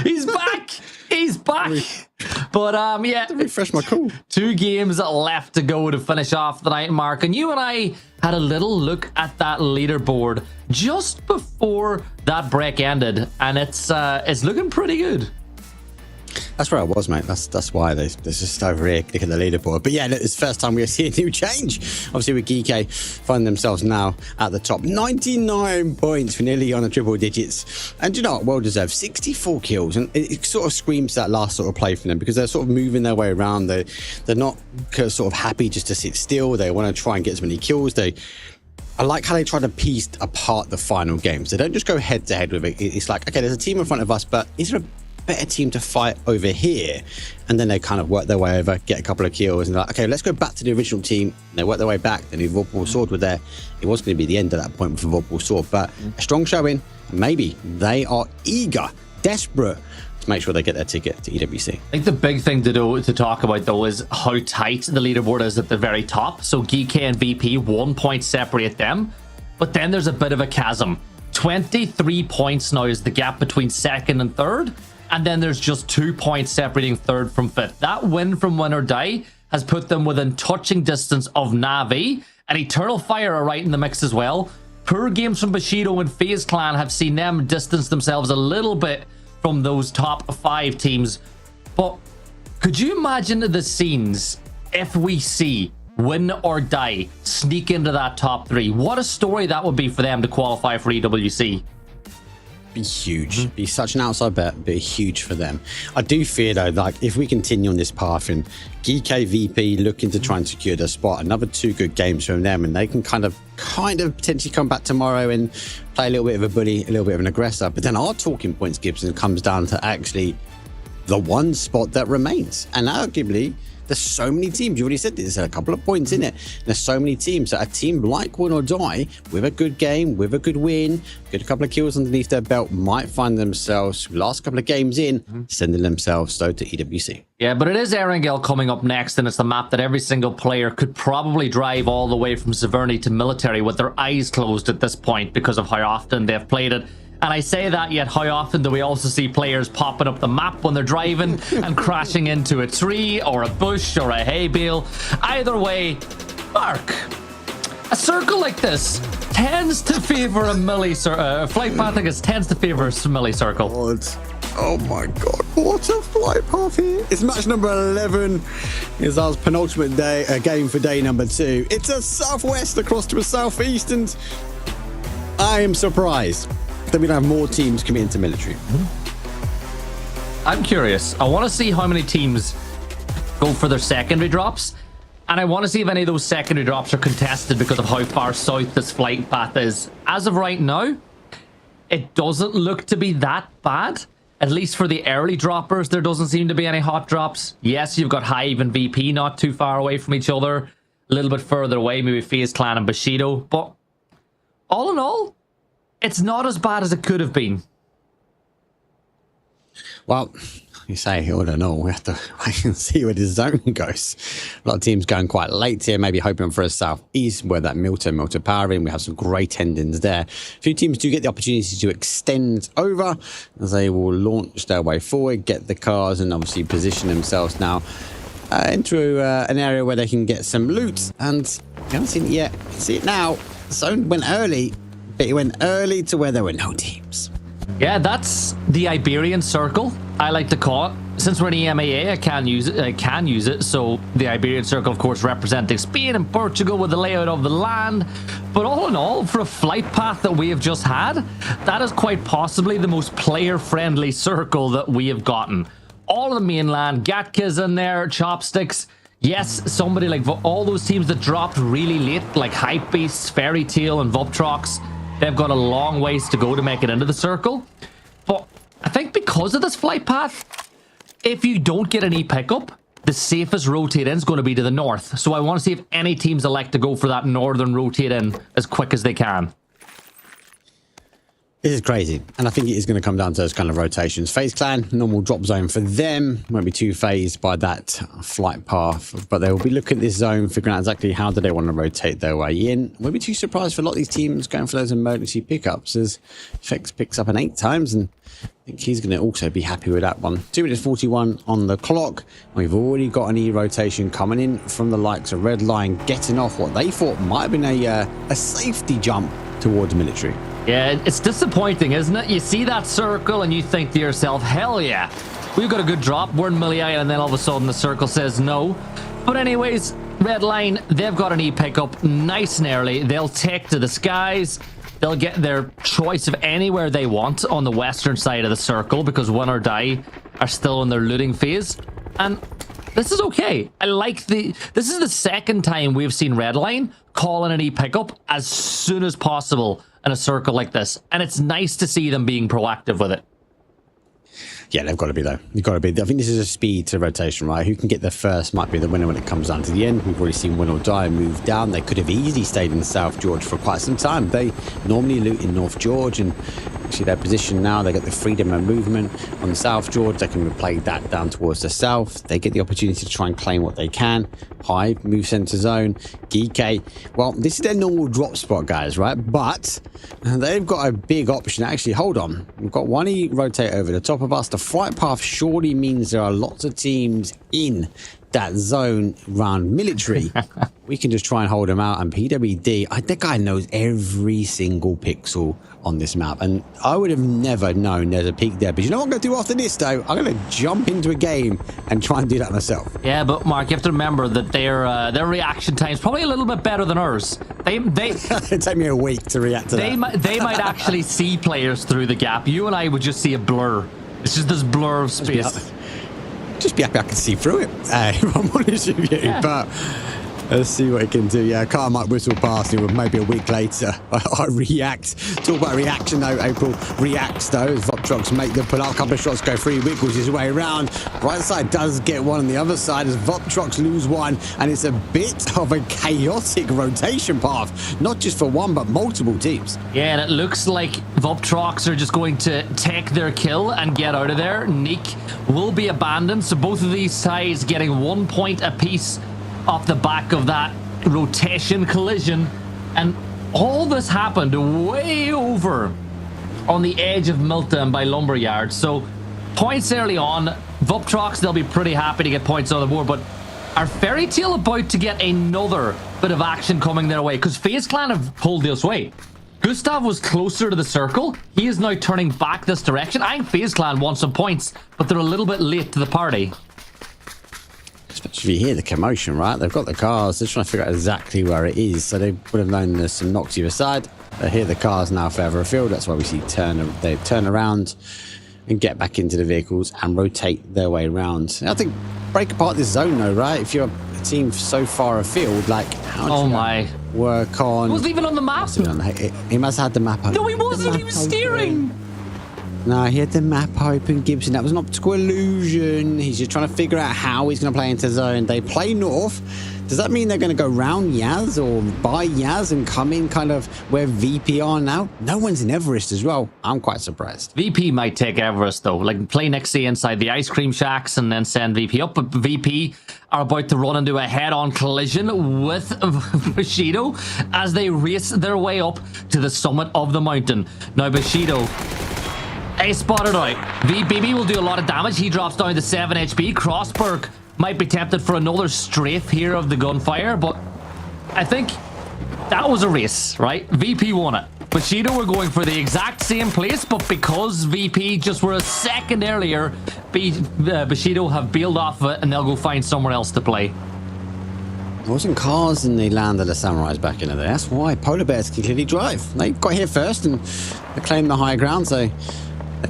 he's back. He's back. But yeah, refresh my call. 2 games left to go to finish off the night, Mark. And you and I had a little look at that leaderboard just before that break ended, and it's looking pretty good. That's where I was, mate. That's why there's just over here clicking the leaderboard. But yeah, it's the first time we're seeing a new change. Obviously, with Geeky finding themselves now at the top. 99 points, for nearly on the triple digits. And you know what? Well deserved. 64 kills. And it sort of screams that last sort of play for them because they're sort of moving their way around. They're not sort of happy just to sit still. They want to try and get as many kills. I like how they try to piece apart the final games. They don't just go head to head with it. It's like, okay, there's a team in front of us, but is there a better team to fight over here? And then they kind of work their way over, get a couple of kills, and they're like, okay, let's go back to the original team. And they work their way back. Then the Vorpal Sword were there. It was going to be the end at that point with the Vorpal Sword, but a strong showing. Maybe they are eager, desperate to make sure they get their ticket to EWC. I think the big thing to talk about though is how tight the leaderboard is at the very top. So GK and VP, 1 point separate them, but then there's a bit of a chasm. 23 points now is the gap between second and third. And then there's just 2 points separating third from fifth. That win from Win or Die has put them within touching distance of Na'Vi, and Eternal Fire are right in the mix as well. Poor games from Bushido and FaZe Clan have seen them distance themselves a little bit from those top 5 teams. But could you imagine the scenes if we see Win or Die sneak into that top 3? What a story that would be for them to qualify for EWC. Be huge. Be such an outside bet, be huge for them. I do fear though, like if we continue on this path and GK VP looking to try and secure their spot, another 2 good games from them, and they can kind of potentially come back tomorrow and play a little bit of a bully, a little bit of an aggressor. But then our talking points, Gibson, comes down to actually the one spot that remains, and arguably there's so many teams. You already said there's a couple of points in it. There's so many teams that a team like Win or Die with a good game, with a good win, get a couple of kills underneath their belt, might find themselves last couple of games in, sending themselves though to EWC. Yeah, but it is Erangel coming up next, and it's the map that every single player could probably drive all the way from Severny to Military with their eyes closed at this point because of how often they've played it. And I say that, yet how often do we also see players popping up the map when they're driving and crashing into a tree or a bush or a hay bale? Either way, Mark, a circle like this tends to favor a flight path like this tends to favor a semicircle. Oh my god, what a flight path here. It's match number 11. It's our penultimate game for day number 2. It's a southwest across to a southeast, and I am surprised that we don't have more teams coming into military. I'm curious. I want to see how many teams go for their secondary drops, and I want to see if any of those secondary drops are contested because of how far south this flight path is. As of right now, it doesn't look to be that bad. At least for the early droppers, there doesn't seem to be any hot drops. Yes, you've got Hive and VP not too far away from each other. A little bit further away, maybe FaZe Clan and Bushido. But all in all, it's not as bad as it could have been. Well, you say, all in all, we have to wait and see where this zone goes. A lot of teams going quite late here, maybe hoping for a southeast where that Milton power in. We have some great endings there. A few teams do get the opportunity to extend over as they will launch their way forward, get the cars, and obviously position themselves now into an area where they can get some loot. And we haven't seen it yet. See it now. The zone went early, but it went early to where there were no teams. Yeah, that's the Iberian Circle, I like to call it. Since we're in EMEA, I can use it. So the Iberian Circle, of course, representing Spain and Portugal with the layout of the land. But all in all, for a flight path that we have just had, that is quite possibly the most player-friendly circle that we have gotten. All of the mainland, Gatka's in there, Chopsticks. Yes, somebody like all those teams that dropped really late, like Hypebeasts, Fairy Tail, and Vuptrox, they've got a long ways to go to make it into the circle. But I think because of this flight path, if you don't get any pickup, the safest rotate in is going to be to the north. So I want to see if any teams elect to go for that northern rotate in as quick as they can. This is crazy, and I think it is going to come down to those kind of rotations. FaZe Clan, normal drop zone for them. Won't be too phased by that flight path, but they will be looking at this zone, figuring out exactly how do they want to rotate their way in. Won't be too surprised for a lot of these teams going for those emergency pickups, as Fex picks up an 8 times, and I think he's going to also be happy with that one. 2 minutes 41 on the clock. We've already got an E-rotation coming in from the likes of Redline, getting off what they thought might have been a safety jump towards military. Yeah, it's disappointing, isn't it? You see that circle and you think to yourself, hell yeah, we've got a good drop, we're in EMEA, and then all of a sudden the circle says no. But anyways, Redline, they've got an E-pickup nice and early. They'll take to the skies. They'll get their choice of anywhere they want on the western side of the circle, because Win or Die are still in their looting phase. And this is okay. I like this is the second time we've seen Redline calling an E-pickup as soon as possible in a circle like this. And it's nice to see them being proactive with it. Yeah, they've got to be, though. You've got to be. I think this is a speed to rotation, right? Who can get there first might be the winner when it comes down to the end. We've already seen Win or Die move down. They could have easily stayed in South George for quite some time. They normally loot in North George, and actually their position now, they get the freedom of movement on South George. They can replay that down towards the south. They get the opportunity to try and claim what they can. Hive, move center zone, GK. Well, this is their normal drop spot, guys, right? But they've got a big option. Actually, hold on. We've got one E rotate over the top of us. The flight path surely means there are lots of teams in that zone around military. We can just try and hold them out. And PWD, that guy knows every single pixel on this map, and I would have never known there's a peak there. But you know what I'm going to do after this, though? I'm going to jump into a game and try and do that myself. Yeah, but Mark, you have to remember that their reaction time is probably a little bit better than ours. It'd take me a week to react to that. They might actually see players through the gap. You and I would just see a blur. It's just this blur of space. Just be happy I can see through it, if I'm honest with you. Yeah. But let's see what it can do. Yeah, car might whistle past him, maybe a week later. I react. Talk about reaction, though. April reacts, though, as Voptrox make the pull out. A couple of shots go free. Wiggles his way around. Right side does get one on the other side as Voptrox lose one. And it's a bit of a chaotic rotation path. Not just for one, but multiple teams. Yeah, and it looks like Voptrox are just going to take their kill and get out of there. Neek will be abandoned. So both of these sides getting 1 point apiece off the back of that rotation collision, and all this happened way over on the edge of Milton by Lumberyard. So points early on. Voptrox, they'll be pretty happy to get points on the board, but are Fairy Tail about to get another bit of action coming their way? Because FaZe Clan have pulled this way. Gustav was closer to the circle. He is now turning back this direction. I think FaZe Clan wants some points, but they're a little bit late to the party. Especially if you hear the commotion, right? They've got the cars. They're trying to figure out exactly where it is. So they would have known there's some knocks either side. They hear the cars now further afield. That's why we see they turn around and get back into the vehicles and rotate their way around. I think break apart this zone, though, right? If you're a team so far afield, like, how do you work on... He wasn't even on the map. He must have had the map open. No, he wasn't. He was steering. No, he had the map open, Gibson. That was an optical illusion. He's just trying to figure out how he's going to play into zone. They play north. Does that mean they're going to go round Yaz or by Yaz and come in kind of where VP are now? No one's in Everest as well. I'm quite surprised. VP might take Everest, though. Like, play Nixie inside the ice cream shacks and then send VP up. But VP are about to run into a head-on collision with Bushido as they race their way up to the summit of the mountain. Now, Bushido... He spotted out. VBB will do a lot of damage. He drops down to 7 HP. Crossberg might be tempted for another strafe here of the gunfire, but I think that was a race, right? VP won it. Bushido were going for the exact same place, but because VP just were a second earlier, Bushido have bailed off it and they'll go find somewhere else to play. There wasn't cars in the land of the samurais back in the day. That's why polar bears can clearly drive. They got here first and they claimed the high ground, so...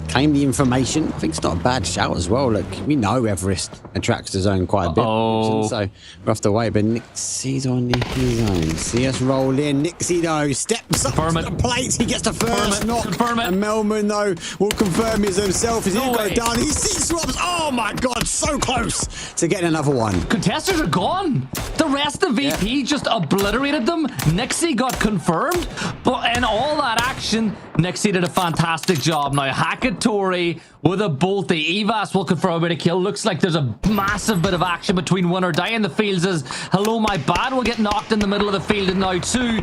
claim the information. I think it's not a bad shout as well. Look, we know Everest attracts the zone quite a bit. So we're off the way, but Nixie's on his own. See us roll in. Nixie, though, steps up to the plate. He gets the first knock. Confirm it. And Melman, though, will confirm his himself. He's going to go down. He sees swaps. Oh, my God, so close to getting another one. Contestants are gone. The rest of VP just obliterated them. Nixie got confirmed, but in all that action, Nixie did a fantastic job. Now, Hakatori with a bolty. Evas will confirm a bit of kill. Looks like there's a massive bit of action between Win or Die in the fields as Hello My Bad will get knocked in the middle of the field now too.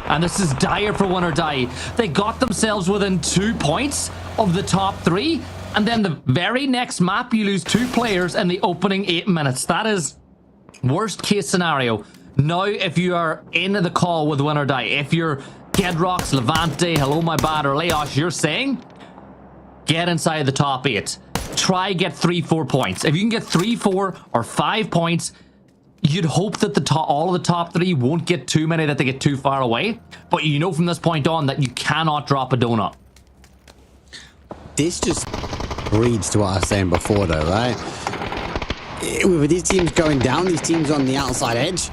And this is dire for Win or Die. They got themselves within 2 points of the top 3. And then the very next map, you lose 2 players in the opening 8 minutes. That is worst case scenario. Now, if you are in the call with Win or Die, if you're Gedrox, Levante, Hello My Bad, or Leosh, you're saying get inside the top 8. Try get 3-4 points. If you can get 3-4 or 5 points, you'd hope that all of the top 3 won't get too many that they get too far away. But you know from this point on that you cannot drop a donut. This just reads to what I was saying before, though, right? With these teams going down, these teams on the outside edge,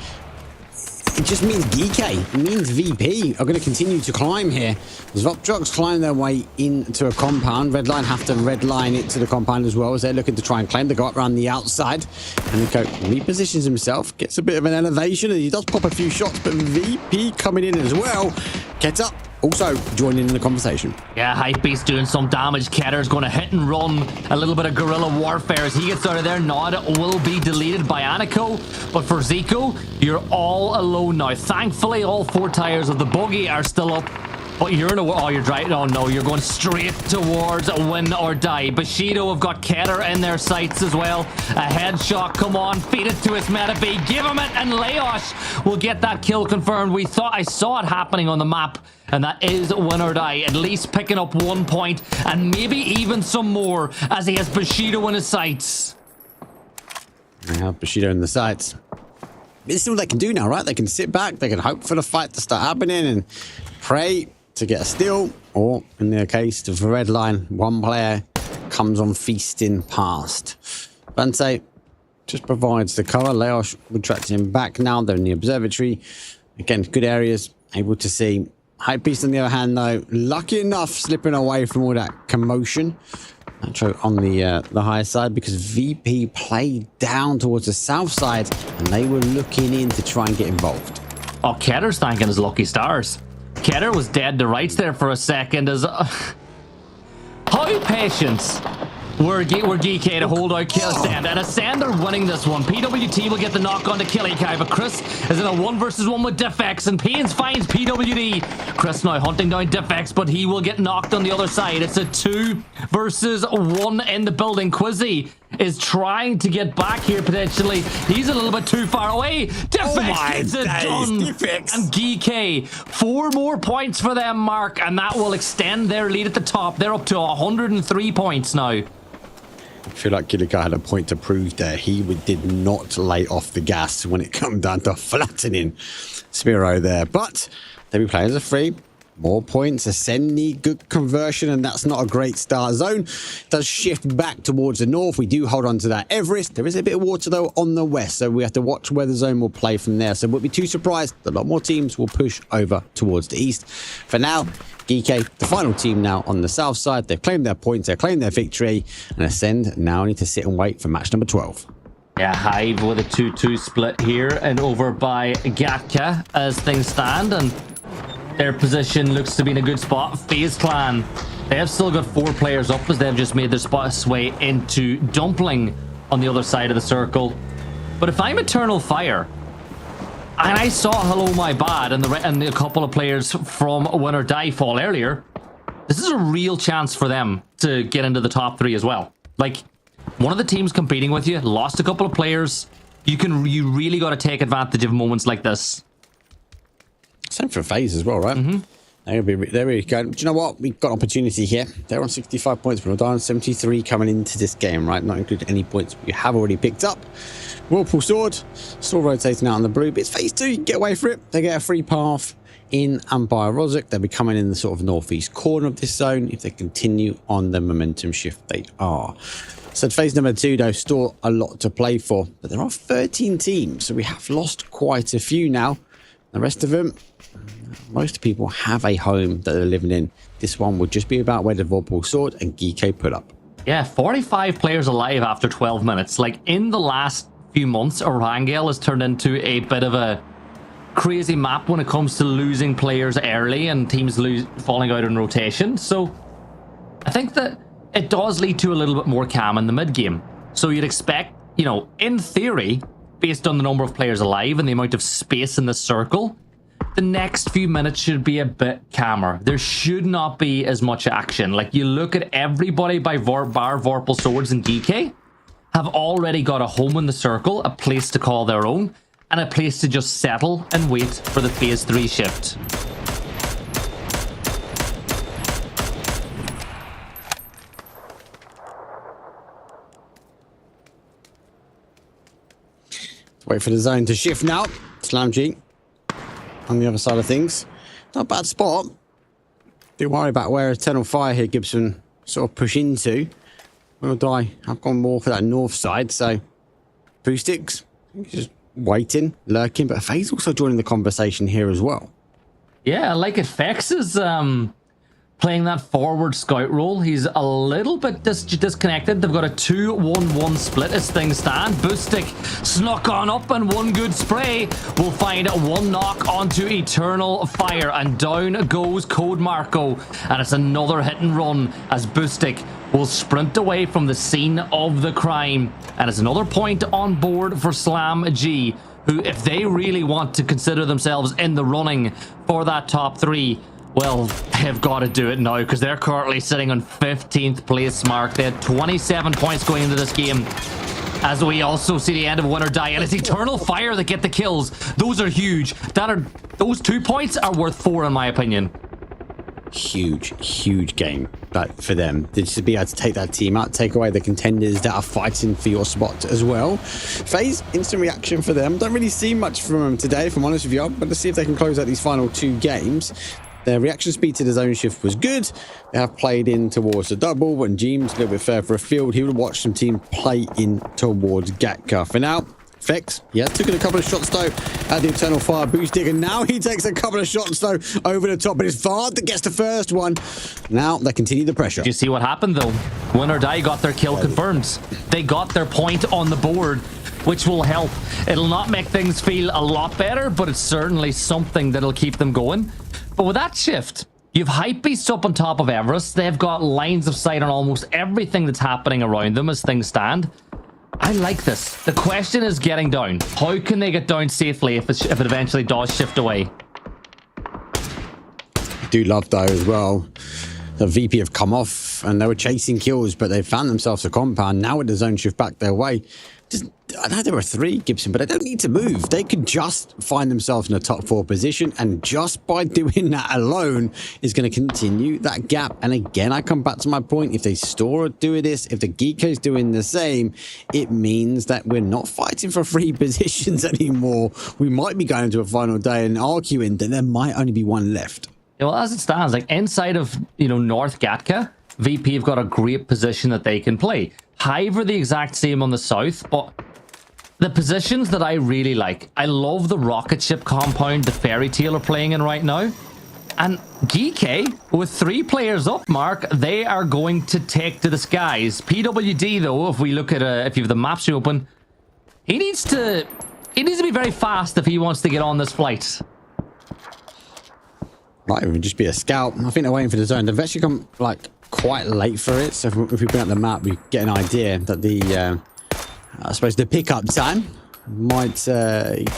it just means GK, it means VP are going to continue to climb here. Zvoptrox climb their way into a compound. Redline have to redline it to the compound as well as they're looking to try and claim. They go up around the outside and Nico repositions himself, gets a bit of an elevation and he does pop a few shots, but VP coming in as well. Gets up, also joining in the conversation. Yeah, Hypebeast doing some damage. Ketter's going to hit and run. A little bit of guerrilla warfare as he gets out of there. Nod will be deleted by Aniko. But for Zico, you're all alone now. Thankfully, all 4 tires of the buggy are still up. But you're in a... Oh, you're driving... Oh, no. You're going straight towards Win or Die. Bushido have got Ketter in their sights as well. A headshot. Come on. Feed it to his Metabe. Give him it. And Leosh will get that kill confirmed. I saw it happening on the map. And that is Win or Die. At least picking up 1 point. And maybe even some more as he has Bushido in his sights. They have Bushido in the sights. It's all they can do now, right? They can sit back. They can hope for the fight to start happening and pray to get a steal, or in the case of the red line, one player comes on feasting past. Bante just provides the cover. Leosh retracts him back now. They're in the observatory. Again, good areas, able to see. Hypebeast on the other hand, though, lucky enough slipping away from all that commotion. Metro on the higher side because VP played down towards the south side and they were looking in to try and get involved. Oh, Ketter's thanking his lucky stars. Ketter was dead to rights there for a second as... How patient were GK to hold out kill Ascend, and Ascend are winning this one. PWT will get the knock on to Killikai, but Chris is in a 1 versus 1 with Defex, and Pains finds PWD. Chris now hunting down Defex, but he will get knocked on the other side. It's a 2 versus 1 in the building. Quizzy is trying to get back here potentially. He's a little bit too far away. Defex gets it done. And GK, 4 more points for them, Mark, and that will extend their lead at the top. They're up to 103 points now. I feel like Killikai had a point to prove there. He did not lay off the gas when it come down to flattening Spiro there. But they'll be playing as a free. More points. Ascend need good conversion, and that's not a great start. Zone does shift back towards the north. We do hold on to that Everest. There is a bit of water, though, on the west, so we have to watch where the zone will play from there. So we'll be too surprised. A lot more teams will push over towards the east. For now, GK, the final team now on the south side. They've claimed their points. They've claimed their victory. And Ascend now need to sit and wait for match number 12. Yeah, Hive with a 2-2 split here and over by Gatka as things stand, and their position looks to be in a good spot. FaZe Clan, they have still got 4 players up as they've just made their spot way into Dumpling on the other side of the circle. But if I'm Eternal Fire, and I saw Hello My Bad and a couple of players from Win or Die fall earlier, this is a real chance for them to get into the top 3 as well. Like, one of the teams competing with you lost a couple of players. You really got to take advantage of moments like this. Same for FaZe as well, right? They're really good. Do you know what? We've got an opportunity here. They're on 65 points, but we're down 73 coming into this game, right? Not including any points we have already picked up. Whirlpool Sword, still rotating out on the blue, but it's phase 2. You can get away for it. They get a free path in and by Rozek. They'll be coming in the sort of northeast corner of this zone if they continue on the momentum shift they are. So phase number 2, though, still a lot to play for, but there are 13 teams, so we have lost quite a few now. The rest of them, most people have a home that they're living in. This one would just be about where the Whirlpool Sword and GK put up. Yeah, 45 players alive after 12 minutes. Like, in the last few months, Erangel has turned into a bit of a crazy map when it comes to losing players early and teams falling out in rotation. So I think that it does lead to a little bit more calm in the mid game. So you'd expect, you know, in theory, based on the number of players alive and the amount of space in the circle, the next few minutes should be a bit calmer. There should not be as much action. Like, you look at everybody bar Vorpal Swords and DK have already got a home in the circle, a place to call their own, and a place to just settle and wait for the phase 3 shift. Wait for the zone to shift now. Slam G on the other side of things. Not a bad spot. Do worry about where Eternal Fire here Gibson sort of push into. Will die. I've gone more for that north side, so Boostix just waiting, lurking, but FaZe also joining the conversation here as well. Yeah, like it. Fex is playing that forward scout role. He's a little bit disconnected. They've got a 2-1-1 split as things stand. Boostic snuck on up, and one good spray will find one knock onto Eternal Fire, and down goes Code Marco, and it's another hit and run as Boostic will sprint away from the scene of the crime, and it's another point on board for Slam G, who, if they really want to consider themselves in the running for that top 3, well, they've got to do it now, because they're currently sitting on 15th place mark. They had 27 points going into this game, as we also see the end of Win or Die, and it's Eternal Fire that get the kills. Those are huge. Those 2 points are worth 4 in my opinion. Huge game for them. Just to be able to take that team out, take away the contenders that are fighting for your spot as well. FaZe, instant reaction for them. Don't really see much from them today, if I'm honest with you, but let's see if they can close out these final 2 games. Their reaction speed to the zone shift was good. They have played in towards the double. When James a little bit further afield, he would watch some team play in towards Gatka. For now, Fex, yeah, took a couple of shots though at the Eternal Fire boost dig, and now he takes a couple of shots though over the top, but it's Vard that gets the first one. Now they continue the pressure. Do you see what happened though? Win or Die got their kill confirmed. They got their point on the board, which will help. It'll not make things feel a lot better, but it's certainly something that'll keep them going. But with that shift, you've Hypebeasts up on top of Everest. They've got lines of sight on almost everything that's happening around them as things stand. I like this. The question is getting down. How can they get down safely if it eventually does shift away? I do love though as well. The VP have come off and they were chasing kills, but they found themselves a compound. Now with the zone shift back their way, I know there were 3, Gibson, but they don't need to move. They could just find themselves in a top 4 position, and just by doing that alone is going to continue that gap. And again, I come back to my point. If they store or do this, if the Geeko's doing the same, it means that we're not fighting for 3 positions anymore. We might be going to a final day and arguing that there might only be 1 left. Yeah, well, as it stands, like inside of, North Gatka, VP have got a great position that they can play. Hive are the exact same on the south, but the positions that I really like, I love the rocket ship compound the Fairy Tail are playing in right now. And GK, with 3 players up, Mark, they are going to take to the skies. PWD, though, if we look at if you have the maps open, he needs to be very fast if he wants to get on this flight. Might even just be a scout. I think they're waiting for the zone. They've actually come quite late for it, so if we bring up the map, we get an idea that the I suppose the pickup time might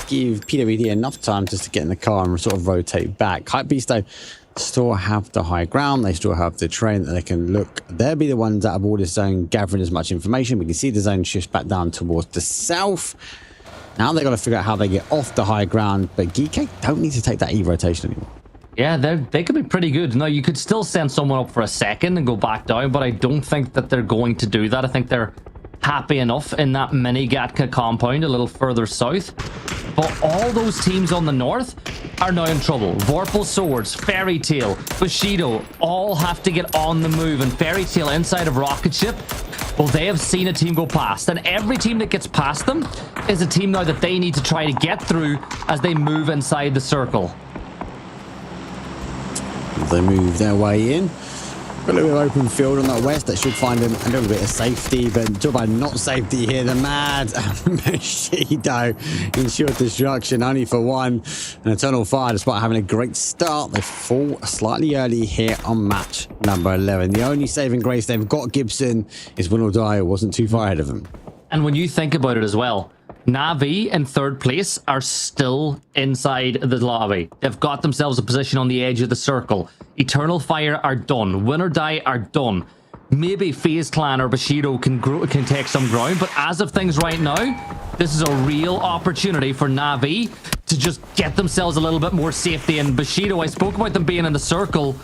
give PWD enough time just to get in the car and sort of rotate back. Hypebeast though still have the high ground. They still have the train that they can look. They'll be the ones out of all this zone gathering as much information. We can see the zone shifts back down towards the south. Now they've got to figure out how they get off the high ground, but GK don't need to take that E rotation anymore. Yeah, they could be pretty good. Now, you could still send someone up for a second and go back down, but I don't think that they're going to do that. I think they're happy enough in that mini Gatka compound a little further south. But all those teams on the north are now in trouble. Vorpal Swords, Fairy Tail, Bushido all have to get on the move, and Fairy Tail inside of Rocket Ship, well, they have seen a team go past, and every team that gets past them is a team now that they need to try to get through as they move inside the circle. They move their way in. Got a little bit of open field on that west that should find him a little bit of safety, but talk about not safety here. The mad Bushido ensured destruction only for one, and Eternal Fire, despite having a great start, they fall slightly early here on match number 11. The only saving grace they've got, Gibson, is Win or Die, who wasn't too far ahead of them. And when you think about it as well, Na'Vi in third place are still inside the lobby. They've got themselves a position on the edge of the circle. Eternal Fire are done. Win or Die are done. Maybe FaZe Clan or Bushido can take some ground, but as of things right now, this is a real opportunity for Na'Vi to just get themselves a little bit more safety. And Bushido, I spoke about them being in the circle.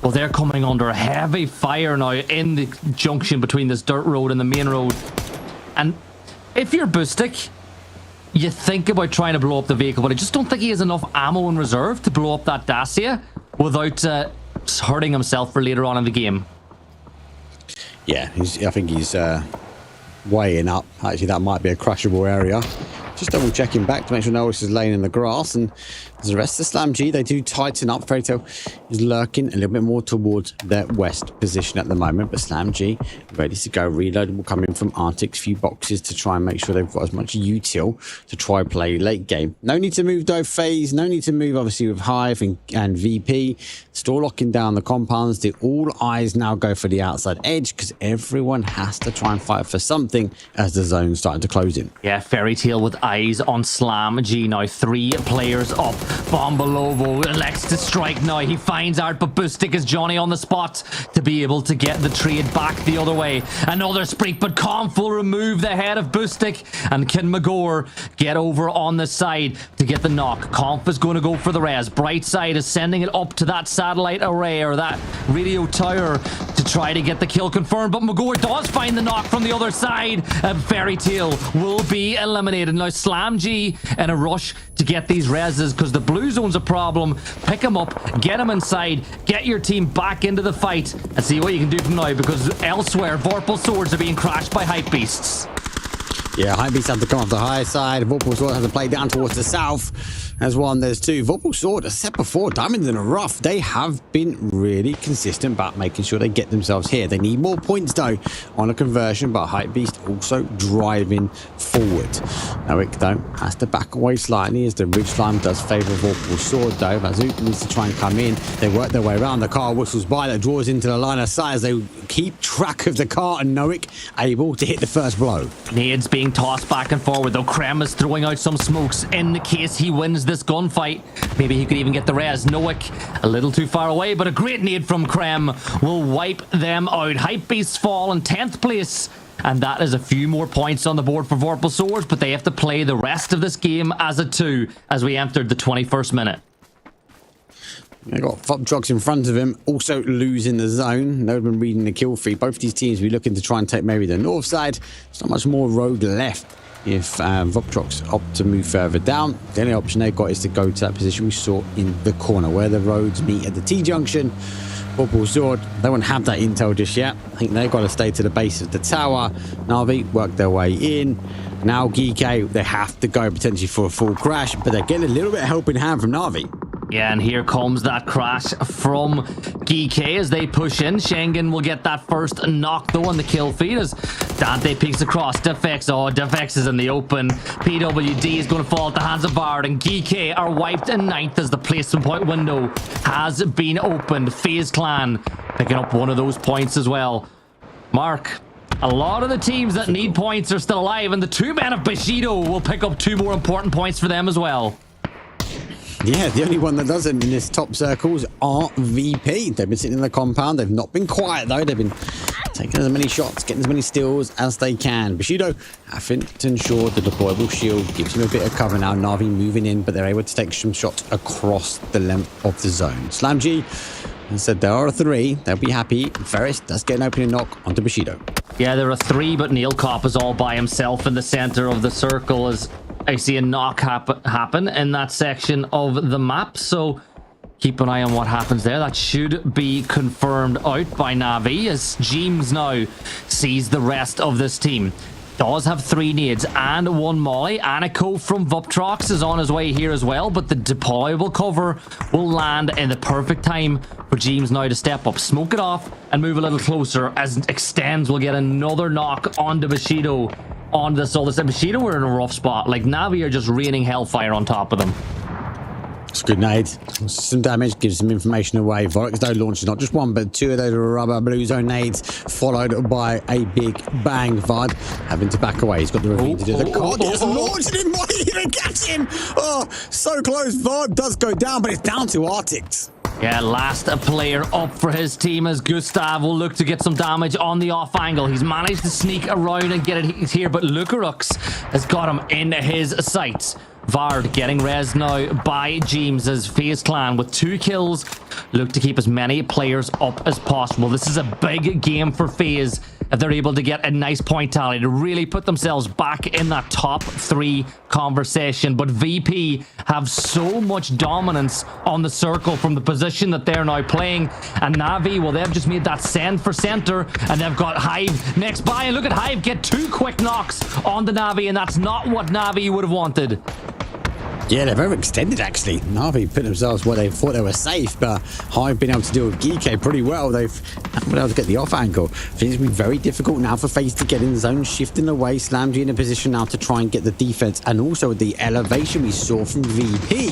Well, they're coming under heavy fire now in the junction between this dirt road and the main road. And if you're Boostic, you think about trying to blow up the vehicle, but I just don't think he has enough ammo in reserve to blow up that Dacia without hurting himself for later on in the game. Yeah, I think he's weighing up. Actually, that might be a crushable area. Just double checking back to make sure no one is laying in the grass. And as the rest of Slam G, they do tighten up. Fairy Tail is lurking a little bit more towards their west position at the moment. But Slam G ready to go. Reload will come in from Arctic's few boxes to try and make sure they've got as much util to try play late game. No need to move though, FaZe. No need to move obviously with Hive and VP. Still locking down the compounds. The all eyes now go for the outside edge because everyone has to try and fight for something as the zone's starting to close in. Yeah, Fairy Tail with eyes on Slam G now. 3 players up. Bombalovo elects to strike now. He finds out, but Boostic is Johnny on the spot to be able to get the trade back the other way. Another spree, but Conf will remove the head of Boostic, and can Magor get over on the side to get the knock. Conf is going to go for the res. Brightside is sending it up to that satellite array or that radio tower to try to get the kill confirmed, but Magor does find the knock from the other side, and Fairy Tail will be eliminated. Now Slam G in a rush to get these reses because the blue zone's a problem. Pick them up, get them inside, get your team back into the fight and see what you can do from now, because elsewhere Vorpal swords are being crashed by hype beasts. Yeah, hype beasts have to come off the high side. Vorpal sword has to play down towards the south. There's one, there's two. Vorpal sword, as said before, diamonds in a rough. They have been really consistent about making sure they get themselves here. They need more points though on a conversion, but hype beast also driving forward. Noik though has to back away slightly as the ridge slime does favour Vorpal sword though. Vazook needs to try and come in. They work their way around. The car whistles by, that draws into the line of sight as they keep track of the car, and Noik able to hit the first blow. Nades being tossed back and forward though. Krem is throwing out some smokes in the case he wins this gunfight. Maybe he could even get the res. Noik a little too far away, but a great nade from Krem will wipe them out. Hype beasts fall in 10th place, and that is a few more points on the board for Vorpal Swords, but they have to play the rest of this game as a 2 as we entered the 21st minute. They got FOP trucks in front of him, also losing the zone. They've been reading the kill feed. Both these teams will be looking to try and take maybe the north side. There's not much more road left if Voptrox opt to move further down. The only option they've got is to go to that position we saw in the corner where the roads meet at the T-junction. Vorpal Sword, they won't have that intel just yet. I think they've got to stay to the base of the tower. Na'Vi work their way in. Now Geek, they have to go potentially for a full crash, but they're getting a little bit of helping hand from Na'Vi. Yeah, and here comes that crash from GK as they push in. Schengen will get that first knock though on the kill feed as Dante peeks across. Defex, Defex is in the open. PWD is going to fall at the hands of Bard, and GK are wiped in 9th as the placement point window has been opened. FaZe Clan picking up one of those points as well. Mark, a lot of the teams that need points are still alive, and the 2 men of Bushido will pick up 2 more important points for them as well. Yeah, the only one that doesn't in this top circles are VP. They've been sitting in the compound. They've not been quiet though. They've been taking as many shots, getting as many steals as they can. Bushido having to ensure the deployable shield gives him a bit of cover now. Na'Vi moving in, but they're able to take some shots across the length of the zone. Slam G said there are 3. They'll be happy. Ferris does get an opening knock onto Bushido. Yeah, there are 3, but Neil Kopp is all by himself in the center of the circle as I see a knock happen in that section of the map, so keep an eye on what happens there. That should be confirmed out by Na'Vi as James now sees the rest of this team. does have 3 nades and 1 molly. Aniko from Vuptrox is on his way here as well, but the deployable cover will land in the perfect time for James now to step up, smoke it off, and move a little closer as Extends will get another knock onto Bushido on this other side. Bushido were in a rough spot. Like, Navi are just raining hellfire on top of them. It's a good nade. Some damage, gives some information away. Vorax though launches not just 1 but 2 of those rubber blue zone nades, followed by a big bang. Vard having to back away. He's got the ravine to do the card. Just launched him, might even catch him. Oh, so close. Vard does go down, but it's down to Arctics. Yeah, last player up for his team as Gustav will look to get some damage on the off angle. He's managed to sneak around and get it here, but Lucarux has got him in his sights. Vard getting res now by James as FaZe Clan with 2 kills look to keep as many players up as possible. This is a big game for FaZe if they're able to get a nice point tally to really put themselves back in that top 3 conversation. But VP have so much dominance on the circle from the position that they're now playing, and Navi, well, they've just made that send for center, and they've got Hive next by, and look at Hive get 2 quick knocks on the Navi, and that's not what Navi would have wanted. Yeah, they're very extended actually. Navi put themselves where they thought they were safe, but Hive been able to deal with Geeke pretty well. They've been able to get the off angle. I think it's going to be very difficult now for FaZe to get in zone, shifting away. SlamG in a position now to try and get the defense, and also with the elevation we saw from VP.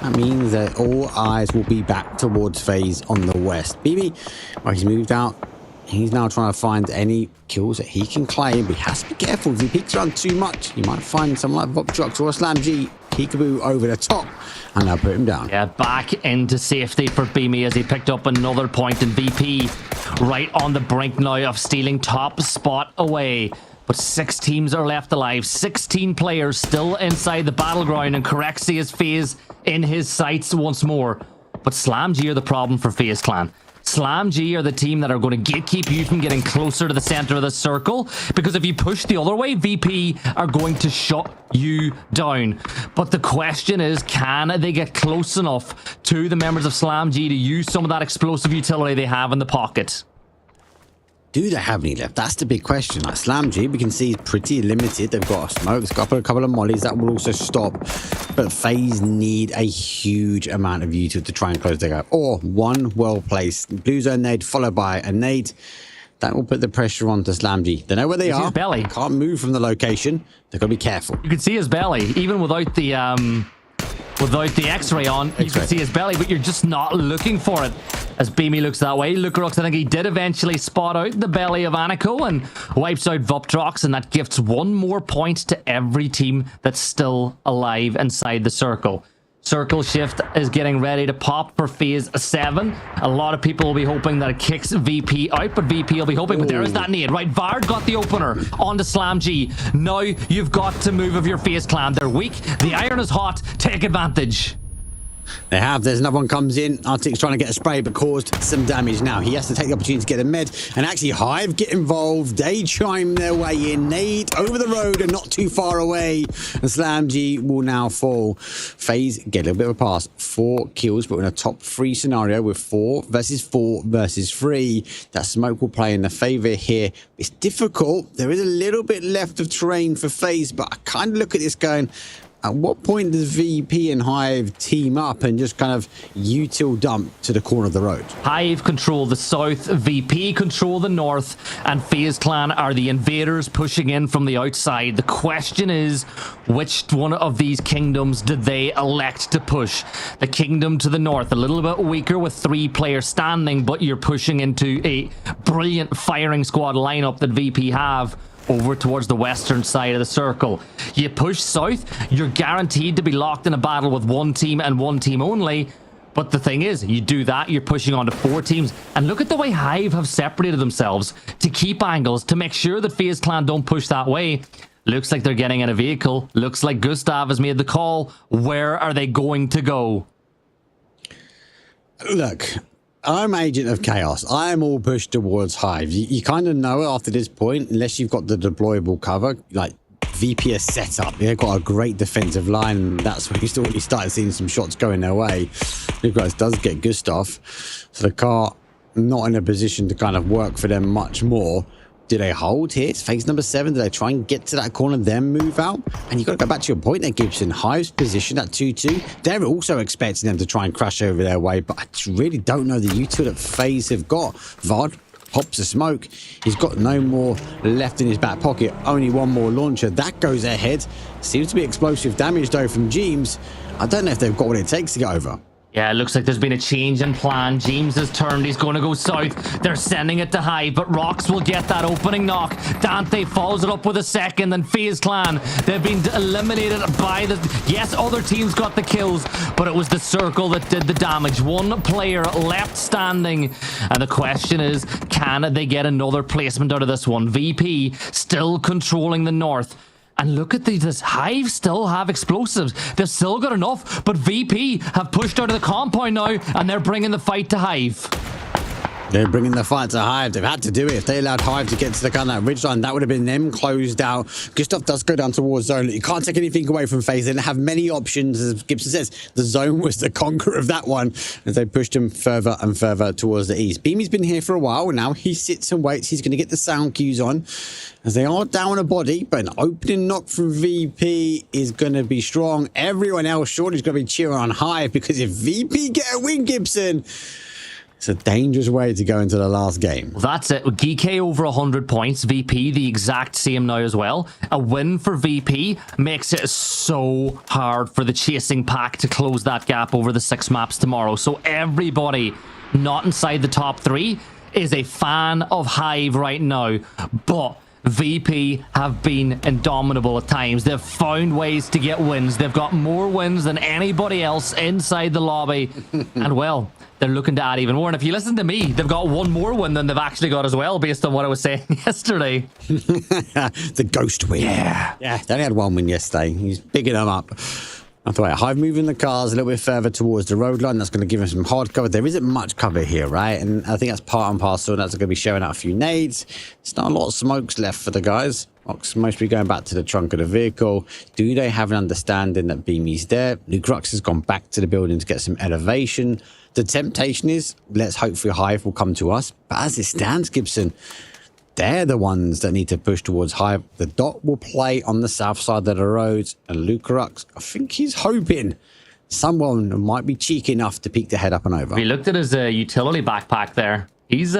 That means that all eyes will be back towards FaZe on the west. BB, well, he's moved out. He's now trying to find any kills that he can claim, but he has to be careful. If he peeks around too much, he might find someone like Vuptrox or a SlamG peekaboo over the top, and I'll put him down. Yeah, back into safety for Beamy as he picked up another point, in VP right on the brink now of stealing top spot away. But 6 teams are left alive, 16 players still inside the battleground, and Corexi has FaZe in his sights once more. But SlamG are the problem for FaZe Clan. SlamG are the team that are going to keep you from getting closer to the center of the circle, because if you push the other way, VP are going to shut you down. But the question is, can they get close enough to the members of SlamG to use some of that explosive utility they have in the pocket? Do they have any left? That's the big question. Like SlamG, we can see is pretty limited. They've got a smoke, got a couple of mollies that will also stop. But FaZe need a huge amount of util to try and close the gap. Or 1 well-placed blue zone nade followed by a nade. That will put the pressure on to SlamG. They know where they are. His belly. Can't move from the location. They've got to be careful. You can see his belly, even without the X-ray on. You can see his belly, but you're just not looking for it. As Beamy looks that way, Lucarux, I think he did eventually spot out the belly of Aniko and wipes out Vuptrox, and that gifts 1 more point to every team that's still alive inside the circle. Circle shift is getting ready to pop for phase 7. A lot of people will be hoping that it kicks VP out, but VP will be hoping, but there is that nade, right? Vard got the opener onto SlamG. Now you've got to move of your FaZe Clan. They're weak. The iron is hot. Take advantage. They have. There's another one comes in. Arctic's trying to get a spray, but caused some damage. Now he has to take the opportunity to get a med, and actually Hive get involved. They chime their way in. Nade over the road and not too far away, and SlamG will now fall. FaZe get a little bit of a pass. 4 kills, but in a top 3 scenario with 4 versus 4 versus 3. That smoke will play in the favor here. It's difficult. There is a little bit left of terrain for FaZe, but I kind of look at this going, at what point does VP and Hive team up and just kind of util dump to the corner of the road? Hive control the south, VP control the north, and FaZe Clan are the invaders pushing in from the outside. The question is, which one of these kingdoms did they elect to push? The kingdom to the north, a little bit weaker with 3 players standing, but you're pushing into a brilliant firing squad lineup that VP have over towards the western side of the circle. You push south, you're guaranteed to be locked in a battle with 1 team and 1 team only. But the thing is, you do that, you're pushing on to 4 teams. And look at the way Hive have separated themselves to keep angles, to make sure that FaZe Clan don't push that way. Looks like they're getting in a vehicle. Looks like Gustav has made the call. Where are they going to go? Look, I'm Agent of Chaos. I am all pushed towards Hive. You kind of know it after this point, unless you've got the deployable cover, like VP is set up. They've got a great defensive line, and that's where you already started seeing some shots going their way. Lucarux does get Gustav, so the car not in a position to kind of work for them much more. Do they hold here? It's phase number 7. Do they try and get to that corner, then move out? And you've got to go back to your point there, Gibson. Hive's position at 2-2. They're also expecting them to try and crash over their way, but I really don't know the util that FaZe have got. Vard pops a smoke. He's got no more left in his back pocket. Only one more launcher. That goes ahead. Seems to be explosive damage, though, from James. I don't know if they've got what it takes to get over. Yeah, it looks like there's been a change in plan. James has turned. He's going to go south. They're sending it to Hive, but Rox will get that opening knock. Dante follows it up with a second, and FaZe Clan, they've been eliminated by the... Yes, other teams got the kills, but it was the circle that did the damage. One player left standing, and the question is, can they get another placement out of this one? VP still controlling the north. And look at this. Hive still have explosives. They've still got enough, but VP have pushed out of the compound now, and they're bringing the fight to Hive. They're bringing the fight to Hive. They've had to do it. If they allowed Hive to get to the kind of that ridgeline, that would have been them closed out. Gustav does go down towards zone. You can't take anything away from FaZe. They didn't have many options. As Gibson says, the zone was the conqueror of that one as they pushed him further and further towards the east. Beamy's been here for a while. Now he sits and waits. He's going to get the sound cues on as they are down a body, but an opening knock from VP is going to be strong. Everyone else surely is going to be cheering on Hive, because if VP get a win, Gibson, it's a dangerous way to go into the last game. Well, that's it. GK over 100 points. VP the exact same now as well. A win for VP makes it so hard for the chasing pack to close that gap over the 6 maps tomorrow. So everybody not inside the top 3 is a fan of Hive right now. But VP have been indomitable at times. They've found ways to get wins. They've got more wins than anybody else inside the lobby. And well, they're looking to add even more. And if you listen to me, they've got one more win than they've actually got as well, based on what I was saying yesterday. The ghost win. Yeah, they only had one win yesterday. He's bigging them up. That's right. Hive moving the cars a little bit further towards the road line. That's going to give him some hard cover. There isn't much cover here, right? And I think that's part and parcel. That's going to be showing out a few nades. There's not a lot of smokes left for the guys. Ox mostly going back to the trunk of the vehicle. Do they have an understanding that Beamy's there? Lukrux has gone back to the building to get some elevation. The temptation is, let's hope for Hive will come to us. But as it stands, Gibson, they're the ones that need to push towards Hive. The dot will play on the south side of the road. And Lukrux, I think he's hoping someone might be cheeky enough to peek their head up and over. We looked at his utility backpack there. He's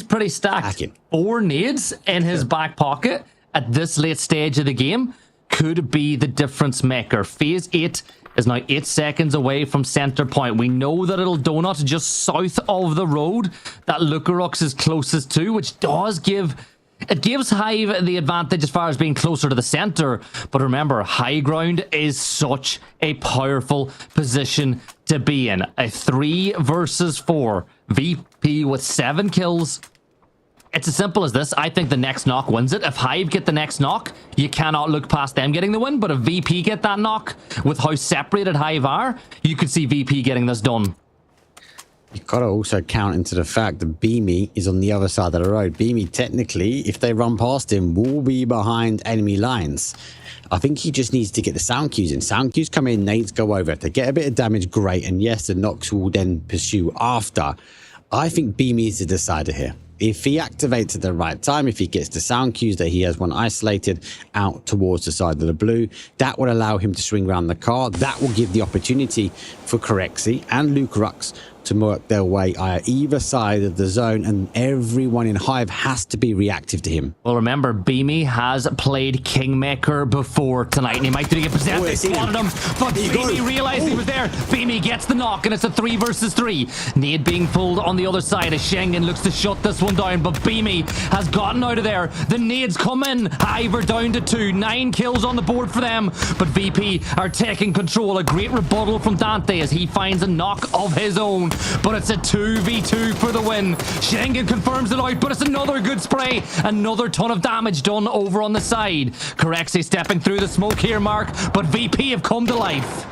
pretty stacked. Hacking. 4 nades in his back pocket at this late stage of the game could be the difference maker. Phase 8 is now 8 seconds away from center point. We know that it'll donut just south of the road that Lukrux is closest to, which does give... It gives Hive the advantage as far as being closer to the center. But remember, high ground is such a powerful position to be in. A 3 versus 4. VP with 7 kills. It's as simple as this. I think the next knock wins it. If Hive get the next knock, you cannot look past them getting the win. But if VP get that knock, with how separated Hive are, you could see VP getting this done. You've got to also count into the fact that Beamy is on the other side of the road. Beamy, technically, if they run past him, will be behind enemy lines. I think he just needs to get the sound cues in. Sound cues come in, nades go over. If they get a bit of damage, great. And yes, the knocks will then pursue after. I think Beamy is the decider here. If he activates at the right time, if he gets the sound cues that he has one isolated out towards the side of the blue, that will allow him to swing around the car. That will give the opportunity for Corexi and Lukrux to work their way either side of the zone, and everyone in Hive has to be reactive to him. Well, remember, Beamy has played Kingmaker before tonight, and he might get possessed. They spotted him, but Beamy realized he was there. Beamy gets the knock, and it's a 3 versus 3. Nade being pulled on the other side as Schengen looks to shut this one down, but Beamy has gotten out of there. The nades come in. Hive are down to 2. 9 kills on the board for them, but VP are taking control. A great rebuttal from Dante as he finds a knock of his own. But it's a 2v2 for the win. Schengen confirms it out, but it's another good spray. Another ton of damage done over on the side. Corexi stepping through the smoke here, Mark, but VP have come to life.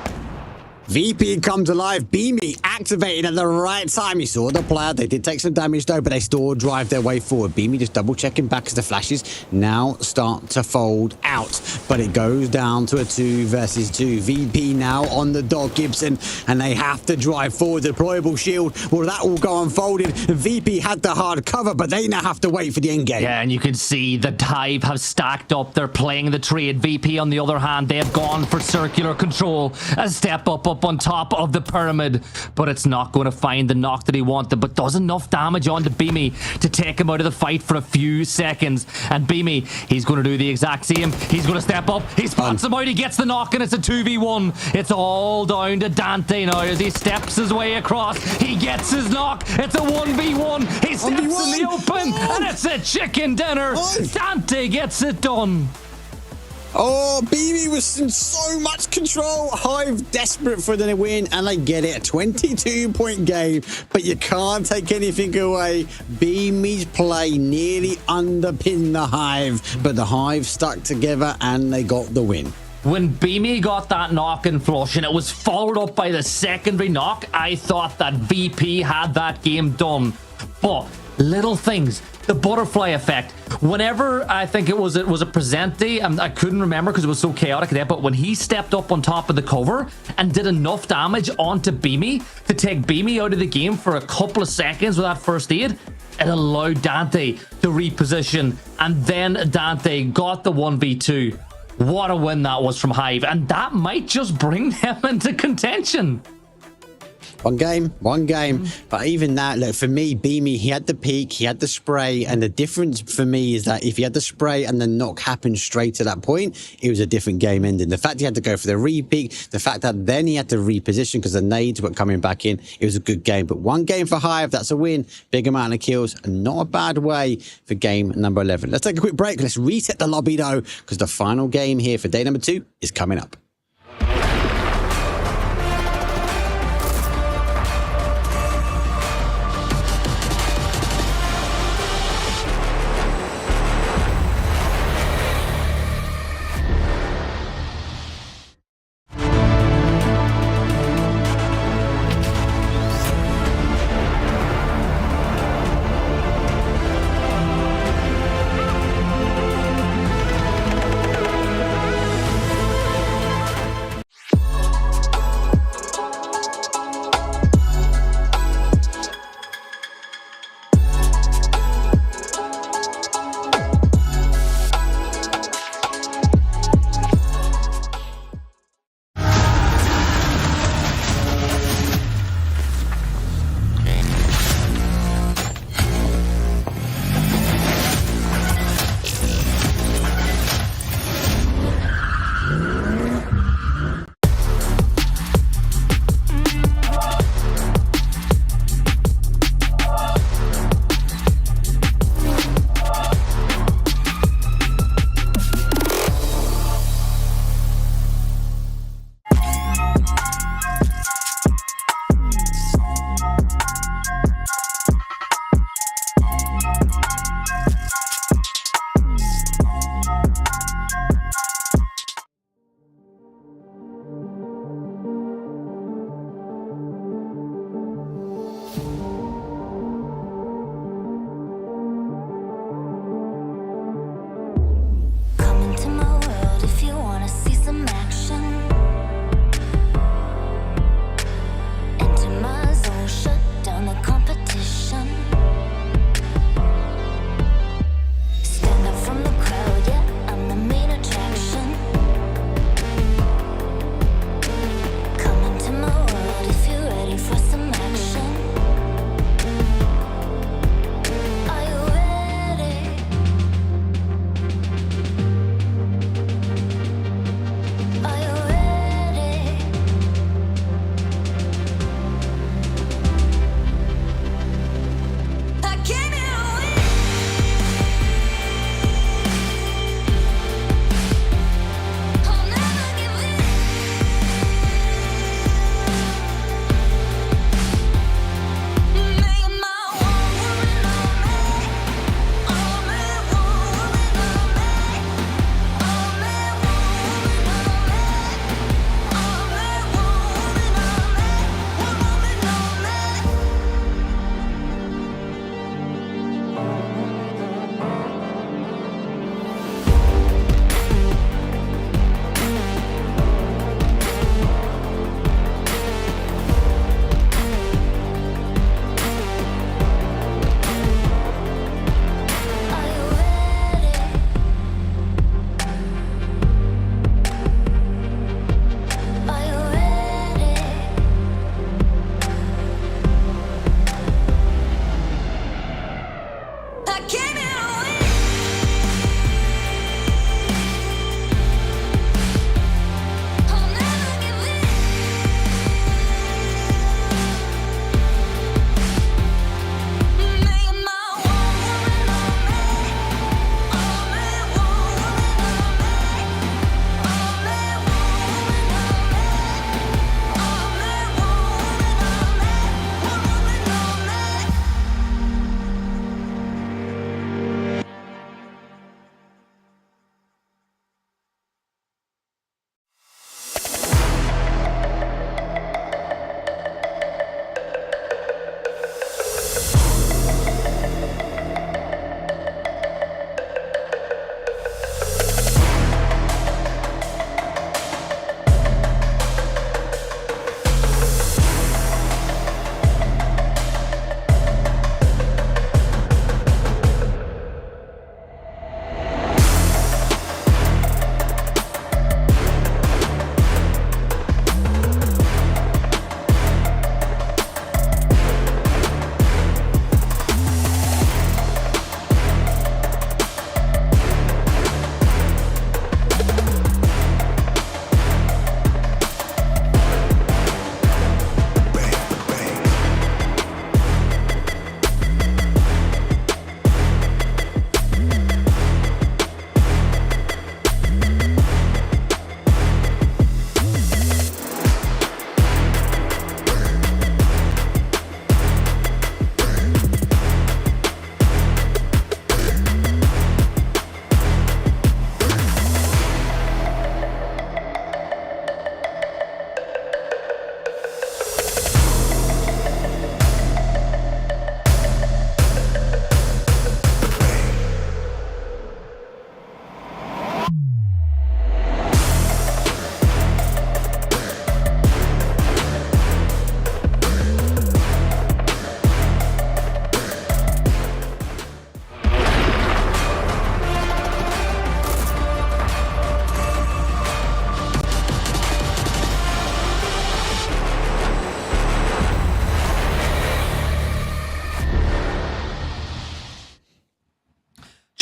VP comes alive. Beamy activated at the right time. He saw the player. They did take some damage though, but they still drive their way forward. Beamy just double checking back as the flashes now start to fold out. But it goes down to a 2 versus 2. VP now on the dog Gibson, and they have to drive forward. Deployable shield. Well, that will go unfolded. VP had the hard cover, but they now have to wait for the end game. Yeah, and you can see the Hive have stacked up. They're playing the trade. VP, on the other hand, they have gone for circular control. A step up on top of the pyramid, but it's not going to find the knock that he wanted, but does enough damage onto Beamy to take him out of the fight for a few seconds. And Beamy, he's going to do the exact same. He's going to step up. He spots him out. He gets the knock, and it's a 2v1. It's all down to Dante now as he steps his way across. He gets his knock. It's a 1v1. He steps in the open, and it's a chicken dinner. Dante gets it done. Oh, Beamy was in so much control. Hive desperate for the win, and they get it. A 22-point game, but you can't take anything away. Beamy's play nearly underpinned the Hive, but the Hive stuck together, and they got the win. When Beamy got that knock and flush, and it was followed up by the secondary knock, I thought that VP had that game done. But little things, the butterfly effect. Whenever I think it was a Presente, I couldn't remember because it was so chaotic there, but when he stepped up on top of the cover and did enough damage onto Beamy to take Beamy out of the game for a couple of seconds with that first aid, it allowed Dante to reposition, and then Dante got the 1v2. What a win that was from Hive, and that might just bring them into contention. One game. But even that, look, for me, Beamy, he had the peak, he had the spray, and the difference for me is that if he had the spray and the knock happened straight to that point, it was a different game ending. The fact he had to go for the re-peak, the fact that then he had to reposition because the nades were coming back in, it was a good game. But one game for Hive, that's a win. Big amount of kills, and not a bad way for game number 11. Let's take a quick break. Let's reset the lobby, though, because the final game here for day number 2 is coming up.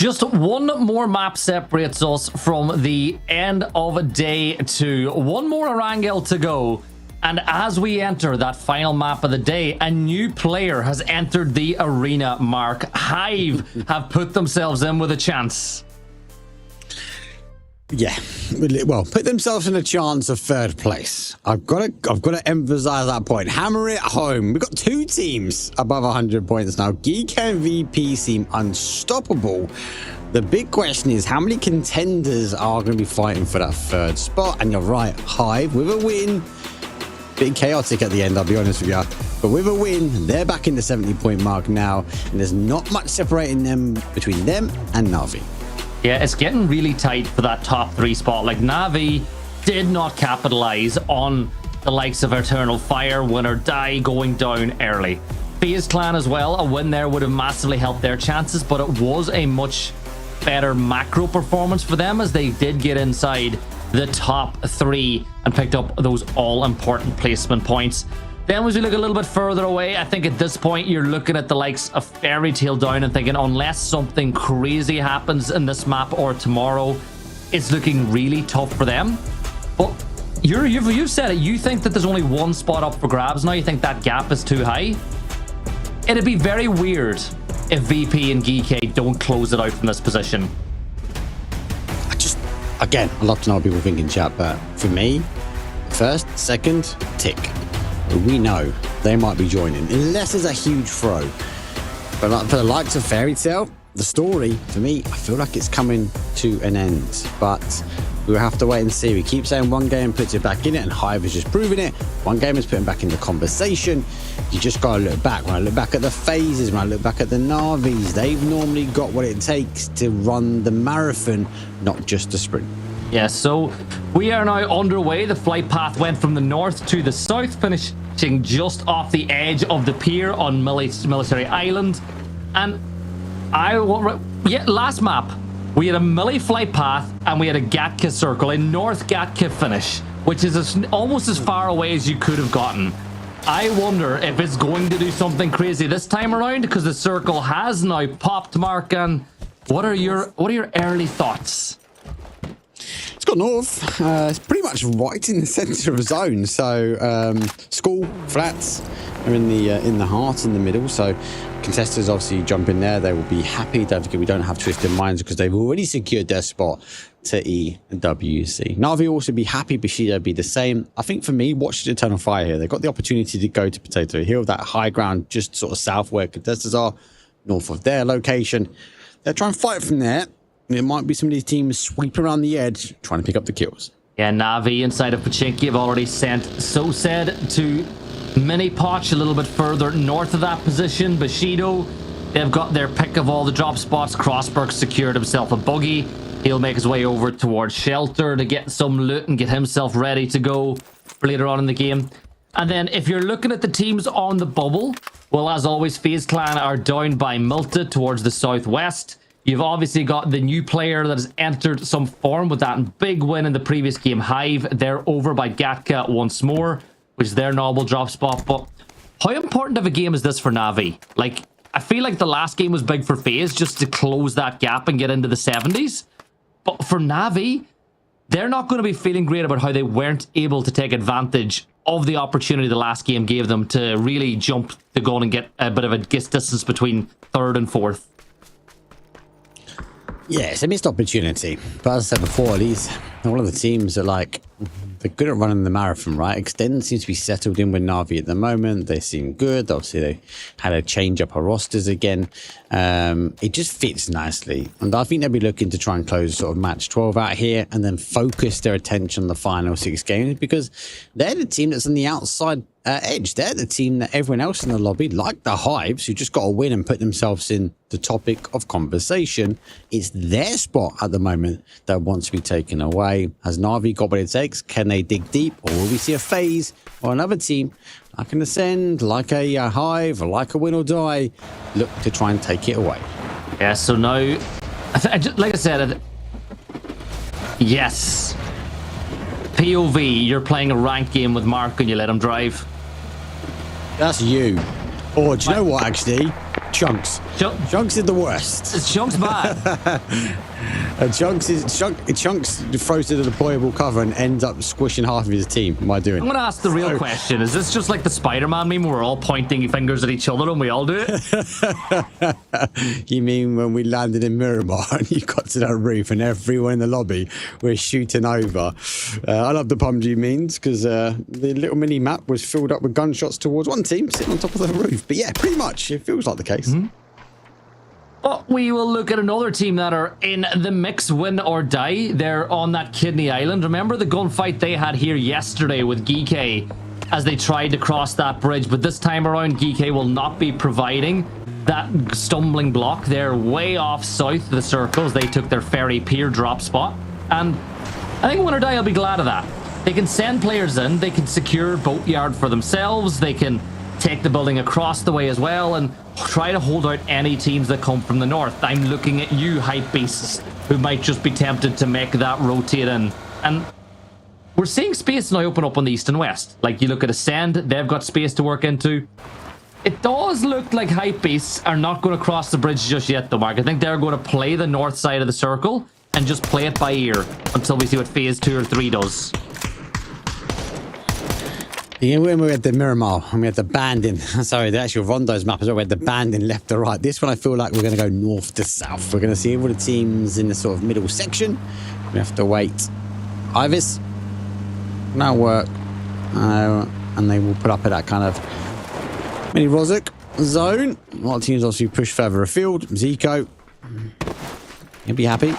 Just one more map separates us from the end of day 2. One more Erangel to go. And as we enter that final map of the day, a new player has entered the arena, Mark. Hive have put themselves in with a chance. Yeah, well, put themselves in a chance of 3rd place. I've got to emphasize that point. Hammer it home. We've got 2 teams above 100 points now. Geek and VP seem unstoppable. The big question is how many contenders are going to be fighting for that 3rd spot? And you're right, Hive with a win. Bit chaotic at the end, I'll be honest with you. But with a win, they're back in the 70-point mark now. And there's not much separating them between them and Na'Vi. Yeah, it's getting really tight for that top 3 spot. Like, Na'Vi did not capitalize on the likes of Eternal Fire, Win or Die going down early. FaZe Clan as well, a win there would have massively helped their chances, but it was a much better macro performance for them as they did get inside the top 3 and picked up those all-important placement points. Then as we look a little bit further away, I think at this point you're looking at the likes of Fairy Tail down and thinking unless something crazy happens in this map or tomorrow, it's looking really tough for them. But you've said it, you think that there's only 1 spot up for grabs now. You think that gap is too high. It'd be very weird if VP and GK don't close it out from this position. Again, I'd love to know what people think in chat, but for me, 1st, 2nd, tick. We know they might be joining, unless there's a huge throw. But for the likes of Fairy Tail, the story, for me, I feel like it's coming to an end. But we'll have to wait and see. We keep saying 1 game puts it back in it, and Hive is just proving it. 1 game is putting back in the conversation. You just got to look back. When I look back at the phases, when I look back at the Na'Vis, they've normally got what it takes to run the marathon, not just the sprint. Yeah, so we are now underway. The flight path went from the north to the south, finishing just off the edge of the pier on Military Island. And last map, we had a Millie flight path and we had a Gatka circle, a North Gatka finish, which is almost as far away as you could have gotten. I wonder if it's going to do something crazy this time around because the circle has now popped, Mark. And what are your early thoughts? It's got north. It's pretty much right in the centre of zone. So school flats are in the heart in the middle. So contestants obviously jump in there. They will be happy. Don't forget we don't have twisted minds because they've already secured their spot to EWC. Na'Vi will also be happy. Bushido will be the same. I think for me, watch the Eternal Fire here. They've got the opportunity to go to Potato Hill, that high ground just sort of south where contestants are, north of their location. They'll try and fight from there. There might be some of these teams sweeping around the edge, trying to pick up the kills. Yeah, Na'Vi inside of Pachinki have already sent So Said to Mini Potch a little bit further north of that position. Bushido, they've got their pick of all the drop spots. Crossberg secured himself a buggy. He'll make his way over towards Shelter to get some loot and get himself ready to go for later on in the game. And then if you're looking at the teams on the bubble, well, as always, FaZe Clan are down by Milta towards the southwest. You've obviously got the new player that has entered some form with that big win in the previous game, Hive. They're over by Gatka once more, which is their noble drop spot. But how important of a game is this for Na'Vi? Like, I feel like the last game was big for FaZe just to close that gap and get into the 70s. But for Na'Vi, they're not going to be feeling great about how they weren't able to take advantage of the opportunity the last game gave them to really jump the gun and get a bit of a distance between 3rd and 4th. Yeah, it's a missed opportunity. But as I said before, one of the teams are like, they're good at running the marathon, right? Extend seems to be settled in with Na'Vi at the moment. They seem good. Obviously, they had to change up our rosters again. It just fits nicely. And I think they'll be looking to try and close sort of match 12 out here and then focus their attention on the final 6 games because they're the team that's on the outside edge. They're the team that everyone else in the lobby, like the Hives, who just got to win and put themselves in the topic of conversation. It's their spot at the moment that wants to be taken away. Has Na'Vi got what it takes? Can they dig deep? Or will we see a FaZe or another team like an Ascend, like a Hive, or like a Win or Die, look to try and take it away? Yeah, so now, like I said, yes. POV, you're playing a ranked game with Mark and you let him drive. That's you. Or do you know what, actually? Chunks. Chunks is the worst. Chunks bad. Chunks throws to the deployable cover and ends up squishing half of his team. What am I doing? I'm gonna ask the real question. Is this just like the Spider-Man meme where we're all pointing fingers at each other and we all do it? You mean when we landed in Miramar and you got to that roof and everyone in the lobby were shooting over? I love the PUBG memes because the little mini map was filled up with gunshots towards one team sitting on top of the roof. But yeah, pretty much it feels like the case. But we will look at another team that are in the mix, win or die. They're on that Kidney Island. Remember the gunfight they had here yesterday with GK as they tried to cross that bridge. But this time around, GK will not be providing that stumbling block. They're way off south of the circles. They took their ferry pier drop spot. And I think win or die will be glad of that. They can send players in. They can secure Boatyard for themselves. They can take the building across the way as well and try to hold out any teams that come from the north. I'm looking at you, hype beasts, who might just be tempted to make that rotate in. And we're seeing space now open up on the east and west. Like, you look at Ascend, they've got space to work into. It does look like hype beasts are not going to cross the bridge just yet, though, Mark. I think they're going to play the north side of the circle and just play it by ear until we see what phase 2 or 3 does. Yeah, when we had the Miramar and we had the banding, sorry, the actual Rondo's map as well, we had the banding left to right. This one I feel like we're going to go north to south. We're going to see all the teams in the sort of middle section. We have to wait. Ivis, now work. And they will put up at that kind of mini Rozak zone. A lot of teams obviously push further afield. Zico, he'll be happy.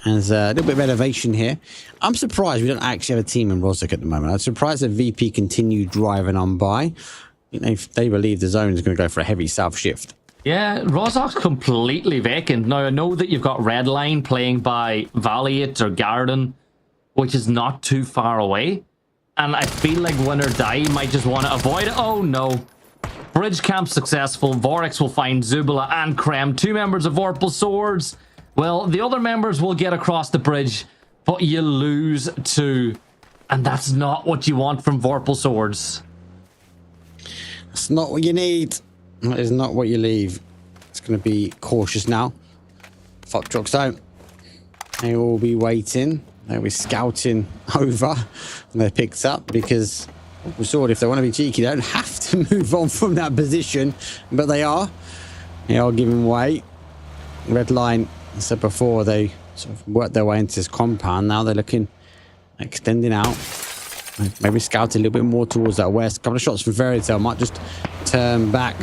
And there's a little bit of elevation here. I'm surprised we don't actually have a team in Rozak at the moment. I'm surprised that VP continued driving on by. They believe the zone is going to go for a heavy south shift. Yeah, Rozak's completely vacant. Now, I know that you've got Redline playing by Valiant or Garden, which is not too far away. And I feel like win or die might just want to avoid it. Oh, no. Bridge camp successful. Vorex will find Zubila and Krem, 2 members of Vorpal Swords. Well, the other members will get across the bridge, but you lose 2. And that's not what you want from Vorpal Swords. That's not what you need. That is not what you leave. It's going to be cautious now. Fuck trucks out. They will be waiting. They'll be scouting over. And they're picked up because Vorpal Sword, if they want to be cheeky, they don't have to move on from that position. But they are. They are giving way. Red line. I said before, they sort of worked their way into this compound. Now they're looking, extending out. Maybe scout a little bit more towards that west. A couple of shots from Fairytale might just turn back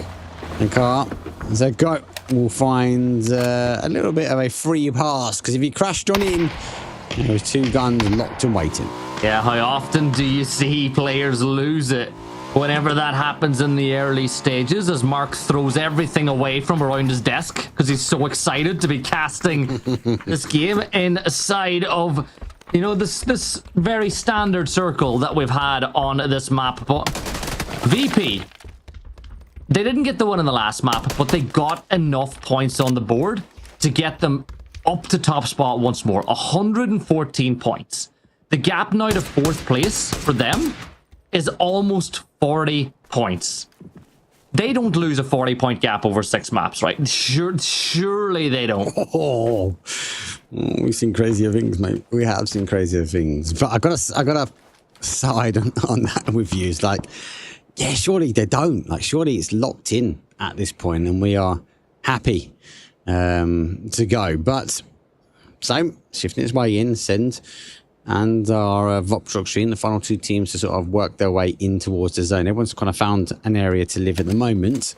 and car. As they go, we'll find a little bit of a free pass because if he crashed on in, there was 2 guns locked and waiting. Yeah, how often do you see players lose it? Whenever that happens in the early stages, as Mark throws everything away from around his desk because he's so excited to be casting this game inside of, you know, this very standard circle that we've had on this map. But VP, they didn't get the win in the last map, but they got enough points on the board to get them up to top spot once more. 114 points. The gap now to 4th place for them is almost 40 points. They don't lose a 40-point gap over 6 maps, right? Surely they don't. Oh, we've seen crazier things, mate. We have seen crazier things. But I gotta side on that with you. It's like, yeah, surely they don't. Like, surely it's locked in at this point, and we are happy to go. But so shifting its way in, send. And our VOP structure, the final 2 teams to sort of work their way in towards the zone. Everyone's kind of found an area to live at the moment.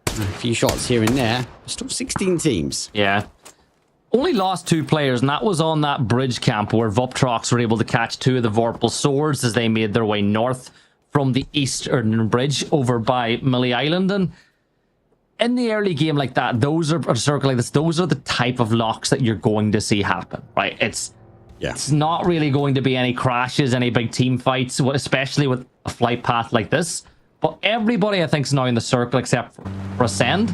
A few shots here and there. Still 16 teams. Yeah. Only lost 2 players, and that was on that bridge camp where Voptrox were able to catch 2 of the Vorpal Swords as they made their way north from the eastern bridge over by Millie Island. And in the early game like that, those are a circle like this, those are the type of locks that you're going to see happen, right? It's not really going to be any crashes, any big team fights, especially with a flight path like this. But everybody, I think, is now in the circle except for Ascend.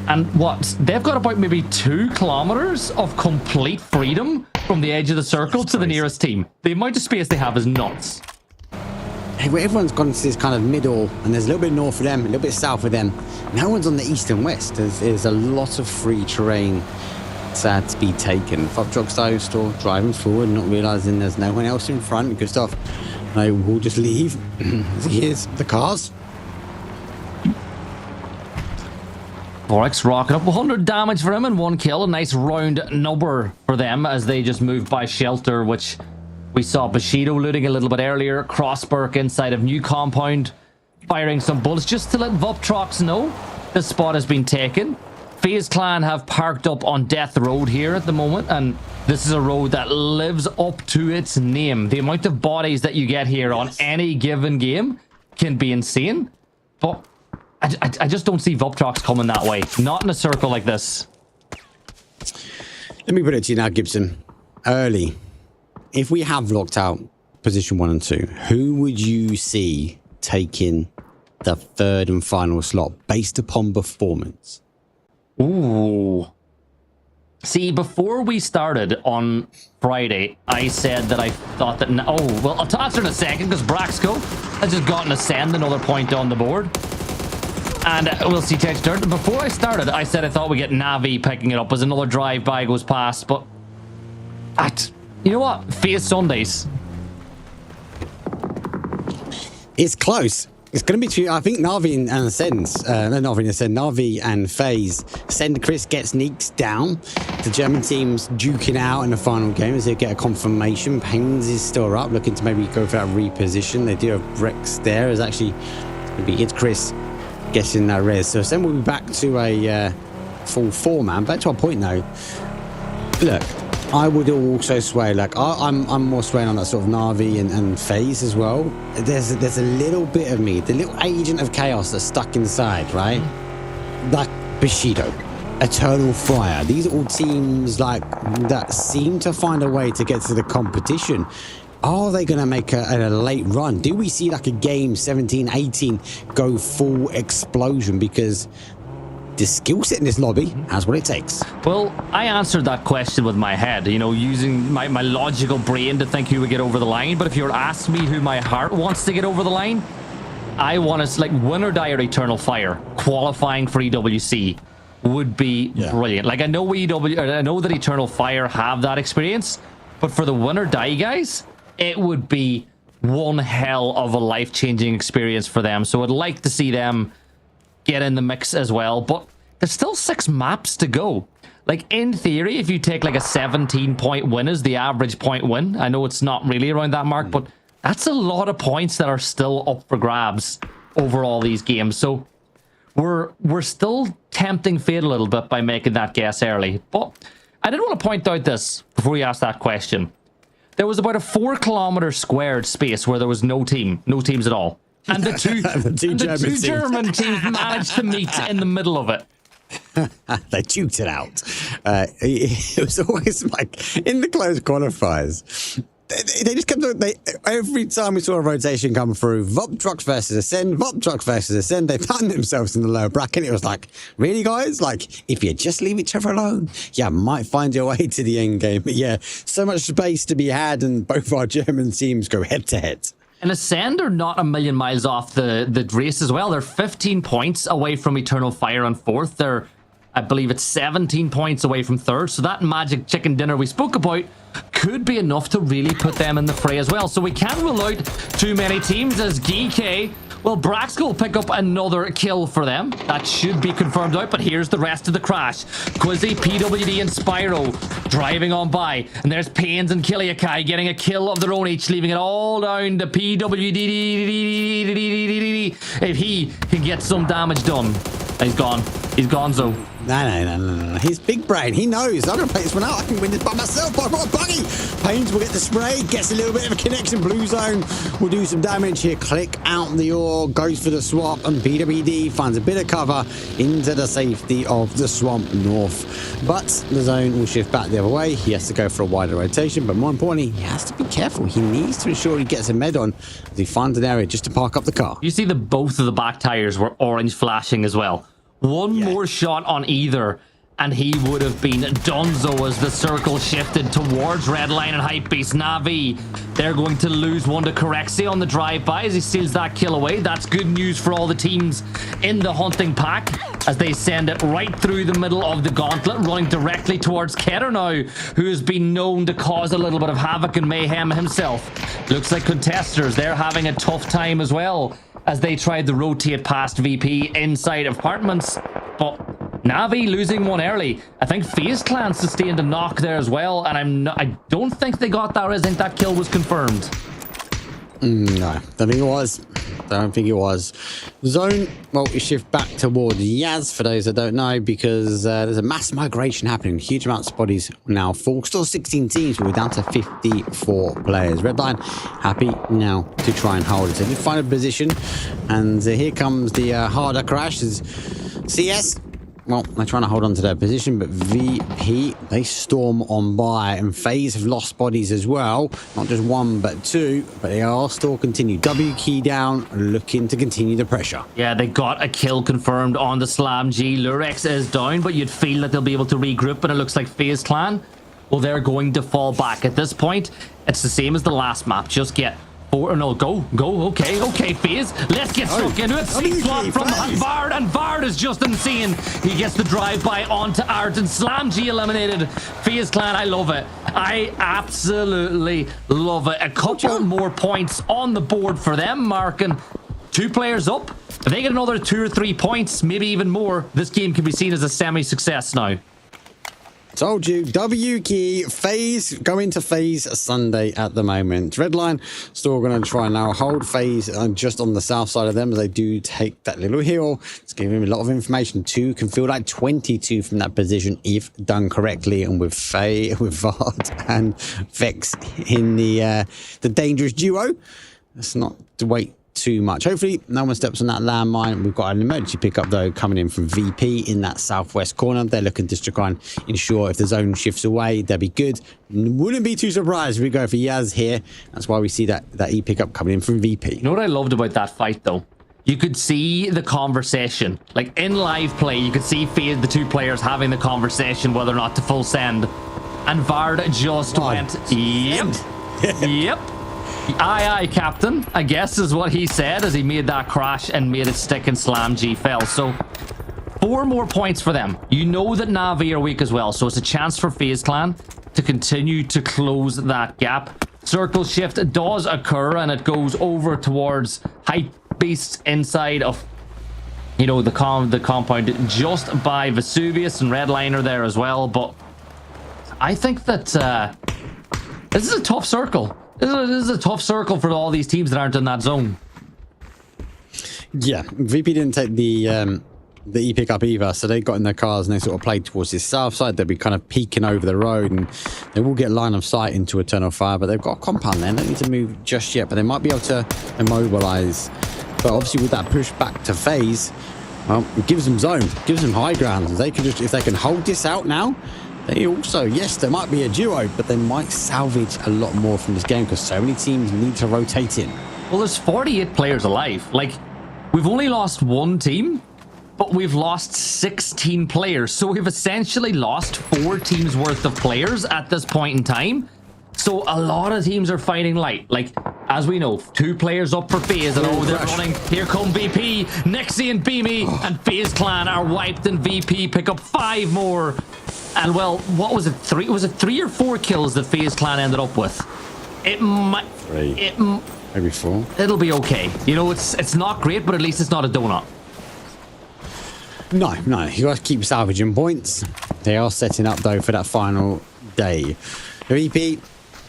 And what? They've got about maybe 2 kilometers of complete freedom from the edge of the circle to the nearest team. The amount of space they have is nuts. everyone's gone to this kind of middle, and there's a little bit north of them, a little bit south of them. No one's on the east and west. There's a lot of free terrain to be taken. Voptrox though still driving forward, not realizing there's no one else in front. Gustav, I will just leave. Here's the cars. Forex rocking up 100 damage for him and 1 kill. A nice round number for them as they just moved by shelter, which we saw Bushido looting a little bit earlier. Crossberg inside of new compound, firing some bullets just to let Voptrox know the spot has been taken. FaZe Clan have parked up on Death Road here at the moment, and this is a road that lives up to its name. The amount of bodies that you get here on any given game can be insane, but I just don't see Voptrox coming that way. Not in a circle like this. Let me put it to you now, Gibson. Early, if we have locked out position 1 and 2, who would you see taking the 3rd and final slot based upon performance? Ooh. See, before we started on Friday, I said that I thought that... Oh, well, I'll answer in a second because Braxco has just gotten a send, another point on the board. And we'll see texture. Before I started, I said I thought we'd get Navi picking it up as another drive-by goes past, but... You know what? FaZe Sundays. It's close. It's going to be true. I think Navi and Ascends, Navi and FaZe. Send Chris gets Neeks down. The German team's duking out in the final game as they get a confirmation. Pains is still up, looking to maybe go for that reposition. They do have Rex there. It's actually it's Chris getting that res. So then we'll be back to a full 4-man. Back to our point though. Look, I would also sway, like I'm more swaying on that sort of Navi and FaZe as well. There's a little bit of me, the little agent of chaos that's stuck inside, right? Like Bushido, Eternal Fire. These are all teams like that seem to find a way to get to the competition. Are they going to make a late run? Do we see like a game 17, 18 go full explosion? Because the skill set in this lobby has what it takes. Well, I answered that question with my head, you know, using my logical brain to think who would get over the line. But if you were asking me who my heart wants to get over the line, I want to, like, win or die or Eternal Fire. Qualifying for EWC would be brilliant. Like, I know that Eternal Fire have that experience, but for the win or die guys, it would be one hell of a life-changing experience for them. So I'd like to see them get in the mix as well, but there's still 6 maps to go. Like, in theory, if you take like a 17-point win as the average point win, I know it's not really around that mark, but that's a lot of points that are still up for grabs over all these games. So we're still tempting fate a little bit by making that guess early. But I did want to point out this before you asked that question. There was about a 4-kilometer squared space where there was no teams at all. And the two German teams managed to meet in the middle of it. They duked it out. It was always like in the close qualifiers. They just kept on, every time we saw a rotation come through, Voptrox versus Ascend, Voptrox versus Ascend, they found themselves in the lower bracket. It was like, really, guys? Like, if you just leave each other alone, you might find your way to the end game. But yeah, so much space to be had, and both our German teams go head to head. And Ascend are not a million miles off the race as well. They're 15 points away from Eternal Fire on 4th. They're, I believe it's 17 points away from 3rd. So that magic chicken dinner we spoke about could be enough to really put them in the fray as well. So we can't rule out too many teams as GK. Well, Braxco will pick up another kill for them. That should be confirmed out, but here's the rest of the crash. Quizzy, PWD, and Spyro driving on by. And there's Pains and Kiliakai getting a kill of their own each, leaving it all down to PWD. If he can get some damage done. He's gone. He's gone, so. No. He's big brain. He knows. I'm going to play this one out. I can win this by myself. I've got a buggy. Pains will get the spray. Gets a little bit of a connection. Blue zone will do some damage here. Click out the ore. Goes for the swap. And PWD finds a bit of cover into the safety of the swamp north. But the zone will shift back the other way. He has to go for a wider rotation. But more importantly, he has to be careful. He needs to ensure he gets a med on as he finds an area just to park up the car. You see both of the back tires were orange flashing as well. One more shot on either, and he would have been donezo as the circle shifted towards Redline and Hypebeast. Na'Vi, they're going to lose one to Corexia on the drive-by as he steals that kill away. That's good news for all the teams in the hunting pack as they send it right through the middle of the gauntlet, running directly towards Keter now, who has been known to cause a little bit of havoc and mayhem himself. Looks like contesters, they're having a tough time as well as they tried to rotate past VP inside apartments, but Na'Vi losing one early. I think FaZe Clan sustained a knock there as well, and I don't think they got that. I think that kill was confirmed. No, don't think it was. Don't think it was. Zone, well, we shift back towards Yaz for those that don't know, because there's a mass migration happening. Huge amounts of bodies now full. Still 16 teams, but we're down to 54 players. Redline happy now to try and hold it. So they find a position, and here comes the harder crash as CS. Well, they're trying to hold on to their position, but VP, they storm on by, and FaZe have lost bodies as well. Not just one, but two, but they are still continue. W key down, looking to continue the pressure. Yeah, they got a kill confirmed on the Slam G. Lurex is down, but you'd feel that they'll be able to regroup, and it looks like FaZe Clan, well, they're going to fall back. At this point, it's the same as the last map. Just get four, no, go, okay, FaZe, let's get stuck into it. Sneak plot from Vard, and Vard is just insane. He gets the drive-by onto Art, and Slam G eliminated. FaZe Clan, I love it. I absolutely love it. A couple more points on the board for them, marking 2 players up. If they get another 2 or 3 points, maybe even more, this game can be seen as a semi-success now. Told you, W key, FaZe, go into FaZe Sunday at the moment. Redline still going to try now hold FaZe just on the south side of them as they do take that little hill. It's giving him a lot of information. 2 can feel like 22 from that position if done correctly, and with Vard and Vex in the dangerous duo. Let's not wait too much. Hopefully no one steps on that landmine. We've got an emergency pickup though coming in from VP in that southwest corner. They're looking just to try and ensure if the zone shifts away, they'll be good. Wouldn't be too surprised if we go for Yaz here. That's why we see that E pickup coming in from VP. You know what I loved about that fight though? You could see the conversation, like in live play, you could see the 2 players having the conversation whether or not to full send, and Vard just went, yep. Aye, Captain, I guess is what he said as he made that crash and made it stick, and Slam G fell. So 4 more points for them. You know that Na'Vi are weak as well, so it's a chance for FaZe Clan to continue to close that gap. Circle shift does occur, and it goes over towards Hypebeast inside of, you know, the compound just by Vesuvius, and Redliner there as well. But I think that this is a tough circle. This is a tough circle for all these teams that aren't in that zone. Yeah, VP didn't take the E pickup either, so they got in their cars and they sort of played towards this south side. They'll be kind of peeking over the road, and they will get line of sight into Eternal Fire, but they've got a compound there. They don't need to move just yet, but they might be able to immobilize. But obviously with that push back to FaZe, well, it gives them zone, gives them high ground. They can just, if they can hold this out now, they also, yes, there might be a duo, but they might salvage a lot more from this game because so many teams need to rotate in. Well, there's 48 players alive. Like, we've only lost 1 team, but we've lost 16 players. So we've essentially lost 4 teams worth of players at this point in time. So a lot of teams are fighting light. Like, as we know, 2 players up for FaZe, and they're running. Here come VP, Nixie and Beamy, and FaZe Clan are wiped, and VP pick up 5 more. And well, what was it? 3? Was it 3 or 4 kills that FaZe Clan ended up with? It might. 3. Maybe 4. It'll be okay. You know, it's not great, but at least it's not a donut. No, you got to keep salvaging points. They are setting up though for that final day. VP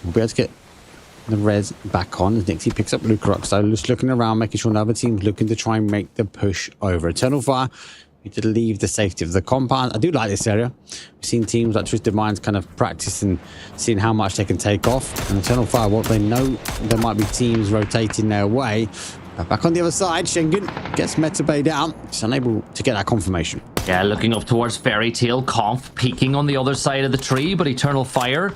will be able to get the res back on. Nixie picks up Luke Rockstone, just looking around, making sure the other team's looking to try and make the push over. Eternal Fire, we did leave the safety of the compound. I do like this area. We've seen teams like Twisted Minds kind of practice and seeing how much they can take off. And Eternal Fire, what they know, there might be teams rotating their way. Back on the other side, Schengen gets Metabay down. Just unable to get that confirmation. Yeah, looking up towards Fairy Tail. Conf peeking on the other side of the tree, but Eternal Fire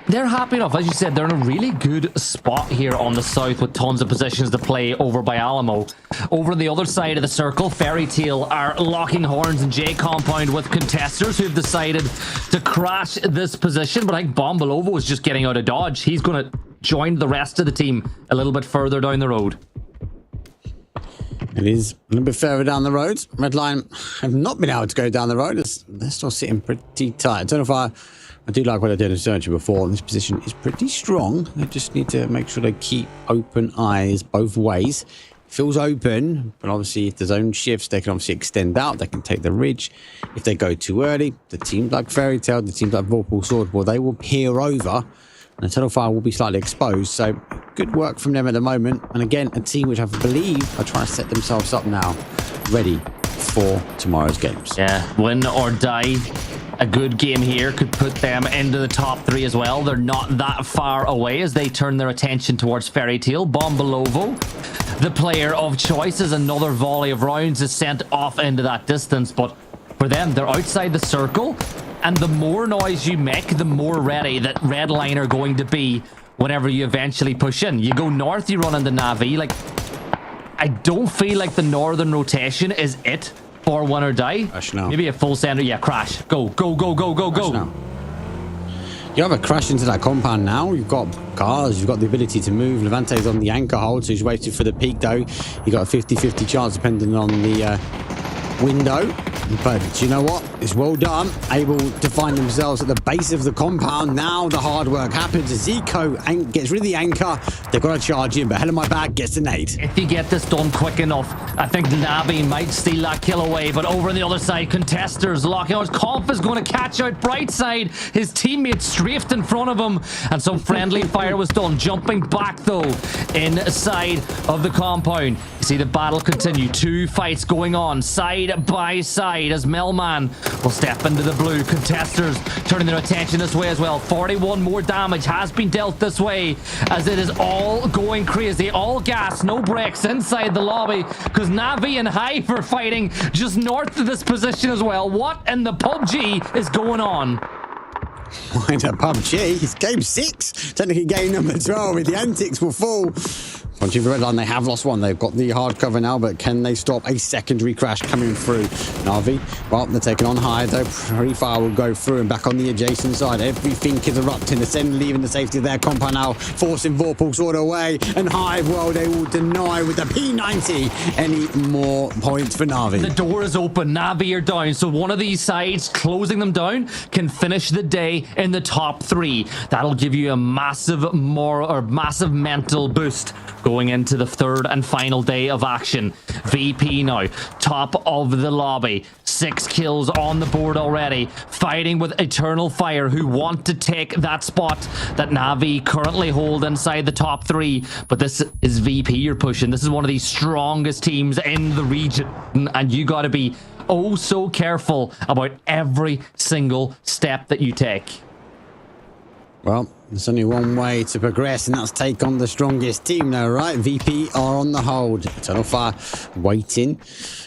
they're happy enough. As you said, they're in a really good spot here on the south with tons of positions to play over by Alamo. Over on the other side of the circle, Fairy Tale are locking horns in J compound with contesters who've decided to crash this position. But I think Bombolovo is just getting out of dodge. He's going to join the rest of the team a little bit further down the road. It is a little bit further down the road. Redline have not been able to go down the road. They're still sitting pretty tight. I don't know if I do like what I did in Searcher before. This position is pretty strong. They just need to make sure they keep open eyes both ways. Feels open, but obviously if the zone shifts, they can obviously extend out. They can take the ridge. If they go too early, the teams like Fairy Tale, the teams like Vorpal Swordball, they will peer over, and the Tunnel Fire will be slightly exposed. So good work from them at the moment. And again, a team which I believe are trying to set themselves up now, ready for tomorrow's games. Yeah, win or die. A good game here could put them into the top 3 as well. They're not that far away as they turn their attention towards Fairy Tale. Bombolovo, the player of choice, as another volley of rounds is sent off into that distance. But for them, they're outside the circle. And the more noise you make, the more ready that Redline are going to be whenever you eventually push in. You go north, you run into Navi. Like, I don't feel like the northern rotation is it for win or die. Crash now. Maybe a full center. Yeah, crash. Go, go, go, go, go, go. Now. You have a crash into that compound now. You've got cars. You've got the ability to move. Levante's on the anchor hold, so he's waiting for the peak, though. You got a 50-50 chance depending on the window. But you know what? It's well done. Able to find themselves at the base of the compound. Now the hard work happens. Zico gets rid of the anchor. They've got to charge in, but hell of my bag gets the nade. If you get this done quick enough, I think Nabi might steal that kill away. But over on the other side, contesters locking out. Conf is going to catch out Brightside. His teammate strafed in front of him, and some friendly fire was done. Jumping back though inside of the compound. You see the battle continue. 2 fights going on side by side as Melman will step into the blue. Contesters turning their attention this way as well. 41 more damage has been dealt this way as it is all going crazy. All gas, no brakes inside the lobby because Navi and Hive are fighting just north of this position as well. What in the PUBG is going on? Why the PUBG? It's game 6. Technically game number 12. If the antics will fall. Punching for Redline, they have lost one. They've got the hard cover now, but can they stop a secondary crash coming through? Navi, well, they're taking on Hive, though. Pre-fire will go through and back on the adjacent side. Everything is erupting. Ascend, leaving the safety of their compound now, forcing Vorpal Sword away. And Hive, well, they will deny with the P90 any more points for Navi. The door is open. Navi are down. So one of these sides, closing them down, can finish the day in the top 3. That'll give you a massive mental boost going into the 3rd and final day of action. VP now, top of the lobby. 6 kills on the board already. Fighting with Eternal Fire, who want to take that spot that Navi currently hold inside the top 3. But this is VP you're pushing. This is one of the strongest teams in the region. And you got to be oh so careful about every single step that you take. Well, there's only one way to progress, and that's take on the strongest team now, right? VP are on the hold. Eternal Fire waiting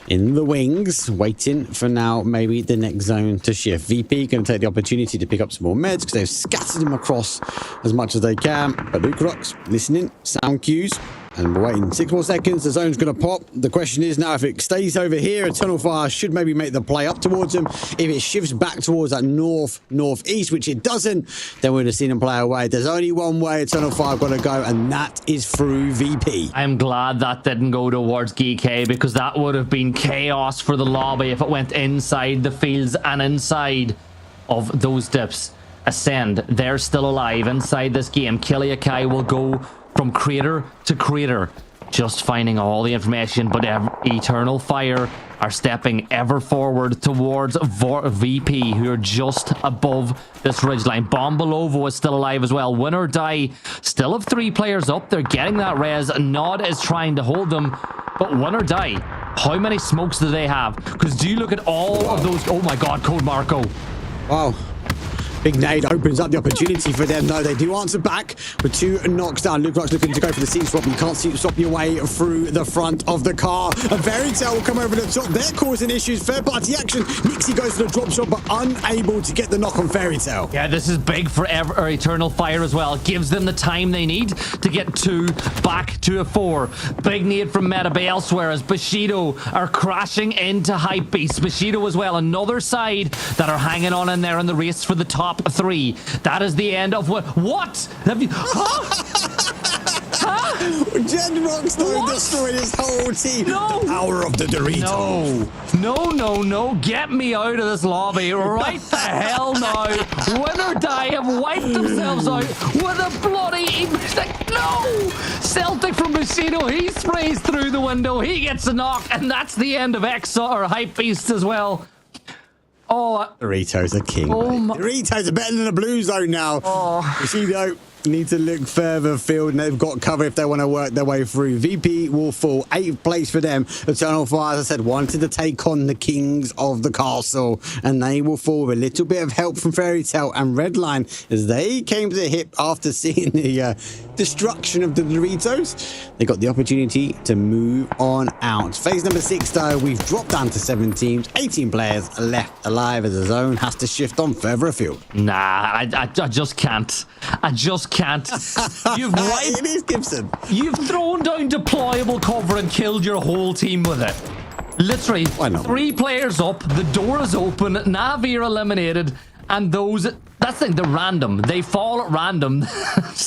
in the wings, waiting for now maybe the next zone to shift. VP going to take the opportunity to pick up some more meds because they've scattered them across as much as they can. But Luke Rocks listening, sound cues. And we're waiting 6 more seconds. The zone's going to pop. The question is now if it stays over here, Eternal Fire should maybe make the play up towards them. If it shifts back towards that northeast, which it doesn't, then we'd have seen them play away. There's only one way Eternal Fire have got to go, and that is through VP. I'm glad that didn't go towards GK because that would have been chaos for the lobby if it went inside the fields and inside of those dips. Ascend, they're still alive inside this game. Kiliakai will go from crater to crater, just finding all the information, but Eternal Fire are stepping ever forward towards VP, who are just above this ridgeline. Bombolovo is still alive as well. Win or die, still have 3 players up. They're getting that res. Nod is trying to hold them, but win or die, how many smokes do they have? Because do you look at all of those? Oh my god, Code Marco. Wow. Big nade opens up the opportunity for them, though. They do answer back with 2 knocks down. Luke Rock's looking to go for the seam swap. You can't swap your way through the front of the car. And Fairytale will come over the top. They're causing issues. Third party action. Nixie goes for the drop shot, but unable to get the knock on Fairytale. Yeah, this is big for Eternal Fire as well. It gives them the time they need to get 2 back to a 4. Big need from Metabay elsewhere as Bushido are crashing into Hypebeast. Bushido as well, another side that are hanging on in there in the race for the top 3. That is the end of what have you Jed Rockstone destroyed his whole team. No. The power of the Doritos. No. Get me out of this lobby right the hell now. Win or Die have wiped themselves out with a bloody... No! Celtic from Bushido, he sprays through the window. He gets a knock, and that's the end of Hypebeast as well. Oh, Doritos are king. Oh my... Doritos are better than the Blue Zone now. Bushido need to look further afield, and they've got cover if they want to work their way through. VP will fall 8th place for them. Eternal Fire, as I said, wanted to take on the kings of the castle, and they will fall with a little bit of help from Fairytale and Redline as they came to the hip after seeing the destruction of the Doritos. They got the opportunity to move on out. Phase number 6, though, we've dropped down to 7 teams, 18 players left alive as the zone has to shift on further afield. Nah, I just can't. I just can't. You've wiped... It is Gibson. You've thrown down deployable cover and killed your whole team with it. Literally, 3 players up, the door is open, Navi are eliminated, and those... That's the thing, they're random. They fall at random.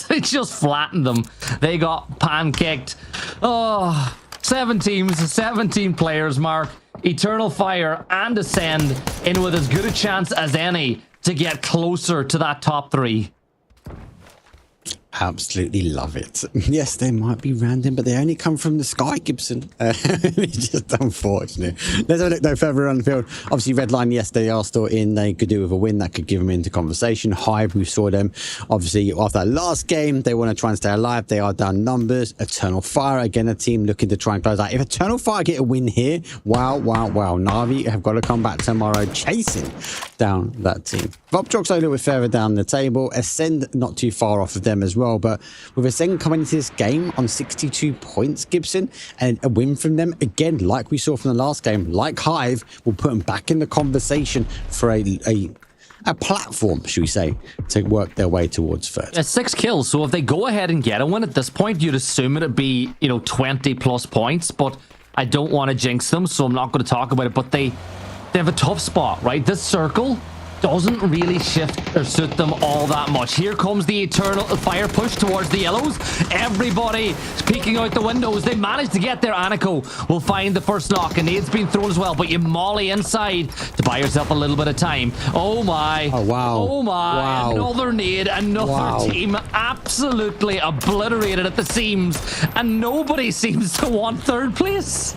They just flatten them. They got pancaked. Oh, 7 teams, 17 players, Mark. Eternal Fire and Ascend in with as good a chance as any to get closer to that top 3. Absolutely love it. Yes, they might be random, but they only come from the sky, Gibson. It's just unfortunate. Let's have a look, though, further on the field. Obviously, Redline, yes, they are still in. They could do with a win that could give them into conversation. Hive, we saw them. Obviously, after that last game, they want to try and stay alive. They are down numbers. Eternal Fire, again, a team looking to try and close out. If Eternal Fire get a win here, wow. Navi have got to come back tomorrow chasing down that team. Voptrox a little bit further down the table. Ascend not too far off of them as well. But with Ascend coming into this game on 62 points, Gibson, and a win from them, again, like we saw from the last game, like Hive, will put them back in the conversation for a platform, should we say, to work their way towards third. 6 kills, so if they go ahead and get a win at this point, you'd assume it'd be, 20 plus points, but I don't want to jinx them, so I'm not going to talk about it, but they have a tough spot, right? This circle doesn't really shift or suit them all that much. Here comes the Eternal Fire push towards the yellows. Everybody is peeking out the windows. They managed to get there. Aniko will find the first knock, and it's been thrown as well, but you molly inside to buy yourself a little bit of time. Oh my. Oh wow. Oh my. Wow. Another nade, another team absolutely obliterated at the seams, and nobody seems to want 3rd place.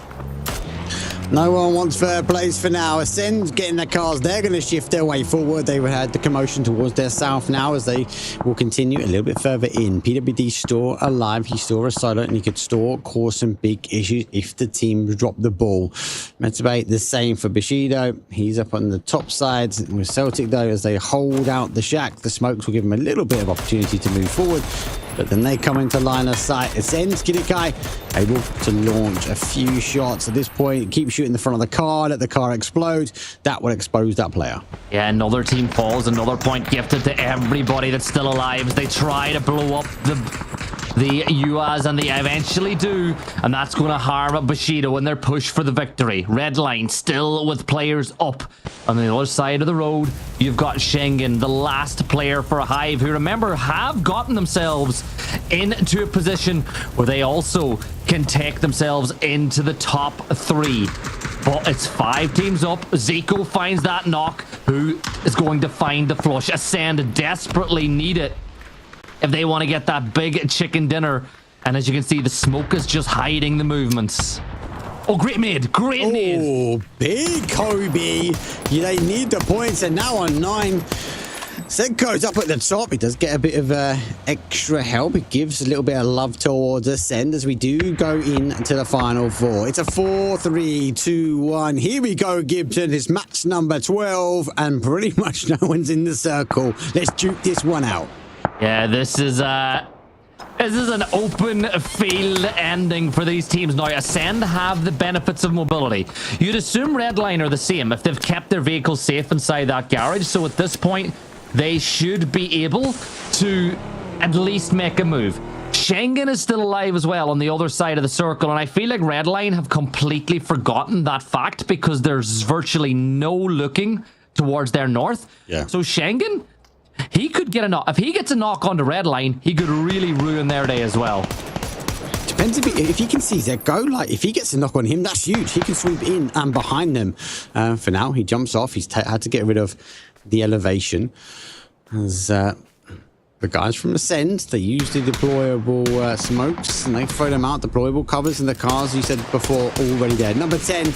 No one wants 3rd place for now. Ascend getting their cars. They're going to shift their way forward. They've had the commotion towards their south now as they will continue a little bit further in. PWD store alive. He saw a silo and he could cause some big issues if the team drop the ball. Metabay the same for Bushido. He's up on the top side with Celtic though as they hold out the shack. The smokes will give him a little bit of opportunity to move forward. But then they come into line of sight. Ascend, Skidikai able to launch a few shots at this point. Keep shooting the front of the car, let the car explode. That will expose that player. Yeah, another team falls. Another point gifted to everybody that's still alive as they try to blow up the UAs, and they eventually do, and that's going to harm Bushido in their push for the victory. Redline still with players up. On the other side of the road, you've got Schengen, the last player for Hive, who, remember, have gotten themselves into a position where they also can take themselves into the top 3. But it's 5 teams up. Zico finds that knock. Who is going to find the flush? Ascend desperately need it if they want to get that big chicken dinner. And as you can see, the smoke is just hiding the movements. Oh, great nade. Great nade. Oh, big Kobe. Yeah, they need the points, and now on 9. Send goes up at the top. He does get a bit of extra help. He gives a little bit of love towards Ascend as we do go into the final four. It's a 4-3-2-1. Here we go, Gibson. It's match number 12, and pretty much no one's in the circle. Let's duke this one out. Yeah, this is an open field ending for these teams now. Ascend have the benefits of mobility. You'd assume Redline are the same if they've kept their vehicles safe inside that garage. So at this point, they should be able to at least make a move. Schengen is still alive as well on the other side of the circle, and I feel like Redline have completely forgotten that fact because there's virtually no looking towards their north. Yeah. So Schengen, he could get a knock. If he gets a knock on the red line, he could really ruin their day as well. Depends if he can see TaeGo. Like, if he gets a knock on him, that's huge. He can sweep in and behind them. For now, he jumps off. He's had to get rid of the elevation. As the guys from Ascend, they use the deployable smokes and they throw them out. Deployable covers in the cars, you said before, already there. Number 10,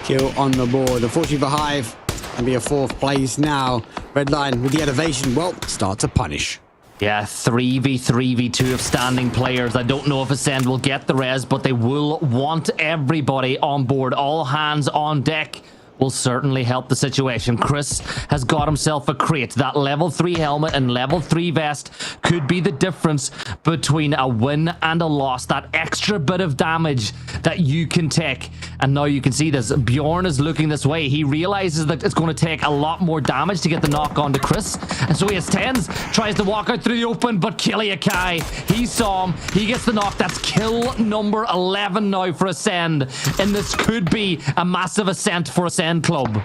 kill on the board. Unfortunately for Hive, and be a 4th place now. Redline with the elevation, well, start to punish. Yeah, 3v2 of standing players. I don't know if Ascend will get the res, but they will want everybody on board. All hands on deck will certainly help the situation. Chris has got himself a crate. That level 3 helmet and level 3 vest could be the difference between a win and a loss. That extra bit of damage that you can take. And now you can see this. Bjorn is looking this way. He realizes that it's going to take a lot more damage to get the knock on to Chris. And so he has tens, tries to walk out through the open, but Kiliakai, he saw him. He gets the knock. That's kill number 11 now for Ascend. And this could be a massive ascent for Ascend Club.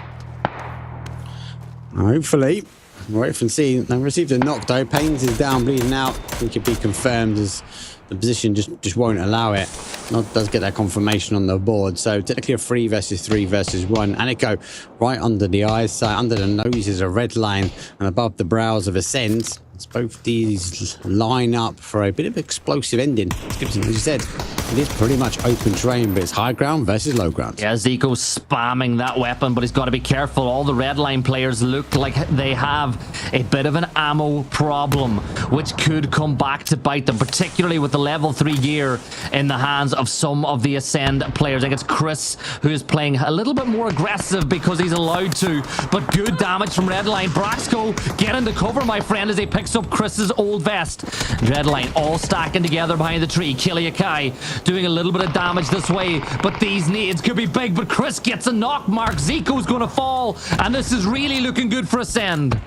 Hopefully. Wait and see. They received a knock though. Pains is down, bleeding out. I think it'd be confirmed as the position just won't allow it. Not does get that confirmation on the board. So technically a 3 versus 3 versus 1. And it go right under the eyes, under the nose is a red line, and above the brows of Ascend. Both these line up for a bit of explosive ending. As Gibson, as you said, it is pretty much open terrain, but it's high ground versus low ground. Yeah, Zico's spamming that weapon, but he's got to be careful. All the red line players look like they have a bit of an ammo problem, which could come back to bite them, particularly with the level 3 gear in the hands of some of the Ascend players. I think it's Chris who is playing a little bit more aggressive because he's allowed to, but good damage from Redline. Braxco, get into cover, my friend, as he picks up Chris's old vest. Redline all stacking together behind the tree. Kiliakai doing a little bit of damage this way, but these nades could be big, but Chris gets a knock mark. Zico's going to fall, and this is really looking good for Ascend.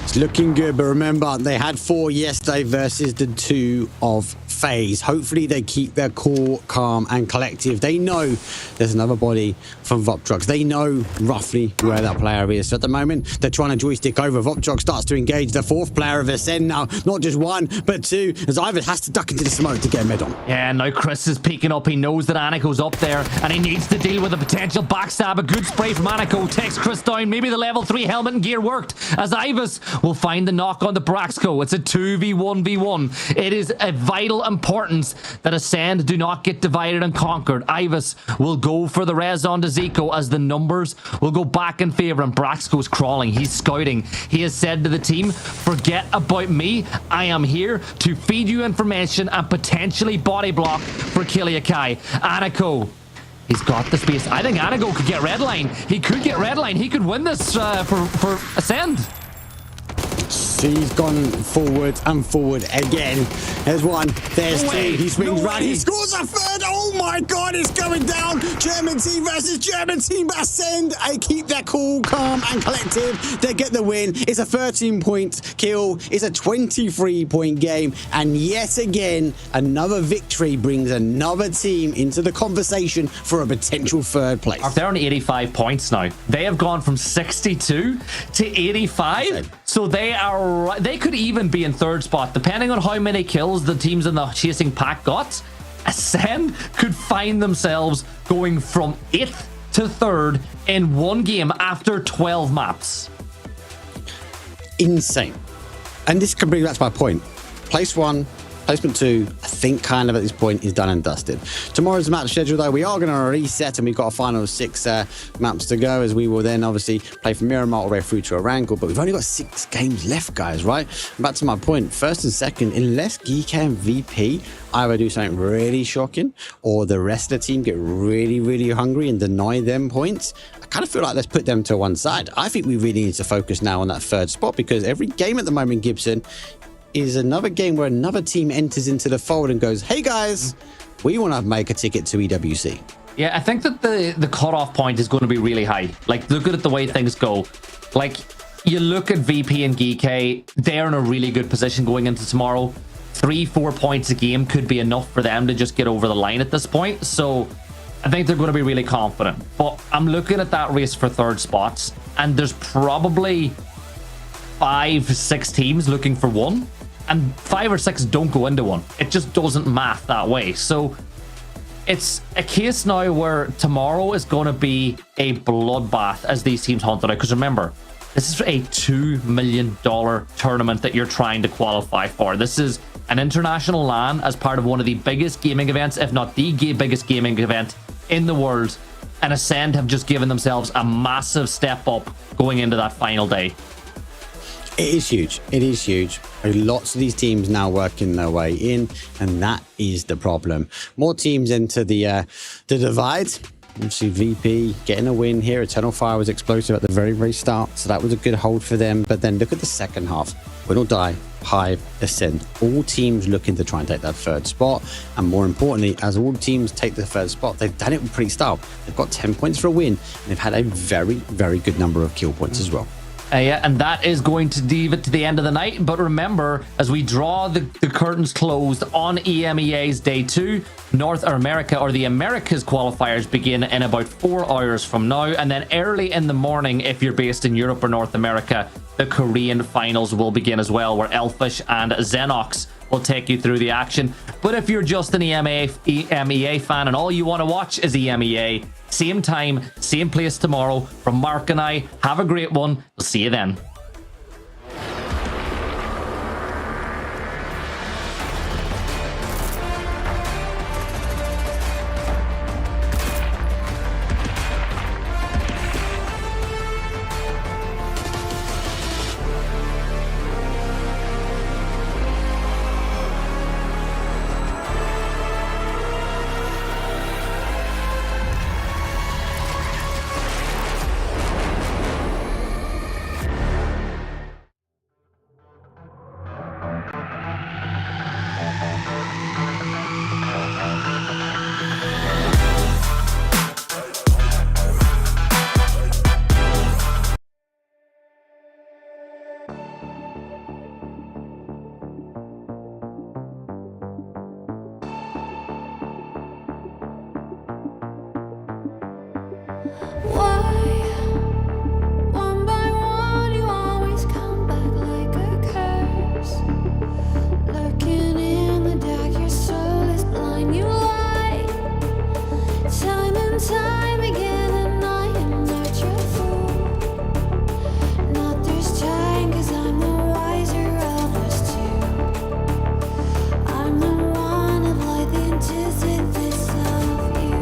It's looking good, but remember, they had 4 yesterday versus the 2 of FaZe. Hopefully they keep their cool, calm, and collective. They know there's another body from Voptrox. They know roughly where that player is. So at the moment, they're trying to joystick over. Voptrox starts to engage the 4th player of Ascend now. Not just 1, but 2, as Ivers has to duck into the smoke to get a med on. Yeah, now Chris is peeking up. He knows that Anako's up there, and he needs to deal with a potential backstab. A good spray from Anako takes Chris down. Maybe the level 3 helmet and gear worked, as Ivers will find the knock on the Braxco. It's a 2v1v1. It is a vital importance that Ascend do not get divided and conquered. Ivers will go for the res on to Zico, as the numbers will go back in favor, and Braxco's crawling. He's scouting. He has said to the team, forget about me. I am here to feed you information and potentially body block for Kiliakai. Anako, he's got the space. I think Anako could get redline. He could get redline. He could win this for Ascend. He's gone forward and forward again. There's 1, there's 2. He swings right. He scores a 3rd. Oh my God, it's going down. German team versus German team. Ascend. I keep their cool, calm, and collective. They get the win. It's a 13-point kill. It's a 23-point game. And yet again, another victory brings another team into the conversation for a potential 3rd place. They're on 85 points now. They have gone from 62 to 85. So they could even be in 3rd spot, depending on how many kills the teams in the chasing pack got. Ascend could find themselves going from 8th to 3rd in 1 game after 12 maps. Insane. And this can bring back to my point. Place 1, Placement 2, I think kind of at this point is done and dusted. Tomorrow's match schedule though, we are going to reset and we've got a final 6 maps to go, as we will then obviously play from Miramar all the way through to Erangel, but we've only got 6 games left, guys, right? Back to my point, first and second, unless Geek and VP either do something really shocking or the rest of the team get really hungry and deny them points, I kind of feel like let's put them to one side. I think we really need to focus now on that 3rd spot, because every game at the moment, Gibson, is another game where another team enters into the fold and goes, hey guys, we want to make a ticket to EWC. Yeah, I think that the cutoff point is going to be really high. Like, look at it the way things go. Like, you look at VP and GK, they're in a really good position going into tomorrow. 3-4 points a game could be enough for them to just get over the line at this point. So I think they're going to be really confident. But I'm looking at that race for 3rd spots, and there's probably 5-6 teams looking for 1. And 5 or 6 don't go into 1. It just doesn't math that way. So it's a case now where tomorrow is going to be a bloodbath as these teams hunt it out. Because remember, this is a $2 million tournament that you're trying to qualify for. This is an international LAN as part of one of the biggest gaming events, if not the biggest gaming event in the world. And Ascend have just given themselves a massive step up going into that final day. It is huge. It is huge. Lots of these teams now working their way in, and that is the problem. More teams into the divide. Obviously, VP getting a win here. Eternal Fire was explosive at the very start, so that was a good hold for them. But then look at the second half. Win or Die, Hive, Ascend. All teams looking to try and take that 3rd spot. And more importantly, as all teams take the 3rd spot, they've done it with pretty style. They've got 10 points for a win, and they've had a very good number of kill points as well. Yeah, and that is going to leave it to the end of the night. But remember, as we draw the curtains closed on EMEA's day 2, North America, or the Americas qualifiers, begin in about 4 hours from now. And then early in the morning, if you're based in Europe or North America, the Korean finals will begin as well, where Elfish and Xenox will take you through the action. But if you're just an EMEA fan and all you want to watch is EMEA, same time, same place tomorrow. From Mark and I, have a great one. We'll see you then. One by one, you always come back like a curse. Lurking in the dark, your soul is blind. You lie, time and time again, and I am not your fool. Not this time, 'cause I'm the wiser of us two. I'm the one of light, the antithesis of you.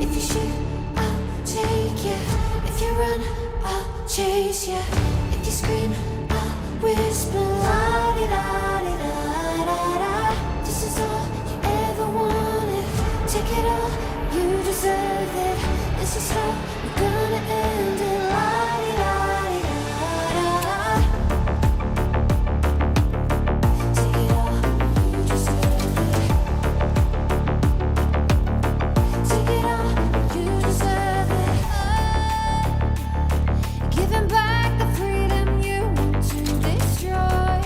If you shoot, I'll take you. If you run, I'll chase you. If you scream, I'll whisper. La-di-da-di-da-da-da. This is all you ever wanted. Take it all, you deserve it. This is how we're gonna end it. La-di-da-di-da-da. Take it all, you deserve it. Take it all, you deserve it. Giving back the freedom you want to destroy.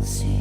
see.